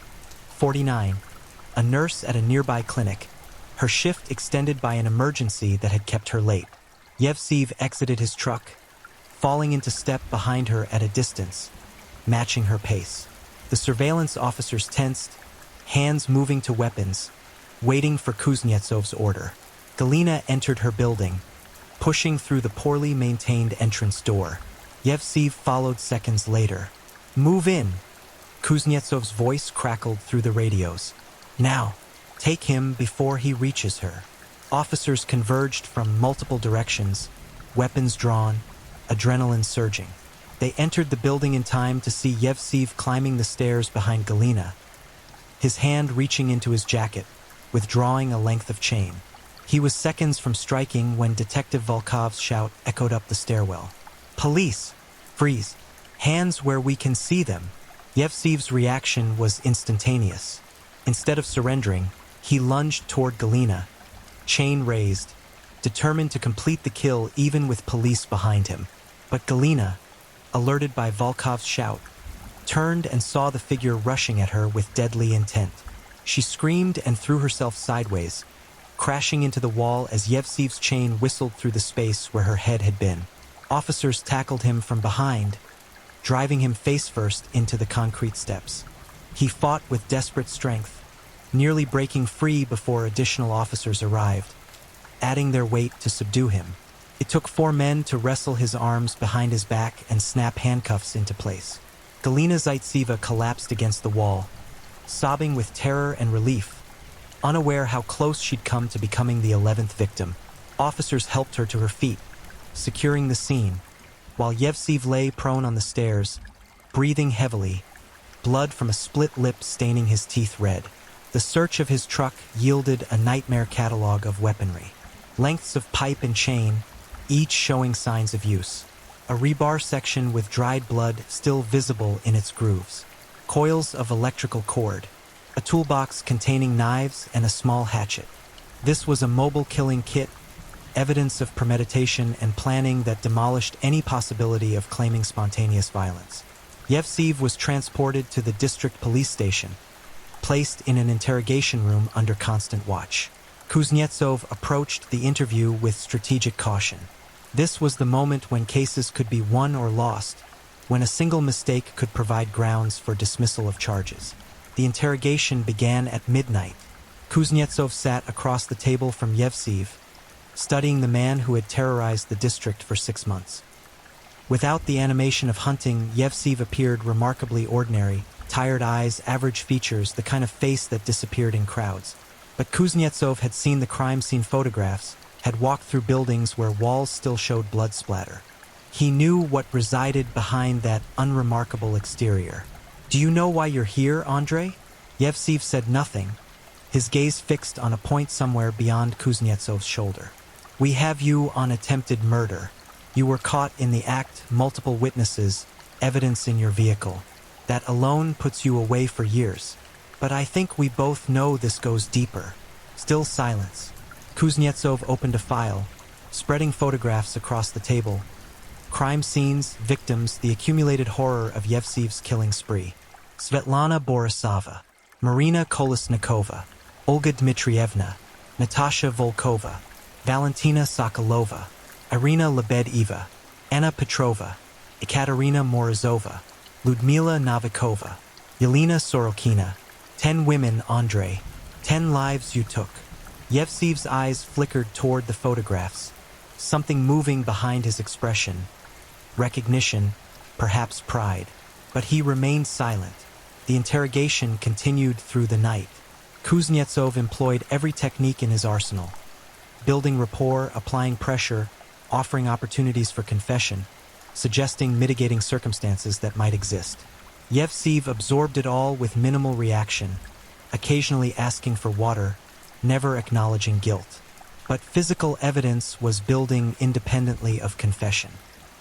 49, a nurse at a nearby clinic, her shift extended by an emergency that had kept her late. Yevseev exited his truck, falling into step behind her at a distance, matching her pace. The surveillance officers tensed, hands moving to weapons, waiting for Kuznetsov's order. Galina entered her building, pushing through the poorly maintained entrance door. Yevseev followed seconds later. "Move in!" Kuznetsov's voice crackled through the radios. "Now, take him before he reaches her." Officers converged from multiple directions, weapons drawn, adrenaline surging. They entered the building in time to see Yevseev climbing the stairs behind Galina, his hand reaching into his jacket, withdrawing a length of chain. He was seconds from striking when Detective Volkov's shout echoed up the stairwell. "Police! Freeze! Hands where we can see them!" Yevseev's reaction was instantaneous. Instead of surrendering, he lunged toward Galina, chain raised, determined to complete the kill even with police behind him. But Galina, alerted by Volkov's shout, turned and saw the figure rushing at her with deadly intent. She screamed and threw herself sideways, crashing into the wall as Yevseev's chain whistled through the space where her head had been. Officers tackled him from behind, driving him face-first into the concrete steps. He fought with desperate strength, nearly breaking free before additional officers arrived, adding their weight to subdue him. It took 4 men to wrestle his arms behind his back and snap handcuffs into place. Galina Zaitseva collapsed against the wall, sobbing with terror and relief, unaware how close she'd come to becoming the 11th victim. Officers helped her to her feet, securing the scene, while Yevseev lay prone on the stairs, breathing heavily, blood from a split lip staining his teeth red. The search of his truck yielded a nightmare catalog of weaponry. Lengths of pipe and chain, each showing signs of use. A rebar section with dried blood still visible in its grooves. Coils of electrical cord. A toolbox containing knives and a small hatchet. This was a mobile killing kit, evidence of premeditation and planning that demolished any possibility of claiming spontaneous violence. Yevseev was transported to the district police station, placed in an interrogation room under constant watch. Kuznetsov approached the interview with strategic caution. This was the moment when cases could be won or lost, when a single mistake could provide grounds for dismissal of charges. The interrogation began at midnight. Kuznetsov sat across the table from Yevseev, studying the man who had terrorized the district for 6 months. Without the animation of hunting, Yevseev appeared remarkably ordinary, tired eyes, average features, the kind of face that disappeared in crowds. But Kuznetsov had seen the crime scene photographs, had walked through buildings where walls still showed blood splatter. He knew what resided behind that unremarkable exterior. "Do you know why you're here, Andrei?" Yevseev said nothing, his gaze fixed on a point somewhere beyond Kuznetsov's shoulder. "We have you on attempted murder. You were caught in the act, multiple witnesses, evidence in your vehicle. That alone puts you away for years. But I think we both know this goes deeper." Still silence. Kuznetsov opened a file, spreading photographs across the table. Crime scenes, victims, the accumulated horror of Yevseev's killing spree. Svetlana Borisova, Marina Kolesnikova, Olga Dmitrievna, Natasha Volkova, Valentina Sokolova, Irina Lebedeva, Anna Petrova, Ekaterina Morozova, Ludmila Novikova, Yelena Sorokina. 10 women, Andrei. 10 lives you took. Yevseev's eyes flickered toward the photographs, something moving behind his expression. Recognition, perhaps pride. But he remained silent. The interrogation continued through the night. Kuznetsov employed every technique in his arsenal, building rapport, applying pressure, offering opportunities for confession, suggesting mitigating circumstances that might exist. Yevseev absorbed it all with minimal reaction, occasionally asking for water, never acknowledging guilt. But physical evidence was building independently of confession.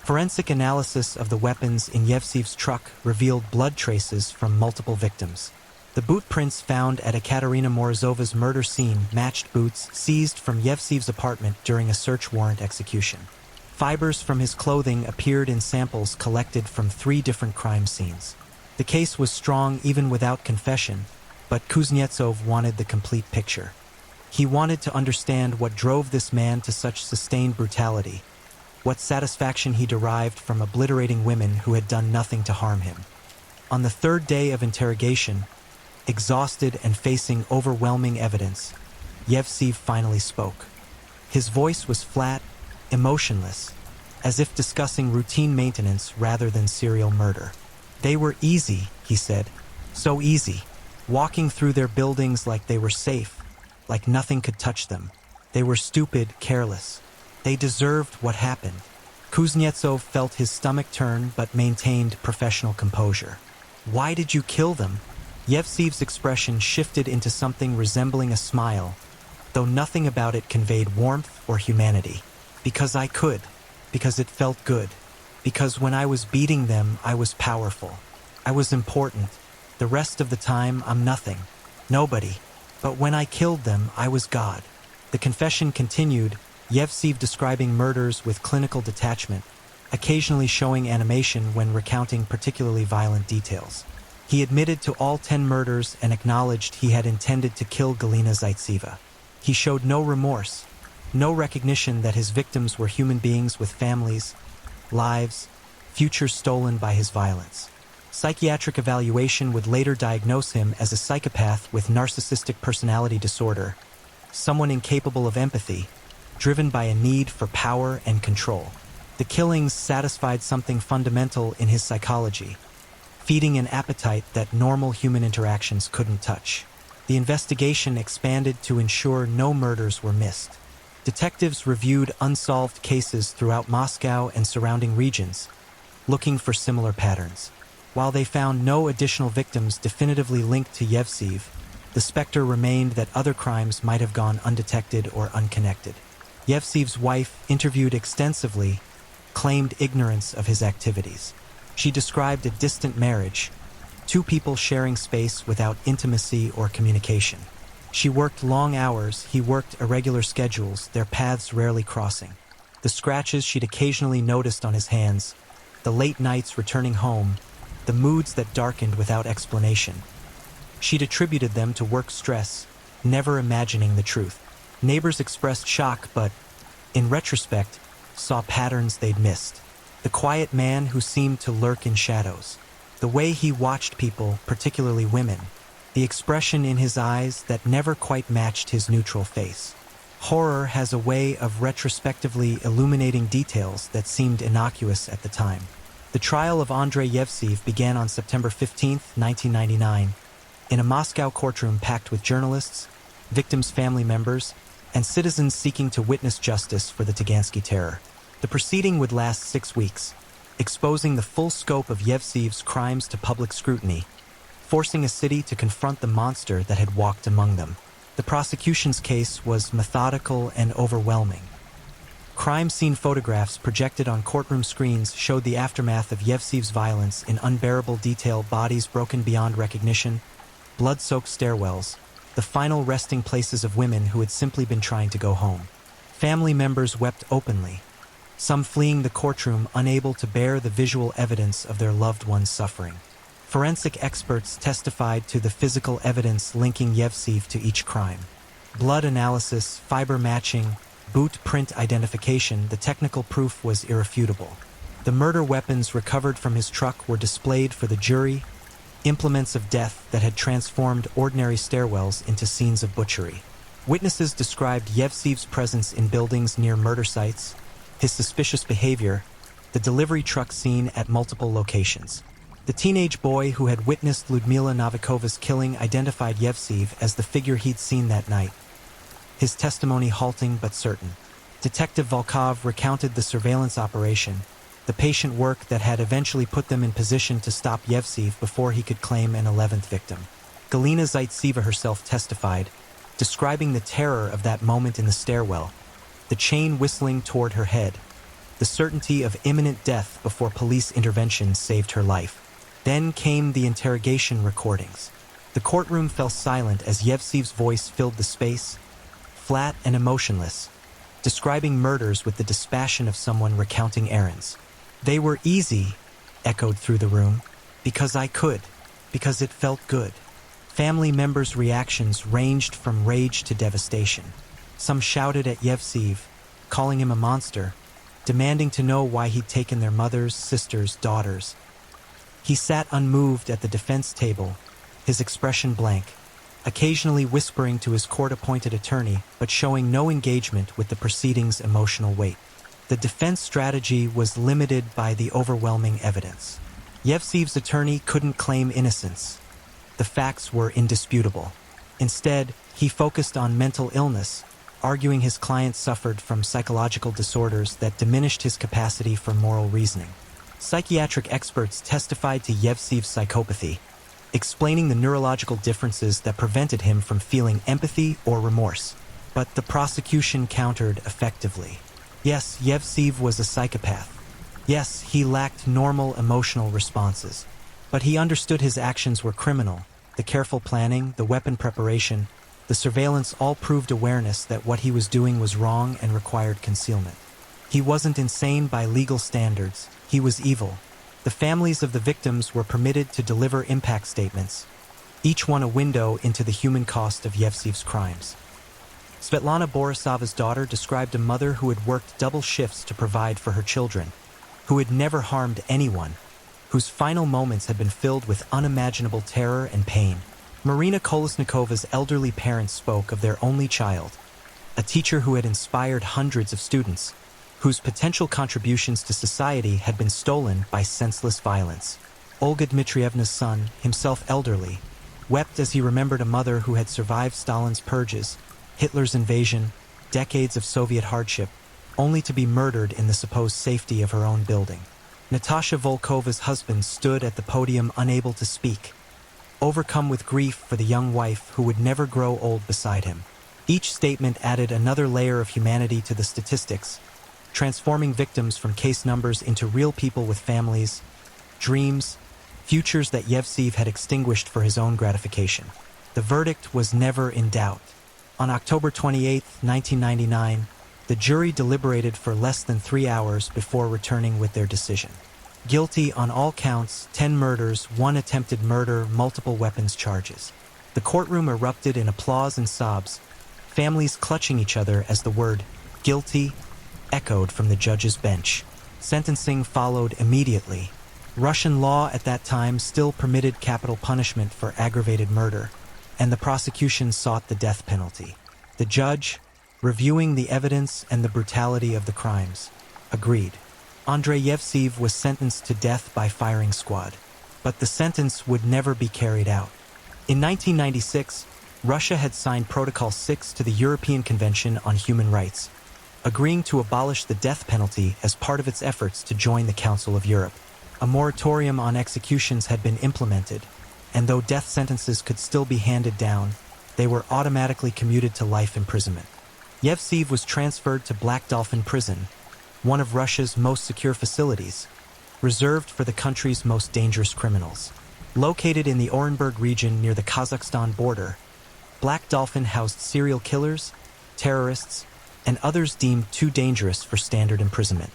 Forensic analysis of the weapons in Yevseev's truck revealed blood traces from multiple victims. The boot prints found at Ekaterina Morozova's murder scene matched boots seized from Yevseev's apartment during a search warrant execution. Fibers from his clothing appeared in samples collected from 3 different crime scenes. The case was strong even without confession, but Kuznetsov wanted the complete picture. He wanted to understand what drove this man to such sustained brutality, what satisfaction he derived from obliterating women who had done nothing to harm him. On the third day of interrogation, exhausted and facing overwhelming evidence, Yevseev finally spoke. His voice was flat, emotionless, as if discussing routine maintenance rather than serial murder. "They were easy," he said. "So easy. Walking through their buildings like they were safe, like nothing could touch them. They were stupid, careless. They deserved what happened." Kuznetsov felt his stomach turn but maintained professional composure. "Why did you kill them?" Yevseev's expression shifted into something resembling a smile, though nothing about it conveyed warmth or humanity. "Because I could. Because it felt good. Because when I was beating them, I was powerful. I was important. The rest of the time, I'm nothing. Nobody. But when I killed them, I was God." The confession continued, Yevseev describing murders with clinical detachment, occasionally showing animation when recounting particularly violent details. He admitted to all 10 murders and acknowledged he had intended to kill Galina Zaitseva. He showed no remorse, no recognition that his victims were human beings with families, lives, futures stolen by his violence. Psychiatric evaluation would later diagnose him as a psychopath with narcissistic personality disorder, someone incapable of empathy, driven by a need for power and control. The killings satisfied something fundamental in his psychology, feeding an appetite that normal human interactions couldn't touch. The investigation expanded to ensure no murders were missed. Detectives reviewed unsolved cases throughout Moscow and surrounding regions, looking for similar patterns. While they found no additional victims definitively linked to Yevseev, the specter remained that other crimes might have gone undetected or unconnected. Yevseev's wife, interviewed extensively, claimed ignorance of his activities. She described a distant marriage, two people sharing space without intimacy or communication. She worked long hours, he worked irregular schedules, their paths rarely crossing. The scratches she'd occasionally noticed on his hands, the late nights returning home, the moods that darkened without explanation. She'd attributed them to work stress, never imagining the truth. Neighbors expressed shock, but, in retrospect, saw patterns they'd missed. The quiet man who seemed to lurk in shadows. The way he watched people, particularly women. The expression in his eyes that never quite matched his neutral face. Horror has a way of retrospectively illuminating details that seemed innocuous at the time. The trial of Andrei Yevseev began on September 15, 1999, in a Moscow courtroom packed with journalists, victims' family members, and citizens seeking to witness justice for the Tagansky terror. The proceeding would last 6 weeks, exposing the full scope of Yevseev's crimes to public scrutiny, forcing a city to confront the monster that had walked among them. The prosecution's case was methodical and overwhelming. Crime scene photographs projected on courtroom screens showed the aftermath of Yevseev's violence in unbearable detail: bodies broken beyond recognition, blood-soaked stairwells, the final resting places of women who had simply been trying to go home. Family members wept openly, some fleeing the courtroom unable to bear the visual evidence of their loved ones' suffering. Forensic experts testified to the physical evidence linking Yevseev to each crime. Blood analysis, fiber matching, boot print identification, the technical proof was irrefutable. The murder weapons recovered from his truck were displayed for the jury, implements of death that had transformed ordinary stairwells into scenes of butchery. Witnesses described Yevseev's presence in buildings near murder sites, his suspicious behavior, the delivery truck seen at multiple locations. The teenage boy who had witnessed Lyudmila Novikova's killing identified Yevseev as the figure he'd seen that night, his testimony halting but certain. Detective Volkov recounted the surveillance operation, the patient work that had eventually put them in position to stop Yevseev before he could claim an 11th victim. Galina Zaitseva herself testified, describing the terror of that moment in the stairwell, the chain whistling toward her head, the certainty of imminent death before police intervention saved her life. Then came the interrogation recordings. The courtroom fell silent as Yevseev's voice filled the space, flat and emotionless, describing murders with the dispassion of someone recounting errands. "They were easy," echoed through the room, "because I could, because it felt good." Family members' reactions ranged from rage to devastation. Some shouted at Yevseev, calling him a monster, demanding to know why he'd taken their mothers, sisters, daughters. He sat unmoved at the defense table, his expression blank, occasionally whispering to his court-appointed attorney, but showing no engagement with the proceedings' emotional weight. The defense strategy was limited by the overwhelming evidence. Yevsev's attorney couldn't claim innocence. The facts were indisputable. Instead, he focused on mental illness, arguing his client suffered from psychological disorders that diminished his capacity for moral reasoning. Psychiatric experts testified to Yevsev's psychopathy, explaining the neurological differences that prevented him from feeling empathy or remorse. But the prosecution countered effectively. Yes, Yevsev was a psychopath. Yes, he lacked normal emotional responses. But he understood his actions were criminal. The careful planning, the weapon preparation, the surveillance all proved awareness that what he was doing was wrong and required concealment. He wasn't insane by legal standards. He was evil. The families of the victims were permitted to deliver impact statements, each one a window into the human cost of Yevsev's crimes. Svetlana Borisova's daughter described a mother who had worked double shifts to provide for her children, who had never harmed anyone, whose final moments had been filled with unimaginable terror and pain. Marina Kolesnikova's elderly parents spoke of their only child, a teacher who had inspired hundreds of students, whose potential contributions to society had been stolen by senseless violence. Olga Dmitrievna's son, himself elderly, wept as he remembered a mother who had survived Stalin's purges, Hitler's invasion, decades of Soviet hardship, only to be murdered in the supposed safety of her own building. Natasha Volkova's husband stood at the podium unable to speak, overcome with grief for the young wife who would never grow old beside him. Each statement added another layer of humanity to the statistics, transforming victims from case numbers into real people with families, dreams, futures that Yevsev had extinguished for his own gratification. The verdict was never in doubt. On October 28, 1999, the jury deliberated for less than 3 hours before returning with their decision. Guilty on all counts, 10 murders, 1 attempted murder, multiple weapons charges. The courtroom erupted in applause and sobs, families clutching each other as the word "guilty" echoed from the judge's bench. Sentencing followed immediately. Russian law at that time still permitted capital punishment for aggravated murder, and the prosecution sought the death penalty. The judge, reviewing the evidence and the brutality of the crimes, agreed. Andrei Yevsev was sentenced to death by firing squad, but the sentence would never be carried out. In 1996, Russia had signed Protocol 6 to the European Convention on Human Rights, agreeing to abolish the death penalty as part of its efforts to join the Council of Europe. A moratorium on executions had been implemented, and though death sentences could still be handed down, they were automatically commuted to life imprisonment. Yevsev was transferred to Black Dolphin Prison, one of Russia's most secure facilities, reserved for the country's most dangerous criminals. Located in the Orenburg region near the Kazakhstan border, Black Dolphin housed serial killers, terrorists, and others deemed too dangerous for standard imprisonment.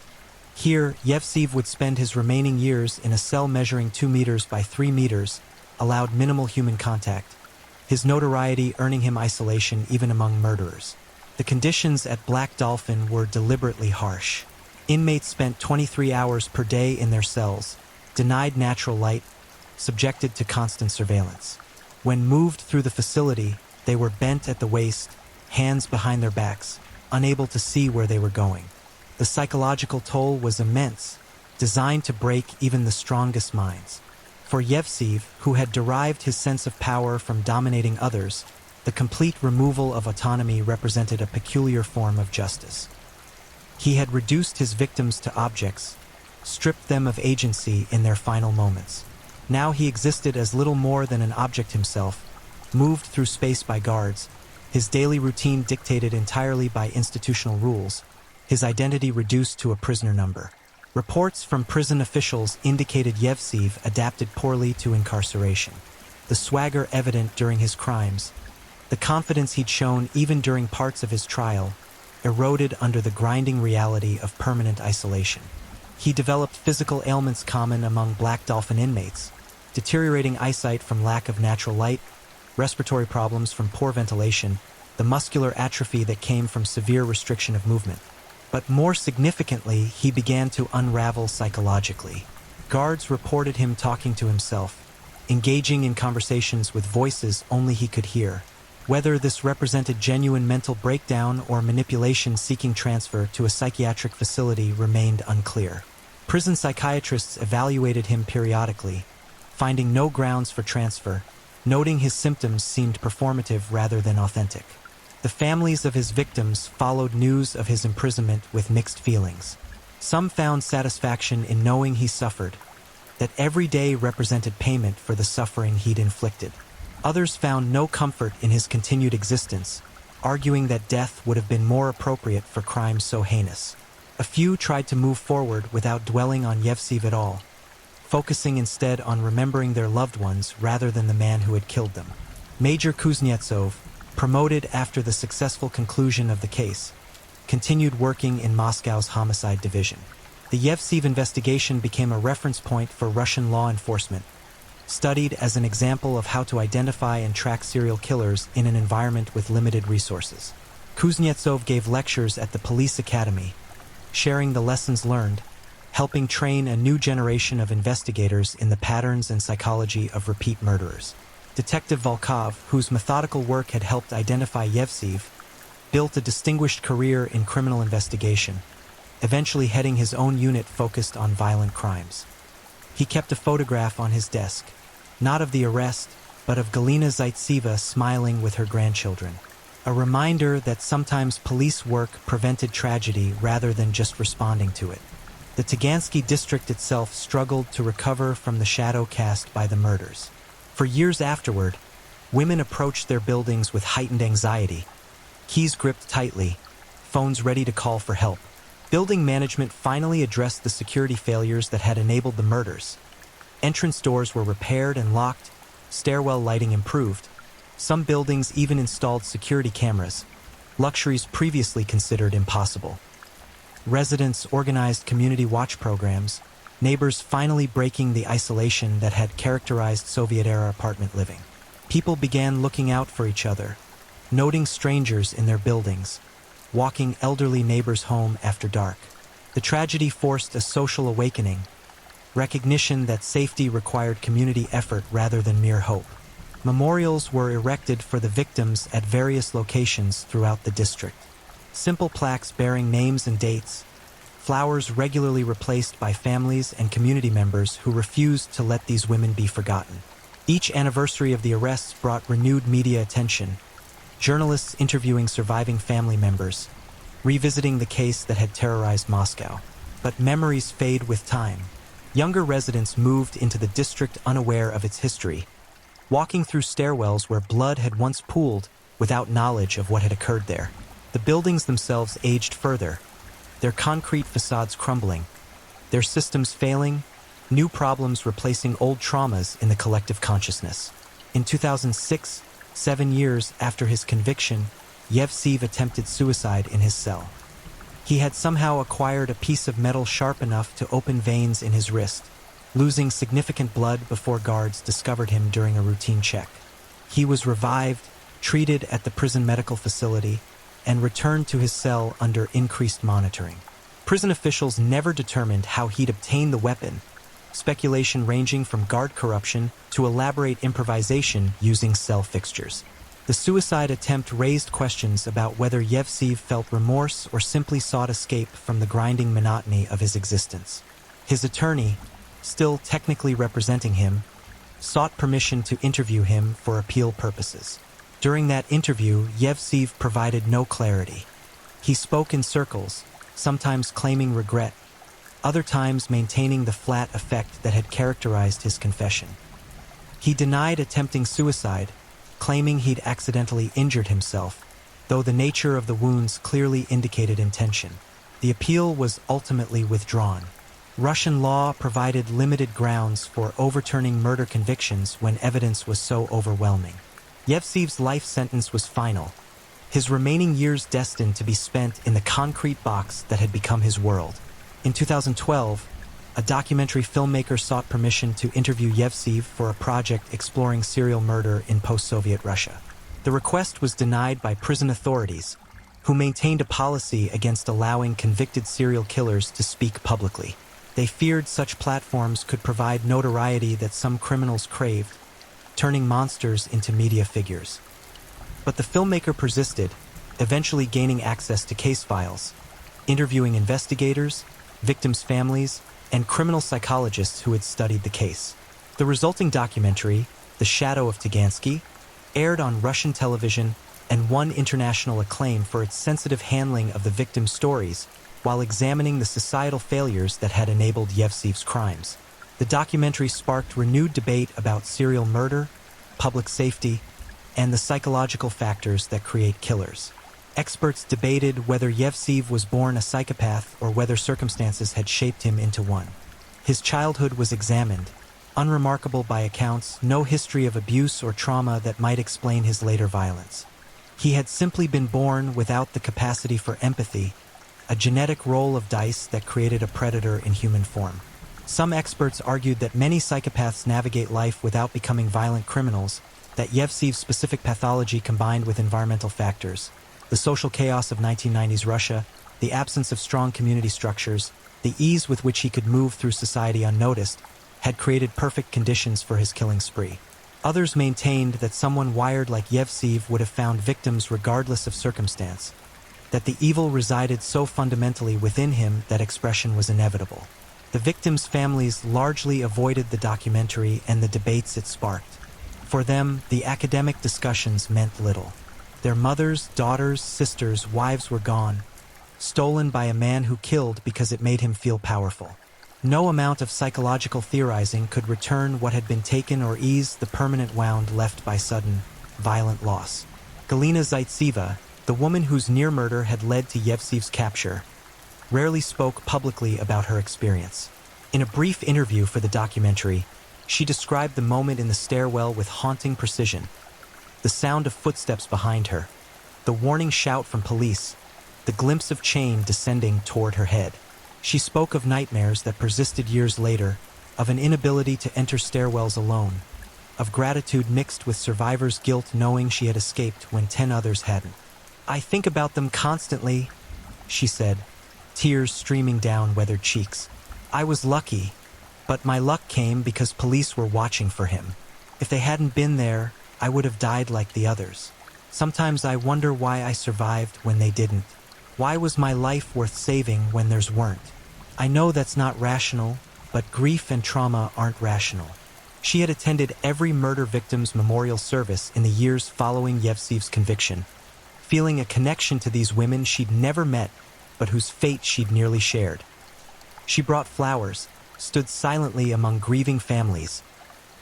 Here, Yevsev would spend his remaining years in a cell measuring 2 meters by 3 meters, allowed minimal human contact, his notoriety earning him isolation even among murderers. The conditions at Black Dolphin were deliberately harsh. Inmates spent 23 hours per day in their cells, denied natural light, subjected to constant surveillance. When moved through the facility, they were bent at the waist, hands behind their backs, unable to see where they were going. The psychological toll was immense, designed to break even the strongest minds. For Yevsev, who had derived his sense of power from dominating others, the complete removal of autonomy represented a peculiar form of justice. He had reduced his victims to objects, stripped them of agency in their final moments. Now he existed as little more than an object himself, moved through space by guards, his daily routine dictated entirely by institutional rules, his identity reduced to a prisoner number. Reports from prison officials indicated Yevsev adapted poorly to incarceration. The swagger evident during his crimes, the confidence he'd shown even during parts of his trial, eroded under the grinding reality of permanent isolation. He developed physical ailments common among Black Dolphin inmates, deteriorating eyesight from lack of natural light, respiratory problems from poor ventilation, the muscular atrophy that came from severe restriction of movement. But more significantly, he began to unravel psychologically. Guards reported him talking to himself, engaging in conversations with voices only he could hear. Whether this represented genuine mental breakdown or manipulation seeking transfer to a psychiatric facility remained unclear. Prison psychiatrists evaluated him periodically, finding no grounds for transfer, noting his symptoms seemed performative rather than authentic. The families of his victims followed news of his imprisonment with mixed feelings. Some found satisfaction in knowing he suffered, that every day represented payment for the suffering he'd inflicted. Others found no comfort in his continued existence, arguing that death would have been more appropriate for crimes so heinous. A few tried to move forward without dwelling on Yevseev at all, focusing instead on remembering their loved ones rather than the man who had killed them. Major Kuznetsov, promoted after the successful conclusion of the case, continued working in Moscow's homicide division. The Yevseev investigation became a reference point for Russian law enforcement, studied as an example of how to identify and track serial killers in an environment with limited resources. Kuznetsov gave lectures at the police academy, sharing the lessons learned, helping train a new generation of investigators in the patterns and psychology of repeat murderers. Detective Volkov, whose methodical work had helped identify Yevseev, built a distinguished career in criminal investigation, eventually heading his own unit focused on violent crimes. He kept a photograph on his desk, not of the arrest, but of Galina Zaitseva smiling with her grandchildren. A reminder that sometimes police work prevented tragedy rather than just responding to it. The Tagansky district itself struggled to recover from the shadow cast by the murders. For years afterward, women approached their buildings with heightened anxiety, keys gripped tightly, phones ready to call for help. Building management finally addressed the security failures that had enabled the murders. Entrance doors were repaired and locked, stairwell lighting improved. Some buildings even installed security cameras, luxuries previously considered impossible. Residents organized community watch programs, neighbors finally breaking the isolation that had characterized Soviet-era apartment living. People began looking out for each other, noting strangers in their buildings, walking elderly neighbors home after dark. The tragedy forced a social awakening, recognition that safety required community effort rather than mere hope. Memorials were erected for the victims at various locations throughout the district. Simple plaques bearing names and dates, flowers regularly replaced by families and community members who refused to let these women be forgotten. Each anniversary of the arrests brought renewed media attention, journalists interviewing surviving family members, revisiting the case that had terrorized Moscow. But memories fade with time. Younger residents moved into the district unaware of its history, walking through stairwells where blood had once pooled without knowledge of what had occurred there. The buildings themselves aged further, their concrete facades crumbling, their systems failing, new problems replacing old traumas in the collective consciousness. In 2006, 7 years after his conviction, Yevseev attempted suicide in his cell. He had somehow acquired a piece of metal sharp enough to open veins in his wrist, losing significant blood before guards discovered him during a routine check. He was revived, treated at the prison medical facility, and returned to his cell under increased monitoring. Prison officials never determined how he'd obtained the weapon, speculation ranging from guard corruption to elaborate improvisation using cell fixtures. The suicide attempt raised questions about whether Yevseev felt remorse or simply sought escape from the grinding monotony of his existence. His attorney, still technically representing him, sought permission to interview him for appeal purposes. During that interview, Yevseev provided no clarity. He spoke in circles, sometimes claiming regret, other times maintaining the flat effect that had characterized his confession. He denied attempting suicide, claiming he'd accidentally injured himself, though the nature of the wounds clearly indicated intention. The appeal was ultimately withdrawn. Russian law provided limited grounds for overturning murder convictions when evidence was so overwhelming. Yevseev's life sentence was final, his remaining years destined to be spent in the concrete box that had become his world. In 2012, a documentary filmmaker sought permission to interview Yevseev for a project exploring serial murder in post-Soviet Russia. The request was denied by prison authorities, who maintained a policy against allowing convicted serial killers to speak publicly. They feared such platforms could provide notoriety that some criminals craved, turning monsters into media figures. But the filmmaker persisted, eventually gaining access to case files, interviewing investigators, victims' families, and criminal psychologists who had studied the case. The resulting documentary, The Shadow of Tagansky, aired on Russian television and won international acclaim for its sensitive handling of the victims' stories while examining the societal failures that had enabled Yevsev's crimes. The documentary sparked renewed debate about serial murder, public safety, and the psychological factors that create killers. Experts debated whether Yevsev was born a psychopath or whether circumstances had shaped him into one. His childhood was examined, unremarkable by accounts, no history of abuse or trauma that might explain his later violence. He had simply been born without the capacity for empathy, a genetic roll of dice that created a predator in human form. Some experts argued that many psychopaths navigate life without becoming violent criminals, that Yevsev's specific pathology combined with environmental factors, the social chaos of 1990s Russia, the absence of strong community structures, the ease with which he could move through society unnoticed, had created perfect conditions for his killing spree. Others maintained that someone wired like Yevsev would have found victims regardless of circumstance, that the evil resided so fundamentally within him that expression was inevitable. The victims' families largely avoided the documentary and the debates it sparked. For them, the academic discussions meant little. Their mothers, daughters, sisters, wives were gone, stolen by a man who killed because it made him feel powerful. No amount of psychological theorizing could return what had been taken or ease the permanent wound left by sudden, violent loss. Galina Zaitseva, the woman whose near murder had led to Yevsev's capture, rarely spoke publicly about her experience. In a brief interview for the documentary, she described the moment in the stairwell with haunting precision. The sound of footsteps behind her, the warning shout from police, the glimpse of chain descending toward her head. She spoke of nightmares that persisted years later, of an inability to enter stairwells alone, of gratitude mixed with survivor's guilt knowing she had escaped when 10 others hadn't. "I think about them constantly," she said, tears streaming down weathered cheeks. "I was lucky, but my luck came because police were watching for him. If they hadn't been there, I would have died like the others. Sometimes I wonder why I survived when they didn't. Why was my life worth saving when theirs weren't? I know that's not rational, but grief and trauma aren't rational." She had attended every murder victim's memorial service in the years following Yevsev's conviction, feeling a connection to these women she'd never met, but whose fate she'd nearly shared. She brought flowers, stood silently among grieving families,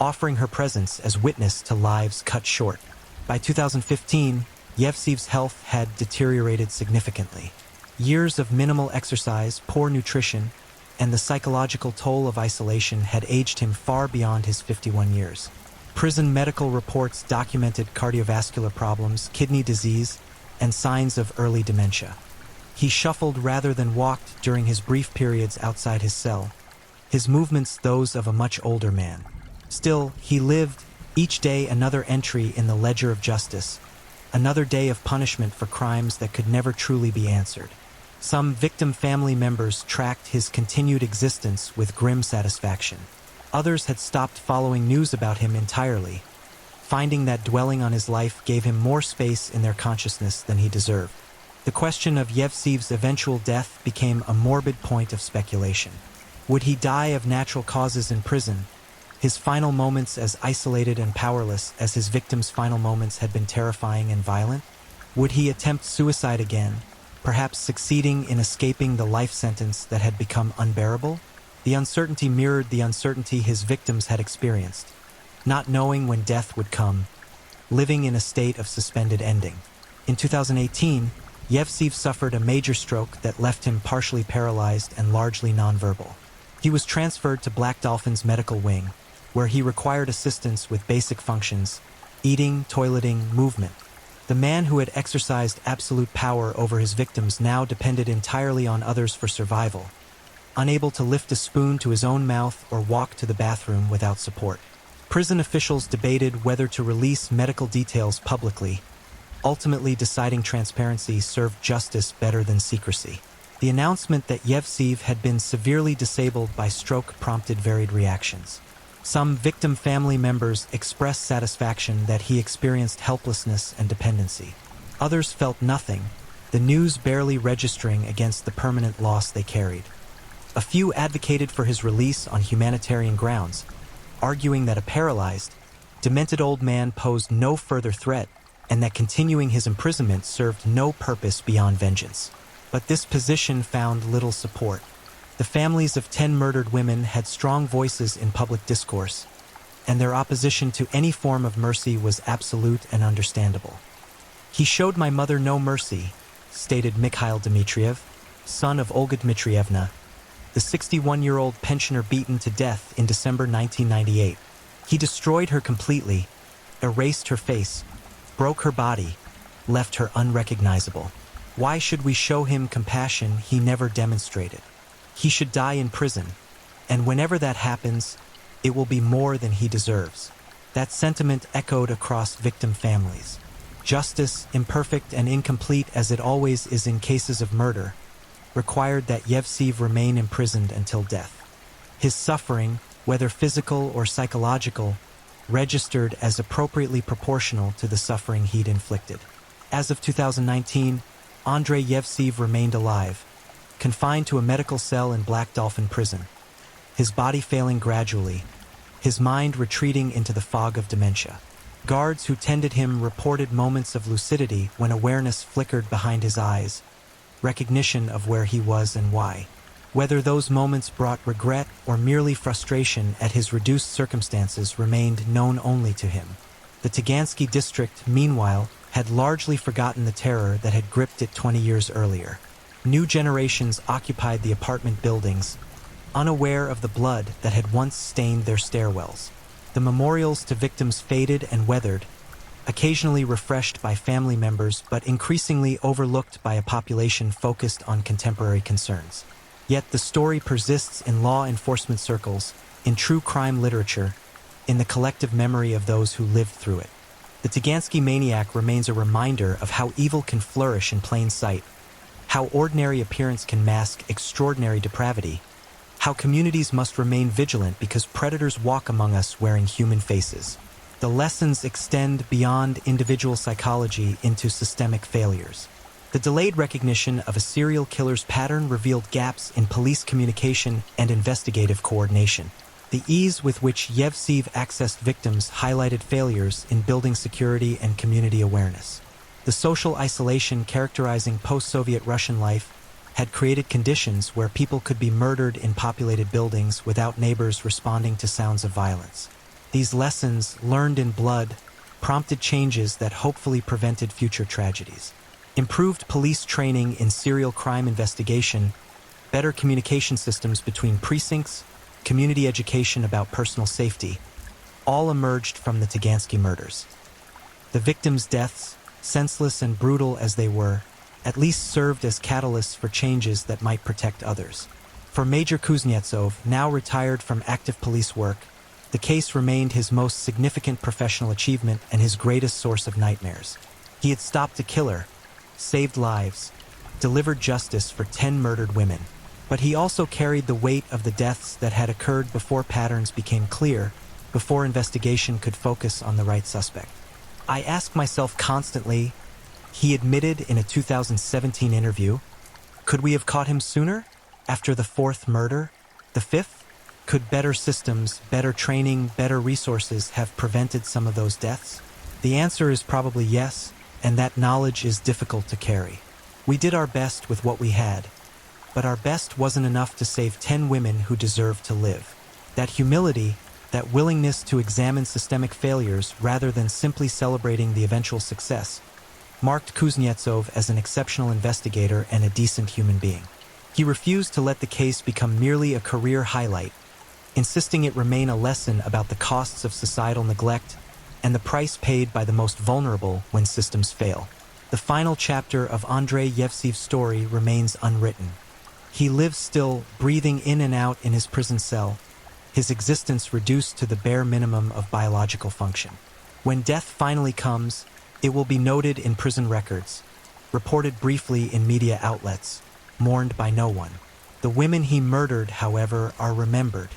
offering her presence as witness to lives cut short. By 2015, Yevsev's health had deteriorated significantly. Years of minimal exercise, poor nutrition, and the psychological toll of isolation had aged him far beyond his 51 years. Prison medical reports documented cardiovascular problems, kidney disease, and signs of early dementia. He shuffled rather than walked during his brief periods outside his cell, his movements those of a much older man. Still, he lived, each day another entry in the ledger of justice, another day of punishment for crimes that could never truly be answered. Some victim family members tracked his continued existence with grim satisfaction. Others had stopped following news about him entirely, finding that dwelling on his life gave him more space in their consciousness than he deserved. The question of Yevsev's eventual death became a morbid point of speculation. Would he die of natural causes in prison, his final moments as isolated and powerless as his victims' final moments had been terrifying and violent? Would he attempt suicide again, perhaps succeeding in escaping the life sentence that had become unbearable? The uncertainty mirrored the uncertainty his victims had experienced, not knowing when death would come, living in a state of suspended ending. In 2018, Yevsev suffered a major stroke that left him partially paralyzed and largely nonverbal. He was transferred to Black Dolphin's medical wing, where he required assistance with basic functions, eating, toileting, movement. The man who had exercised absolute power over his victims now depended entirely on others for survival, unable to lift a spoon to his own mouth or walk to the bathroom without support. Prison officials debated whether to release medical details publicly, ultimately deciding transparency served justice better than secrecy. The announcement that Yevsev had been severely disabled by stroke prompted varied reactions. Some victim family members expressed satisfaction that he experienced helplessness and dependency. Others felt nothing, the news barely registering against the permanent loss they carried. A few advocated for his release on humanitarian grounds, arguing that a paralyzed, demented old man posed no further threat and that continuing his imprisonment served no purpose beyond vengeance. But this position found little support. The families of 10 murdered women had strong voices in public discourse, and their opposition to any form of mercy was absolute and understandable. "He showed my mother no mercy," stated Mikhail Dmitriev, son of Olga Dmitrievna, the 61-year-old pensioner beaten to death in December 1998. "He destroyed her completely, erased her face, broke her body, left her unrecognizable. Why should we show him compassion he never demonstrated? He should die in prison, and whenever that happens, it will be more than he deserves." That sentiment echoed across victim families. Justice, imperfect and incomplete as it always is in cases of murder, required that Yevsev remain imprisoned until death. His suffering, whether physical or psychological, registered as appropriately proportional to the suffering he'd inflicted. As of 2019, Andrei Yevsev remained alive, confined to a medical cell in Black Dolphin Prison, his body failing gradually, his mind retreating into the fog of dementia. Guards who tended him reported moments of lucidity when awareness flickered behind his eyes, recognition of where he was and why. Whether those moments brought regret or merely frustration at his reduced circumstances remained known only to him. The Tagansky district, meanwhile, had largely forgotten the terror that had gripped it 20 years earlier. New generations occupied the apartment buildings, unaware of the blood that had once stained their stairwells. The memorials to victims faded and weathered, occasionally refreshed by family members but increasingly overlooked by a population focused on contemporary concerns. Yet the story persists in law enforcement circles, in true crime literature, in the collective memory of those who lived through it. The Tagansky maniac remains a reminder of how evil can flourish in plain sight, how ordinary appearance can mask extraordinary depravity, how communities must remain vigilant because predators walk among us wearing human faces. The lessons extend beyond individual psychology into systemic failures. The delayed recognition of a serial killer's pattern revealed gaps in police communication and investigative coordination. The ease with which Yevsev accessed victims highlighted failures in building security and community awareness. The social isolation characterizing post-Soviet Russian life had created conditions where people could be murdered in populated buildings without neighbors responding to sounds of violence. These lessons, learned in blood, prompted changes that hopefully prevented future tragedies. Improved police training in serial crime investigation, better communication systems between precincts, community education about personal safety, all emerged from the Tagansky murders. The victims' deaths, senseless and brutal as they were, at least served as catalysts for changes that might protect others. For Major Kuznetsov, now retired from active police work, the case remained his most significant professional achievement and his greatest source of nightmares. He had stopped a killer, saved lives, delivered justice for 10 murdered women. But he also carried the weight of the deaths that had occurred before patterns became clear, before investigation could focus on the right suspect. I ask myself constantly, he admitted in a 2017 interview, could we have caught him sooner? After the 4th murder? The 5th? Could better systems, better training, better resources have prevented some of those deaths? The answer is probably yes, and that knowledge is difficult to carry. We did our best with what we had, but our best wasn't enough to save 10 women who deserved to live. That humility, that willingness to examine systemic failures rather than simply celebrating the eventual success, marked Kuznetsov as an exceptional investigator and a decent human being. He refused to let the case become merely a career highlight, insisting it remain a lesson about the costs of societal neglect and the price paid by the most vulnerable when systems fail. The final chapter of Andrei Yevsev's story remains unwritten. He lives still, breathing in and out in his prison cell, his existence reduced to the bare minimum of biological function. When death finally comes, It will be noted in prison records, reported briefly in media outlets, mourned by no one. The women he murdered, however, are remembered.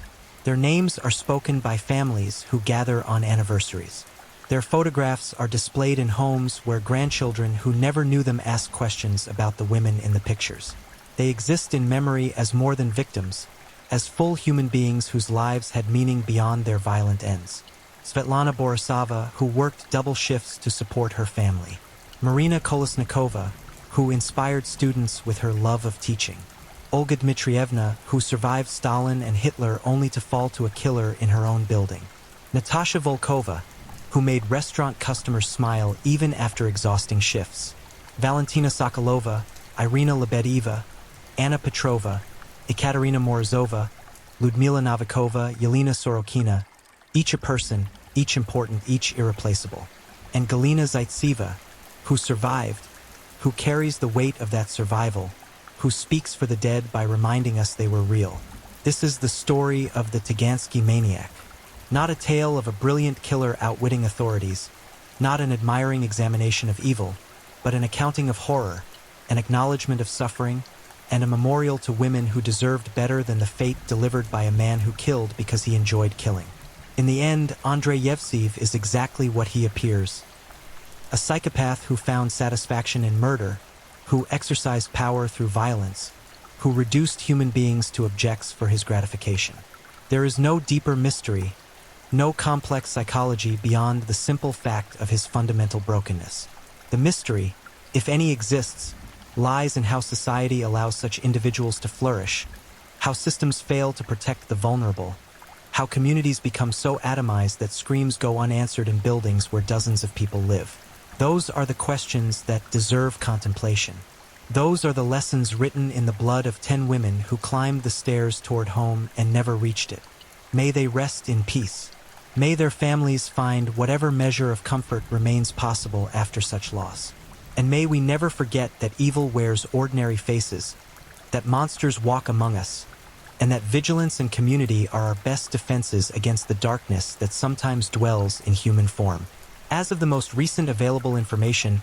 Their names are spoken by families who gather on anniversaries. Their photographs are displayed in homes where grandchildren who never knew them ask questions about the women in the pictures. They exist in memory as more than victims, as full human beings whose lives had meaning beyond their violent ends. Svetlana Borisova, who worked double shifts to support her family. Marina Kolesnikova, who inspired students with her love of teaching. Olga Dmitrievna, who survived Stalin and Hitler only to fall to a killer in her own building. Natasha Volkova, who made restaurant customers smile even after exhausting shifts. Valentina Sokolova, Irina Lebedeva, Anna Petrova, Ekaterina Morozova, Ludmila Novikova, Yelena Sorokina, each a person, each important, each irreplaceable. And Galina Zaitseva, who survived, who carries the weight of that survival, who speaks for the dead by reminding us they were real. This is the story of the Tagansky maniac. Not a tale of a brilliant killer outwitting authorities, not an admiring examination of evil, but an accounting of horror, an acknowledgement of suffering, and a memorial to women who deserved better than the fate delivered by a man who killed because he enjoyed killing. In the end, Andrei Yevseev is exactly what he appears. A psychopath who found satisfaction in murder, who exercised power through violence, who reduced human beings to objects for his gratification. There is no deeper mystery, no complex psychology beyond the simple fact of his fundamental brokenness. The mystery, if any exists, lies in how society allows such individuals to flourish, how systems fail to protect the vulnerable, how communities become so atomized that screams go unanswered in buildings where dozens of people live. Those are the questions that deserve contemplation. Those are the lessons written in the blood of 10 women who climbed the stairs toward home and never reached it. May they rest in peace. May their families find whatever measure of comfort remains possible after such loss. And may we never forget that evil wears ordinary faces, that monsters walk among us, and that vigilance and community are our best defenses against the darkness that sometimes dwells in human form. As of the most recent available information,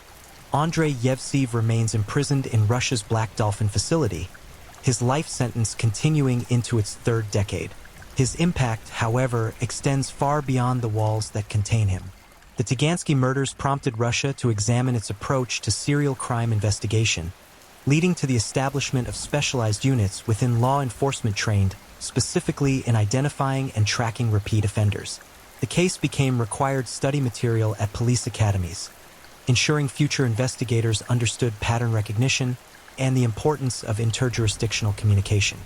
Andrei Yevseev remains imprisoned in Russia's Black Dolphin facility, his life sentence continuing into its 3rd decade. His impact, however, extends far beyond the walls that contain him. The Tagansky murders prompted Russia to examine its approach to serial crime investigation, leading to the establishment of specialized units within law enforcement trained specifically in identifying and tracking repeat offenders. The case became required study material at police academies, ensuring future investigators understood pattern recognition and the importance of interjurisdictional communication.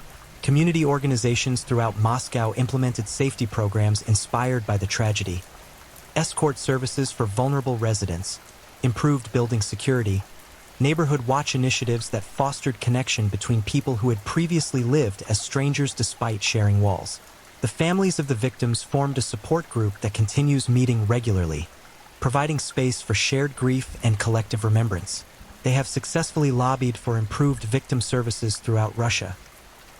Community organizations throughout Moscow implemented safety programs inspired by the tragedy, escort services for vulnerable residents, improved building security, neighborhood watch initiatives that fostered connection between people who had previously lived as strangers despite sharing walls. The families of the victims formed a support group that continues meeting regularly, providing space for shared grief and collective remembrance. They have successfully lobbied for improved victim services throughout Russia,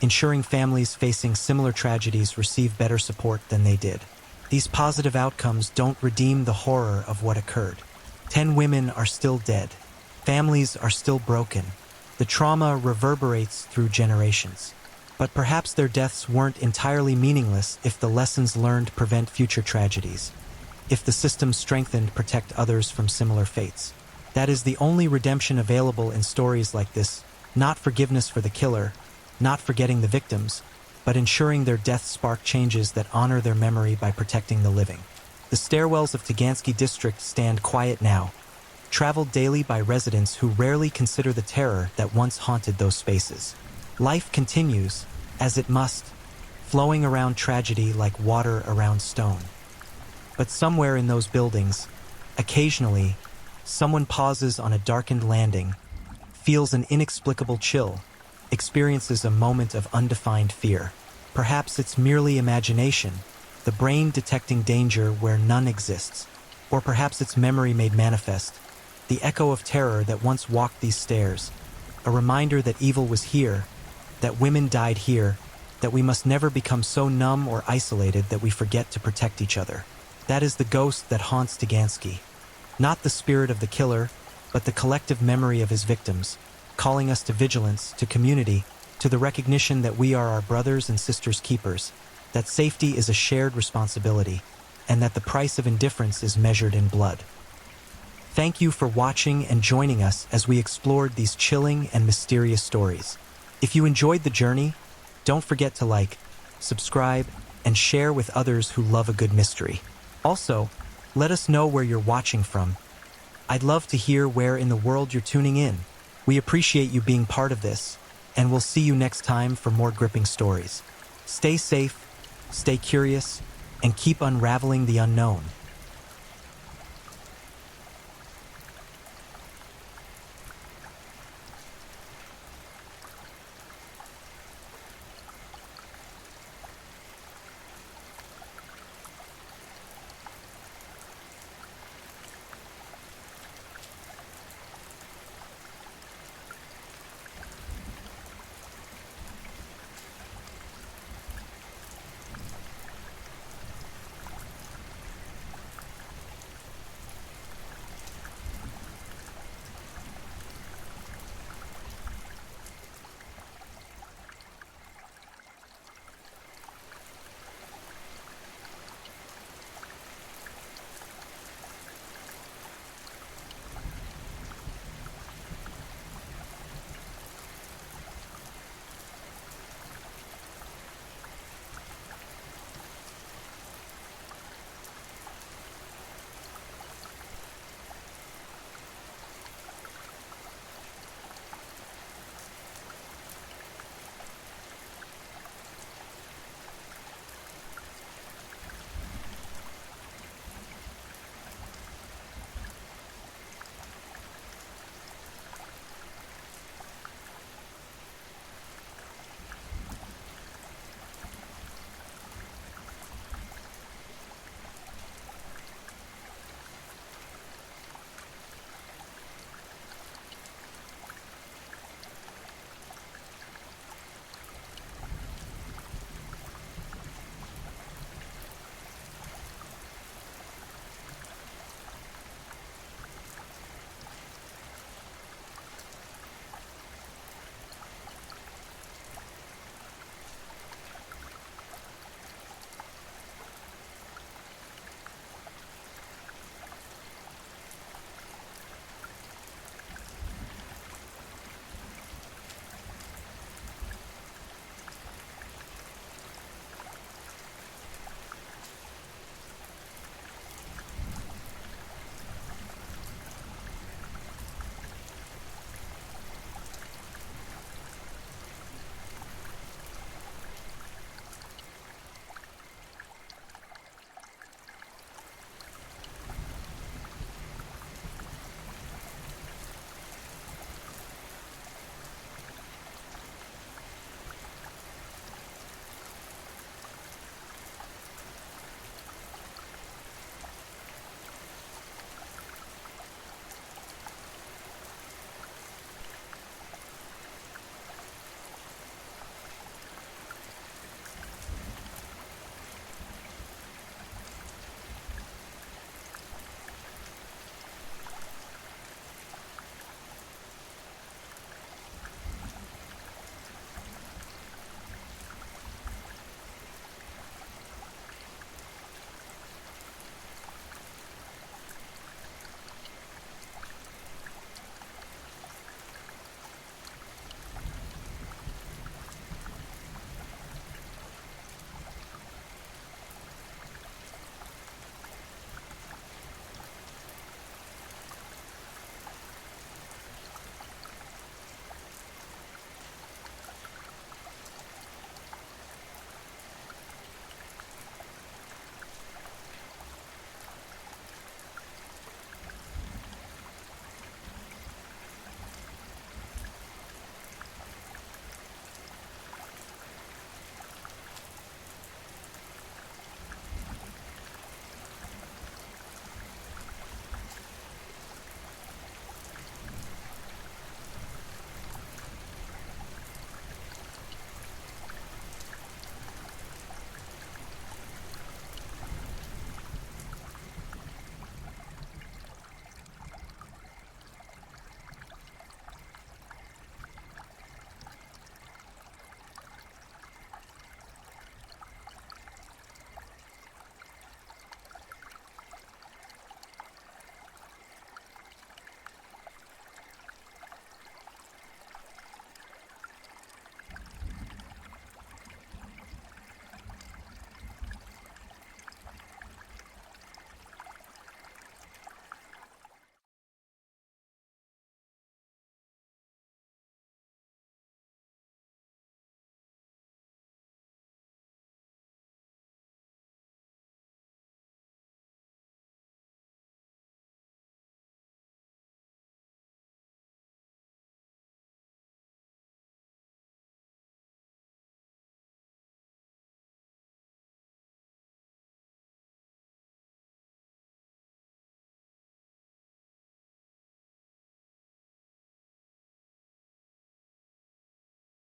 ensuring families facing similar tragedies receive better support than they did. These positive outcomes don't redeem the horror of what occurred. 10 women are still dead. Families are still broken. The trauma reverberates through generations. But perhaps their deaths weren't entirely meaningless if the lessons learned prevent future tragedies, if the systems strengthened protect others from similar fates. That is the only redemption available in stories like this, not forgiveness for the killer, not forgetting the victims, but ensuring their deaths spark changes that honor their memory by protecting the living. The stairwells of Tagansky District stand quiet now, traveled daily by residents who rarely consider the terror that once haunted those spaces. Life continues, as it must, flowing around tragedy like water around stone. But somewhere in those buildings, occasionally, someone pauses on a darkened landing, feels an inexplicable chill, experiences a moment of undefined fear. Perhaps it's merely imagination, the brain detecting danger where none exists. Or perhaps it's memory made manifest, the echo of terror that once walked these stairs, a reminder that evil was here, that women died here, that we must never become so numb or isolated that we forget to protect each other. That is the ghost that haunts Tagansky, Not the spirit of the killer, but the collective memory of his victims, calling us to vigilance, to community, to the recognition that we are our brothers and sisters' keepers, that safety is a shared responsibility, and that the price of indifference is measured in blood. Thank you for watching and joining us as we explored these chilling and mysterious stories. If you enjoyed the journey, don't forget to like, subscribe, and share with others who love a good mystery. Also, let us know where you're watching from. I'd love to hear where in the world you're tuning in. We appreciate you being part of this, and we'll see you next time for more gripping stories. Stay safe, stay curious, and keep unraveling the unknown.